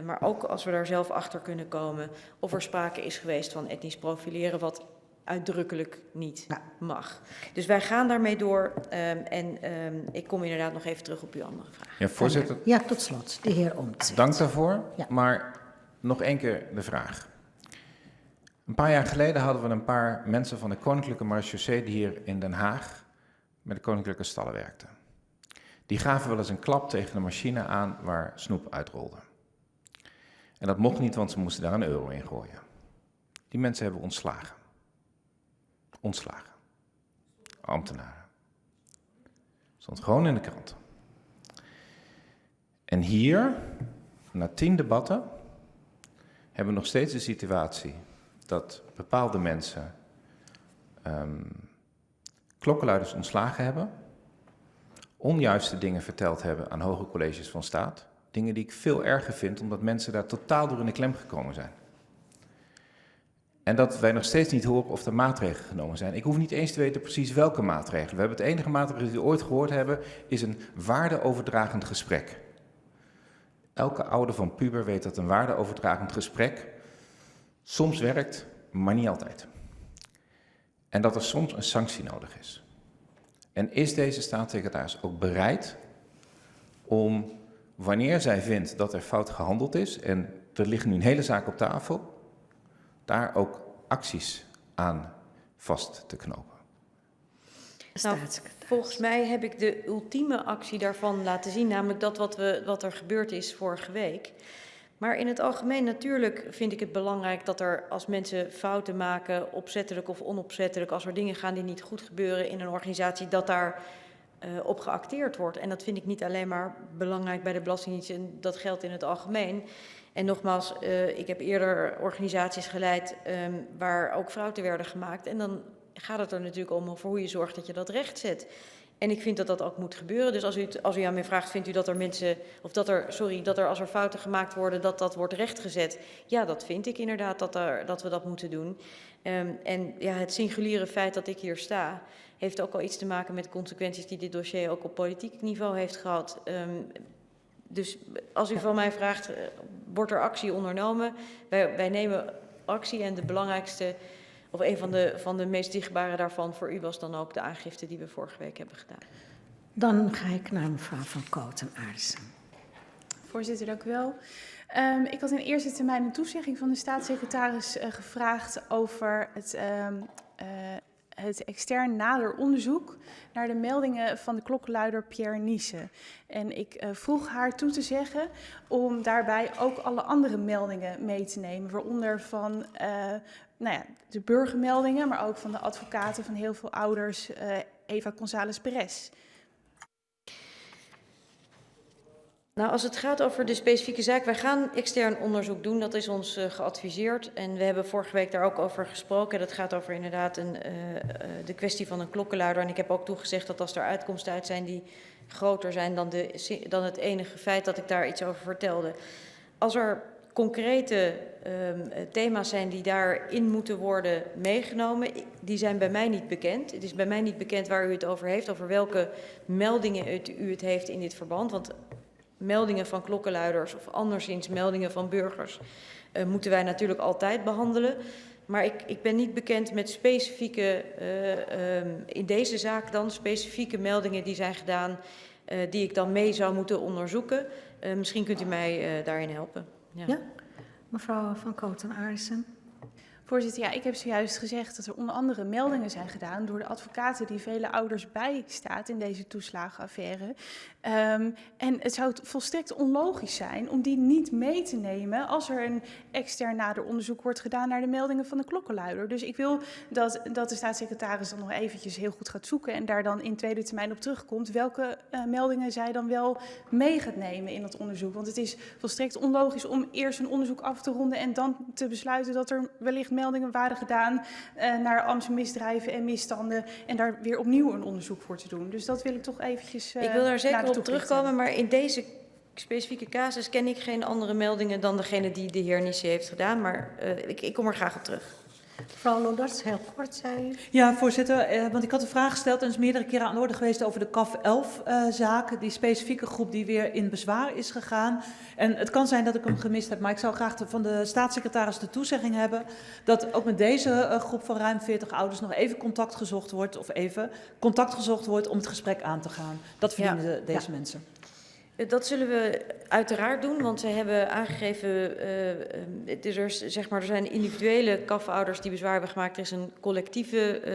maar ook als we daar zelf achter kunnen komen of er sprake is geweest van etnisch profileren, wat uitdrukkelijk niet mag. Dus wij gaan daarmee door ik kom inderdaad nog even terug op uw andere vraag. Ja, voorzitter. Ja, tot slot, de heer Omtzigt. Dank daarvoor, Ja. maar nog 1 keer de vraag. Een paar jaar geleden hadden we een paar mensen van de Koninklijke Marechaussee die hier in Den Haag met de Koninklijke Stallen werkten. Die gaven wel eens een klap tegen de machine aan waar snoep uitrolde. En dat mocht niet, want ze moesten daar een euro in gooien. Die mensen hebben we ontslagen. Ontslagen. Ambtenaren. Stond gewoon in de krant. En hier, na 10 debatten, hebben we nog steeds de situatie dat bepaalde mensen klokkenluiders ontslagen hebben, onjuiste dingen verteld hebben aan hoge colleges van staat, dingen die ik veel erger vind, omdat mensen daar totaal door in de klem gekomen zijn. En dat wij nog steeds niet horen of er maatregelen genomen zijn. Ik hoef niet eens te weten precies welke maatregelen. We hebben het enige maatregel die we ooit gehoord hebben, is een waardeoverdragend gesprek. Elke ouder van puber weet dat een waardeoverdragend gesprek soms werkt, maar niet altijd. En dat er soms een sanctie nodig is. En is deze staatssecretaris ook bereid om, wanneer zij vindt dat er fout gehandeld is, en er ligt nu een hele zaak op tafel, daar ook acties aan vast te knopen? Nou, volgens mij heb ik de ultieme actie daarvan laten zien, namelijk dat wat er gebeurd is vorige week. Maar in het algemeen natuurlijk vind ik het belangrijk dat er, als mensen fouten maken, opzettelijk of onopzettelijk, als er dingen gaan die niet goed gebeuren in een organisatie, dat daar op geacteerd wordt. En dat vind ik niet alleen maar belangrijk bij de Belastingdienst, en dat geldt in het algemeen. En nogmaals, ik heb eerder organisaties geleid waar ook fouten werden gemaakt. En dan gaat het er natuurlijk om over hoe je zorgt dat je dat recht zet. En ik vind dat dat ook moet gebeuren. Dus als u aan mij vraagt, vindt u dat er mensen, of dat er als er fouten gemaakt worden, dat wordt rechtgezet? Ja, dat vind ik inderdaad, dat we dat moeten doen. En ja, het singuliere feit dat ik hier sta, heeft ook al iets te maken met de consequenties die dit dossier ook op politiek niveau heeft gehad. Dus als u van mij vraagt, wordt er actie ondernomen? Wij nemen actie, en de belangrijkste, of een van de meest dichtbare daarvan voor u was dan ook de aangifte die we vorige week hebben gedaan. Dan ga ik naar mevrouw Van Kooten-Aartsen. Voorzitter, dank u wel. Ik had in eerste termijn een toezegging van de staatssecretaris gevraagd over het extern nader onderzoek naar de meldingen van de klokkenluider Pierre Niesse. En ik vroeg haar toe te zeggen om daarbij ook alle andere meldingen mee te nemen, waaronder van de burgermeldingen, maar ook van de advocaten van heel veel ouders, Eva González Perez. Nou, als het gaat over de specifieke zaak, wij gaan extern onderzoek doen. Dat is ons geadviseerd en we hebben vorige week daar ook over gesproken. Dat gaat over inderdaad de kwestie van een klokkenluider. En ik heb ook toegezegd dat als er uitkomsten uit zijn die groter zijn dan het enige feit dat ik daar iets over vertelde. Als er concrete thema's zijn die daarin moeten worden meegenomen, die zijn bij mij niet bekend. Het is bij mij niet bekend waar u het over heeft, over welke meldingen u het heeft in dit verband. Want meldingen van klokkenluiders of anderszins meldingen van burgers moeten wij natuurlijk altijd behandelen. Maar ik ben niet bekend met specifieke, in deze zaak dan, specifieke meldingen die zijn gedaan, die ik dan mee zou moeten onderzoeken. Misschien kunt u mij daarin helpen. Ja, mevrouw Van Kooten-Aartsen. Voorzitter, ja, ik heb zojuist gezegd dat er onder andere meldingen zijn gedaan door de advocaten die vele ouders bijstaat in deze toeslagenaffaire. En het zou volstrekt onlogisch zijn om die niet mee te nemen als er een extern nader onderzoek wordt gedaan naar de meldingen van de klokkenluider. Dus ik wil dat de staatssecretaris dan nog eventjes heel goed gaat zoeken en daar dan in tweede termijn op terugkomt welke meldingen zij dan wel mee gaat nemen in dat onderzoek. Want het is volstrekt onlogisch om eerst een onderzoek af te ronden en dan te besluiten dat er wellicht meldingen waren gedaan naar ambtsmisdrijven en misstanden en daar weer opnieuw een onderzoek voor te doen. Dus dat wil ik toch eventjes ik wil daar zeker op terugkomen, maar in deze specifieke casus ken ik geen andere meldingen dan degene die de heer Niesse heeft gedaan, maar ik kom er graag op terug. Mevrouw Loders, heel kort, zei u. Ja, voorzitter, want ik had een vraag gesteld en is meerdere keren aan de orde geweest over de CAF 11-zaak, die specifieke groep die weer in bezwaar is gegaan. En het kan zijn dat ik hem gemist heb, maar ik zou graag van de staatssecretaris de toezegging hebben dat ook met deze groep van ruim 40 ouders nog even contact gezocht wordt om het gesprek aan te gaan. Dat verdienen deze mensen. Dat zullen we uiteraard doen, want ze hebben aangegeven, er zijn individuele CAF-ouders die bezwaar hebben gemaakt. Er is een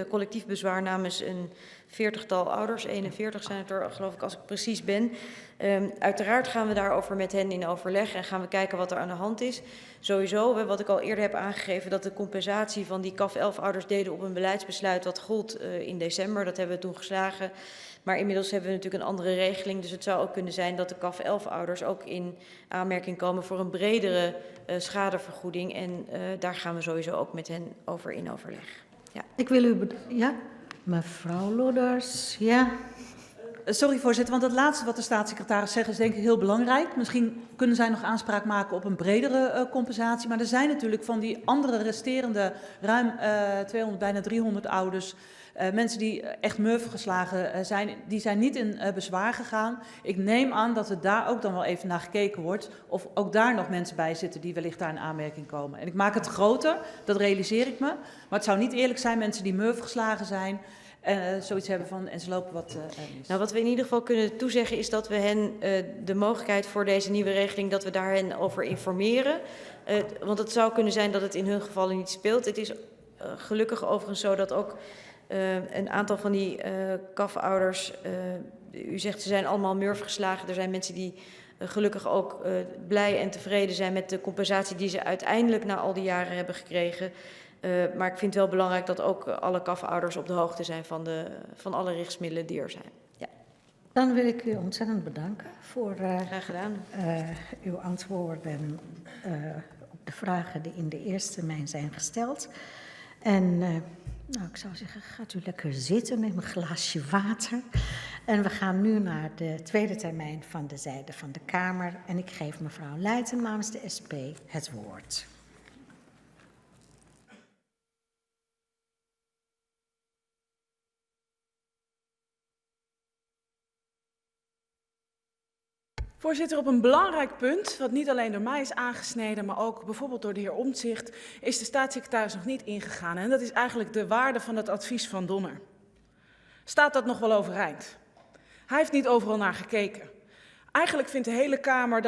collectief bezwaar namens een 40-tal ouders, 41 zijn het er geloof ik als ik precies ben. Uiteraard gaan we daarover met hen in overleg en gaan we kijken wat er aan de hand is. Sowieso, wat ik al eerder heb aangegeven, dat de compensatie van die CAF-11-ouders deden op een beleidsbesluit dat gold in december. Dat hebben we toen geslagen. Maar inmiddels hebben we natuurlijk een andere regeling. Dus het zou ook kunnen zijn dat de CAF-11-ouders ook in aanmerking komen voor een bredere schadevergoeding. En daar gaan we sowieso ook met hen over in overleg. Ja. Ik wil u... Ja, mevrouw Lodders, ja. Sorry voorzitter, want het laatste wat de staatssecretaris zegt is denk ik heel belangrijk. Misschien kunnen zij nog aanspraak maken op een bredere compensatie. Maar er zijn natuurlijk van die andere resterende ruim 200, bijna 300 ouders... mensen die echt murf geslagen zijn, die zijn niet in bezwaar gegaan. Ik neem aan dat er daar ook dan wel even naar gekeken wordt of ook daar nog mensen bij zitten die wellicht daar in aanmerking komen. En ik maak het groter, dat realiseer ik me. Maar het zou niet eerlijk zijn, mensen die murf geslagen zijn, zoiets hebben van en ze lopen wat mis. Nou, wat we in ieder geval kunnen toezeggen is dat we hen de mogelijkheid voor deze nieuwe regeling, dat we daar hen over informeren. Want het zou kunnen zijn dat het in hun gevallen niet speelt. Het is gelukkig overigens zo dat ook een aantal van die CAF-ouders, u zegt ze zijn allemaal murf geslagen. Er zijn mensen die gelukkig ook blij en tevreden zijn met de compensatie die ze uiteindelijk na al die jaren hebben gekregen. Maar ik vind het wel belangrijk dat ook alle CAF-ouders op de hoogte zijn van alle rechtsmiddelen die er zijn. Ja. Dan wil ik u ontzettend bedanken voor graag gedaan. Uw antwoorden op de vragen die in de eerste termijn zijn gesteld. En nou, ik zou zeggen, gaat u lekker zitten, neem een glaasje water. En we gaan nu naar de tweede termijn van de zijde van de Kamer. En ik geef mevrouw Leijten namens de SP het woord. Voorzitter, op een belangrijk punt, wat niet alleen door mij is aangesneden, maar ook bijvoorbeeld door de heer Omtzigt, is de staatssecretaris nog niet ingegaan. En dat is eigenlijk de waarde van het advies van Donner. Staat dat nog wel overeind? Hij heeft niet overal naar gekeken. Eigenlijk vindt de hele Kamer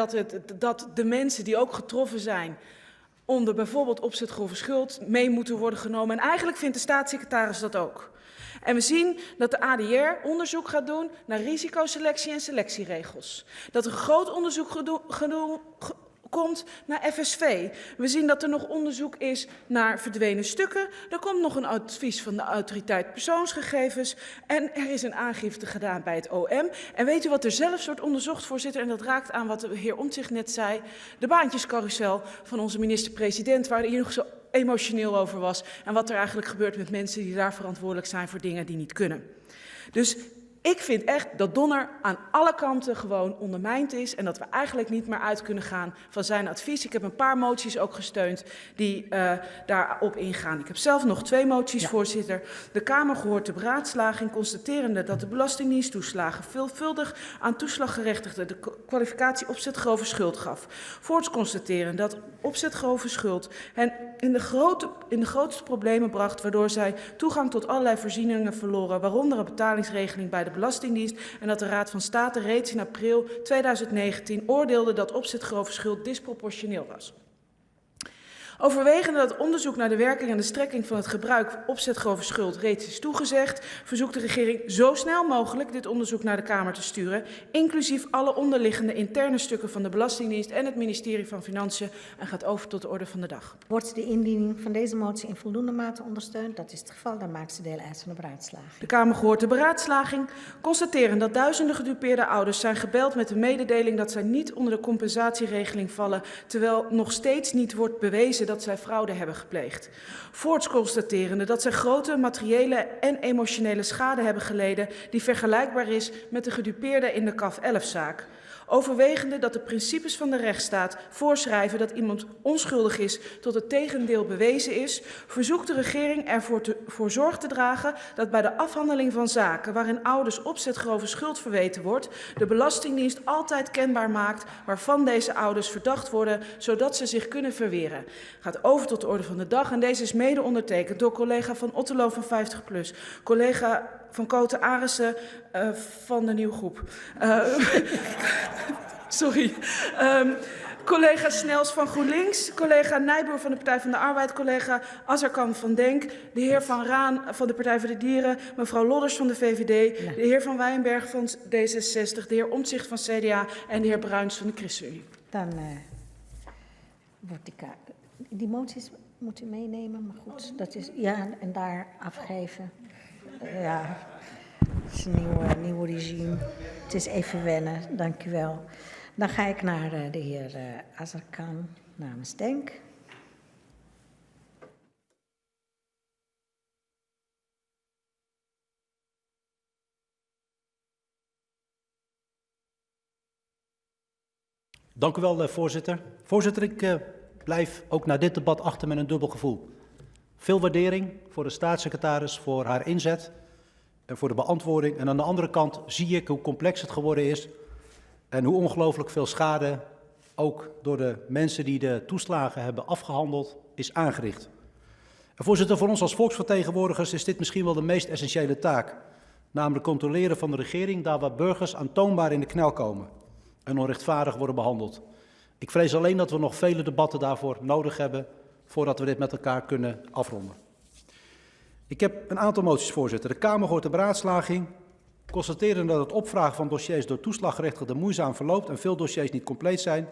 dat de mensen die ook getroffen zijn onder bijvoorbeeld opzet grove schuld mee moeten worden genomen. En eigenlijk vindt de staatssecretaris dat ook. En we zien dat de ADR onderzoek gaat doen naar risicoselectie en selectieregels. Dat er groot onderzoek komt naar FSV. We zien dat er nog onderzoek is naar verdwenen stukken. Er komt nog een advies van de autoriteit persoonsgegevens. En er is een aangifte gedaan bij het OM. En weet u wat er zelfs wordt onderzocht, voorzitter? En dat raakt aan wat de heer Omtzigt net zei. De baantjescarousel van onze minister-president, waar hij nog zo emotioneel over was. En wat er eigenlijk gebeurt met mensen die daar verantwoordelijk zijn voor dingen die niet kunnen. Dus ik vind echt dat Donner aan alle kanten gewoon ondermijnd is en dat we eigenlijk niet meer uit kunnen gaan van zijn advies. Ik heb een paar moties ook gesteund die daarop ingaan. Ik heb zelf nog 2 moties, voorzitter. De Kamer gehoort de beraadslaging, constaterende dat de Belastingdienst toeslagen veelvuldig aan toeslaggerechtigden de kwalificatie opzet grove schuld gaf. Voorts constateren dat opzet grove schuld hen in de grootste problemen bracht, waardoor zij toegang tot allerlei voorzieningen verloren, waaronder een betalingsregeling bij de Belastingdienst, en dat de Raad van State reeds in april 2019 oordeelde dat opzet grove schuld disproportioneel was. Overwegende dat onderzoek naar de werking en de strekking van het gebruik opzet grove schuld reeds is toegezegd, verzoekt de regering zo snel mogelijk dit onderzoek naar de Kamer te sturen, inclusief alle onderliggende interne stukken van de Belastingdienst en het ministerie van Financiën, en gaat over tot de orde van de dag. Wordt de indiening van deze motie in voldoende mate ondersteund? Dat is het geval, dan maakt ze deel uit van de beraadslaging. De Kamer gehoord de beraadslaging, constateren dat duizenden gedupeerde ouders zijn gebeld met de mededeling dat zij niet onder de compensatieregeling vallen, terwijl nog steeds niet wordt bewezen dat zij fraude hebben gepleegd. Voorts constaterende dat zij grote materiële en emotionele schade hebben geleden die vergelijkbaar is met de gedupeerden in de CAF-11-zaak. Overwegende dat de principes van de rechtsstaat voorschrijven dat iemand onschuldig is tot het tegendeel bewezen is, verzoekt de regering ervoor voor zorg te dragen dat bij de afhandeling van zaken waarin ouders opzet grove schuld verweten wordt, de Belastingdienst altijd kenbaar maakt waarvan deze ouders verdacht worden, zodat ze zich kunnen verweren. Gaat over tot de orde van de dag en deze is mede ondertekend door collega Van Otterlo van 50PLUS, collega van Koten Arissen van de Nieuwe Groep. Sorry. Collega Snels van GroenLinks, collega Nijboer van de Partij van de Arbeid, collega Azarkan van Denk, de heer Van Raan van de Partij voor de Dieren, mevrouw Lodders van de VVD, de heer Van Wijnberg van D66, de heer Omtzigt van CDA en de heer Bruins van de ChristenUnie. Dan wordt die moties moet u meenemen, maar goed, dat is, ja, en daar afgeven. Ja, het is een nieuw regime. Het is even wennen, dank u wel. Dan ga ik naar de heer Azarkan namens Denk. Dank u wel, voorzitter. Voorzitter, ik blijf ook na dit debat achter met een dubbel gevoel. Veel waardering voor de staatssecretaris, voor haar inzet en voor de beantwoording. En aan de andere kant zie ik hoe complex het geworden is en hoe ongelooflijk veel schade ook door de mensen die de toeslagen hebben afgehandeld is aangericht. En voorzitter, voor ons als volksvertegenwoordigers is dit misschien wel de meest essentiële taak. Namelijk controleren van de regering daar waar burgers aantoonbaar in de knel komen en onrechtvaardig worden behandeld. Ik vrees alleen dat we nog vele debatten daarvoor nodig hebben voordat we dit met elkaar kunnen afronden. Ik heb een aantal moties, voorzitter. De Kamer hoort de beraadslaging, constateren dat het opvragen van dossiers door toeslaggerechtigden moeizaam verloopt en veel dossiers niet compleet zijn.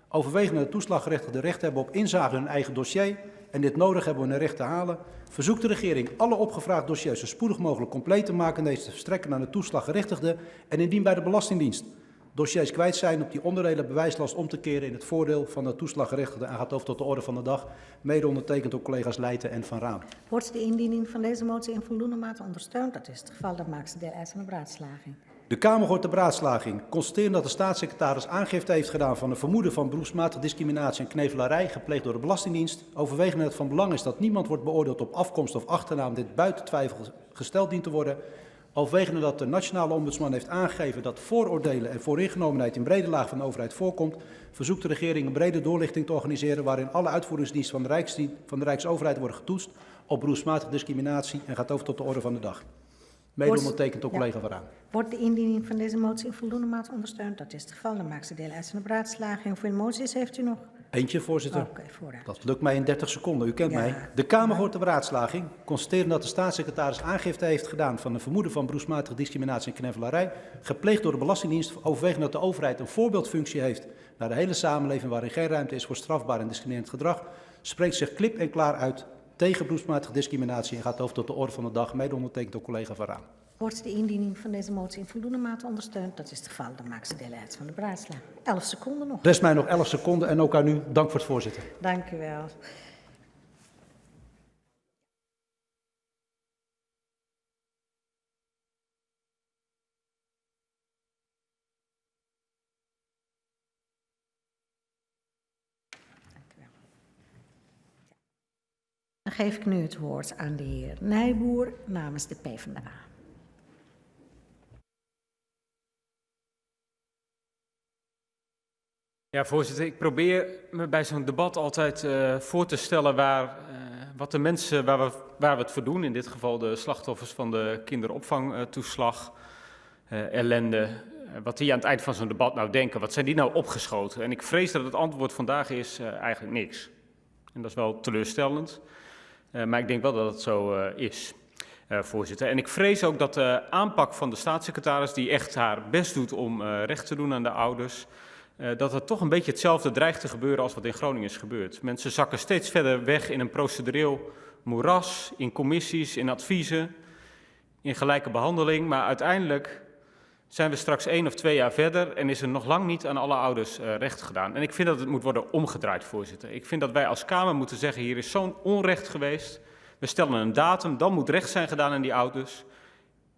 Overwegend dat de toeslaggerechtigden recht hebben op inzage in hun eigen dossier en dit nodig hebben om hun recht te halen. Verzoekt de regering alle opgevraagde dossiers zo spoedig mogelijk compleet te maken en deze te verstrekken aan de toeslaggerechtigden en indien bij de Belastingdienst dossiers kwijt zijn op die onderdelen bewijslast om te keren in het voordeel van de toeslaggerechtigde en gaat over tot de orde van de dag, mede ondertekend door collega's Leijten en Van Raan. Wordt de indiening van deze motie in voldoende mate ondersteund? Dat is het geval, dan maakt ze deel uit van de beraadslaging. De Kamer hoort de beraadslaging, constateren dat de staatssecretaris aangifte heeft gedaan van een vermoeden van beroepsmatige discriminatie en knevelarij gepleegd door de Belastingdienst. Overwegend dat het van belang is dat niemand wordt beoordeeld op afkomst of achternaam, dit buiten twijfel gesteld dient te worden. Overwegende dat de nationale ombudsman heeft aangegeven dat vooroordelen en vooringenomenheid in brede laag van de overheid voorkomt, verzoekt de regering een brede doorlichting te organiseren waarin alle uitvoeringsdiensten van de Rijksoverheid worden getoetst op beroepsmatige discriminatie en gaat over tot de orde van de dag. Mede ondertekend door collega Van Raan. Wordt de indiening van deze motie in voldoende mate ondersteund? Dat is het geval, dan maakt ze deel uit van de beraadslaging. Hoeveel moties heeft u nog? Eentje, voorzitter. Oké, vooruit. Dat lukt mij in 30 seconden, u kent mij. De Kamer hoort de beraadslaging, constateren dat de staatssecretaris aangifte heeft gedaan van een vermoeden van beroepsmatige discriminatie en knevelarij, gepleegd door de Belastingdienst, overwegend dat de overheid een voorbeeldfunctie heeft naar de hele samenleving waarin geen ruimte is voor strafbaar en discriminerend gedrag, spreekt zich klip en klaar uit tegen beroepsmatige discriminatie en gaat over tot de orde van de dag, mede ondertekend door collega Van Raan. Wordt de indiening van deze motie in voldoende mate ondersteund? Dat is het geval, dan maakt ze deel uit van de beraadslaging. 11 seconden nog. Rest mij nog 11 seconden en ook aan u. Dank voor het voorzitten. Dank u wel. Dan geef ik nu het woord aan de heer Nijboer namens de PvdA. Ja, voorzitter, ik probeer me bij zo'n debat altijd voor te stellen wat de mensen waar we het voor doen, in dit geval de slachtoffers van de kinderopvangtoeslag, ellende, wat die aan het eind van zo'n debat nou denken. Wat zijn die nou opgeschoten? En ik vrees dat het antwoord vandaag is eigenlijk niks. En dat is wel teleurstellend, maar ik denk wel dat het zo is, voorzitter. En ik vrees ook dat de aanpak van de staatssecretaris, die echt haar best doet om recht te doen aan de ouders, dat het toch een beetje hetzelfde dreigt te gebeuren als wat in Groningen is gebeurd. Mensen zakken steeds verder weg in een procedureel moeras, in commissies, in adviezen, in gelijke behandeling. Maar uiteindelijk zijn we straks 1 of 2 jaar verder en is er nog lang niet aan alle ouders recht gedaan. En ik vind dat het moet worden omgedraaid, voorzitter. Ik vind dat wij als Kamer moeten zeggen, hier is zo'n onrecht geweest. We stellen een datum, dan moet recht zijn gedaan aan die ouders.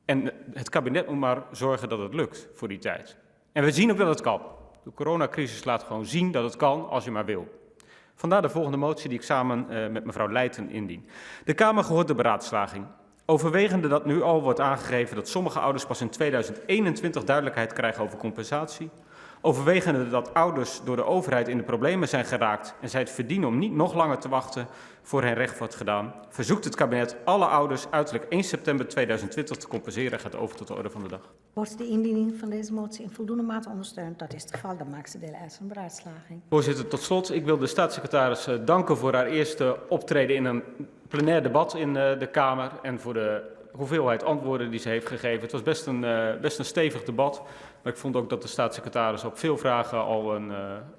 En het kabinet moet maar zorgen dat het lukt voor die tijd. En we zien ook dat het kan. De coronacrisis laat gewoon zien dat het kan als je maar wil. Vandaar de volgende motie die ik samen met mevrouw Leijten indien. De Kamer gehoord de beraadslaging. Overwegende dat nu al wordt aangegeven dat sommige ouders pas in 2021 duidelijkheid krijgen over compensatie. Overwegende dat ouders door de overheid in de problemen zijn geraakt en zij het verdienen om niet nog langer te wachten voor hen recht wordt gedaan, verzoekt het kabinet alle ouders uiterlijk 1 september 2020 te compenseren en gaat over tot de orde van de dag. Wordt de indiening van deze motie in voldoende mate ondersteund? Dat is het geval, dan maakt ze deel uit van beraadslaging. Voorzitter, tot slot, ik wil de staatssecretaris danken voor haar eerste optreden in een plenair debat in de Kamer en voor de hoeveelheid antwoorden die ze heeft gegeven. Het was best een stevig debat, maar ik vond ook dat de staatssecretaris op veel vragen al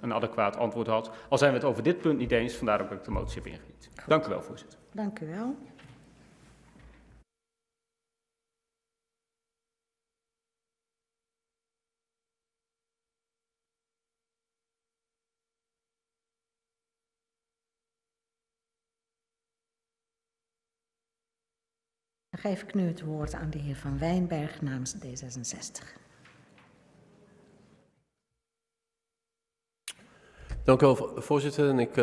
een adequaat antwoord had. Al zijn we het over dit punt niet eens, vandaar ook dat ik de motie heb ingediend. Dank u wel, voorzitter. Dank u wel. Dan geef ik nu het woord aan de heer Van Wijnberg namens D66. Dank u wel, voorzitter. En ik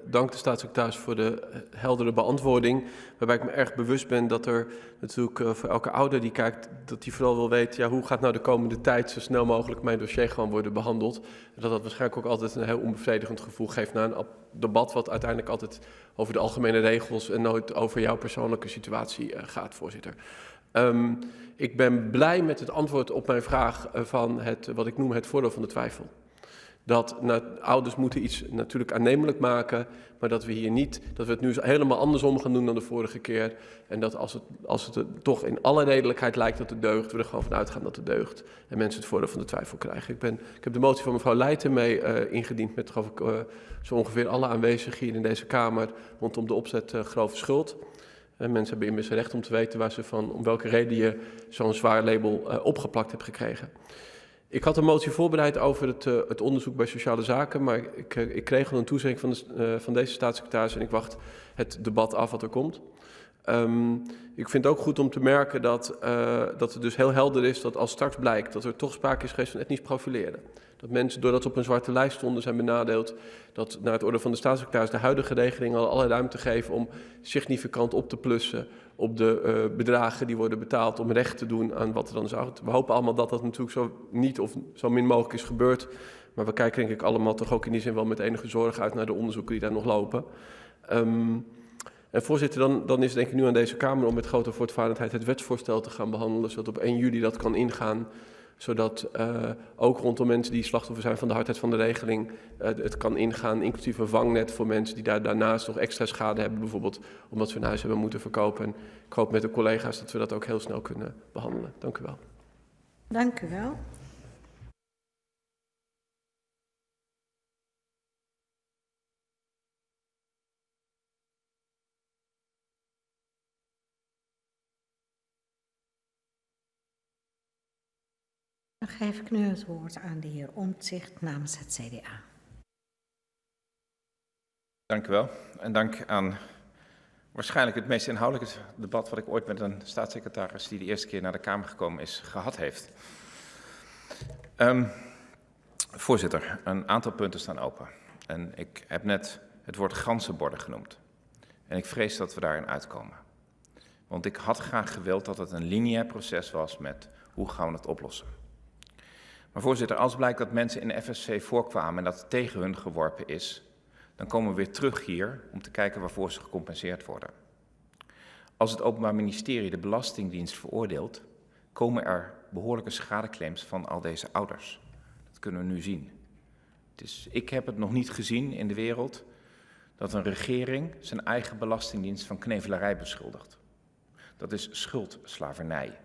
dank de staatssecretaris voor de heldere beantwoording. Waarbij ik me erg bewust ben dat er natuurlijk voor elke ouder die kijkt, dat die vooral wil weten, ja, hoe gaat nou de komende tijd zo snel mogelijk mijn dossier gewoon worden behandeld. En dat waarschijnlijk ook altijd een heel onbevredigend gevoel geeft na een debat wat uiteindelijk altijd over de algemene regels en nooit over jouw persoonlijke situatie gaat, voorzitter. Ik ben blij met het antwoord op mijn vraag van wat ik noem het voordeel van de twijfel. Dat ouders moeten iets natuurlijk aannemelijk maken, maar dat we het nu helemaal andersom gaan doen dan de vorige keer. En dat als het toch in alle redelijkheid lijkt dat het deugt, we er gewoon van uitgaan dat het deugt. En mensen het voordeel van de twijfel krijgen. Ik heb de motie van mevrouw Leijten mee ingediend met geloof ik zo ongeveer alle aanwezigen hier in deze Kamer rondom de opzet grove schuld. En mensen hebben immers recht om te weten om welke reden je zo'n zwaar label opgeplakt hebt gekregen. Ik had een motie voorbereid over het onderzoek bij sociale zaken, maar ik kreeg al een toezegging van deze staatssecretaris en ik wacht het debat af wat er komt. Ik vind het ook goed om te merken dat het dus heel helder is dat als straks blijkt dat er toch sprake is geweest van etnisch profileren. Dat mensen, doordat ze op een zwarte lijst stonden, zijn benadeeld. Dat naar het orde van de staatssecretaris de huidige regeling al alle ruimte geven om significant op te plussen op de bedragen die worden betaald om recht te doen aan wat er dan is. We hopen allemaal dat dat natuurlijk zo niet of zo min mogelijk is gebeurd. Maar we kijken denk ik allemaal toch ook in die zin wel met enige zorg uit naar de onderzoeken die daar nog lopen. En voorzitter, dan is het denk ik nu aan deze Kamer om met grote voortvarendheid het wetsvoorstel te gaan behandelen, zodat op 1 juli dat kan ingaan. Zodat ook rondom mensen die slachtoffer zijn van de hardheid van de regeling het kan ingaan, inclusief een vangnet voor mensen die daarnaast nog extra schade hebben, bijvoorbeeld omdat ze hun huis hebben moeten verkopen. En ik hoop met de collega's dat we dat ook heel snel kunnen behandelen. Dank u wel. Dank u wel. Dan geef ik nu het woord aan de heer Omtzigt namens het CDA. Dank u wel. En dank aan waarschijnlijk het meest inhoudelijke debat wat ik ooit met een staatssecretaris die de eerste keer naar de Kamer gekomen is, gehad heeft. Voorzitter, een aantal punten staan open. En ik heb net het woord ganzenborden genoemd. En ik vrees dat we daarin uitkomen. Want ik had graag gewild dat het een lineair proces was met hoe gaan we het oplossen. Maar voorzitter, als blijkt dat mensen in de FSV voorkwamen en dat het tegen hun geworpen is, dan komen we weer terug hier om te kijken waarvoor ze gecompenseerd worden. Als het Openbaar Ministerie de Belastingdienst veroordeelt, komen er behoorlijke schadeclaims van al deze ouders. Dat kunnen we nu zien. Ik heb het nog niet gezien in de wereld dat een regering zijn eigen belastingdienst van knevelarij beschuldigt. Dat is schuldslavernij.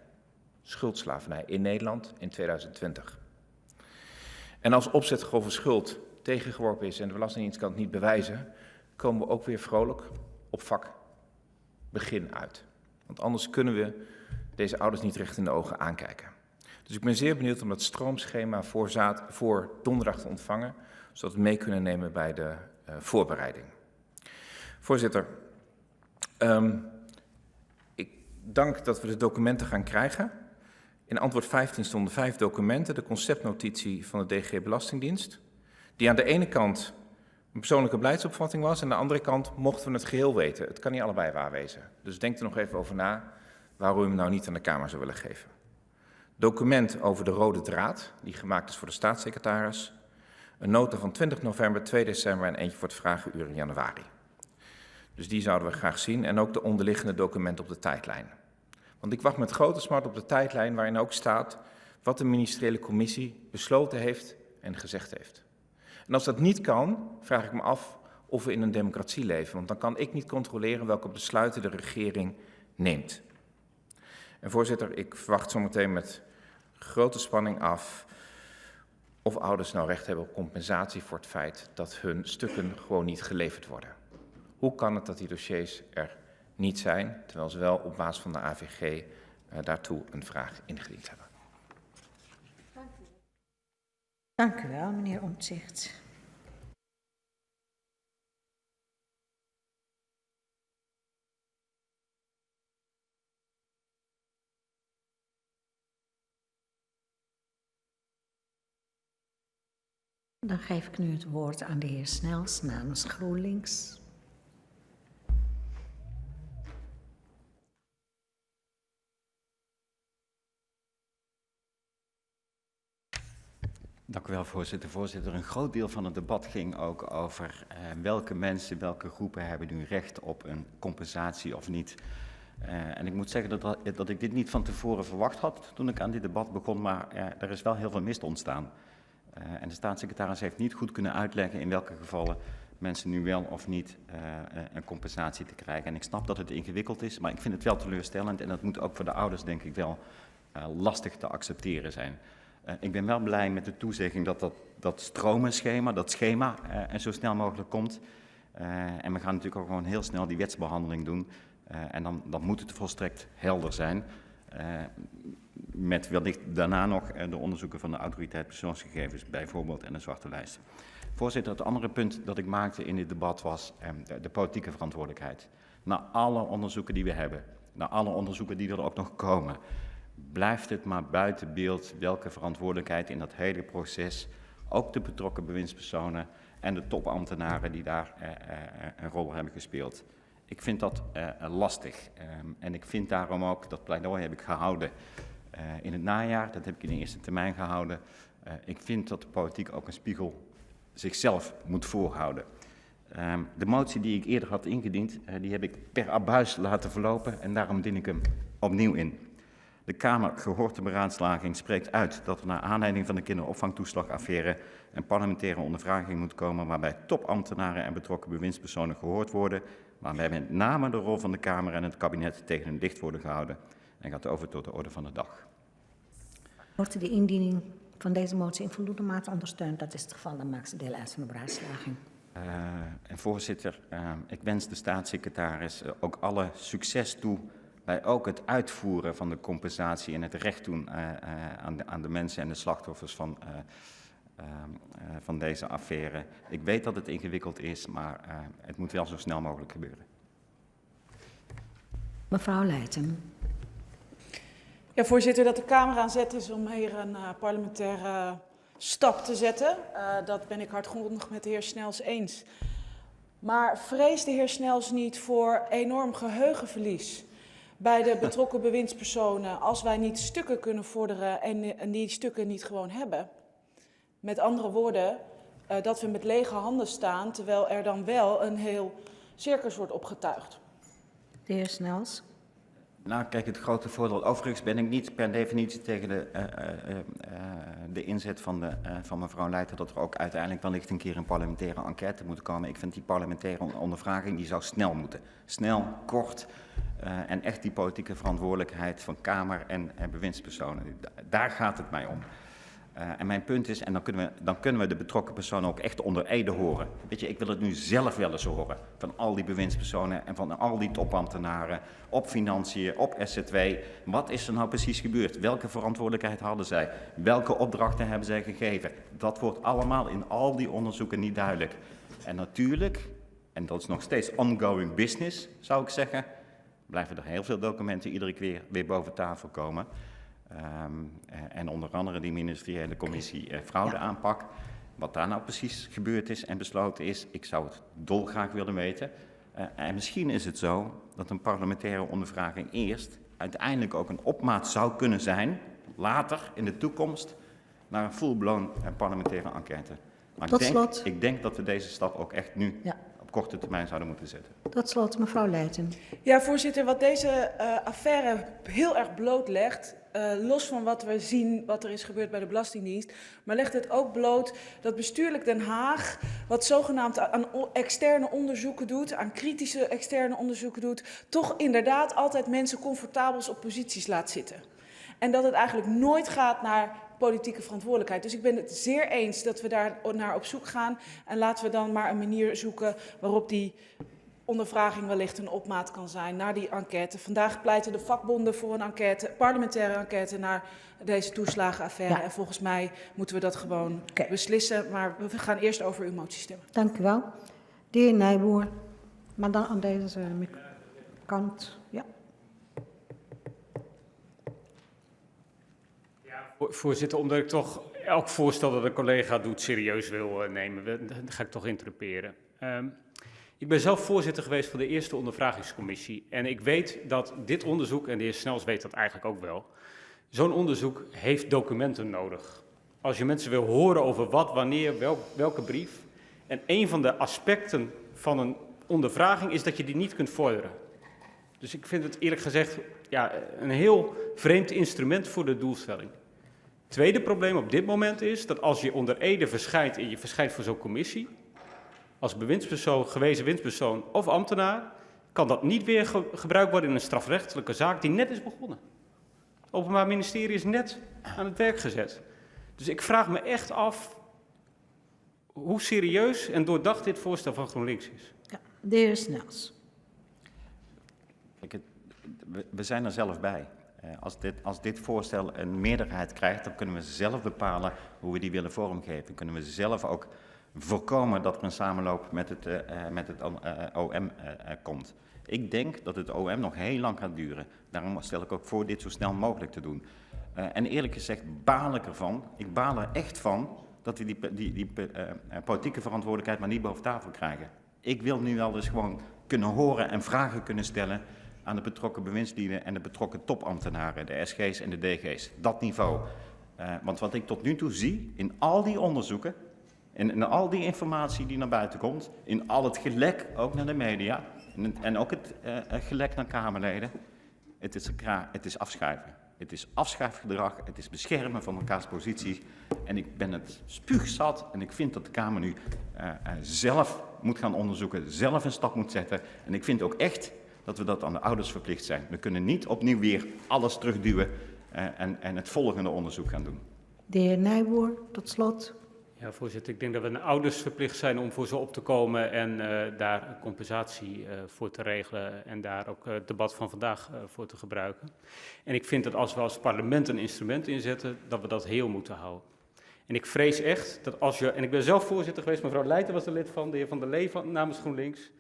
Schuldslavernij in Nederland in 2020. En als opzet grove schuld tegengeworpen is en de Belastingdienst kan het niet bewijzen, komen we ook weer vrolijk op vak begin uit. Want anders kunnen we deze ouders niet recht in de ogen aankijken. Dus ik ben zeer benieuwd om dat stroomschema voor donderdag te ontvangen, zodat we mee kunnen nemen bij de voorbereiding. Voorzitter, ik dank dat we de documenten gaan krijgen. In antwoord 15 stonden 5 documenten, de conceptnotitie van de DG Belastingdienst, die aan de ene kant een persoonlijke beleidsopvatting was en aan de andere kant mochten we het geheel weten. Het kan niet allebei waar wezen. Dus denk er nog even over na waarom u hem nou niet aan de Kamer zou willen geven. document over de rode draad, die gemaakt is voor de staatssecretaris, een nota van 20 november, 2 december en eentje voor het vragenuur in januari. Dus die zouden we graag zien en ook de onderliggende documenten op de tijdlijn. Want ik wacht met grote smart op de tijdlijn waarin ook staat wat de ministeriële commissie besloten heeft en gezegd heeft. En als dat niet kan, vraag ik me af of we in een democratie leven, want dan kan ik niet controleren welke besluiten de regering neemt. En voorzitter, ik wacht zometeen met grote spanning af of ouders nou recht hebben op compensatie voor het feit dat hun stukken gewoon niet geleverd worden. Hoe kan het dat die dossiers er niet zijn, terwijl ze wel op basis van de AVG daartoe een vraag ingediend hebben? Dank u wel, meneer Omtzigt. Dan geef ik nu het woord aan de heer Snels namens GroenLinks. Dank u wel, voorzitter. Voorzitter, een groot deel van het debat ging ook over welke mensen, welke groepen hebben nu recht op een compensatie of niet. En ik moet zeggen dat ik dit niet van tevoren verwacht had toen ik aan dit debat begon, maar er is wel heel veel mist ontstaan. En de staatssecretaris heeft niet goed kunnen uitleggen in welke gevallen mensen nu wel of niet een compensatie te krijgen. En ik snap dat het ingewikkeld is, maar ik vind het wel teleurstellend en dat moet ook voor de ouders denk ik wel lastig te accepteren zijn. Ik ben wel blij met de toezegging dat stromenschema, dat schema er zo snel mogelijk komt. En we gaan natuurlijk ook gewoon heel snel die wetsbehandeling doen. En dan moet het volstrekt helder zijn. Met wellicht daarna nog de onderzoeken van de autoriteit persoonsgegevens bijvoorbeeld en de zwarte lijst. Voorzitter, het andere punt dat ik maakte in dit debat was de politieke verantwoordelijkheid. Na alle onderzoeken die we hebben, na alle onderzoeken die er ook nog komen, blijft het maar buiten beeld welke verantwoordelijkheid in dat hele proces ook de betrokken bewindspersonen en de topambtenaren die daar een rol hebben gespeeld. Ik vind dat lastig en ik vind daarom ook, dat pleidooi heb ik gehouden in het najaar, dat heb ik in de eerste termijn gehouden. Ik vind dat de politiek ook een spiegel zichzelf moet voorhouden. De motie die ik eerder had ingediend, die heb ik per abuis laten verlopen en daarom dien ik hem opnieuw in. De Kamer, gehoord de beraadslaging, spreekt uit dat er naar aanleiding van de kinderopvangtoeslagaffaire een parlementaire ondervraging moet komen waarbij topambtenaren en betrokken bewindspersonen gehoord worden, waarbij met name de rol van de Kamer en het kabinet tegen een licht worden gehouden en gaat over tot de orde van de dag. Wordt de indiening van deze motie in voldoende mate ondersteund? Dat is het geval, dan maakt ze deel uit van de beraadslaging. En voorzitter, ik wens de staatssecretaris ook alle succes toe bij ook het uitvoeren van de compensatie en het recht doen aan de mensen en de slachtoffers van deze affaire. Ik weet dat het ingewikkeld is, maar het moet wel zo snel mogelijk gebeuren. Mevrouw Leijten. Ja, voorzitter, dat de Kamer aan zet is om hier een parlementaire stap te zetten. Dat ben ik hardgrondig met de heer Snels eens. Maar vreest de heer Snels niet voor enorm geheugenverlies bij de betrokken bewindspersonen als wij niet stukken kunnen vorderen en die stukken niet gewoon hebben? Met andere woorden, dat we met lege handen staan terwijl er dan wel een heel circus wordt opgetuigd. De heer Snels. Nou, kijk, het grote voordeel. Overigens ben ik niet per definitie tegen de inzet van mevrouw Leijten dat er ook uiteindelijk wellicht een keer een parlementaire enquête moet komen. Ik vind die parlementaire ondervraging die zou snel moeten. Snel, kort en echt die politieke verantwoordelijkheid van Kamer en bewindspersonen. Daar gaat het mij om. En mijn punt is, en dan kunnen we de betrokken personen ook echt onder ede horen. Weet je, ik wil het nu zelf wel eens horen van al die bewindspersonen en van al die topambtenaren op financiën, op SZW. Wat is er nou precies gebeurd? Welke verantwoordelijkheid hadden zij? Welke opdrachten hebben zij gegeven? Dat wordt allemaal in al die onderzoeken niet duidelijk. En natuurlijk, en dat is nog steeds ongoing business, zou ik zeggen, blijven er heel veel documenten iedere keer weer boven tafel komen. En onder andere die ministeriële commissie fraudeaanpak. Wat daar nou precies gebeurd is en besloten is, ik zou het dolgraag willen weten. En misschien is het zo dat een parlementaire ondervraging eerst uiteindelijk ook een opmaat zou kunnen zijn, later in de toekomst naar een full-blown parlementaire enquête. Maar Tot slot. ik denk dat we deze stap ook echt nu Ja. op korte termijn zouden moeten zetten. Tot slot, mevrouw Leijten. Ja, voorzitter, wat deze affaire heel erg blootlegt, los van wat we zien, wat er is gebeurd bij de Belastingdienst, maar legt het ook bloot dat bestuurlijk Den Haag, wat zogenaamd aan externe onderzoeken doet, aan kritische externe onderzoeken doet, toch inderdaad altijd mensen comfortabel op posities laat zitten. En dat het eigenlijk nooit gaat naar politieke verantwoordelijkheid. Dus ik ben het zeer eens dat we daar naar op zoek gaan. En laten we dan maar een manier zoeken waarop die ondervraging wellicht een opmaat kan zijn naar die enquête. Vandaag pleiten de vakbonden voor een enquête, parlementaire enquête naar deze toeslagenaffaire. Ja. En volgens mij moeten we dat gewoon beslissen. Maar we gaan eerst over uw motie stemmen. Dank u wel. De heer Nijboer. Maar dan aan deze kant. Ja. Voorzitter, omdat ik toch elk voorstel dat een collega doet serieus wil nemen, dat ga ik toch interpreteren. Ik ben zelf voorzitter geweest van de eerste ondervragingscommissie. En ik weet dat dit onderzoek, en de heer Snels weet dat eigenlijk ook wel, zo'n onderzoek heeft documenten nodig. Als je mensen wil horen over wat, wanneer, welke brief. En een van de aspecten van een ondervraging is dat je die niet kunt vorderen. Dus ik vind het eerlijk gezegd een heel vreemd instrument voor de doelstelling. Tweede probleem op dit moment is dat als je onder ede verschijnt en je verschijnt voor zo'n commissie, als bewindspersoon, gewezen winstpersoon of ambtenaar, kan dat niet weer gebruikt worden in een strafrechtelijke zaak die net is begonnen. Het Openbaar Ministerie is net aan het werk gezet. Dus ik vraag me echt af hoe serieus en doordacht dit voorstel van GroenLinks is. Ja, de heer Snels. We zijn er zelf bij. Als dit voorstel een meerderheid krijgt, dan kunnen we zelf bepalen hoe we die willen vormgeven. Kunnen we zelf ook voorkomen dat er een samenloop met het OM komt. Ik denk dat het OM nog heel lang gaat duren. Daarom stel ik ook voor dit zo snel mogelijk te doen. En eerlijk gezegd baal ik ervan. Ik baal er echt van dat we die politieke verantwoordelijkheid maar niet boven tafel krijgen. Ik wil nu wel eens gewoon kunnen horen en vragen kunnen stellen aan de betrokken bewindslieden en de betrokken topambtenaren, de SG's en de DG's. Dat niveau. Want wat ik tot nu toe zie in al die onderzoeken en in al die informatie die naar buiten komt, in al het gelek ook naar de media en ook het gelek naar Kamerleden, het is afschuiven. Het is afschuifgedrag, het is beschermen van elkaars posities. En ik ben het spuugzat en ik vind dat de Kamer nu zelf moet gaan onderzoeken, zelf een stap moet zetten. En ik vind ook echt dat we dat aan de ouders verplicht zijn. We kunnen niet opnieuw weer alles terugduwen en het volgende onderzoek gaan doen. De heer Nijboer, tot slot. Ja, voorzitter, ik denk dat we aan ouders verplicht zijn om voor ze op te komen en daar een compensatie voor te regelen en daar ook het debat van vandaag voor te gebruiken. En ik vind dat als we als parlement een instrument inzetten, dat we dat heel moeten houden. En ik vrees echt dat als je, en ik ben zelf voorzitter geweest, mevrouw Leijten was er lid van, de heer Van der Lee namens GroenLinks.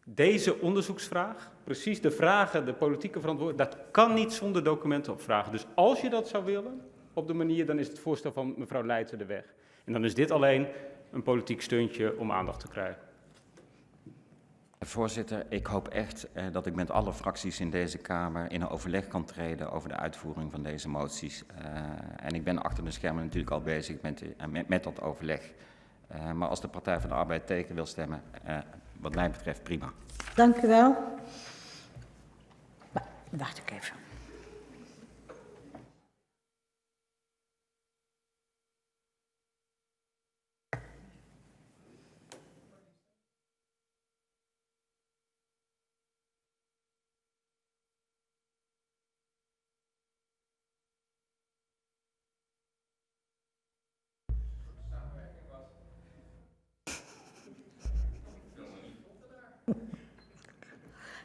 Deze onderzoeksvraag, precies de vragen, de politieke verantwoordelijkheid, dat kan niet zonder documenten opvragen. Dus als je dat zou willen, op de manier, dan is het voorstel van mevrouw Leijten de weg. En dan is dit alleen een politiek steuntje om aandacht te krijgen. Voorzitter, ik hoop echt dat ik met alle fracties in deze Kamer in een overleg kan treden over de uitvoering van deze moties. En ik ben achter de schermen natuurlijk al bezig met dat overleg. Maar als de Partij van de Arbeid tegen wil stemmen, wat mij betreft prima. Dank u wel. Wacht ik even.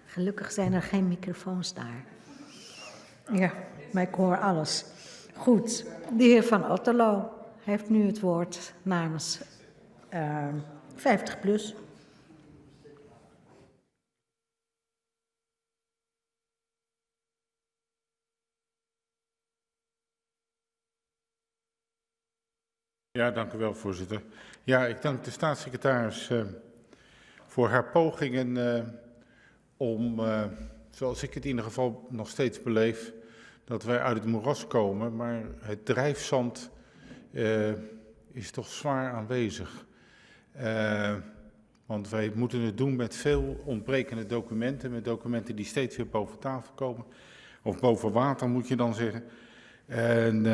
Gelukkig zijn er geen microfoons daar. Ja, maar ik hoor alles. Goed, de heer Van Otterlo heeft nu het woord namens 50PLUS. Ja, dank u wel, voorzitter. Ja, ik dank de staatssecretaris voor haar pogingen om, zoals ik het in ieder geval nog steeds beleef, dat wij uit het moeras komen, maar het drijfzand is toch zwaar aanwezig. Want wij moeten het doen met veel ontbrekende documenten, met documenten die steeds weer boven tafel komen. Of boven water moet je dan zeggen. En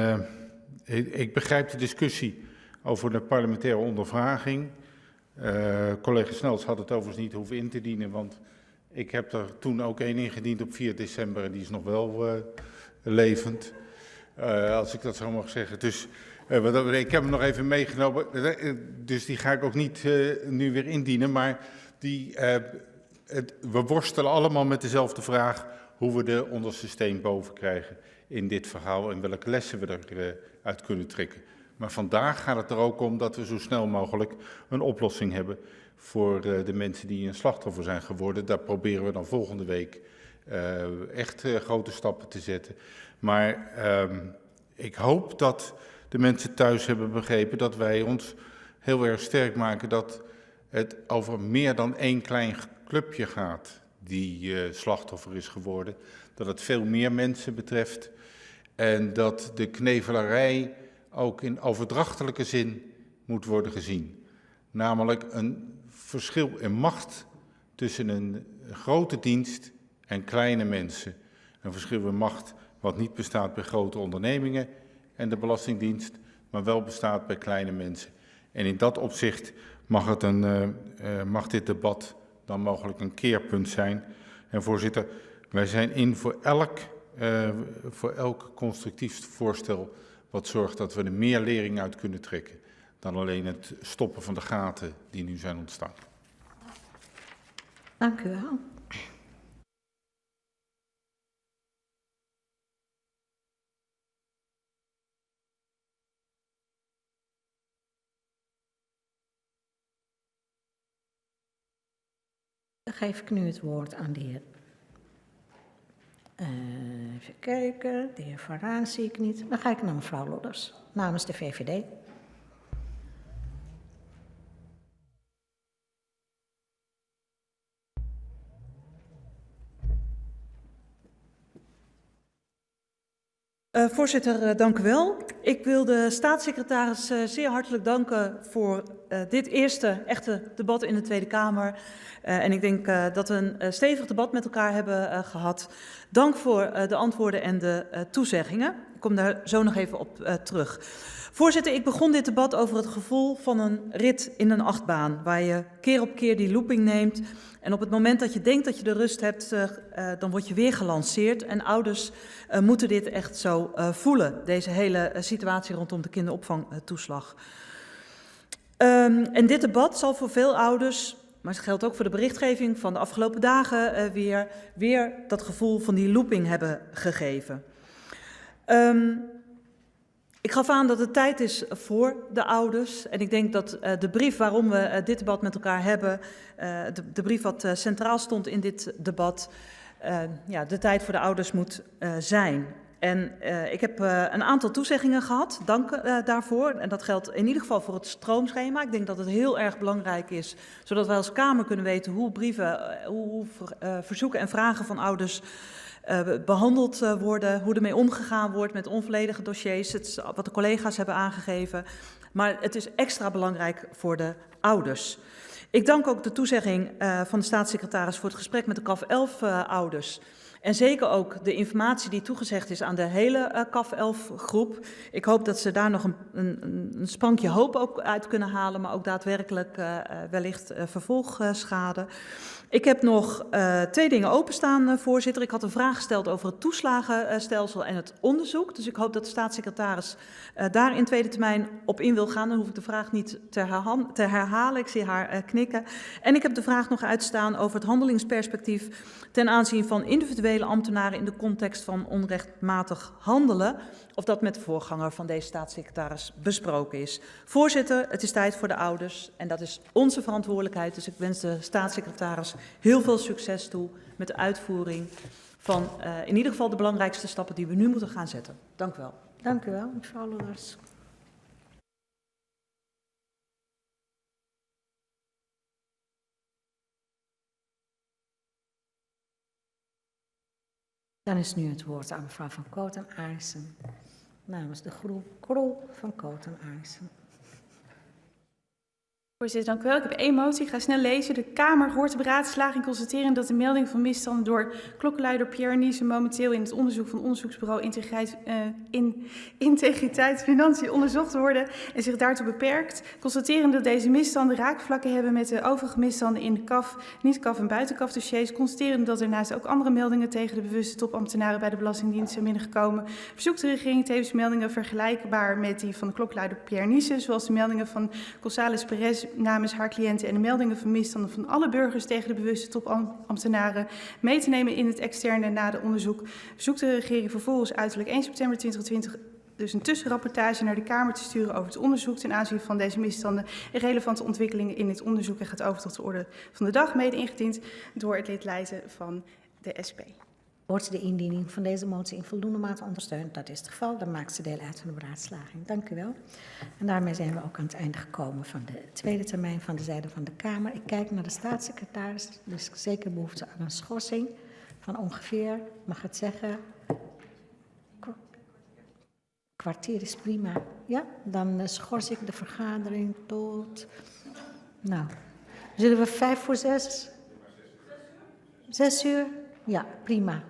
ik begrijp de discussie over de parlementaire ondervraging. Collega Snels had het overigens niet hoeven in te dienen, want ik heb er toen ook één ingediend op 4 december en die is nog wel levend, als ik dat zo mag zeggen. Dus ik heb hem nog even meegenomen, dus die ga ik ook niet nu weer indienen, maar we worstelen allemaal met dezelfde vraag hoe we de onderste steen boven krijgen in dit verhaal en welke lessen we eruit kunnen trekken. Maar vandaag gaat het er ook om dat we zo snel mogelijk een oplossing hebben voor de mensen die een slachtoffer zijn geworden. Daar proberen we dan volgende week echt grote stappen te zetten. Maar ik hoop dat de mensen thuis hebben begrepen dat wij ons heel erg sterk maken dat het over meer dan één klein clubje gaat die slachtoffer is geworden. Dat het veel meer mensen betreft en dat de knevelarij ook in overdrachtelijke zin moet worden gezien. Namelijk een verschil in macht tussen een grote dienst en kleine mensen. Een verschil in macht wat niet bestaat bij grote ondernemingen en de Belastingdienst, maar wel bestaat bij kleine mensen. En in dat opzicht mag dit debat dan mogelijk een keerpunt zijn. En voorzitter, wij zijn in voor elk constructief voorstel wat zorgt dat we er meer lering uit kunnen trekken dan alleen het stoppen van de gaten die nu zijn ontstaan. Dank u wel. Dan geef ik nu het woord aan de heer. Even kijken, de heer Van Raan zie ik niet. Dan ga ik naar mevrouw Lodders, namens de VVD. Voorzitter, dank u wel. Ik wil de staatssecretaris zeer hartelijk danken voor dit eerste echte debat in de Tweede Kamer. En ik denk dat we een stevig debat met elkaar hebben gehad. Dank voor de antwoorden en de toezeggingen. Ik kom daar zo nog even op terug. Voorzitter, ik begon dit debat over het gevoel van een rit in een achtbaan, waar je keer op keer die looping neemt. En op het moment dat je denkt dat je de rust hebt, dan word je weer gelanceerd. En ouders moeten dit echt zo voelen, deze hele situatie rondom de kinderopvangtoeslag. En dit debat zal voor veel ouders, maar het geldt ook voor de berichtgeving van de afgelopen dagen, weer dat gevoel van die looping hebben gegeven. Ik gaf aan dat het tijd is voor de ouders. En ik denk dat de brief waarom we dit debat met elkaar hebben, de brief wat centraal stond in dit debat, de tijd voor de ouders moet zijn. En ik heb een aantal toezeggingen gehad, dank daarvoor. En dat geldt in ieder geval voor het stroomschema. Ik denk dat het heel erg belangrijk is, zodat wij als Kamer kunnen weten hoe verzoeken en vragen van ouders behandeld worden, hoe ermee omgegaan wordt met onvolledige dossiers, wat de collega's hebben aangegeven. Maar het is extra belangrijk voor de ouders. Ik dank ook de toezegging van de staatssecretaris voor het gesprek met de CAF 11 ouders. En zeker ook de informatie die toegezegd is aan de hele CAF 11 groep. Ik hoop dat ze daar nog een sprankje hoop ook uit kunnen halen, maar ook daadwerkelijk wellicht vervolgschade. Ik heb nog 2 dingen openstaan, voorzitter. Ik had een vraag gesteld over het toeslagenstelsel en het onderzoek. Dus ik hoop dat de staatssecretaris daar in tweede termijn op in wil gaan. Dan hoef ik de vraag niet te herhalen. Ik zie haar knikken. En ik heb de vraag nog uitstaan over het handelingsperspectief ten aanzien van individuele ambtenaren in de context van onrechtmatig handelen. Of dat met de voorganger van deze staatssecretaris besproken is. Voorzitter, het is tijd voor de ouders en dat is onze verantwoordelijkheid. Dus ik wens de staatssecretaris heel veel succes toe met de uitvoering van in ieder geval de belangrijkste stappen die we nu moeten gaan zetten. Dank u wel. Dank u wel, mevrouw Lodders. Dan is nu het woord aan mevrouw Van Kooten-Aarssen namens de groep Krol van Kooten-Aarssen. Voorzitter, dank u wel. Ik heb 1 motie. Ik ga snel lezen. De Kamer hoort de beraadslaging constateren dat de melding van misstanden door klokkenluider Pierre Niese momenteel in het onderzoek van onderzoeksbureau Integriteit Financiën onderzocht worden en zich daartoe beperkt. Constateren dat deze misstanden raakvlakken hebben met de overige misstanden in de KAF, niet-KAF en buiten-KAF dossiers. Constateren dat er naast ook andere meldingen tegen de bewuste topambtenaren bij de Belastingdienst zijn binnengekomen. Verzoekt de regering tevens meldingen vergelijkbaar met die van de klokkenluider Pierre Niese, zoals de meldingen van González Perez namens haar cliënten en de meldingen van misstanden van alle burgers tegen de bewuste topambtenaren mee te nemen in het externe naderonderzoek. Verzoekt de regering vervolgens uiterlijk 1 september 2020 dus een tussenrapportage naar de Kamer te sturen over het onderzoek ten aanzien van deze misstanden en relevante ontwikkelingen in dit onderzoek en gaat over tot de orde van de dag, mede ingediend door het lid Leijten van de SP. Wordt de indiening van deze motie in voldoende mate ondersteund? Dat is het geval. Dan maakt ze deel uit van de beraadslaging. Dank u wel. En daarmee zijn we ook aan het einde gekomen van de tweede termijn van de zijde van de Kamer. Ik kijk naar de staatssecretaris. Dus zeker behoefte aan een schorsing van ongeveer, mag het zeggen, kwartier is prima. Ja, dan schors ik de vergadering tot, nou, zullen we 5 voor 6? 6 uur? Ja, prima.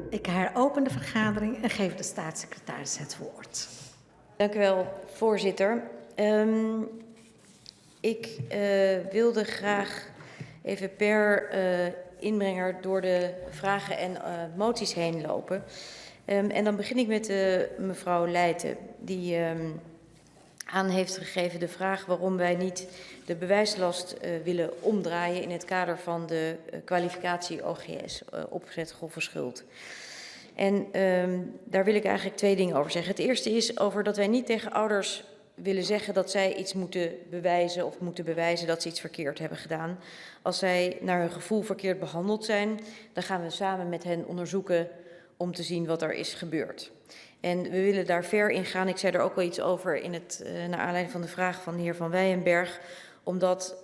Ik heropen de vergadering en geef de staatssecretaris het woord. Dank u wel, voorzitter. Ik wilde graag even per inbrenger door de vragen en moties heen lopen. En dan begin ik met mevrouw Leijten, die aan heeft gegeven de vraag waarom wij niet de bewijslast willen omdraaien in het kader van de kwalificatie OGS, opgezet grove schuld. En daar wil ik eigenlijk 2 dingen over zeggen. Het eerste is over dat wij niet tegen ouders willen zeggen dat zij iets moeten bewijzen of moeten bewijzen dat ze iets verkeerd hebben gedaan. Als zij naar hun gevoel verkeerd behandeld zijn, dan gaan we samen met hen onderzoeken om te zien wat er is gebeurd. En we willen daar ver in gaan. Ik zei er ook wel iets over naar aanleiding van de vraag van de heer Van Weijenberg. Omdat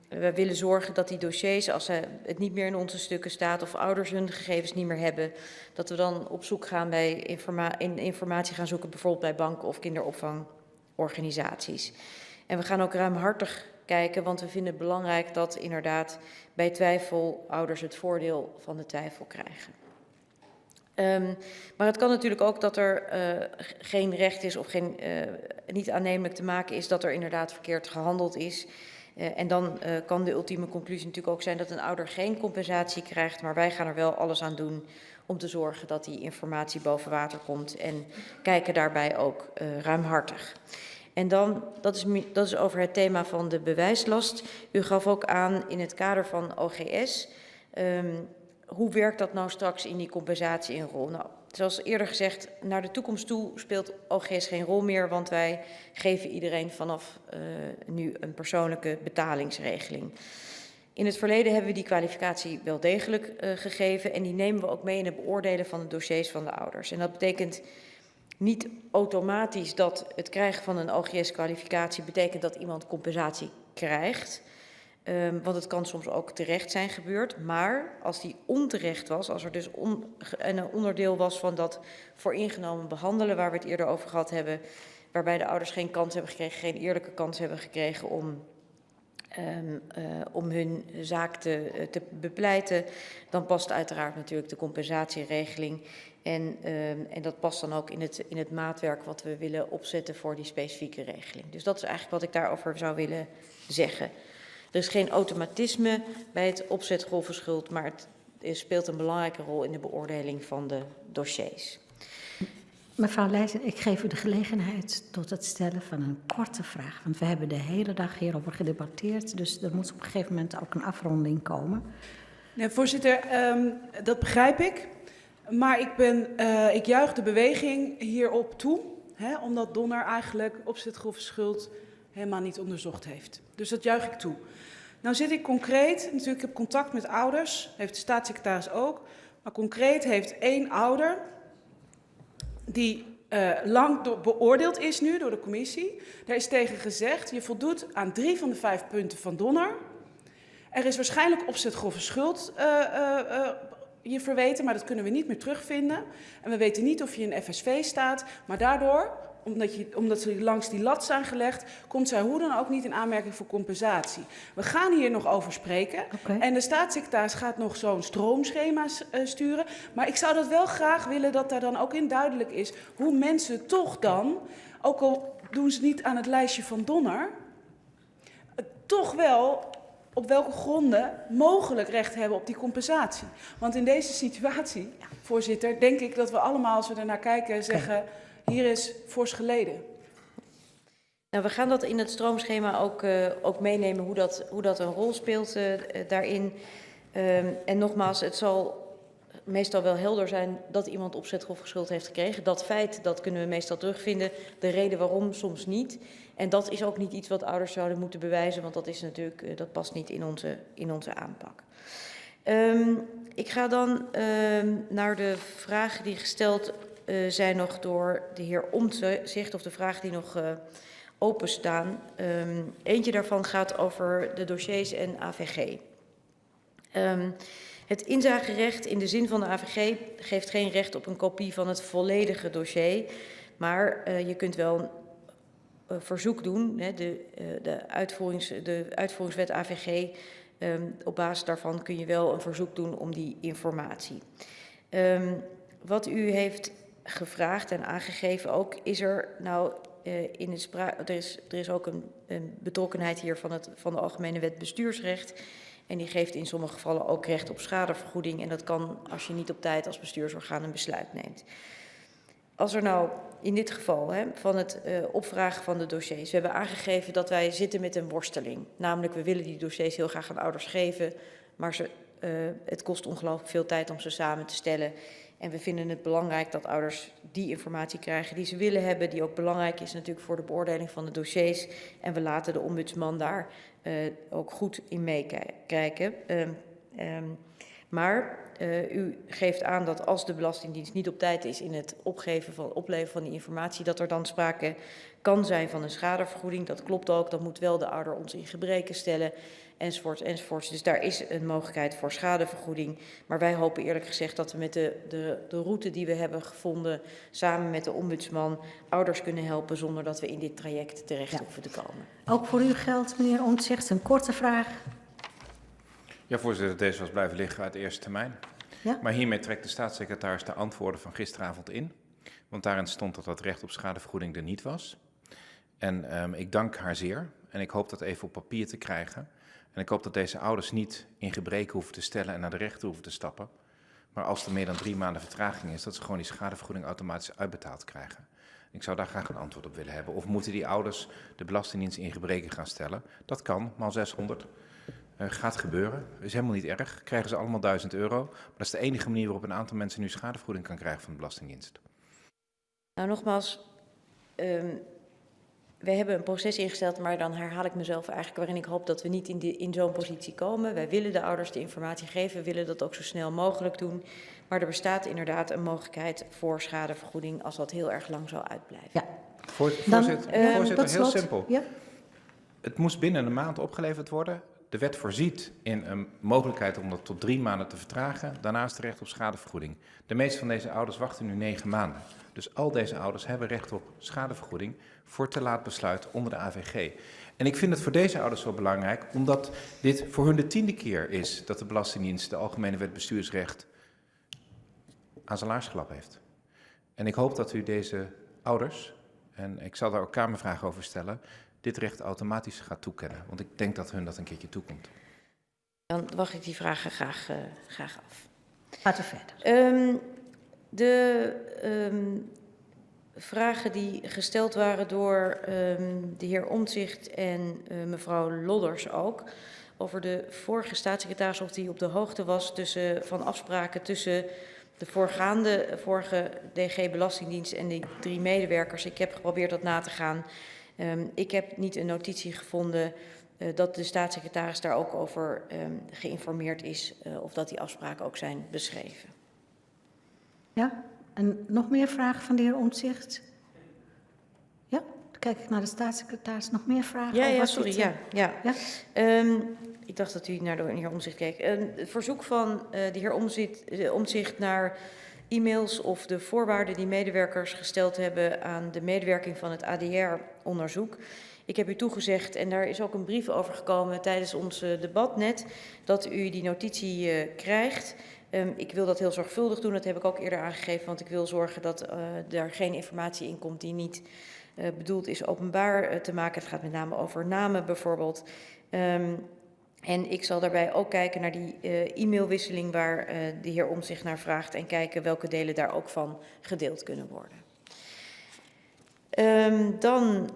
we willen zorgen dat die dossiers, als het niet meer in onze stukken staat of ouders hun gegevens niet meer hebben, dat we dan op zoek gaan bij informatie gaan zoeken, bijvoorbeeld bij banken of kinderopvangorganisaties. En we gaan ook ruimhartig kijken, want we vinden het belangrijk dat inderdaad bij twijfel ouders het voordeel van de twijfel krijgen. Maar het kan natuurlijk ook dat er geen recht is of niet aannemelijk te maken is dat er inderdaad verkeerd gehandeld is. En dan kan de ultieme conclusie natuurlijk ook zijn dat een ouder geen compensatie krijgt, maar wij gaan er wel alles aan doen om te zorgen dat die informatie boven water komt en kijken daarbij ook ruimhartig. En dan, dat is over het thema van de bewijslast. U gaf ook aan in het kader van OGS, hoe werkt dat nou straks in die compensatie een rol? Nou, zoals eerder gezegd, naar de toekomst toe speelt OGS geen rol meer, want wij geven iedereen vanaf nu een persoonlijke betalingsregeling. In het verleden hebben we die kwalificatie wel degelijk gegeven en die nemen we ook mee in het beoordelen van de dossiers van de ouders. En dat betekent niet automatisch dat het krijgen van een OGS-kwalificatie betekent dat iemand compensatie krijgt. Want het kan soms ook terecht zijn gebeurd. Maar als die onterecht was, als er dus een onderdeel was van dat vooringenomen behandelen, waar we het eerder over gehad hebben, waarbij de ouders geen kans hebben gekregen, geen eerlijke kans hebben gekregen om hun zaak te bepleiten, dan past uiteraard natuurlijk de compensatieregeling. En dat past dan ook in het maatwerk wat we willen opzetten voor die specifieke regeling. Dus dat is eigenlijk wat ik daarover zou willen zeggen. Er is geen automatisme bij het opzet grove schuld, maar het speelt een belangrijke rol in de beoordeling van de dossiers. Mevrouw Leijten, ik geef u de gelegenheid tot het stellen van een korte vraag. Want we hebben de hele dag hierover gedebatteerd, dus er moet op een gegeven moment ook een afronding komen. Nee, voorzitter, dat begrijp ik. Maar ik juich de beweging hierop toe, omdat Donner eigenlijk opzet grove schuld helemaal niet onderzocht heeft. Dus dat juich ik toe. Nou zit ik concreet, natuurlijk ik heb contact met ouders, heeft de staatssecretaris ook, maar concreet heeft 1 ouder die lang beoordeeld is nu door de commissie. Daar is tegen gezegd, je voldoet aan 3 van de 5 punten van Donner. Er is waarschijnlijk opzet grove schuld je verweten, maar dat kunnen we niet meer terugvinden. En we weten niet of je in FSV staat, maar daardoor, omdat ze langs die lat zijn gelegd, komt zij hoe dan ook niet in aanmerking voor compensatie. We gaan hier nog over spreken. Okay. En de staatssecretaris gaat nog zo'n stroomschema sturen. Maar ik zou dat wel graag willen dat daar dan ook in duidelijk is hoe mensen toch dan, ook al doen ze niet aan het lijstje van Donner, toch wel op welke gronden mogelijk recht hebben op die compensatie. Want in deze situatie, voorzitter, denk ik dat we allemaal, als we ernaar kijken, zeggen, hier is fors geleden. Nou, we gaan dat in het stroomschema ook meenemen, hoe dat een rol speelt daarin. En nogmaals, het zal meestal wel helder zijn dat iemand opzet grove schuld heeft gekregen. Dat feit, dat kunnen we meestal terugvinden. De reden waarom soms niet. En dat is ook niet iets wat ouders zouden moeten bewijzen, want dat is natuurlijk, dat past niet in onze aanpak. Ik ga dan naar de vragen die gesteld zijn nog door de heer Omtzigt, of de vragen die nog openstaan. Eentje daarvan gaat over de dossiers en AVG. Het inzagerecht in de zin van de AVG geeft geen recht op een kopie van het volledige dossier, maar je kunt wel een verzoek doen, de uitvoeringswet AVG, op basis daarvan kun je wel een verzoek doen om die informatie. Wat u heeft gevraagd en aangegeven ook, is er nou in het er is ook een betrokkenheid hier van de Algemene Wet Bestuursrecht. En die geeft in sommige gevallen ook recht op schadevergoeding. En dat kan als je niet op tijd als bestuursorgaan een besluit neemt. Als er nou in dit geval van het opvragen van de dossiers, we hebben aangegeven dat wij zitten met een worsteling. Namelijk, we willen die dossiers heel graag aan ouders geven, maar het kost ongelooflijk veel tijd om ze samen te stellen. En we vinden het belangrijk dat ouders die informatie krijgen die ze willen hebben, die ook belangrijk is natuurlijk voor de beoordeling van de dossiers. En we laten de ombudsman daar ook goed in meekijken. Maar u geeft aan dat als de Belastingdienst niet op tijd is in het opleveren van die informatie, dat er dan sprake kan zijn van een schadevergoeding. Dat klopt ook, dan moet wel de ouder ons in gebreken stellen, enzovoorts, enzovoorts. Dus daar is een mogelijkheid voor schadevergoeding. Maar wij hopen eerlijk gezegd dat we met de route die we hebben gevonden, samen met de ombudsman, ouders kunnen helpen zonder dat we in dit traject terecht hoeven te komen. Ook voor u geldt, meneer Omtzigt, een korte vraag. Ja, voorzitter, deze was blijven liggen uit de eerste termijn. Ja? Maar hiermee trekt de staatssecretaris de antwoorden van gisteravond in. Want daarin stond dat dat recht op schadevergoeding er niet was. En ik dank haar zeer. En ik hoop dat even op papier te krijgen. En ik hoop dat deze ouders niet in gebreken hoeven te stellen en naar de rechter hoeven te stappen. Maar als er meer dan 3 maanden vertraging is, dat ze gewoon die schadevergoeding automatisch uitbetaald krijgen. Ik zou daar graag een antwoord op willen hebben. Of moeten die ouders de Belastingdienst in gebreken gaan stellen? Dat kan, maal 600. Gaat gebeuren. Is helemaal niet erg. Krijgen ze allemaal €1000. Maar dat is de enige manier waarop een aantal mensen nu schadevergoeding kan krijgen van de Belastingdienst. Nou, nogmaals, we hebben een proces ingesteld, maar dan herhaal ik mezelf eigenlijk, waarin ik hoop dat we niet in zo'n positie komen. Wij willen de ouders de informatie geven, we willen dat ook zo snel mogelijk doen. Maar er bestaat inderdaad een mogelijkheid voor schadevergoeding als dat heel erg lang zou uitblijven. Ja. Voorzitter, heel simpel. Ja? Het moest binnen een maand opgeleverd worden. De wet voorziet in een mogelijkheid om dat tot 3 maanden te vertragen. Daarnaast recht op schadevergoeding. De meeste van deze ouders wachten nu 9 maanden. Dus al deze ouders hebben recht op schadevergoeding voor te laat besluit onder de AVG. En ik vind het voor deze ouders zo belangrijk, omdat dit voor hun de 10e keer is dat de Belastingdienst de Algemene Wet Bestuursrecht aan zijn laars gelapt heeft. En ik hoop dat u deze ouders, en ik zal daar ook kamervragen over stellen, dit recht automatisch gaat toekennen. Want ik denk dat hun dat een keertje toekomt. Dan wacht ik die vragen graag af. Gaat u verder. De vragen die gesteld waren door de heer Omtzigt en mevrouw Lodders ook, over de vorige staatssecretaris, of die op de hoogte was van afspraken tussen de vorige DG Belastingdienst en die 3 medewerkers. Ik heb geprobeerd dat na te gaan. Ik heb niet een notitie gevonden dat de staatssecretaris daar ook over geïnformeerd is of dat die afspraken ook zijn beschreven. Ja? En nog meer vragen van de heer Omtzigt? Ja? Dan kijk ik naar de staatssecretaris. Nog meer vragen? Ja, sorry. Ja. Ik dacht dat u naar de heer Omtzigt keek. Het verzoek van de heer Omtzigt naar e-mails of de voorwaarden die medewerkers gesteld hebben aan de medewerking van het ADR-onderzoek. Ik heb u toegezegd, en daar is ook een brief over gekomen tijdens ons debat net, dat u die notitie krijgt. Ik wil dat heel zorgvuldig doen, dat heb ik ook eerder aangegeven, want ik wil zorgen dat er geen informatie in komt die niet bedoeld is openbaar te maken. Het gaat met name over namen bijvoorbeeld. En ik zal daarbij ook kijken naar die e-mailwisseling waar de heer Omtzigt naar vraagt en kijken welke delen daar ook van gedeeld kunnen worden. Dan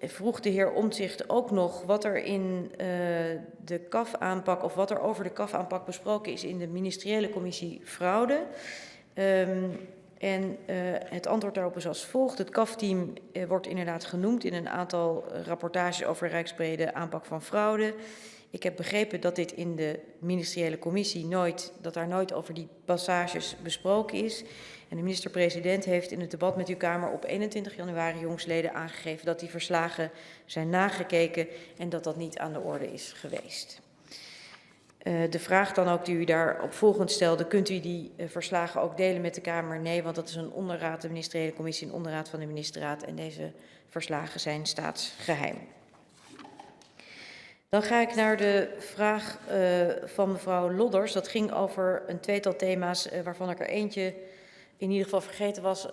vroeg de heer Omtzigt ook nog wat er in de CAF-aanpak of wat er over de CAF-aanpak besproken is in de ministeriële commissie fraude. En het antwoord daarop is als volgt. Het CAF-team wordt inderdaad genoemd in een aantal rapportages over rijksbrede aanpak van fraude. Ik heb begrepen dat dit in de ministeriële commissie dat daar nooit over die passages besproken is. En de minister-president heeft in het debat met uw Kamer op 21 januari jongstleden aangegeven dat die verslagen zijn nagekeken en dat dat niet aan de orde is geweest. De vraag dan ook die u daarop volgend stelde, kunt u die verslagen ook delen met de Kamer? Nee, want dat is een onderraad, de ministeriële commissie, een onderraad van de ministerraad en deze verslagen zijn staatsgeheim. Dan ga ik naar de vraag van mevrouw Lodders. Dat ging over een tweetal thema's waarvan ik er eentje in ieder geval vergeten was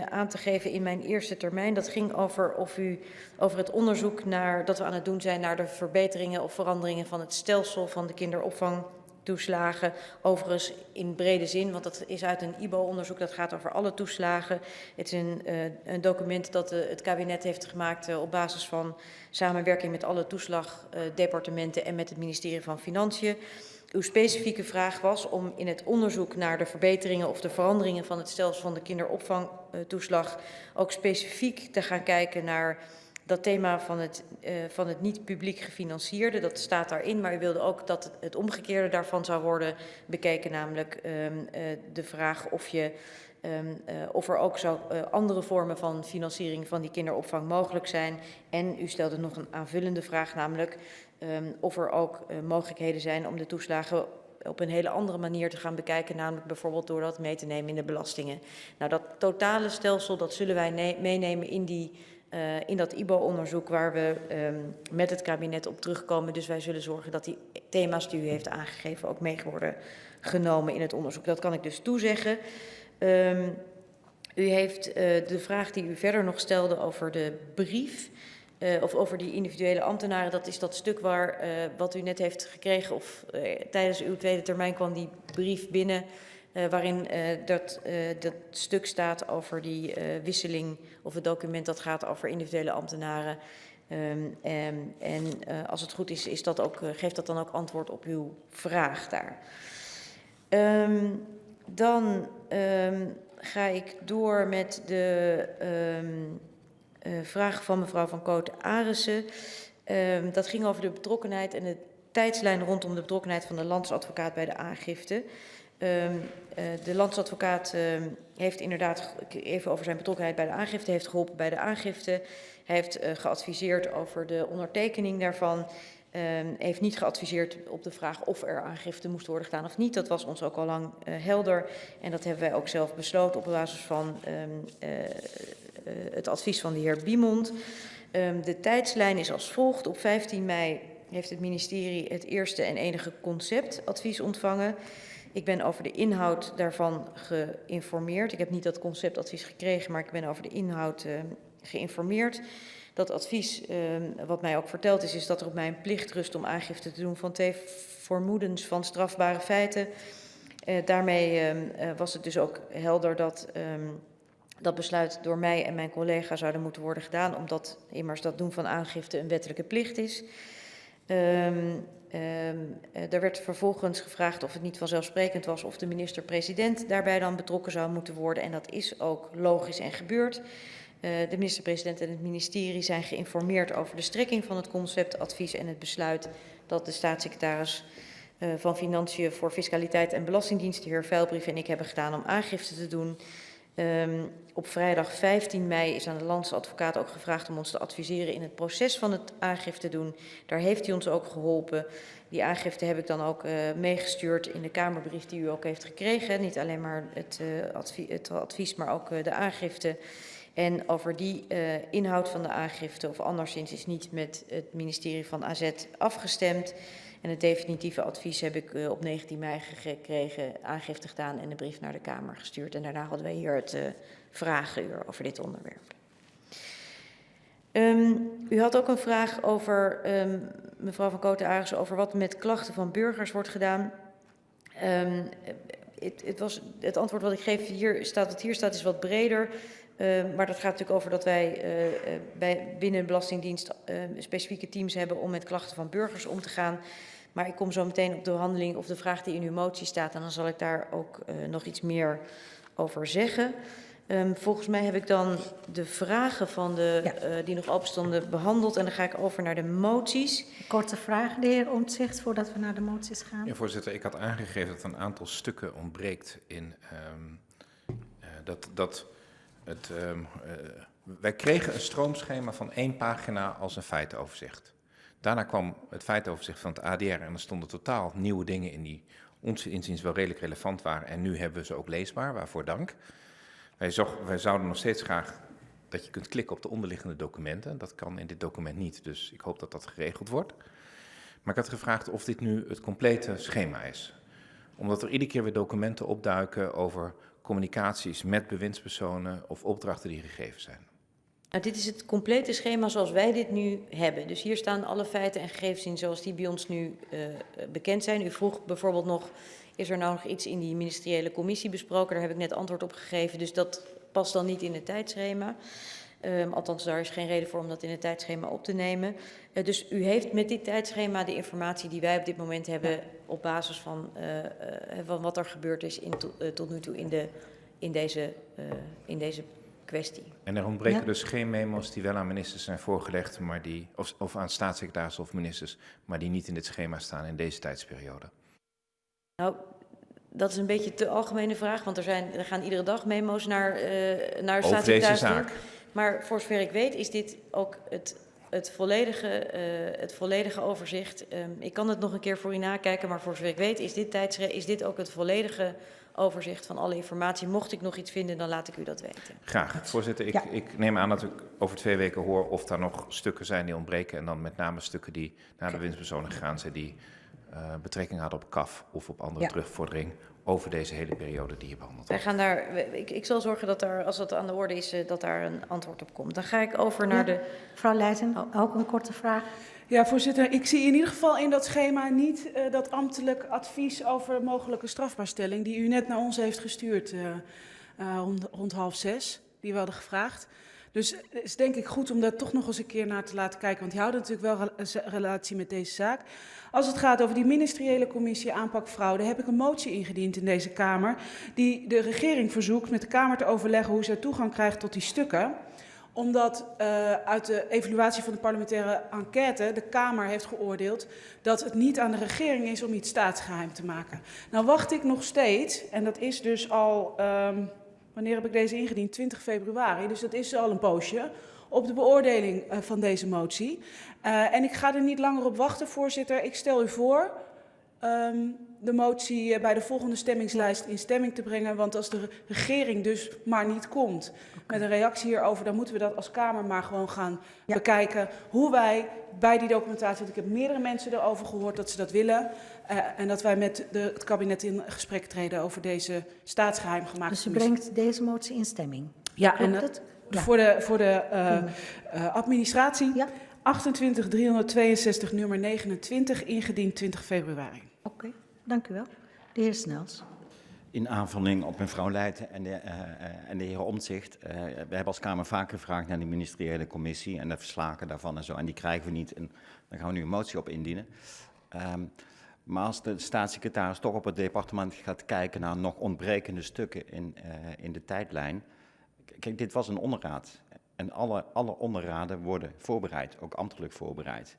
aan te geven in mijn eerste termijn. Dat ging over het onderzoek dat we aan het doen zijn naar de verbeteringen of veranderingen van het stelsel van de kinderopvangtoeslagen. Overigens in brede zin, want dat is uit een IBO-onderzoek, dat gaat over alle toeslagen. Het is een document dat het kabinet heeft gemaakt op basis van samenwerking met alle toeslagdepartementen en met het ministerie van Financiën. Uw specifieke vraag was om in het onderzoek naar de verbeteringen of de veranderingen van het stelsel van de kinderopvangtoeslag ook specifiek te gaan kijken naar dat thema van het niet publiek gefinancierde. Dat staat daarin, maar u wilde ook dat het omgekeerde daarvan zou worden bekeken, namelijk de vraag of er ook andere vormen van financiering van die kinderopvang mogelijk zijn. En u stelde nog een aanvullende vraag, namelijk of er ook mogelijkheden zijn om de toeslagen op een hele andere manier te gaan bekijken, namelijk bijvoorbeeld door dat mee te nemen in de belastingen. Nou, dat totale stelsel, dat zullen wij meenemen in dat IBO-onderzoek waar we met het kabinet op terugkomen. Dus wij zullen zorgen dat die thema's die u heeft aangegeven ook mee worden genomen in het onderzoek. Dat kan ik dus toezeggen. U heeft de vraag die u verder nog stelde over de brief, of over die individuele ambtenaren, dat is dat stuk wat u net heeft gekregen, of tijdens uw tweede termijn kwam die brief binnen, waarin dat stuk staat over die wisseling, of het document dat gaat over individuele ambtenaren. Als het goed is, geeft dat dan ook antwoord op uw vraag daar. Dan ga ik door met de vraag van mevrouw Van Cote-Arissen. Dat ging over de betrokkenheid en de tijdslijn rondom de betrokkenheid van de landsadvocaat bij de aangifte. De landsadvocaat heeft inderdaad even over zijn betrokkenheid bij de aangifte, heeft geholpen bij de aangifte. Hij heeft geadviseerd over de ondertekening daarvan. Heeft niet geadviseerd op de vraag of er aangifte moest worden gedaan of niet. Dat was ons ook al lang helder. En dat hebben wij ook zelf besloten op basis van het advies van de heer Biemond. De tijdslijn is als volgt. Op 15 mei heeft het ministerie het eerste en enige conceptadvies ontvangen. Ik ben over de inhoud daarvan geïnformeerd. Ik heb niet dat conceptadvies gekregen, maar ik ben over de inhoud geïnformeerd. Dat advies, wat mij ook verteld is dat er op mij een plicht rust om aangifte te doen van 2 vermoedens van strafbare feiten. Daarmee was het dus ook helder dat dat besluit door mij en mijn collega zouden moeten worden gedaan, omdat immers dat doen van aangifte een wettelijke plicht is. Er werd vervolgens gevraagd of het niet vanzelfsprekend was of de minister-president daarbij dan betrokken zou moeten worden. En dat is ook logisch en gebeurd. De minister-president en het ministerie zijn geïnformeerd over de strekking van het conceptadvies en het besluit dat de staatssecretaris van Financiën voor Fiscaliteit en Belastingdienst, de heer Veilbrief en ik hebben gedaan om aangifte te doen. Op vrijdag 15 mei is aan de landsadvocaat ook gevraagd om ons te adviseren in het proces van het aangifte doen. Daar heeft hij ons ook geholpen. Die aangifte heb ik dan ook meegestuurd in de Kamerbrief die u ook heeft gekregen. Niet alleen maar het advies, maar ook de aangifte. En over die inhoud van de aangifte of anderszins is niet met het ministerie van AZ afgestemd. En het definitieve advies heb ik op 19 mei gekregen, aangifte gedaan en de brief naar de Kamer gestuurd. En daarna hadden wij hier het vragenuur over dit onderwerp. U had ook een vraag over, mevrouw Van Cote-Arissen, over wat met klachten van burgers wordt gedaan. Het antwoord wat ik geef hier staat is wat breder. Maar dat gaat natuurlijk over dat wij binnen de Belastingdienst specifieke teams hebben om met klachten van burgers om te gaan. Maar ik kom zo meteen op de behandeling of de vraag die in uw motie staat en dan zal ik daar ook nog iets meer over zeggen. Volgens mij heb ik dan de vragen van die nog open stonden behandeld en dan ga ik over naar de moties. Korte vraag, de heer Omtzigt, voordat we naar de moties gaan. Ja, voorzitter, ik had aangegeven dat een aantal stukken ontbreekt in wij kregen een stroomschema van 1 pagina als een feitenoverzicht. Daarna kwam het feitenoverzicht van het ADR en er stonden totaal nieuwe dingen in die ons inziens wel redelijk relevant waren. En nu hebben we ze ook leesbaar, waarvoor dank. Wij zouden nog steeds graag dat je kunt klikken op de onderliggende documenten. Dat kan in dit document niet, dus ik hoop dat dat geregeld wordt. Maar ik had gevraagd of dit nu het complete schema is. Omdat er iedere keer weer documenten opduiken over communicaties met bewindspersonen of opdrachten die gegeven zijn. Nou, dit is het complete schema zoals wij dit nu hebben. Dus hier staan alle feiten en gegevens in zoals die bij ons nu bekend zijn. U vroeg bijvoorbeeld nog, is er nou nog iets in die ministeriële commissie besproken? Daar heb ik net antwoord op gegeven, dus dat past dan niet in het tijdschema. Althans, daar is geen reden voor om dat in het tijdschema op te nemen. Dus u heeft met dit tijdschema de informatie die wij op dit moment hebben op basis van wat er gebeurd is tot nu toe in deze kwestie. En er ontbreken dus geen memo's die wel aan ministers zijn voorgelegd, maar die, of aan staatssecretarissen of ministers, maar die niet in dit schema staan in deze tijdsperiode. Nou, dat is een beetje te algemene vraag, want er gaan iedere dag memo's naar staatssecretaris. Over deze zaak. Maar voor zover ik weet is dit ook het volledige overzicht. Ik kan het nog een keer voor u nakijken, maar voor zover ik weet is dit ook het volledige overzicht van alle informatie. Mocht ik nog iets vinden, dan laat ik u dat weten. Graag. Voorzitter, ik neem aan dat ik over 2 weken hoor of daar nog stukken zijn die ontbreken. En dan met name stukken die naar de bewindspersonen gegaan zijn die betrekking hadden op CAF of op andere terugvordering over deze hele periode die je behandelt. Wij gaan daar, ik zal zorgen dat er, als dat aan de orde is, dat daar een antwoord op komt. Dan ga ik over naar de... Mevrouw Leijten, ook een korte vraag. Ja, voorzitter, ik zie in ieder geval in dat schema niet dat ambtelijk advies over mogelijke strafbaarstelling die u net naar ons heeft gestuurd rond 5:30, die we hadden gevraagd. Dus het is denk ik goed om daar toch nog eens een keer naar te laten kijken, want die houden natuurlijk wel relatie met deze zaak. Als het gaat over die ministeriële commissie aanpak fraude, heb ik een motie ingediend in deze Kamer die de regering verzoekt met de Kamer te overleggen hoe zij toegang krijgt tot die stukken. Omdat uit de evaluatie van de parlementaire enquête de Kamer heeft geoordeeld dat het niet aan de regering is om iets staatsgeheim te maken. Nou wacht ik nog steeds, en dat is dus al, wanneer heb ik deze ingediend? 20 februari, dus dat is al een poosje, op de beoordeling van deze motie. En ik ga er niet langer op wachten, voorzitter. Ik stel u voor de motie bij de volgende stemmingslijst in stemming te brengen. Want als de regering dus maar niet komt met een reactie hierover, dan moeten we dat als Kamer maar gewoon gaan bekijken. Hoe wij bij die documentatie, want ik heb meerdere mensen erover gehoord dat ze dat willen. En dat wij met het kabinet in gesprek treden over deze staatsgeheim gemaakte Dus u brengt deze motie in stemming? Ja, klopt en het? voor de administratie 28.362 nummer 29 ingediend 20 februari. Oké, dank u wel. De heer Snels. In aanvulling op mevrouw Leijten en de heer Omtzigt. We hebben als Kamer vaak gevraagd naar de ministeriële commissie en de verslagen daarvan en zo. En die krijgen we niet. En daar gaan we nu een motie op indienen. Maar als de staatssecretaris toch op het departement gaat kijken naar nog ontbrekende stukken in de tijdlijn. Kijk, dit was een onderraad. En alle onderraden worden voorbereid, ook ambtelijk voorbereid.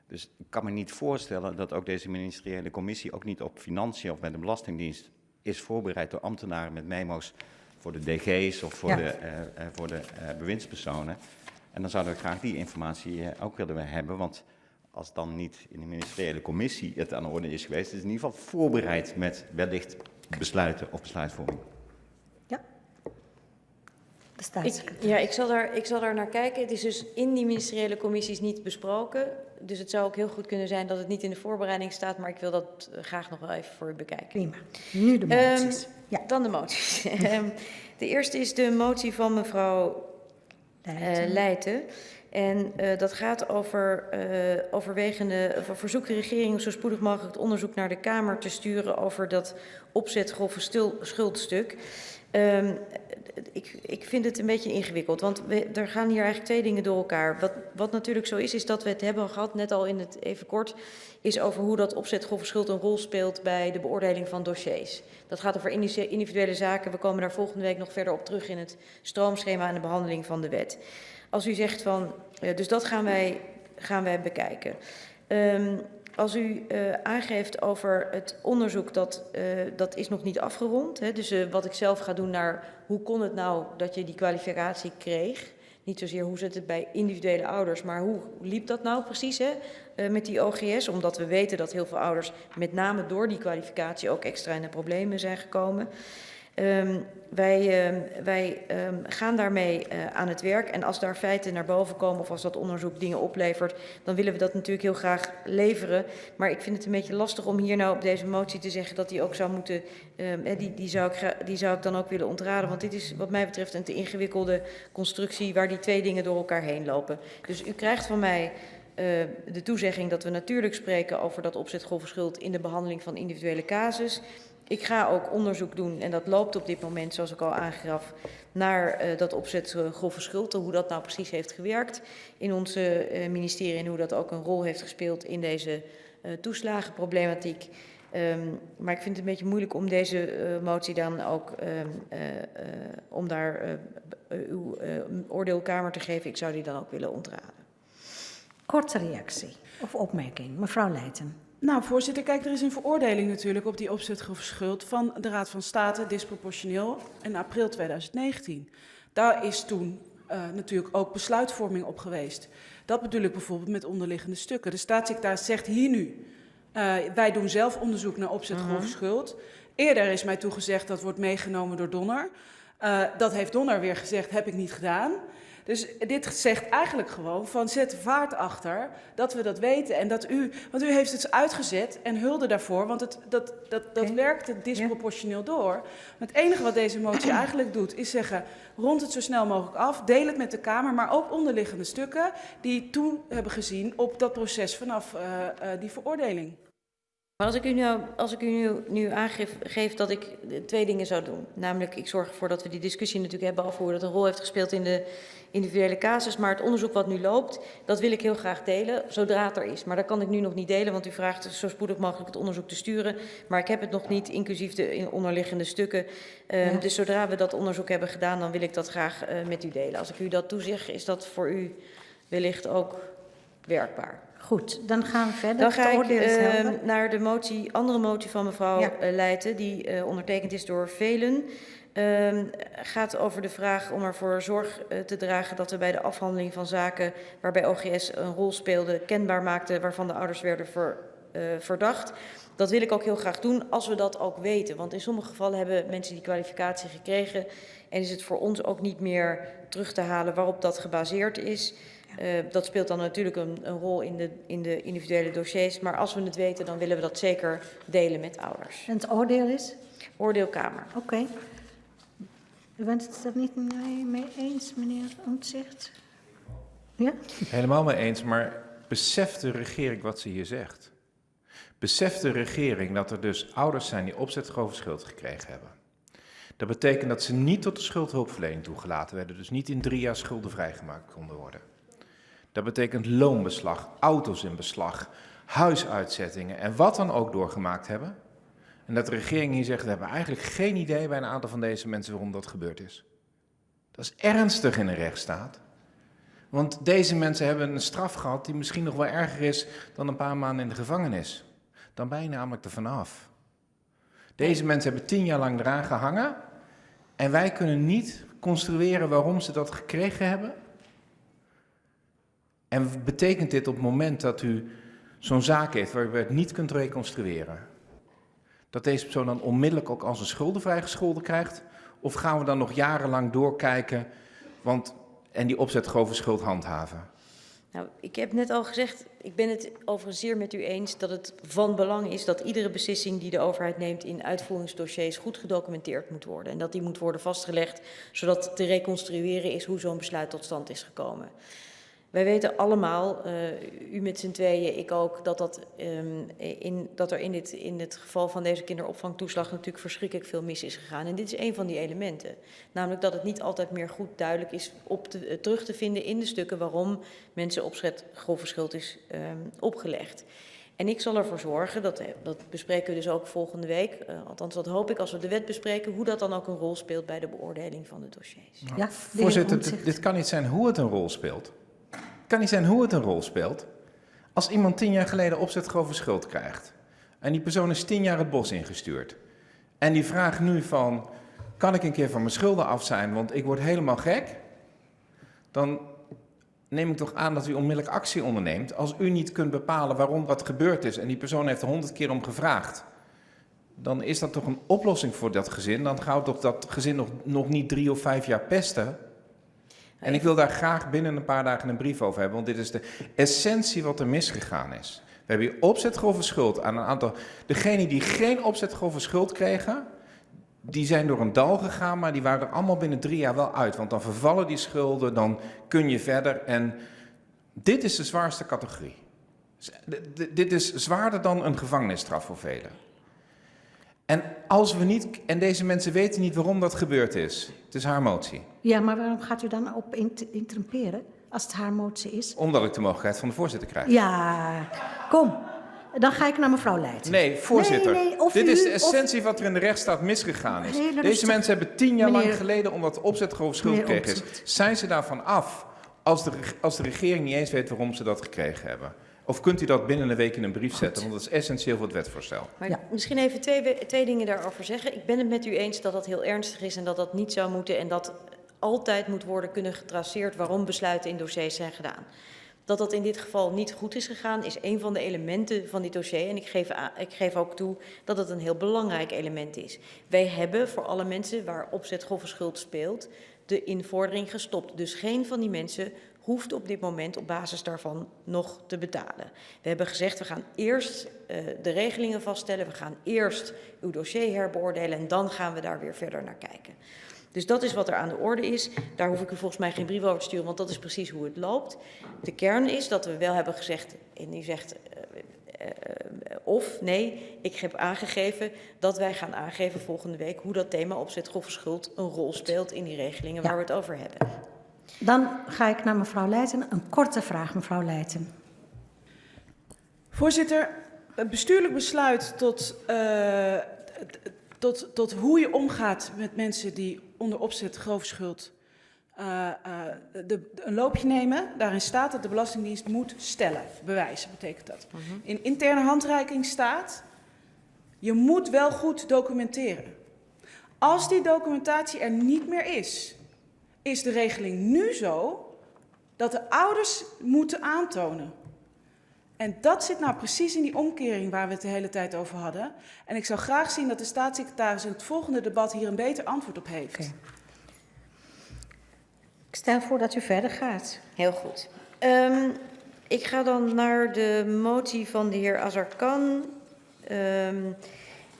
Dus ik kan me niet voorstellen dat ook deze ministeriële commissie ook niet op financiën of bij de Belastingdienst is voorbereid door ambtenaren met memo's voor de DG's of voor de bewindspersonen. En dan zouden we graag die informatie ook willen hebben, want als dan niet in de ministeriële commissie het aan de orde is geweest, is het in ieder geval voorbereid met wellicht besluiten of besluitvorming. Ik zal daar naar kijken. Het is dus in die ministeriële commissies niet besproken. Dus het zou ook heel goed kunnen zijn dat het niet in de voorbereiding staat. Maar ik wil dat graag nog wel even voor u bekijken. Prima. Nu de moties. Dan de moties. De eerste is de motie van mevrouw Leijten. En dat gaat over verzoek de regering om zo spoedig mogelijk het onderzoek naar de Kamer te sturen over dat opzetgrove schuldstuk. Ik vind het een beetje ingewikkeld, want er gaan hier eigenlijk 2 dingen door elkaar. Wat natuurlijk zo is dat we het hebben gehad, net al in het even kort, is over hoe dat opzetgrove schuld een rol speelt bij de beoordeling van dossiers. Dat gaat over individuele zaken. We komen daar volgende week nog verder op terug in het stroomschema en de behandeling van de wet. Als u zegt van, dus dat gaan wij bekijken. Als u aangeeft over het onderzoek, dat is nog niet afgerond. Hè? Dus wat ik zelf ga doen naar hoe kon het nou dat je die kwalificatie kreeg. Niet zozeer hoe zit het bij individuele ouders, maar hoe liep dat nou precies met die OGS? Omdat we weten dat heel veel ouders met name door die kwalificatie ook extra in de problemen zijn gekomen. Wij gaan daarmee aan het werk en als daar feiten naar boven komen of als dat onderzoek dingen oplevert, dan willen we dat natuurlijk heel graag leveren. Maar ik vind het een beetje lastig om hier nou op deze motie te zeggen dat die ook zou moeten, die zou ik dan ook willen ontraden. Want dit is wat mij betreft een te ingewikkelde constructie waar die twee dingen door elkaar heen lopen. Dus u krijgt van mij de toezegging dat we natuurlijk spreken over dat opzet grove schuld in de behandeling van individuele casus. Ik ga ook onderzoek doen, en dat loopt op dit moment, zoals ik al aangaf, naar dat opzet grove schuld, hoe dat nou precies heeft gewerkt in ons ministerie en hoe dat ook een rol heeft gespeeld in deze toeslagenproblematiek. Maar ik vind het een beetje moeilijk om deze motie dan ook, om daar uw oordeelkamer te geven. Ik zou die dan ook willen ontraden. Korte reactie of opmerking. Mevrouw Leijten. Nou, voorzitter, kijk, er is een veroordeling natuurlijk op die opzet grove schuld van de Raad van State, disproportioneel, in april 2019. Daar is toen natuurlijk ook besluitvorming op geweest. Dat bedoel ik bijvoorbeeld met onderliggende stukken. De staatssecretaris zegt hier nu, wij doen zelf onderzoek naar opzet grove schuld. Eerder is mij toegezegd dat wordt meegenomen door Donner. Dat heeft Donner weer gezegd, heb ik niet gedaan. Dus dit zegt eigenlijk gewoon van zet vaart achter dat we dat weten. En dat want u heeft het uitgezet en hulde daarvoor, want dat werkte disproportioneel door. Het enige wat deze motie eigenlijk doet is zeggen, rond het zo snel mogelijk af, deel het met de Kamer, maar ook onderliggende stukken die toen hebben gezien op dat proces vanaf die veroordeling. Maar als ik u nu aangeef dat ik twee dingen zou doen. Namelijk, ik zorg ervoor dat we die discussie natuurlijk hebben over hoe dat een rol heeft gespeeld in de individuele casus. Maar het onderzoek wat nu loopt, dat wil ik heel graag delen, zodra het er is. Maar dat kan ik nu nog niet delen, want u vraagt zo spoedig mogelijk het onderzoek te sturen. Maar ik heb het nog niet, inclusief de onderliggende stukken. Dus zodra we dat onderzoek hebben gedaan, dan wil ik dat graag met u delen. Als ik u dat toezeg, is dat voor u wellicht ook werkbaar. Goed, dan gaan we verder. Dan ga ik naar de andere motie van mevrouw Leijten, die ondertekend is door velen. Gaat over de vraag om ervoor zorg te dragen dat we bij de afhandeling van zaken waarbij OGS een rol speelde, kenbaar maakten waarvan de ouders werden verdacht. Dat wil ik ook heel graag doen als we dat ook weten. Want in sommige gevallen hebben mensen die kwalificatie gekregen en is het voor ons ook niet meer terug te halen waarop dat gebaseerd is. Dat speelt dan natuurlijk een rol in de individuele dossiers. Maar als we het weten, dan willen we dat zeker delen met ouders. En het oordeel is? Oordeelkamer. Oké. U bent het er niet mee eens, meneer Omtzigt? Ja? Helemaal mee eens, maar beseft de regering wat ze hier zegt? Beseft de regering dat er dus ouders zijn die opzet grove schuld gekregen hebben? Dat betekent dat ze niet tot de schuldhulpverlening toegelaten werden, dus niet in 3 jaar schuldenvrij gemaakt konden worden. Dat betekent loonbeslag, auto's in beslag, huisuitzettingen en wat dan ook doorgemaakt hebben. En dat de regering hier zegt, we hebben eigenlijk geen idee bij een aantal van deze mensen waarom dat gebeurd is. Dat is ernstig in een rechtsstaat. Want deze mensen hebben een straf gehad die misschien nog wel erger is dan een paar maanden in de gevangenis. Dan ben je namelijk er vanaf. Deze mensen hebben 10 jaar lang eraan gehangen en wij kunnen niet construeren waarom ze dat gekregen hebben. En betekent dit op het moment dat u zo'n zaak heeft waar u het niet kunt reconstrueren, dat deze persoon dan onmiddellijk ook als een schuldenvrij gescholden krijgt? Of gaan we dan nog jarenlang doorkijken en die opzet grove schuld handhaven? Nou, ik heb net al gezegd, ik ben het overigens zeer met u eens dat het van belang is dat iedere beslissing die de overheid neemt in uitvoeringsdossiers goed gedocumenteerd moet worden. En dat die moet worden vastgelegd, zodat te reconstrueren is hoe zo'n besluit tot stand is gekomen. Wij weten allemaal, u met z'n tweeën, ik ook, dat er in het geval van deze kinderopvangtoeslag natuurlijk verschrikkelijk veel mis is gegaan. En dit is een van die elementen. Namelijk dat het niet altijd meer goed duidelijk is terug te vinden in de stukken waarom mensen opzet grove schuld is opgelegd. En ik zal ervoor zorgen, dat bespreken we dus ook volgende week, althans dat hoop ik als we de wet bespreken, hoe dat dan ook een rol speelt bij de beoordeling van de dossiers. Nou, ja, voorzitter, dit kan niet zijn hoe het een rol speelt. Het kan niet zijn hoe het een rol speelt. Als iemand 10 jaar geleden opzet grove schuld krijgt en die persoon is 10 jaar het bos ingestuurd en die vraagt nu van, kan ik een keer van mijn schulden af zijn, want ik word helemaal gek, dan neem ik toch aan dat u onmiddellijk actie onderneemt. Als u niet kunt bepalen waarom wat gebeurd is en die persoon heeft er 100 keer om gevraagd, dan is dat toch een oplossing voor dat gezin. Dan gaat toch dat gezin nog niet 3 of 5 jaar pesten. En ik wil daar graag binnen een paar dagen een brief over hebben, want dit is de essentie wat er misgegaan is. We hebben hier opzetgrove schuld aan een aantal... Degenen die geen opzetgrove schuld kregen, die zijn door een dal gegaan, maar die waren er allemaal binnen 3 jaar wel uit. Want dan vervallen die schulden, dan kun je verder. En dit is de zwaarste categorie. Dit is zwaarder dan een gevangenisstraf voor velen. En als we niet, en deze mensen weten niet waarom dat gebeurd is. Het is haar motie. Ja, maar waarom gaat u dan op interrumperen als het haar motie is? Omdat ik de mogelijkheid van de voorzitter krijg. Ja, kom. Dan ga ik naar mevrouw Leijten. Nee, voorzitter. Nee, of dit u, is de essentie wat er in de rechtsstaat misgegaan is. Deze mensen hebben 10 jaar lang geleden, omdat opzetgrove schuld gekregen is, zijn ze daarvan af als de regering niet eens weet waarom ze dat gekregen hebben. Of kunt u dat binnen een week in een brief zetten, want dat is essentieel voor het wetsvoorstel. Maar misschien even twee dingen daarover zeggen. Ik ben het met u eens dat dat heel ernstig is en dat dat niet zou moeten en dat altijd moet worden kunnen getraceerd waarom besluiten in dossiers zijn gedaan. Dat dat in dit geval niet goed is gegaan, is een van de elementen van dit dossier. En ik geef ook toe dat het een heel belangrijk element is. Wij hebben voor alle mensen waar opzetgrove schuld speelt, de invordering gestopt. Dus geen van die mensen hoeft op dit moment op basis daarvan nog te betalen. We hebben gezegd, we gaan eerst de regelingen vaststellen, we gaan eerst uw dossier herbeoordelen en dan gaan we daar weer verder naar kijken. Dus dat is wat er aan de orde is. Daar hoef ik u volgens mij geen brief over te sturen, want dat is precies hoe het loopt. De kern is dat we wel hebben gezegd, en u zegt of nee, ik heb aangegeven dat wij gaan aangeven volgende week hoe dat thema opzetgrove schuld een rol speelt in die regelingen waar we het over hebben. Dan ga ik naar mevrouw Leijten. Een korte vraag, mevrouw Leijten. Voorzitter, het bestuurlijk besluit tot hoe je omgaat met mensen die onder opzetgrove schuld een loopje nemen. Daarin staat dat de Belastingdienst moet stellen. Bewijzen betekent dat. In interne handreiking staat, je moet wel goed documenteren. Als die documentatie er niet meer is de regeling nu zo dat de ouders moeten aantonen. En dat zit nou precies in die omkering waar we het de hele tijd over hadden. En ik zou graag zien dat de staatssecretaris in het volgende debat hier een beter antwoord op heeft. Okay. Ik stel voor dat u verder gaat. Heel goed. Ik ga dan naar de motie van de heer Azarkan.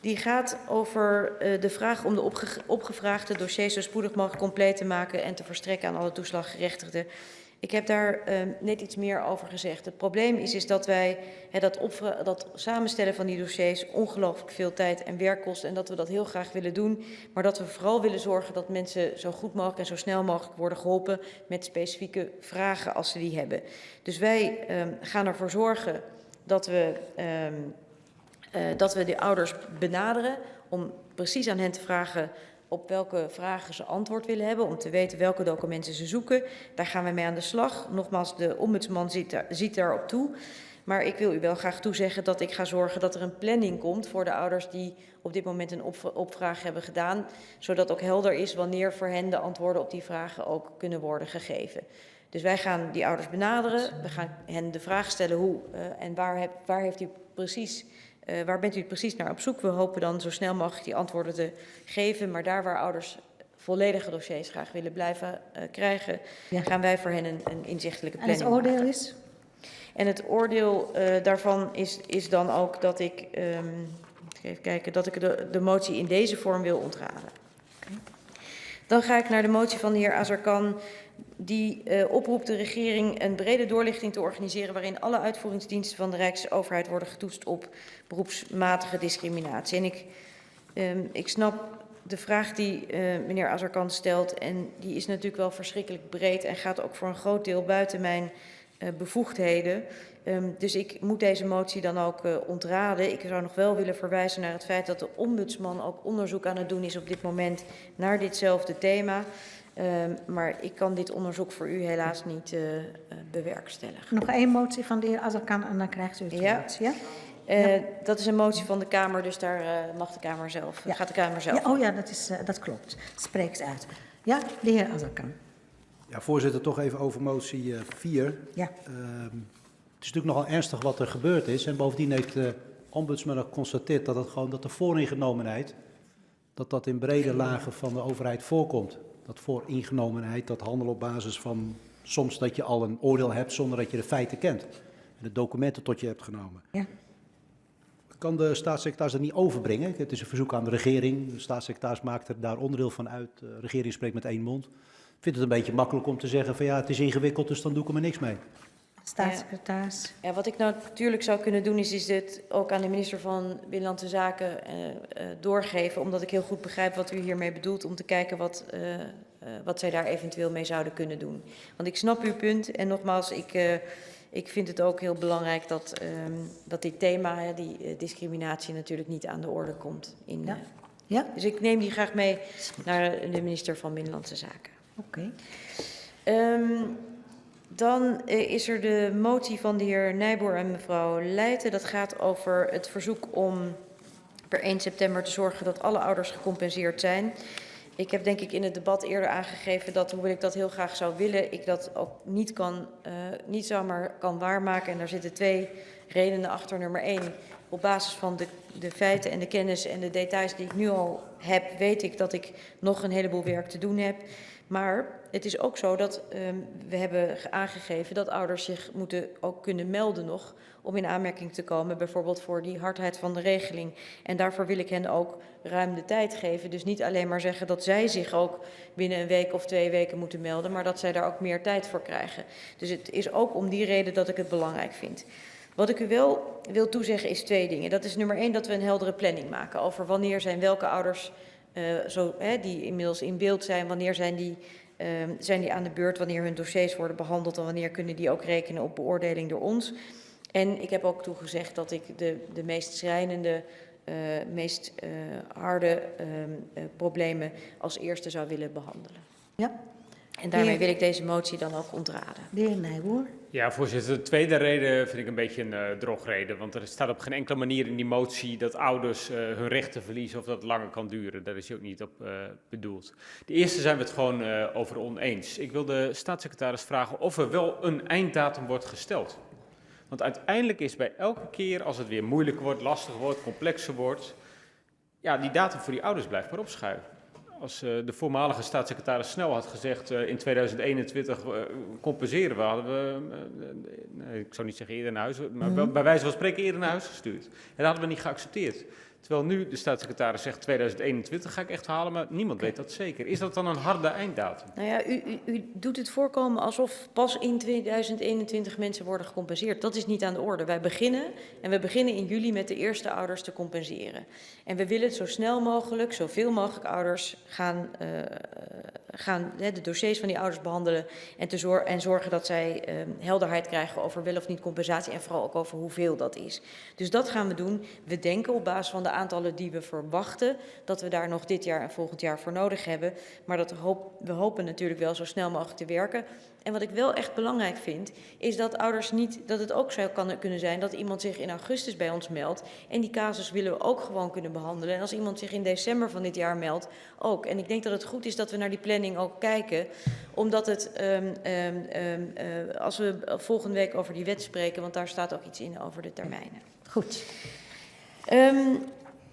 Die gaat over de vraag om de opgevraagde dossiers zo spoedig mogelijk compleet te maken en te verstrekken aan alle toeslaggerechtigden. Ik heb daar net iets meer over gezegd. Het probleem is dat wij dat samenstellen van die dossiers ongelooflijk veel tijd en werk kost en dat we dat heel graag willen doen, maar dat we vooral willen zorgen dat mensen zo goed mogelijk en zo snel mogelijk worden geholpen met specifieke vragen als ze die hebben. Dus wij gaan ervoor zorgen dat we de ouders benaderen om precies aan hen te vragen op welke vragen ze antwoord willen hebben, om te weten welke documenten ze zoeken. Daar gaan we mee aan de slag. Nogmaals, de ombudsman ziet daarop toe. Maar ik wil u wel graag toezeggen dat ik ga zorgen dat er een planning komt voor de ouders die op dit moment een opvraag hebben gedaan, zodat ook helder is wanneer voor hen de antwoorden op die vragen ook kunnen worden gegeven. Dus wij gaan die ouders benaderen, we gaan hen de vraag stellen hoe en waar heeft u precies... waar bent u precies naar op zoek? We hopen dan zo snel mogelijk die antwoorden te geven. Maar daar waar ouders volledige dossiers graag willen blijven krijgen, gaan wij voor hen een inzichtelijke planning maken. En het oordeel is? En het oordeel daarvan is dan ook dat ik, even kijken, dat ik de motie in deze vorm wil ontraden. Okay. Dan ga ik naar de motie van de heer Azarkan, die oproept de regering een brede doorlichting te organiseren waarin alle uitvoeringsdiensten van de Rijksoverheid worden getoetst op beroepsmatige discriminatie. En ik snap de vraag die meneer Azarkan stelt en die is natuurlijk wel verschrikkelijk breed en gaat ook voor een groot deel buiten mijn bevoegdheden. Dus ik moet deze motie dan ook ontraden. Ik zou nog wel willen verwijzen naar het feit dat de ombudsman ook onderzoek aan het doen is op dit moment naar ditzelfde thema. Maar ik kan dit onderzoek voor u helaas niet bewerkstelligen. Nog één motie van de heer Azarkan en dan krijgt u het woord. Ja? Dat is een motie van de Kamer, dus daar mag de Kamer zelf, gaat de Kamer zelf. Ja, oh ja, dat klopt. Spreekt uit. Ja, de heer Azarkan. Ja, voorzitter, toch even over motie 4. Ja. Het is natuurlijk nogal ernstig wat er gebeurd is. En bovendien heeft de ombudsman constateert dat de vooringenomenheid, dat in brede lagen van de overheid voorkomt. Dat vooringenomenheid, dat handel op basis van soms dat je al een oordeel hebt zonder dat je de feiten kent. En de documenten tot je hebt genomen. Ja. Kan de staatssecretaris dat niet overbrengen? Het is een verzoek aan de regering. De staatssecretaris maakt er daar onderdeel van uit. De regering spreekt met één mond. Ik vind het een beetje makkelijk om te zeggen van ja, het is ingewikkeld, dus dan doe ik er maar niks mee. Staatssecretaris. Ja, wat ik nou natuurlijk zou kunnen doen is dit ook aan de minister van Binnenlandse Zaken doorgeven. Omdat ik heel goed begrijp wat u hiermee bedoelt. Om te kijken wat zij daar eventueel mee zouden kunnen doen. Want ik snap uw punt. En nogmaals, ik vind het ook heel belangrijk dat dit thema, die discriminatie, natuurlijk niet aan de orde komt. Ja. Dus ik neem die graag mee naar de minister van Binnenlandse Zaken. Oké. Dan is er de motie van de heer Nijboer en mevrouw Leijten. Dat gaat over het verzoek om per 1 september te zorgen dat alle ouders gecompenseerd zijn. Ik heb denk ik in het debat eerder aangegeven dat, hoewel ik dat heel graag zou willen, ik dat ook niet zomaar kan waarmaken. En daar zitten 2 redenen achter. Nummer 1, op basis van de feiten en de kennis en de details die ik nu al heb, weet ik dat ik nog een heleboel werk te doen heb. Maar het is ook zo dat we hebben aangegeven dat ouders zich moeten ook kunnen melden nog om in aanmerking te komen, bijvoorbeeld voor die hardheid van de regeling. En daarvoor wil ik hen ook ruim de tijd geven. Dus niet alleen maar zeggen dat zij zich ook binnen een week of 2 weken moeten melden, maar dat zij daar ook meer tijd voor krijgen. Dus het is ook om die reden dat ik het belangrijk vind. Wat ik u wel wil toezeggen is 2 dingen. Dat is nummer 1, dat we een heldere planning maken over wanneer zijn welke ouders die inmiddels in beeld zijn, wanneer zijn die aan de beurt, wanneer hun dossiers worden behandeld en wanneer kunnen die ook rekenen op beoordeling door ons. En ik heb ook toegezegd dat ik de meest schrijnende, meest harde problemen als eerste zou willen behandelen. Ja. En daarmee wil ik deze motie dan ook ontraden. De heer Nijboer. Ja, voorzitter. De tweede reden vind ik een beetje een drogreden. Want er staat op geen enkele manier in die motie dat ouders hun rechten verliezen of dat het langer kan duren. Daar is hij ook niet op bedoeld. De eerste zijn we het gewoon over oneens. Ik wil de staatssecretaris vragen of er wel een einddatum wordt gesteld. Want uiteindelijk is bij elke keer als het weer moeilijker wordt, lastiger wordt, complexer wordt, ja, die datum voor die ouders blijft maar opschuiven. Als de voormalige staatssecretaris Snel had gezegd in 2021 compenseren we, hadden we, ik zou niet zeggen eerder naar huis, maar bij wijze van spreken eerder naar huis gestuurd. En dat hadden we niet geaccepteerd. Terwijl nu de staatssecretaris zegt 2021 ga ik echt halen, maar niemand weet dat zeker. Is dat dan een harde einddatum? Nou ja, u doet het voorkomen alsof pas in 2021 mensen worden gecompenseerd. Dat is niet aan de orde. Wij beginnen in juli met de eerste ouders te compenseren. En we willen zo snel mogelijk, zoveel mogelijk ouders gaan de dossiers van die ouders behandelen en zorgen dat zij helderheid krijgen over wel of niet compensatie en vooral ook over hoeveel dat is. Dus dat gaan we doen. We denken op basis van de aantallen die we verwachten dat we daar nog dit jaar en volgend jaar voor nodig hebben. Maar we hopen natuurlijk wel zo snel mogelijk te werken. En wat ik wel echt belangrijk vind, is dat ouders niet, dat het ook zou kunnen zijn dat iemand zich in augustus bij ons meldt. En die casus willen we ook gewoon kunnen behandelen. En als iemand zich in december van dit jaar meldt, ook. En ik denk dat het goed is dat we naar die planning ook kijken. Omdat het, als we volgende week over die wet spreken, want daar staat ook iets in over de termijnen. Goed.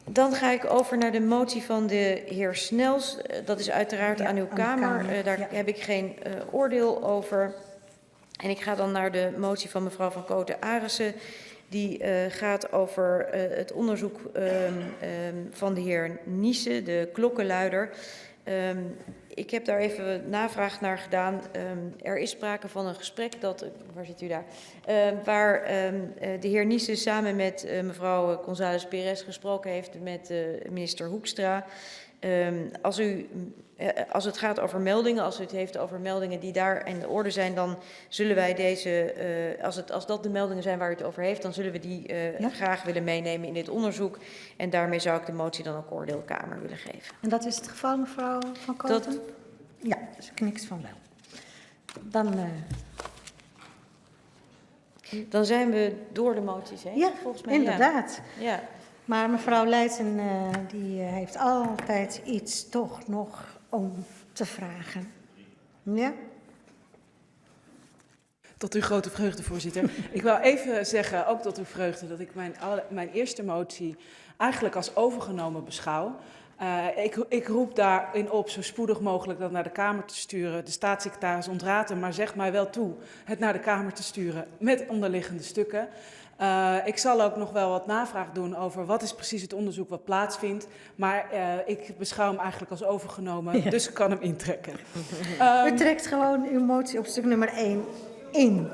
Dan ga ik over naar de motie van de heer Snels. Dat is uiteraard aan uw Kamer. Daar heb ik geen oordeel over. En ik ga dan naar de motie van mevrouw Van Kooten-Arissen. Die gaat over het onderzoek van de heer Niese, de klokkenluider. Ik heb daar even navraag naar gedaan. Er is sprake van een gesprek waar zit u daar? Waar de heer Niese samen met mevrouw González Perez gesproken heeft met minister Hoekstra. Als het gaat over meldingen, als u het heeft over meldingen die daar in de orde zijn, dan zullen wij deze, als dat de meldingen zijn waar u het over heeft, dan zullen we die graag willen meenemen in dit onderzoek. En daarmee zou ik de motie dan ook oordeelkamer willen geven. En dat is het geval, mevrouw Van Kooten? Ja, dus ik niks van wel. Dan zijn we door de moties heen, ja, volgens mij. Inderdaad. Ja. Maar mevrouw Leijten die heeft altijd iets toch nog om te vragen. Ja? Tot uw grote vreugde, voorzitter. Ik wil even zeggen, ook tot uw vreugde, dat ik mijn eerste motie eigenlijk als overgenomen beschouw. Ik roep daarin op zo spoedig mogelijk dat naar de Kamer te sturen. De staatssecretaris ontraadt hem, maar zegt mij wel toe het naar de Kamer te sturen met onderliggende stukken. Ik zal ook nog wel wat navraag doen over wat is precies het onderzoek wat plaatsvindt. Maar ik beschouw hem eigenlijk als overgenomen, dus ik kan hem intrekken. U trekt gewoon uw motie op stuk nummer 1 in.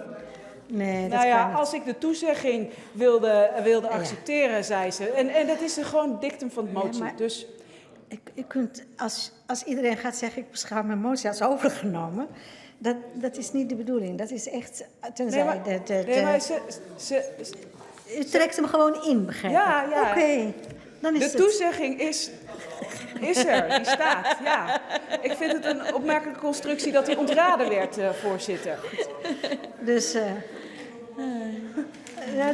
Nee, dat kan niet. Als ik de toezegging wilde accepteren, zei ze. En dat is gewoon dictum van de motie. Ja, dus u kunt, als iedereen gaat zeggen, ik beschouw mijn motie als overgenomen, dat is niet de bedoeling. Dat is echt, tenzij u trekt hem gewoon in, begrijp ik? Ja. Oké, dan is de het. Toezegging is er, die staat, ja. Ik vind het een opmerkelijke constructie dat hij ontraden werd, voorzitter. Dus de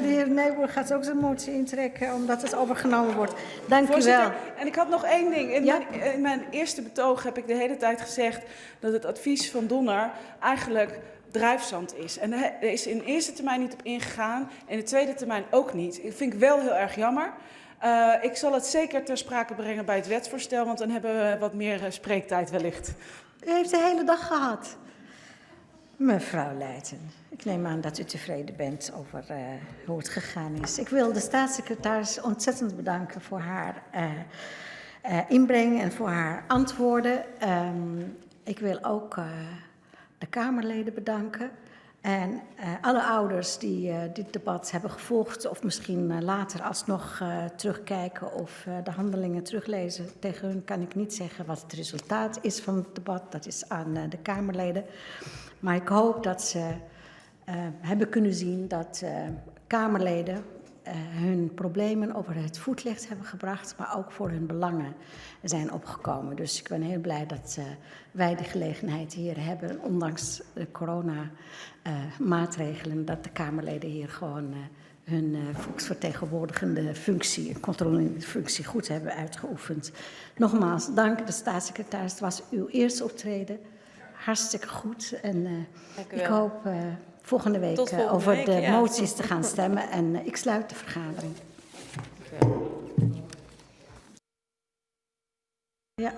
heer Nijboer gaat ook zijn motie intrekken, omdat het overgenomen wordt. Dank u wel. En ik had nog één ding. In mijn eerste betoog heb ik de hele tijd gezegd dat het advies van Donner eigenlijk drijfzand is. En daar is in de eerste termijn niet op ingegaan, in de tweede termijn ook niet. Dat vind ik wel heel erg jammer. Ik zal het zeker ter sprake brengen bij het wetsvoorstel, want dan hebben we wat meer spreektijd wellicht. U heeft de hele dag gehad. Mevrouw Leijten, ik neem aan dat u tevreden bent over hoe het gegaan is. Ik wil de staatssecretaris ontzettend bedanken voor haar inbreng en voor haar antwoorden. Ik wil ook de Kamerleden bedanken. En alle ouders die dit debat hebben gevolgd of misschien later alsnog terugkijken of de handelingen teruglezen. Tegen hun kan ik niet zeggen wat het resultaat is van het debat. Dat is aan de Kamerleden. Maar ik hoop dat ze hebben kunnen zien dat Kamerleden hun problemen over het voetlicht hebben gebracht, maar ook voor hun belangen zijn opgekomen. Dus ik ben heel blij dat wij de gelegenheid hier hebben, ondanks de corona-maatregelen, dat de Kamerleden hier gewoon hun volksvertegenwoordigende functie, controlerende functie goed hebben uitgeoefend. Nogmaals, dank de staatssecretaris. Het was uw eerste optreden. Hartstikke goed. En ik hoop volgende week over de moties te gaan stemmen. En ik sluit de vergadering. Ja.